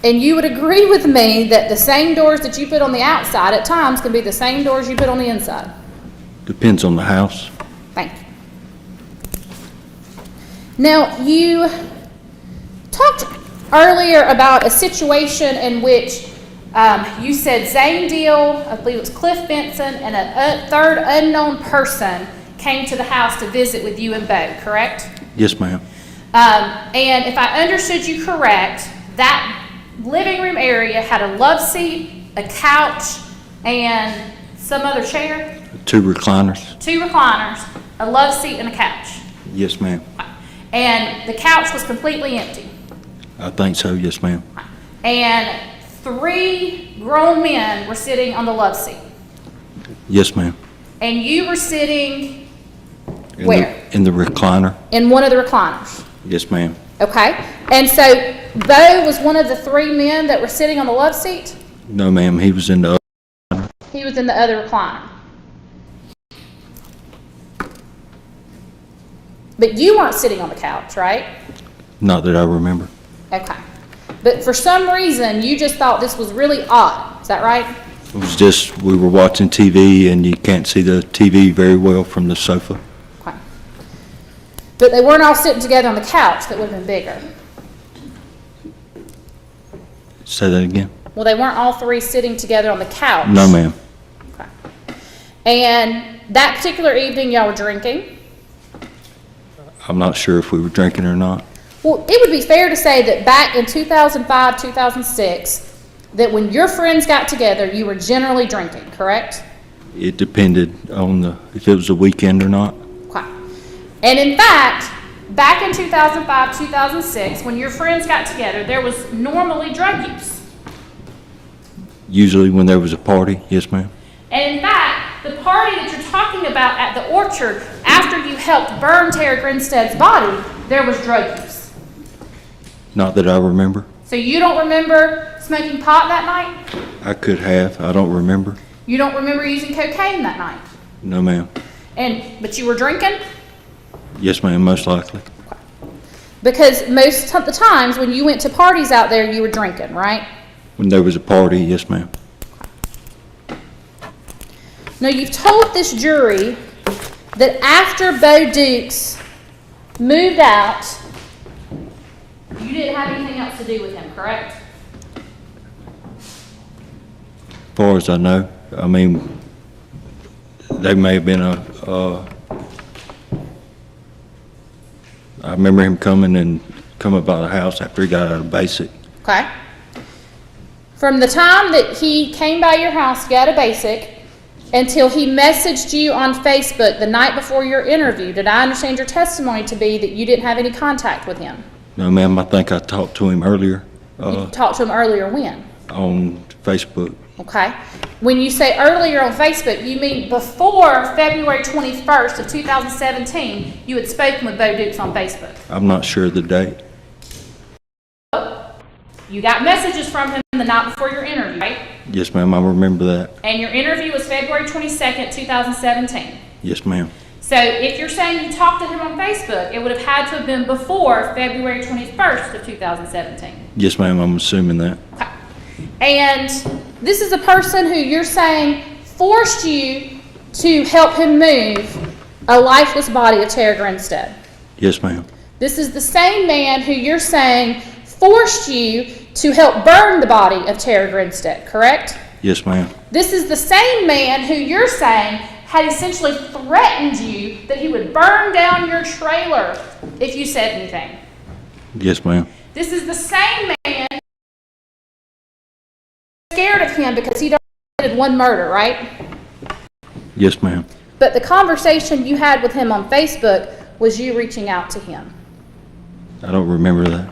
S1: And you would agree with me that the same doors that you put on the outside at times can be the same doors you put on the inside.
S7: Depends on the house.
S1: Thank you. Now, you talked earlier about a situation in which you said Zane Deal, I believe it was Cliff Benson, and a third unknown person came to the house to visit with you and Beau, correct?
S7: Yes, ma'am.
S1: And if I understood you correct, that living room area had a love seat, a couch, and some other chair?
S7: 2 recliners.
S1: 2 recliners, a love seat, and a couch.
S7: Yes, ma'am.
S1: And the couch was completely empty.
S7: I think so, yes, ma'am.
S1: And 3 grown men were sitting on the love seat.
S7: Yes, ma'am.
S1: And you were sitting
S7: In
S1: where?
S7: In the recliner.
S1: In one of the recliners.
S7: Yes, ma'am.
S1: Okay. And so Beau was one of the 3 men that were sitting on the love seat?
S7: No, ma'am. He was in the other.
S1: He was in the other recliner. But you weren't sitting on the couch, right?
S7: Not that I remember.
S1: Okay. But for some reason, you just thought this was really odd. Is that right?
S7: It was just, we were watching TV and you can't see the TV very well from the sofa.
S1: Okay. But they weren't all sitting together on the couch. That would have been bigger.
S7: Say that again?
S1: Well, they weren't all 3 sitting together on the couch.
S7: No, ma'am.
S1: Okay. And that particular evening, y'all were drinking.
S7: I'm not sure if we were drinking or not.
S1: Well, it would be fair to say that back in 2005, 2006, that when your friends got together, you were generally drinking, correct?
S7: It depended on if it was a weekend or not.
S1: Okay. And in fact, back in 2005, 2006, when your friends got together, there was normally drug use.
S7: Usually when there was a party, yes, ma'am.
S1: And in fact, the party that you're talking about at the orchard, after you helped burn Tara Grinstead's body, there was drug use.
S7: Not that I remember.
S1: So you don't remember smoking pot that night?
S7: I could have. I don't remember.
S1: You don't remember using cocaine that night?
S7: No, ma'am.
S1: But you were drinking?
S7: Yes, ma'am, most likely.
S1: Because most of the times when you went to parties out there, you were drinking, right?
S7: When there was a party, yes, ma'am.
S1: Now, you've told this jury that after Beau Dukes moved out, you didn't have anything else to do with him, correct?
S7: As far as I know, I mean, they may have been I remember him coming by the house after he got out of basic.
S1: Okay. From the time that he came by your house to get out of basic until he messaged you on Facebook the night before your interview, did I understand your testimony to be that you didn't have any contact with him?
S7: No, ma'am, I think I talked to him earlier
S1: You talked to him earlier when?
S7: on Facebook.
S1: Okay. When you say earlier on Facebook, you mean before February 21st of 2017, you had spoken with Beau Dukes on Facebook?
S7: I'm not sure of the date.
S1: You got messages from him the night before your interview, right?
S7: Yes, ma'am, I remember that.
S1: And your interview was February 22nd, 2017.
S7: Yes, ma'am.
S1: So if you're saying you talked to him on Facebook, it would have had to have been before February 21st of 2017.
S7: Yes, ma'am, I'm assuming that.
S1: Okay. And this is a person who you're saying forced you to help him move a lifeless body of Tara Grinstead.
S7: Yes, ma'am.
S1: This is the same man who you're saying forced you to help burn the body of Tara Grinstead, correct?
S7: Yes, ma'am.
S1: This is the same man who you're saying had essentially threatened you that he would burn down your trailer if you said anything.
S7: Yes, ma'am.
S1: This is the same man scared of him because he did one murder, right?
S7: Yes, ma'am.
S1: But the conversation you had with him on Facebook was you reaching out to him.
S7: I don't remember that.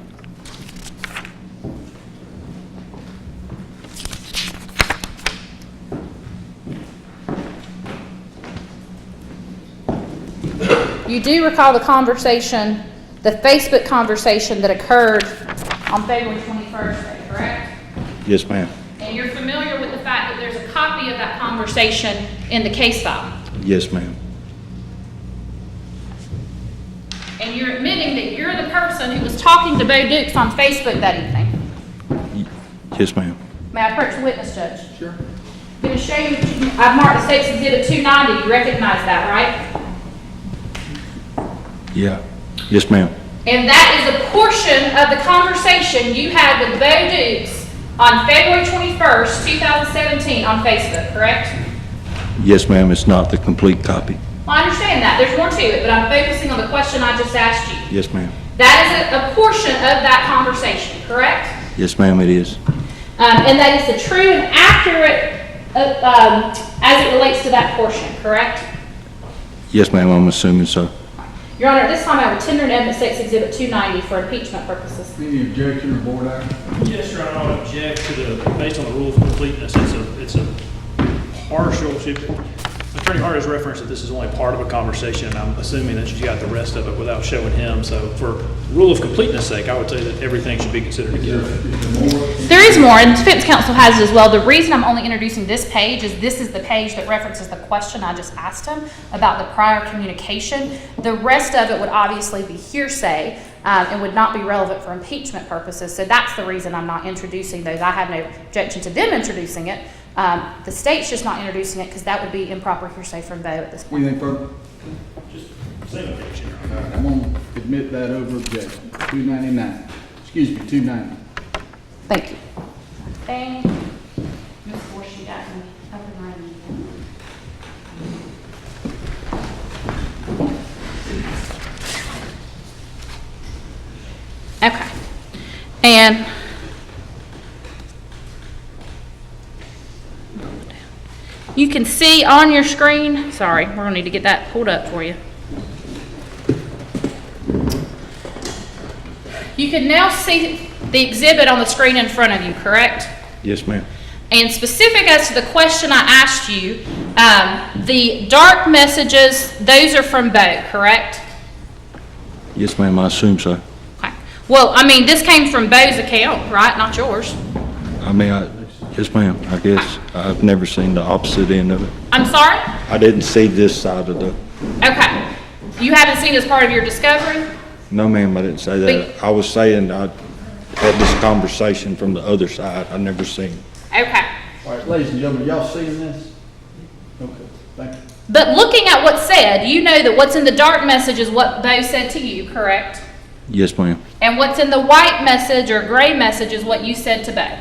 S1: You do recall the conversation, the Facebook conversation that occurred on February 21st, correct?
S7: Yes, ma'am.
S1: And you're familiar with the fact that there's a copy of that conversation in the case file?
S7: Yes, ma'am.
S1: And you're admitting that you're the person who was talking to Beau Dukes on Facebook that evening?
S7: Yes, ma'am.
S1: May I approach the witness, Judge? Sure. I'm going to show you, I've marked the State's Exhibit 290. You recognize that, right?
S7: Yeah. Yes, ma'am.
S1: And that is a portion of the conversation you had with Beau Dukes on February 21st, 2017 on Facebook, correct?
S7: Yes, ma'am. It's not the complete copy.
S1: Well, I understand that. There's more to it, but I'm focusing on the question I just asked you.
S7: Yes, ma'am.
S1: That is a portion of that conversation, correct?
S7: Yes, ma'am, it is.
S1: And that is the true and accurate as it relates to that portion, correct?
S7: Yes, ma'am, I'm assuming so.
S1: Your Honor, at this time I would tender an evidence State's Exhibit 290 for impeachment purposes.
S2: Any objection to board action?
S6: Yes, Your Honor, I would object to based on the rule of completeness, it's a partial, Attorney Hart has referenced that this is only part of a conversation, and I'm assuming that you got the rest of it without showing him, so for rule of completeness sake, I would say that everything should be considered together.
S1: There is more, and defense counsel has it as well. The reason I'm only introducing this page is this is the page that references the question I just asked him about the prior communication. The rest of it would obviously be hearsay and would not be relevant for impeachment purposes, so that's the reason I'm not introducing those. I have no objection to them introducing it. The state's just not introducing it because that would be improper hearsay from Beau at this point.
S2: Anything further?
S6: Just same objection, Your
S2: All
S6: Honor.
S2: right, I'm going to admit that over objection. 299. Excuse me, 290.
S1: Thank you. Thank you. Ms. Force, you got me up and running. Okay. And you can see on your screen, sorry, we're going to need to get that pulled up for you. You can now see the exhibit on the screen in front of you, correct?
S7: Yes, ma'am.
S1: And specific as to the question I asked you, the dark messages, those are from Beau, correct?
S7: Yes, ma'am, I assume so.
S1: Okay. Well, I mean, this came from Beau's account, right? Not yours.
S7: I mean, yes, ma'am, I guess. I've never seen the opposite end of it.
S1: I'm sorry?
S7: I didn't see this side of the,
S1: Okay. You haven't seen it as part of your discovery?
S7: no, ma'am, I didn't say that. I was saying, had this conversation from the other side. I never seen it.
S1: Okay.
S2: All right, ladies and gentlemen, y'all seeing this? Okay, thank you.
S1: But looking at what's said, you know that what's in the dark message is what Beau said to you, correct?
S7: Yes, ma'am.
S1: And what's in the white message or gray message is what you said to Beau.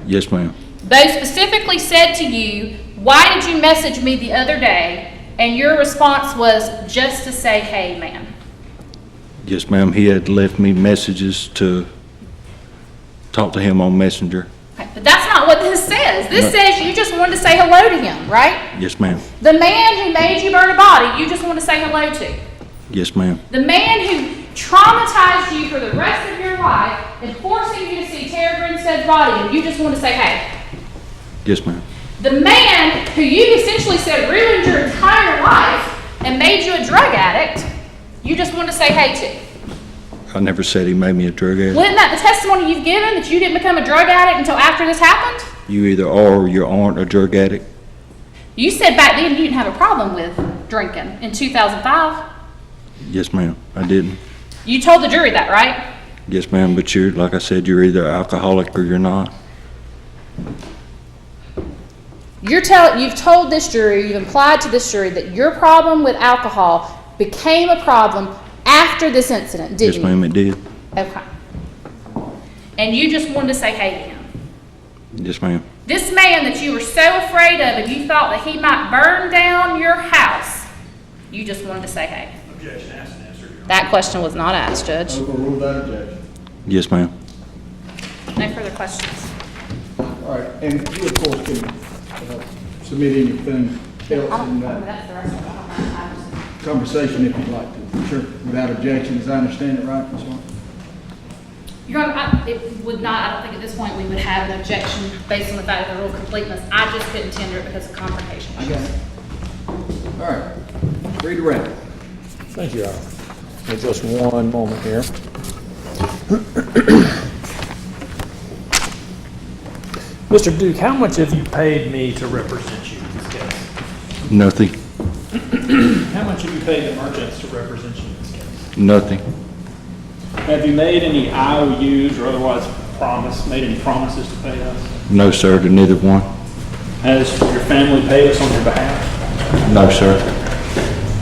S7: Yes, ma'am.
S1: Beau specifically said to you, why did you message me the other day? And your response was just to say, hey, man.
S7: Yes, ma'am. He had left me messages to talk to him on Messenger.
S1: Okay, but that's not what this says. This says you just wanted to say hello to him, right?
S7: Yes, ma'am.
S1: The man who made you burn a body, you just want to say hello to.
S7: Yes, ma'am.
S1: The man who traumatized you for the rest of your life and forcing you to see Tara Grinstead's body, and you just want to say, hey.
S7: Yes, ma'am.
S1: The man who you essentially said ruined your entire life and made you a drug addict, you just want to say hey to.
S7: I never said he made me a drug addict.
S1: Wasn't that the testimony you've given, that you didn't become a drug addict until after this happened?
S7: You either are or you aren't a drug addict.
S1: You said back then you didn't have a problem with drinking in 2005.
S7: Yes, ma'am. I didn't.
S1: You told the jury that, right?
S7: Yes, ma'am. But you're, like I said, you're either alcoholic or you're not.
S1: You've told this jury, you've implied to this jury that your problem with alcohol became a problem after this incident, didn't you?
S7: Yes, ma'am. It did.
S1: Okay. And you just wanted to say hey to him.
S7: Yes, ma'am.
S1: This man that you were so afraid of and you thought that he might burn down your house, you just wanted to say hey.
S6: Objection asked and answered.
S1: That question was not asked, Judge.
S2: Overrule that objection.
S7: Yes, ma'am.
S1: No further questions.
S2: All right, and you, of course, can submit anything else in that
S1: That's the rest of it.
S2: conversation if you'd like to. Sure, without objection, as I understand it, right, Ms. Hart?
S1: Your Honor, it would not, I don't think at this point we would have an objection based on the fact of the rule completeness. I just couldn't tender it because of confrontation.
S2: I got it. All right, read around.
S6: Thank you, Your Honor. For just one moment here. Mr. Duke, how much have you paid me to represent you in this case?
S7: Nothing.
S6: How much have you paid the merchants to represent you in this case?
S7: Nothing.
S6: Have you made any IOUs or otherwise made any promises to pay us?
S7: No, sir, to neither one.
S6: Has your family paid us on your behalf?
S7: No, sir.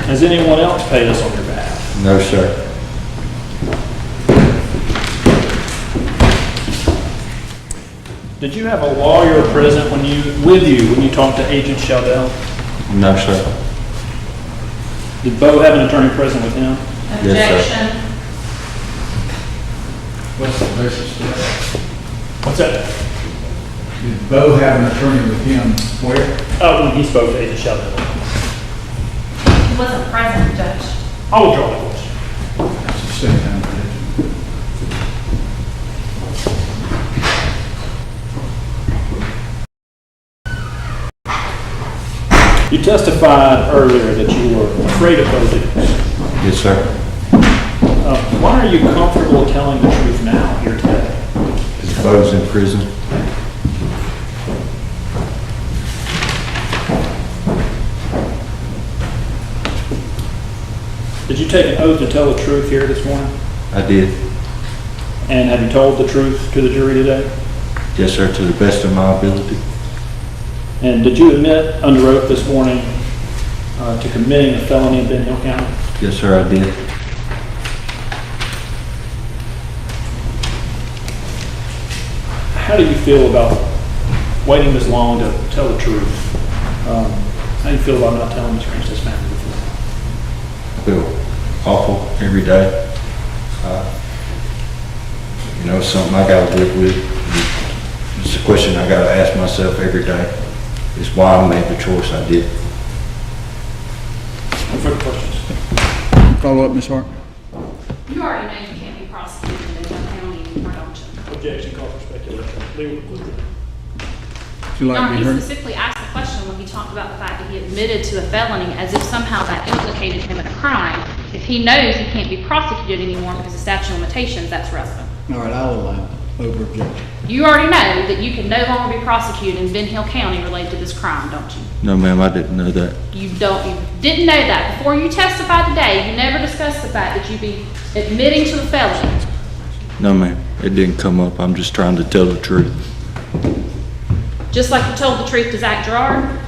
S6: Has anyone else paid us on your behalf?
S7: No, sir.
S6: Did you have a lawyer present with you when you talked to Agent Sheldell?
S7: No, sir.
S6: Did Beau have an attorney present with him?
S7: Yes, sir.
S1: Objection.
S2: What's the basis for that?
S6: What's that?
S2: Did Beau have an attorney with him where?
S6: Oh, when he spoke to Agent Sheldell.
S1: He wasn't present, Judge.
S6: I will draw the question.
S2: That's the second time.
S6: You testified earlier that you were afraid of Beau Duke.
S7: Yes, sir.
S6: Why are you comfortable telling the truth now, here today?
S7: Because Beau's in prison.
S6: Did you take an oath to tell the truth here this morning?
S7: I did.
S6: And have you told the truth to the jury today?
S7: Yes, sir, to the best of my ability.
S6: And did you admit under oath this morning to committing a felony in Ben Hill County?
S7: Yes, sir, I did.
S6: How do you feel about waiting this long to tell the truth? How do you feel about not telling Miss Grinstead's family before?
S7: I feel awful every day. It's something I gotta live with. It's a question I gotta ask myself every day. It's why I made the choice I did.
S6: No further questions.
S2: Follow up, Ms. Hart.
S1: You already know you can't be prosecuted in Beau County anymore, don't you?
S6: Objection, call for speculation. Legal conclusion.
S2: Would you like to
S1: He
S2: be heard?
S1: specifically asked the question when he talked about the fact that he admitted to a felony as if somehow that implicated him in a crime. If he knows he can't be prosecuted anymore because of statute of limitations, that's relevant.
S2: All right, I'll allow over objection.
S1: You already know that you can no longer be prosecuted in Ben Hill County related to this crime, don't you?
S7: No, ma'am, I didn't know that.
S1: You didn't know that. Before you testified today, you never discussed the fact that you'd be admitting to a felony.
S7: No, ma'am, it didn't come up. I'm just trying to tell the truth.
S8: Just like you told the truth to Zach Gerard?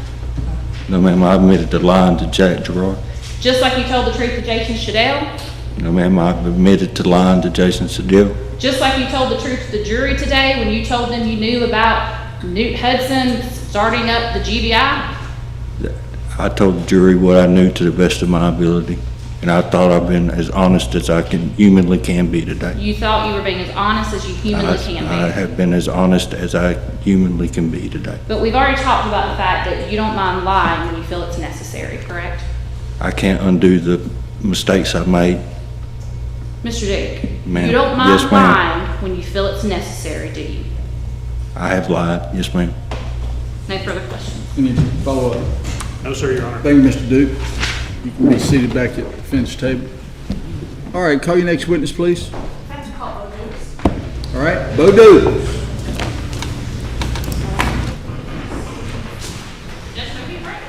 S7: No, ma'am, I admitted to lying to Jack Gerard.
S8: Just like you told the truth to Jason Shadell?
S7: No, ma'am, I've admitted to lying to Jason Sedell.
S8: Just like you told the truth to the jury today when you told them you knew about Newt Hudson starting up the GBI?
S7: I told the jury what I knew to the best of my ability, and I thought I've been as honest as I humanly can be today.
S8: You thought you were being as honest as you humanly can
S7: I
S8: be.
S7: have been as honest as I humanly can be today.
S8: But we've already talked about the fact that you don't mind lying when you feel it's necessary, correct?
S7: I can't undo the mistakes I've made.
S8: Mr. Dick,
S7: Ma'am.
S8: you don't mind
S7: Yes, ma'am.
S8: lying when you feel it's necessary, do you?
S7: I have lied, yes, ma'am.
S8: No further questions.
S2: Any follow-up?
S6: No, sir, Your Honor.
S2: Thank you, Mr. Duke. You can be seated back at the defense table. All right, call your next witness, please. All right, Beau.
S8: Just maybe fresh.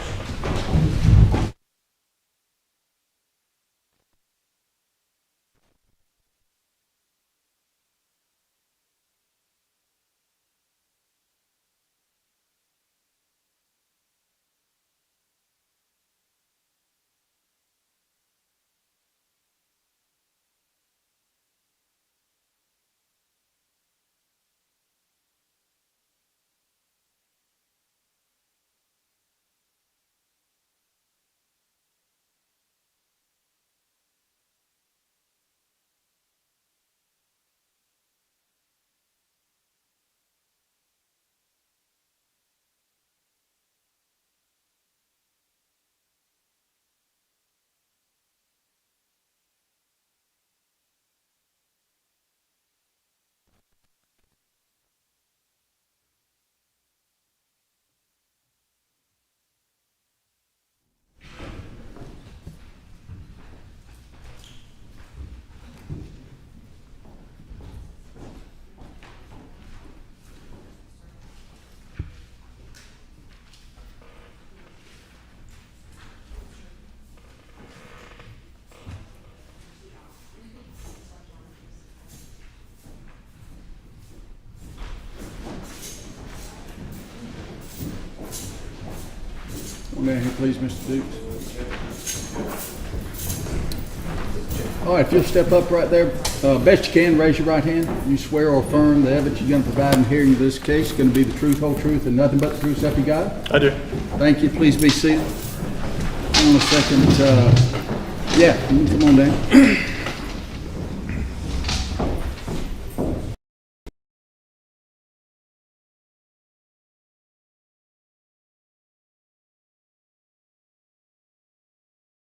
S2: Come down here, please, Mr. Duke. All right, if you'll step up right there, best you can, raise your right hand. You swear or affirm the evidence you're going to provide in hearing this case is going to be the truth, whole truth, and nothing but the truth, so help you God?
S6: I do.
S2: Thank you. Please be seated. Hang on a second. Yeah, you can come on down.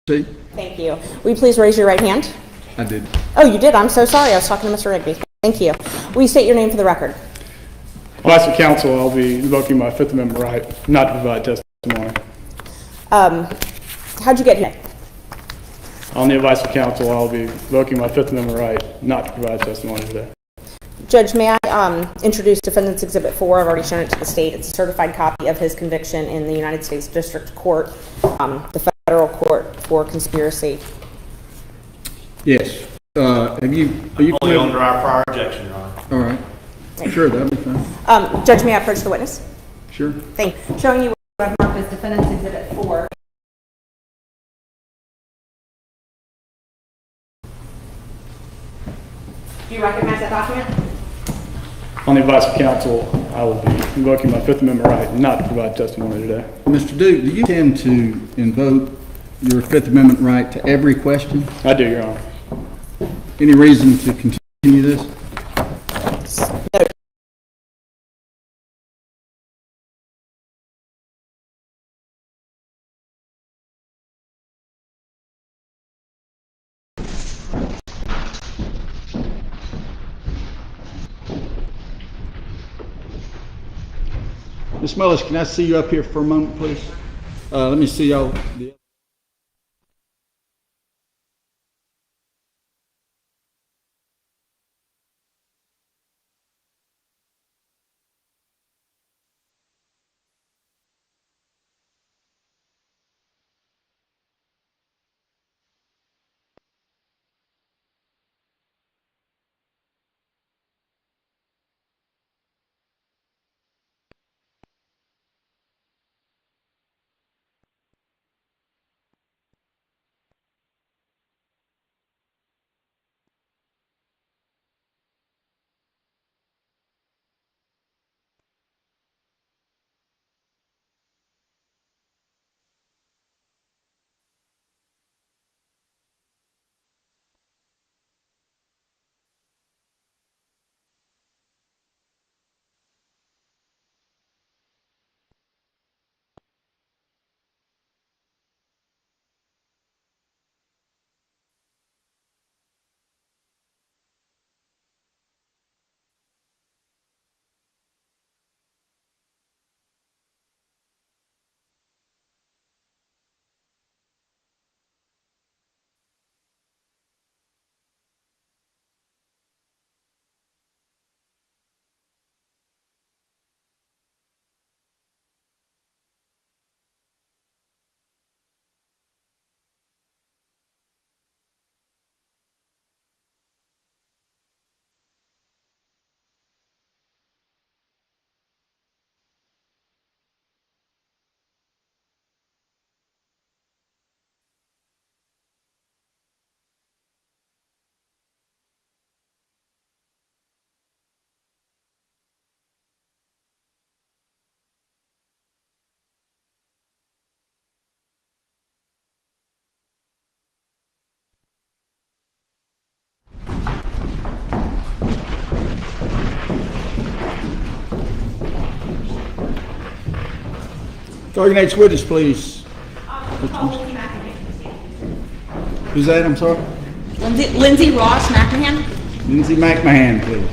S2: See?
S3: Thank you. Will you please raise your right hand?
S2: I did.
S3: Oh, you did? I'm so sorry. I was talking to Mr. Rigby. Thank you. Will you state your name for the record?
S10: Well, as for counsel, I'll be invoking my Fifth Amendment right not to provide testimony.
S3: How'd you get here?
S10: On the advice of counsel, I'll be invoking my Fifth Amendment right not to provide testimony today.
S3: Judge, may I introduce Defendant's Exhibit 4? I've already shown it to the state. It's a certified copy of his conviction in the United States District Court, the federal court for conspiracy.
S2: Yes. Are you
S11: Only under our prior objection, Your Honor.
S2: All right. Sure, that'll be fine.
S3: Judge, may I approach the witness?
S2: Sure.
S3: Thank you. Showing you what I've marked as Defendant's Exhibit 4. Do you recognize that document?
S10: On the advice of counsel, I will be invoking my Fifth Amendment right not to provide testimony today.
S2: Mr. Duke, do you intend to invoke your Fifth Amendment right to every question?
S10: I do, Your Honor.
S2: Any reason to continue this?
S3: No.
S2: Ms. Mullis, can I see you up here for a moment, please? Let me see y'all. Call your names with us, please. Who's that, I'm sorry?
S3: Lindsay Ross McMahon.
S2: Lindsay McMahon, please.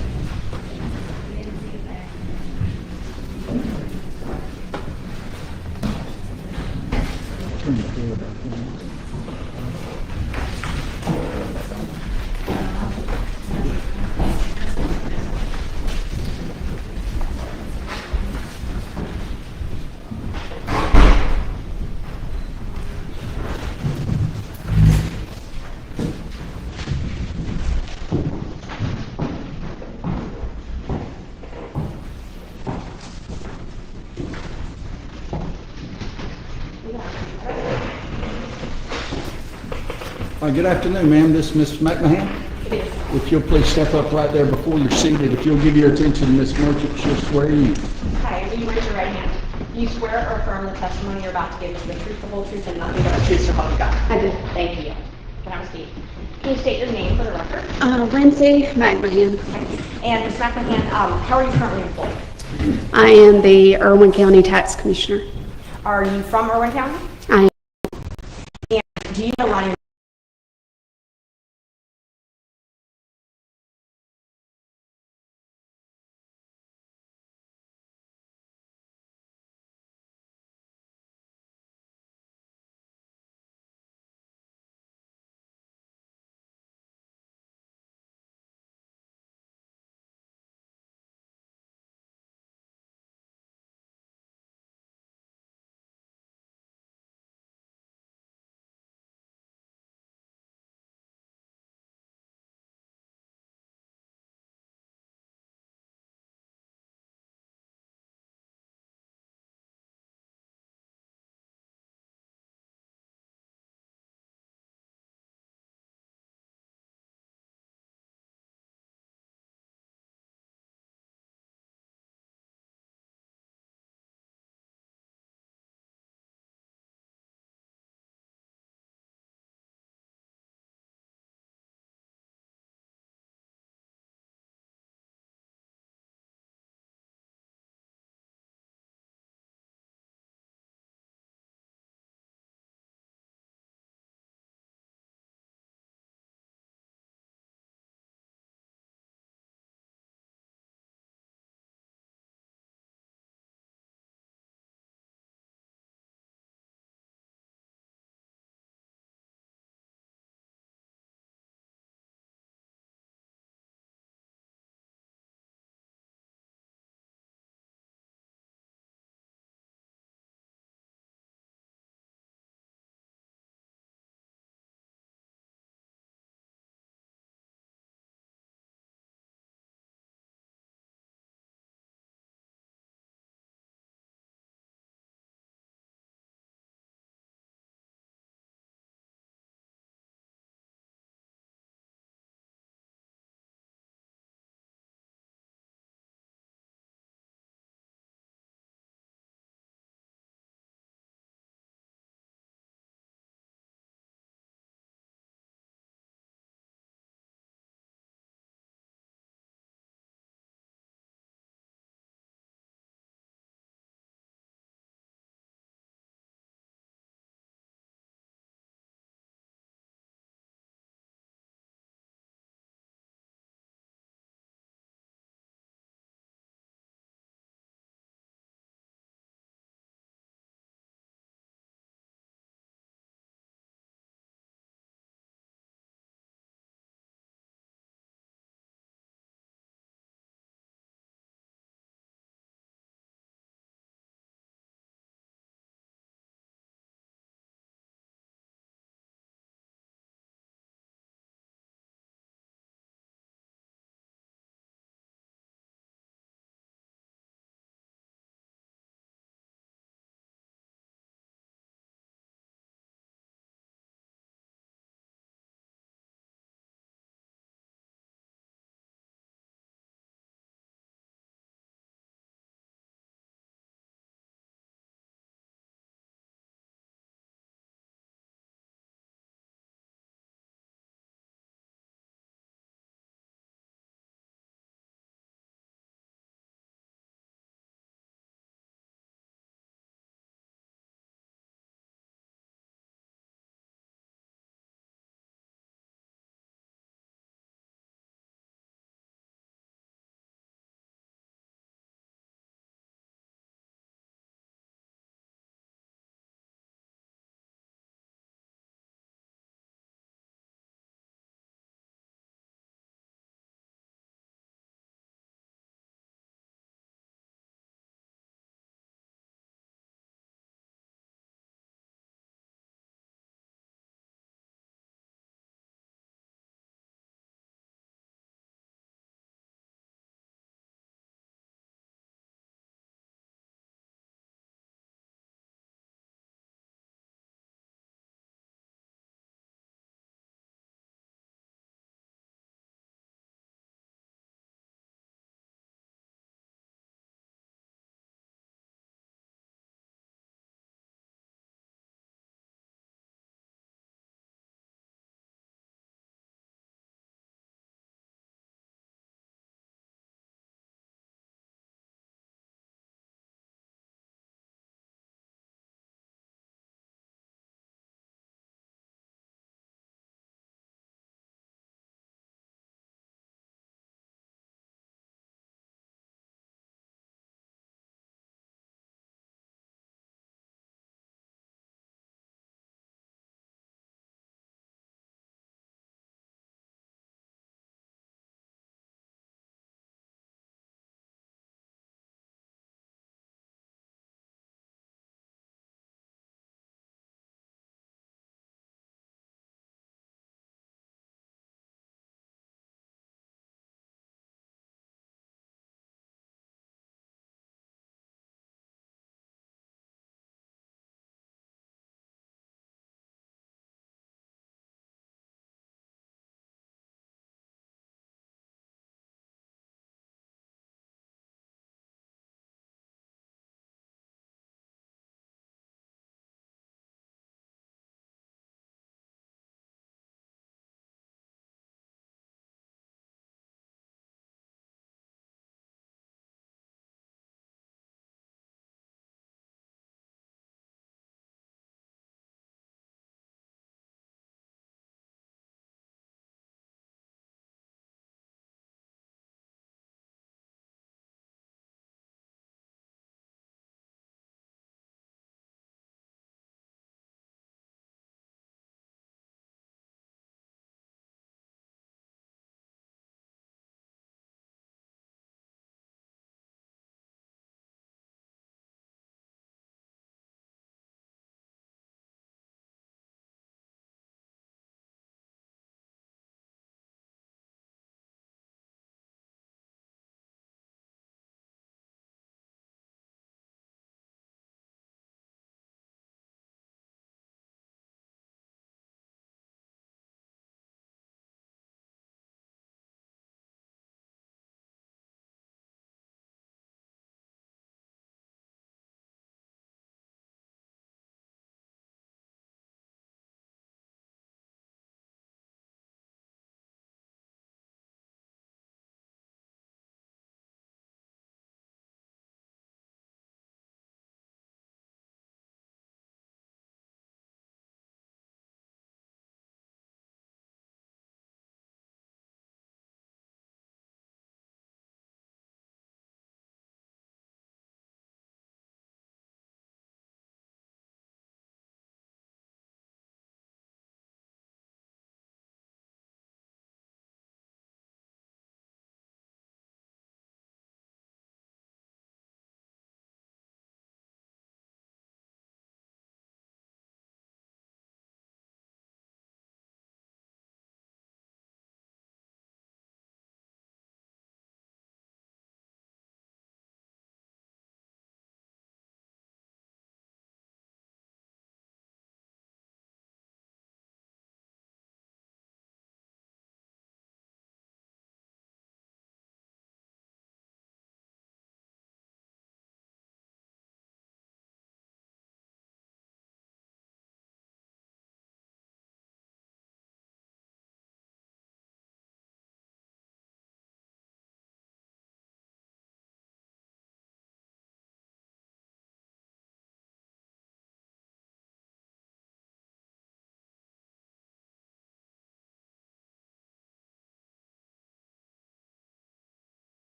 S2: Good afternoon, ma'am. This is Miss McMahon. If you'll please step up right there before you're seated. If you'll give your attention to Miss Merchant, she'll swear you.
S12: Hi, will you raise your right hand? Do you swear or affirm the testimony you're about to give is the truth, the whole truth, and nothing but the truth, so help you God? I do. Thank you. Can I have a seat? Can you state your name for the record?
S13: Lindsay McMahon.
S12: And Ms. McMahon, how are you currently employed?
S13: I am the Irwin County Tax Commissioner.
S12: Are you from Irwin County?
S13: I am.
S12: And do you know a lot of your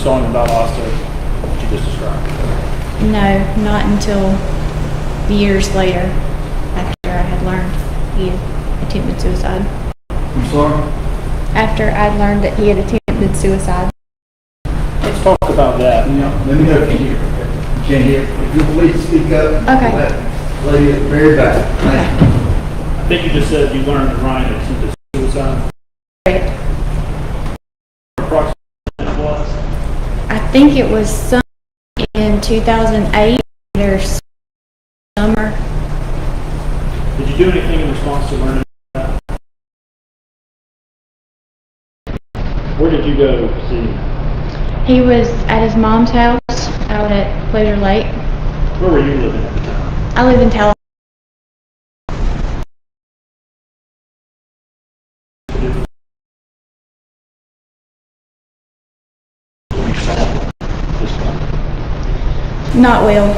S6: saw him about Asta that you just described?
S12: No, not until years later, after I had learned he had attempted suicide.
S2: I'm sorry?
S12: After I'd learned that he had attempted suicide.
S6: Let's talk about that.
S2: Yeah, let me know if you hear. You can't hear. If you'll please speak up.
S12: Okay.
S2: That lady at the very back. Thank you.
S6: I think you just said you learned that Ryan attempted suicide.
S12: Correct.
S6: Approximately when it was.
S12: I think it was some in 2008 or summer.
S6: Did you do anything in response to learning that? Where did you go to see him?
S12: He was at his mom's house out at Pleasure Lake.
S6: Where were you living at the time?
S12: I live in Tallahassee. Not well.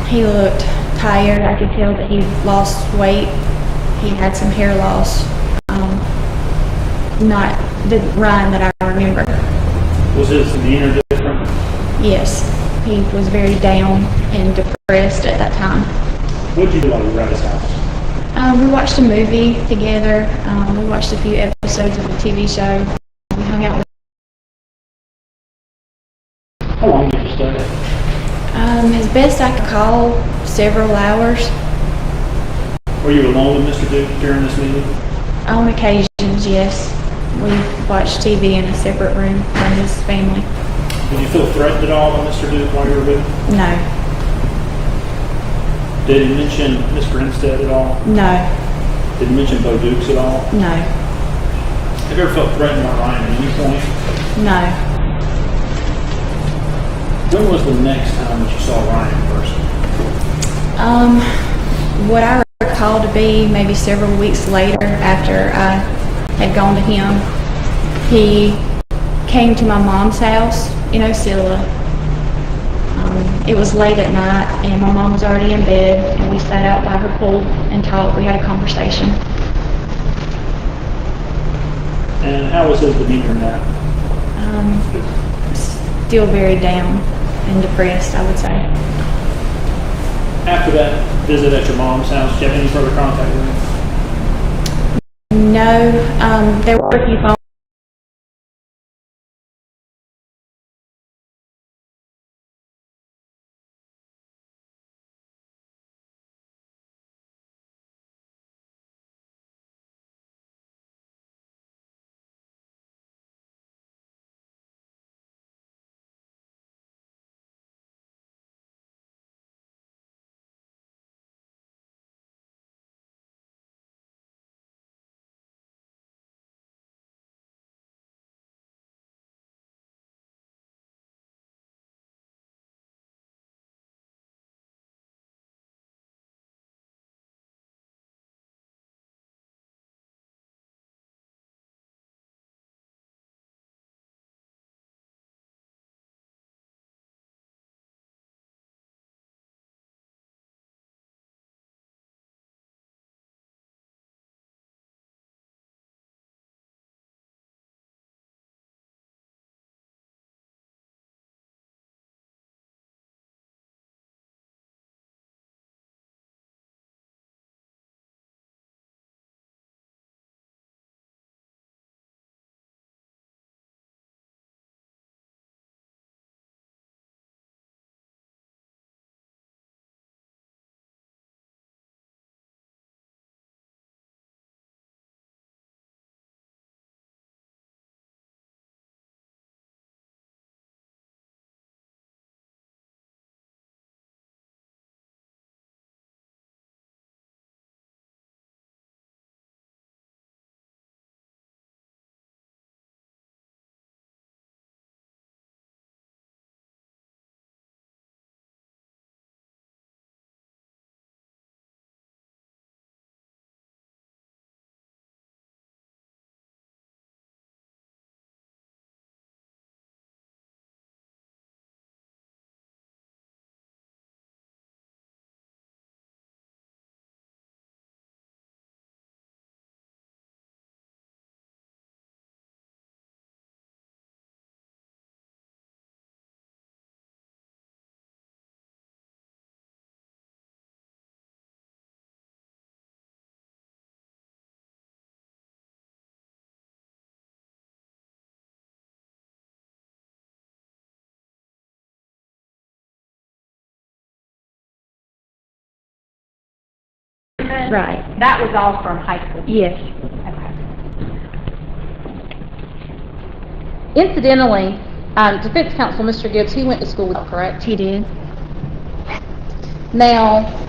S12: He looked tired. I could tell that he lost weight. He had some hair loss. Not the Ryan that I remember.
S6: Was his demeanor different?
S12: Yes, he was very down and depressed at that time.
S6: What did you do while you were at his house?
S12: We watched a movie together. We watched a few episodes of the TV show. We hung out with
S6: How long did you stay?
S12: as best I could call, several hours.
S6: Were you alone with Mr. Duke during this meeting?
S12: On occasions, yes. We watched TV in a separate room from his family.
S6: Did you feel threatened at all by Mr. Duke while you were with him?
S12: No,
S6: Did he mention Miss Grinstead at all?
S12: no,
S6: Did he mention Beau Dukes at all?
S12: no,
S6: Have you ever felt threatened by Ryan at any point?
S12: no.
S6: When was the next time that you saw Ryan in person?
S12: What I recall to be maybe several weeks later after I had gone to him, he came to my mom's house in Osceola. It was late at night and my mom was already in bed and we sat out by her pool and talked. We had a conversation.
S6: And how was his demeanor in that?
S12: Still very down and depressed, I would say.
S6: After that visit at your mom's house, did you have any further contact with him?
S12: No, there were a few phone Right.
S1: That was all from high school?
S12: Yes.
S1: Okay. Incidentally, defense counsel, Mr. Gibbs, he went to school with, correct?
S12: He did.
S1: Now,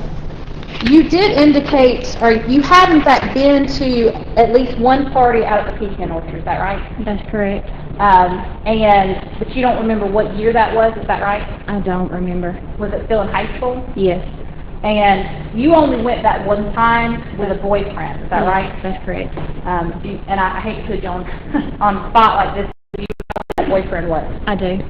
S1: you did indicate, or you have in fact been to at least one party out at the pecan orchard, is that right?
S12: That's correct.
S1: But you don't remember what year that was, is that right?
S12: I don't remember.
S1: Was it still in high school?
S12: Yes.
S1: And you only went that one time with a boyfriend, is that
S12: Yes,
S1: right?
S12: That's correct.
S1: And I hate to put you on, on the spot like this, do you know who that boyfriend was?
S12: I do.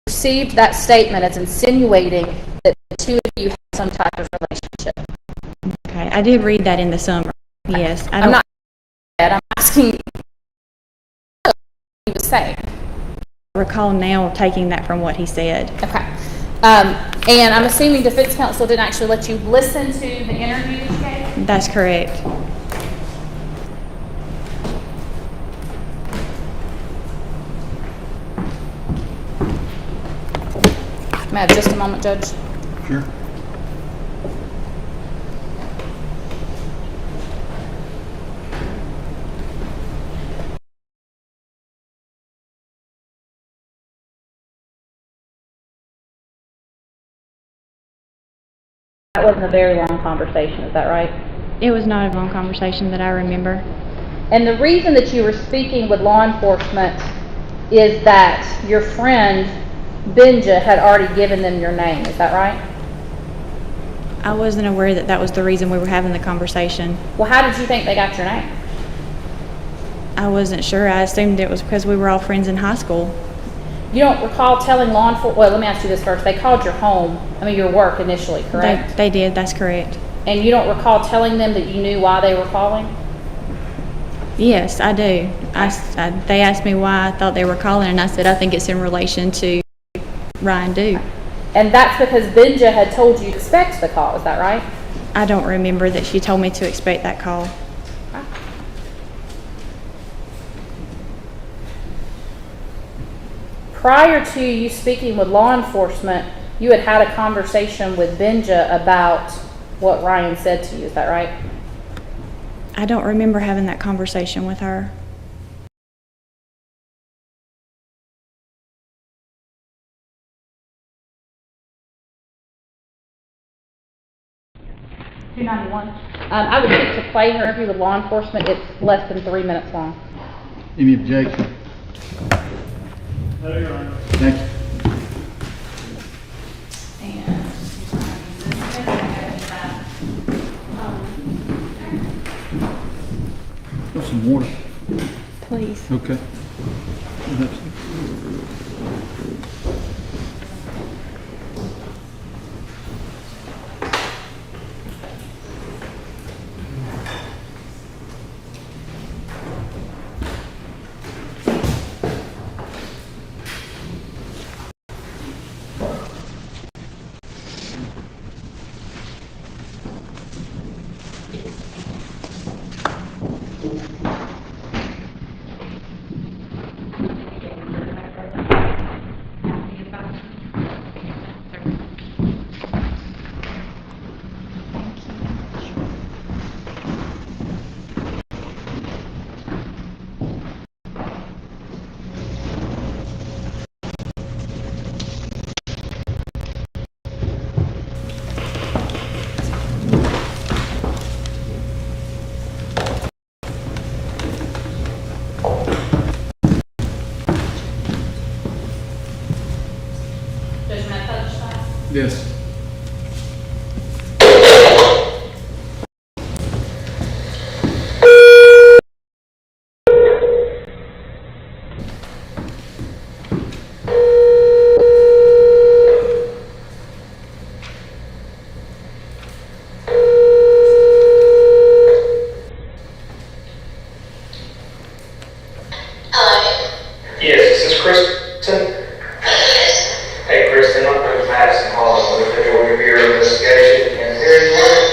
S1: Received that statement as insinuating that the two of you had some type of relationship.
S12: Okay. I did read that in the summer. Yes.
S1: I'm not I'm asking what he was saying.
S12: recall now taking that from what he said.
S1: Okay. And I'm assuming defense counsel didn't actually let you listen to the interview that you gave?
S12: That's correct.
S1: May I have just a moment, Judge?
S2: Sure.
S1: That wasn't a very long conversation, is that right?
S12: It was not a long conversation that I remember.
S1: And the reason that you were speaking with law enforcement is that your friend, Benja, had already given them your name, is that right?
S12: I wasn't aware that that was the reason we were having the conversation.
S1: Well, how did you think they got your name?
S12: I wasn't sure. I assumed it was because we were all friends in high school.
S1: You don't recall telling law enforcement, well, let me ask you this first. They called your home, your work initially, correct?
S12: They did, that's correct.
S1: And you don't recall telling them that you knew why they were calling?
S12: Yes, I do. They asked me why I thought they were calling, and I said, I think it's in relation to Ryan Duke.
S1: And that's because Benja had told you to expect the call, is that right?
S12: I don't remember that she told me to expect that call.
S1: Prior to you speaking with law enforcement, you had a conversation with Benja about what Ryan said to you, is that right?
S12: I don't remember having that conversation with her.
S1: I would like to play her interview with law enforcement. It's less than 3 minutes long.
S2: Any objection?
S10: No, Your Honor.
S2: Thank you. Got some water.
S12: Please.
S2: Okay. Yes.
S9: Yes, is this Kristen? Hey, Kristen, my name's Madison Hall. I'm with the Georgia Bureau of Investigation in Perrysburg.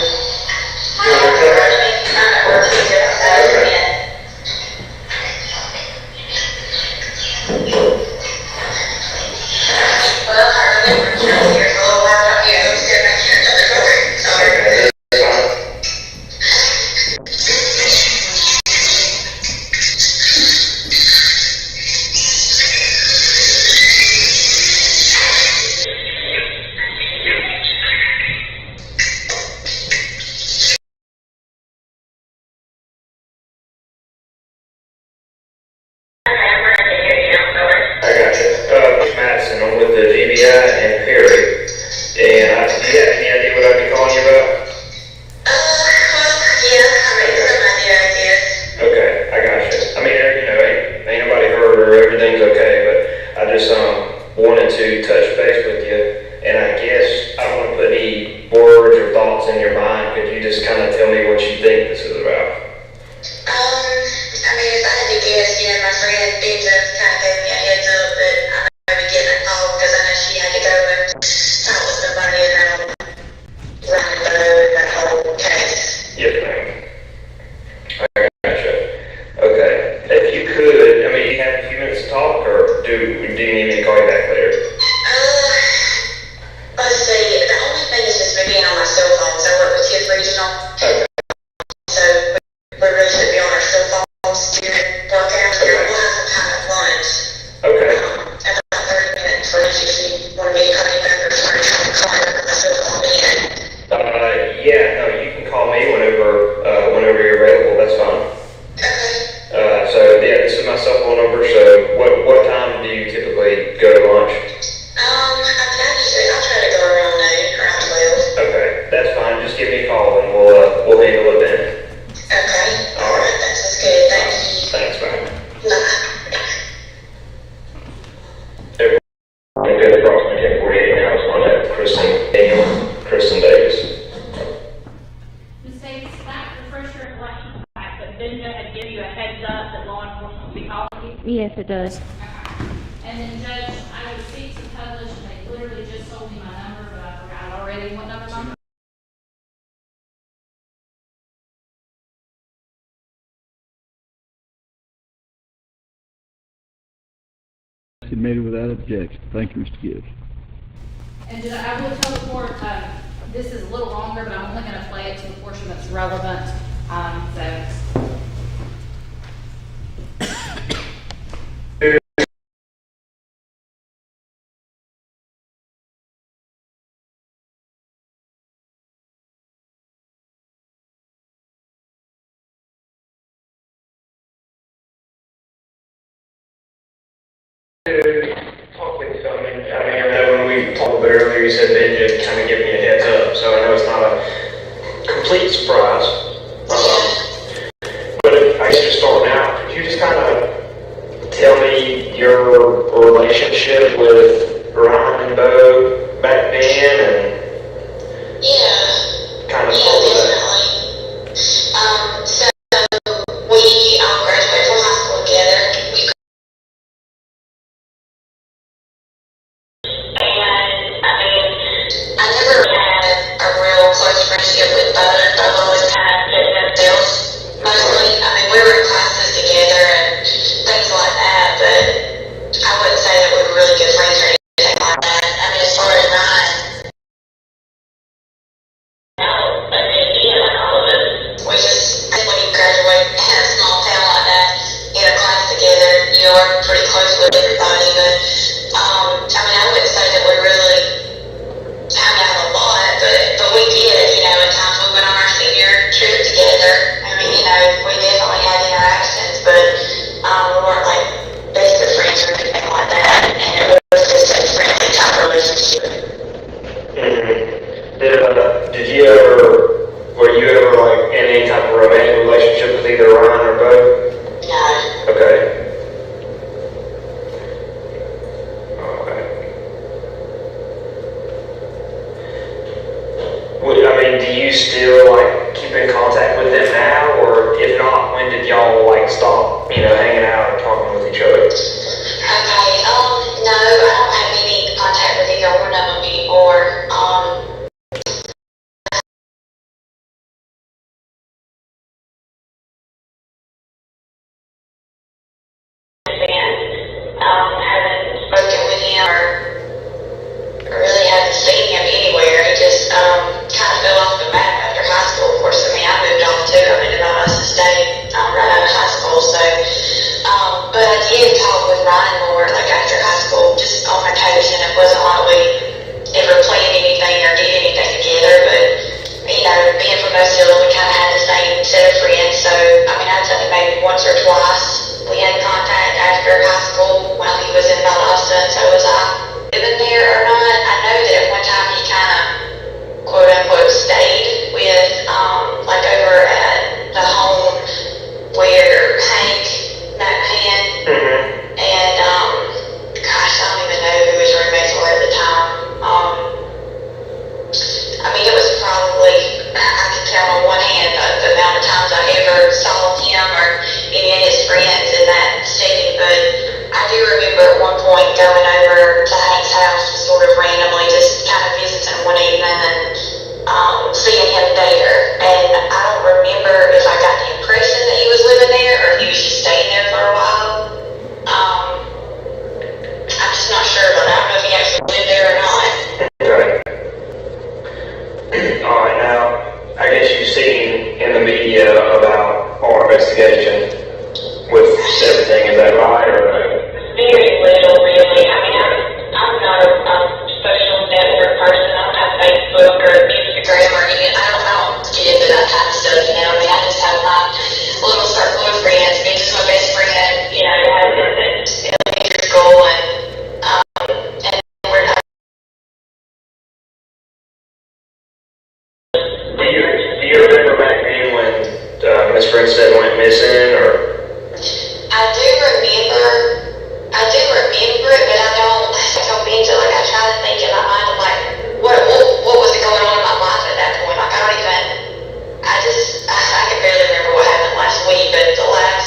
S9: You Madison, I'm with the GBI in Perry, and do you have any idea what I'd be calling you about?
S14: Yeah, I mean, some idea.
S9: Okay, I got you. I mean, ain't nobody hurt or everything's okay, but I just wanted to touch base with you, and I guess I don't want to put any words or thoughts in your mind. Could you just kind of tell me what you think this is about?
S14: I mean, if I had to guess, my friend Benja kind of gave me a heads up that I might be getting a call because I know she had to go and talk with somebody around that whole case.
S9: Yes, ma'am. I gotcha. Okay. If you could, you have a few minutes to talk, or do you need me to call you back later?
S14: Let's see. The only thing is just me being on my cell phone, so I work with Tiff Regional.
S9: Okay.
S14: So
S12: give you a heads up that law enforcement will be calling you?
S15: Yes, it does.
S1: And then Judge, I received some published, and they literally just told me my number, but I forgot already what number my
S2: Submitted without objection. Thank you, Mr. Gibbs.
S1: And Judge, I will tell the court, this is a little longer, but I'm only gonna play it to the portion that's relevant, so.
S16: Talk with you. I know when we talked a bit earlier, you said Ben just kind of give me a heads up, so I know it's not a complete surprise. But I guess just starting out, could you just kind of tell me your relationship with Ryan and Beau back then, and kind of start with that?
S14: So we graduated from high school together. I never had a real close friendship with Beau. They've always kind of been themselves mostly. I mean, we were in classes together and things like that, but I wouldn't say that we were really good friends or anything like that. I mean, as far as Ryan, but then like all of us, we just, I think when you graduate in a small town like that, in a class together, you are pretty close with everybody, but I mean, I wouldn't say that we really hung out a lot, but we did, at times we went on our senior trip together. I mean, we definitely had interactions, but we weren't like best of friends or anything like that, and it was just a friendly type relationship.
S16: Were you ever like in any type of romantic relationship with either Ryan or Beau?
S14: No.
S16: Okay. I mean, do you still keep in contact with them now, or if not, when did y'all stop, hanging out or talking with each other?
S14: Okay, no, I don't have any contact with either one of them anymore. Haven't spoken with him or really haven't seen him anywhere. He just kind of fell off the map after high school. Of course, I moved off too. I moved to Valdosta State right out of high school. So, but I did talk with Ryan more after high school, just on occasion. It wasn't like we ever planned anything or did anything together. But being from Most Hill, we kind of had the same set of friends. So, I'd say maybe once or twice we had contact after high school while he was in Valdosta, and so was I. Living there or not, I know that at one time he kind of quote unquote stayed with over at the home where Hank met Pan, and gosh, I don't even know who his roommates were at the time. It was probably, I could count on one hand the amount of times I ever saw him or any of his friends in that setting, but I do remember at one point going over to Hank's house sort of randomly, just kind of visiting one evening and seeing him there. And I don't remember if I got the impression that he was living there or he was just staying there for a while. I'm just not sure, but I don't know if he actually lived there or not.
S16: Okay. All right, now, I guess you've seen in the media about our investigation with everything, is that right, or no?
S14: Very little, really. I'm not a social network person. I don't have Facebook or Instagram or anything. I don't get into that kind of stuff, I just have my little circle of friends. This is my best friend, in elementary school, and we're not.
S16: Do you remember back then when Miss Grinstead went missing, or?
S14: I do remember it, but I don't mean to. I try to think in my mind of what was going on in my life at that point. I can barely remember what happened last week, but the last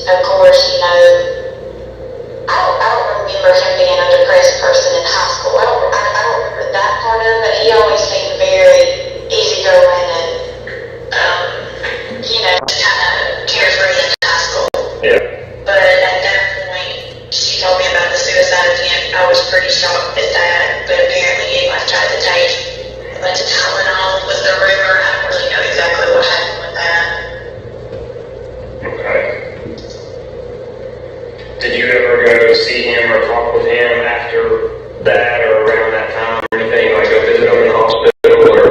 S14: of course, you know, I don't remember him being a depressed person in high school. I don't remember that part of it. He always seemed very easygoing and, you know, just kind of carefree in high school.
S16: Yeah.
S14: But at that point, she told me about the suicide attempt. I was pretty shocked at that, but apparently he like tried to take a bunch of Tylenol was the rumor. I don't really know exactly what happened with that.
S16: Okay. Did you ever go see him or talk with him after that or around that time or anything? Like go visit him in the hospital or?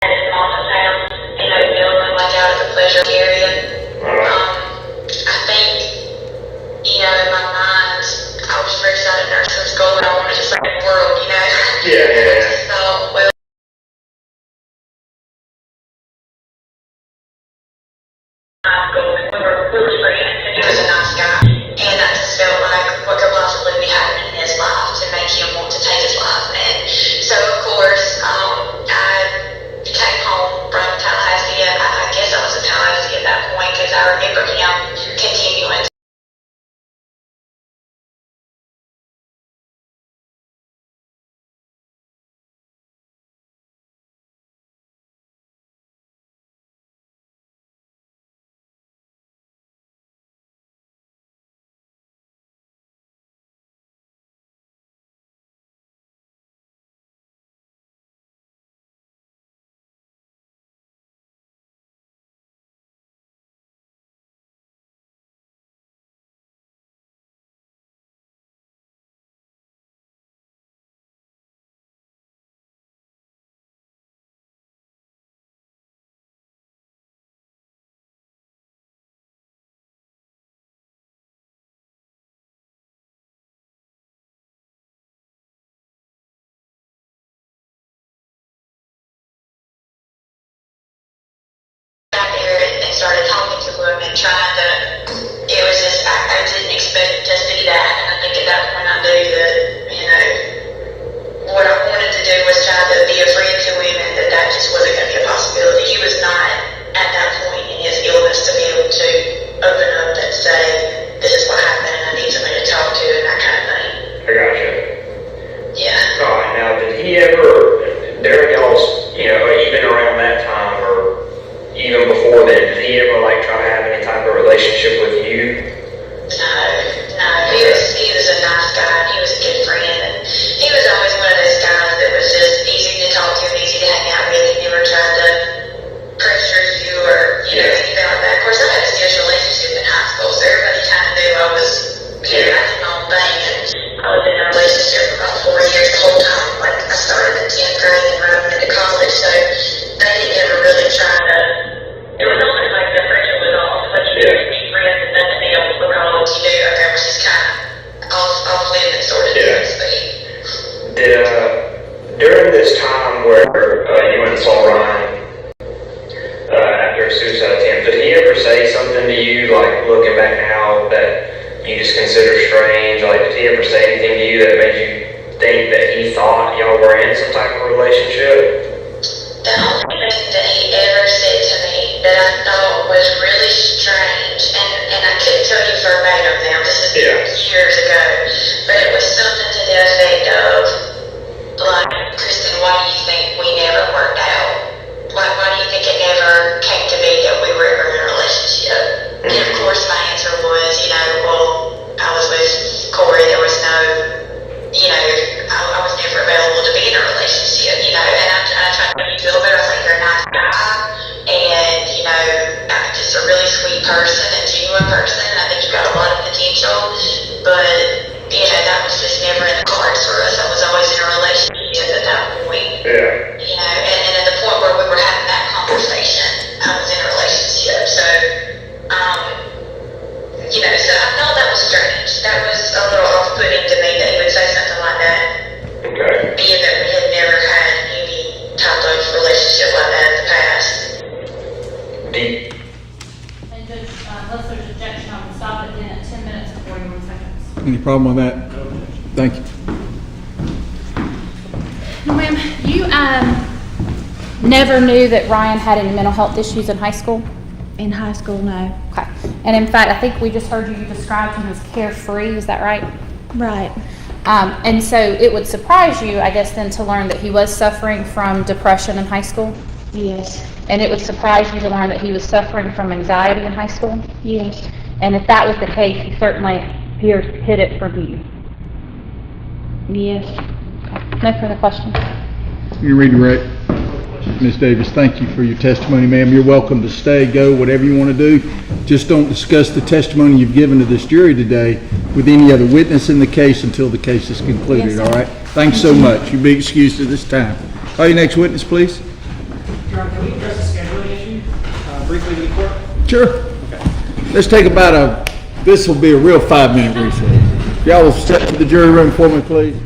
S14: At his mom's house, you know, building like out of the pleasure area. I think, you know, in my mind, I was fresh out of nursing school and I wanted to save the world, you know.
S16: Yeah.
S14: I just thought, well, we were friends and he was a nice guy. And I just felt like what could possibly be happening in his life to make him want to take his life. And so, of course, I came home from Tallahassee. I guess I was in Tallahassee at that point because I remember him continuing. And started talking to him and trying to, it was just, I didn't expect to see that, and I think at that point I knew that, you know, what I wanted to do was try to be a friend to him and that just wasn't going to be a possibility. He was not at that point in his illness to be able to open up and say, this is what happened and I need somebody to talk to and that kind of thing.
S16: I gotcha.
S14: Yeah.
S16: Alright, now did he ever, during y'all's, you know, even around that time or even before then, did he ever like try to have any type of relationship with you?
S14: No, he was a nice guy, he was a good friend, and he was always one of those guys that was just easy to talk to and easy to hang out with. He never tried to pressure you or, you know, anything like that. Of course, I had a serious relationship in high school, so everybody kind of knew I was, you know, I did my own thing, and I was in a relationship for about 4 years the whole time. Like, I started in 10th grade and right into college, so they didn't ever really try to, it was almost like the pressure was off, but you didn't be friends and nothing else because you knew there was just kind of off limit sort of thing.
S16: Did, during this time where you went and saw Ryan after a suicide attempt, did he ever say something to you, like looking back now, that you just consider strange? Like, did he ever say anything to you that made you think that he thought y'all were in some type of relationship?
S14: The only thing that he ever said to me that I thought was really strange, and I couldn't tell you verbatim now, this is years ago, but it was something to the effect of, like, Kristen, why do you think we never worked out? Why do you think it never came to me that we were ever in a relationship? And of course my answer was, you know, well, I was with Corey, there was no, you know, I was never available to be in a relationship, you know, and I tried to make you feel better. I was like, you're a nice guy, and, you know, just a really sweet person and genuine person, and I think you've got a lot of potential, but, you know, that was just never in the cards for us. I was always in a relationship at that point.
S16: Yeah.
S14: You know, and at the point where we were having that conversation, I was in a relationship, so, you know, so I thought that was strange. That was a little off-putting to me that he would say something like that.
S16: Okay.
S14: Being that we had never had any type of relationship like that in the past.
S1: And Judge, unless there's objection, I'm gonna stop it then at 10 minutes and 41 seconds.
S2: Any problem with that? Thank you.
S1: No, ma'am, Never knew that Ryan had any mental health issues in high school?
S12: In high school, no.
S1: Okay. And in fact, I think we just heard you described him as carefree, is that right?
S12: Right.
S1: And so it would surprise you, I guess, then to learn that he was suffering from depression in high school?
S12: Yes.
S1: And it would surprise you to learn that he was suffering from anxiety in high school?
S12: Yes.
S1: And if that was the case, he certainly appears to hid it from you.
S12: Yes.
S1: No further questions?
S2: You redirect. Ms. Davis, thank you for your testimony, ma'am. You're welcome to stay, go, whatever you want to do. Just don't discuss the testimony you've given to this jury today with any other witness in the case until the case is concluded,
S12: Yes, sir.
S2: all right? Thanks so much. You'll be excused at this time. Call your next witness, please.
S5: Your Honor, can we address the scheduling issue briefly with the court?
S2: Sure.
S5: Okay.
S2: Let's take about this will be a real 5-minute recess. Y'all will step to the jury room for me, please.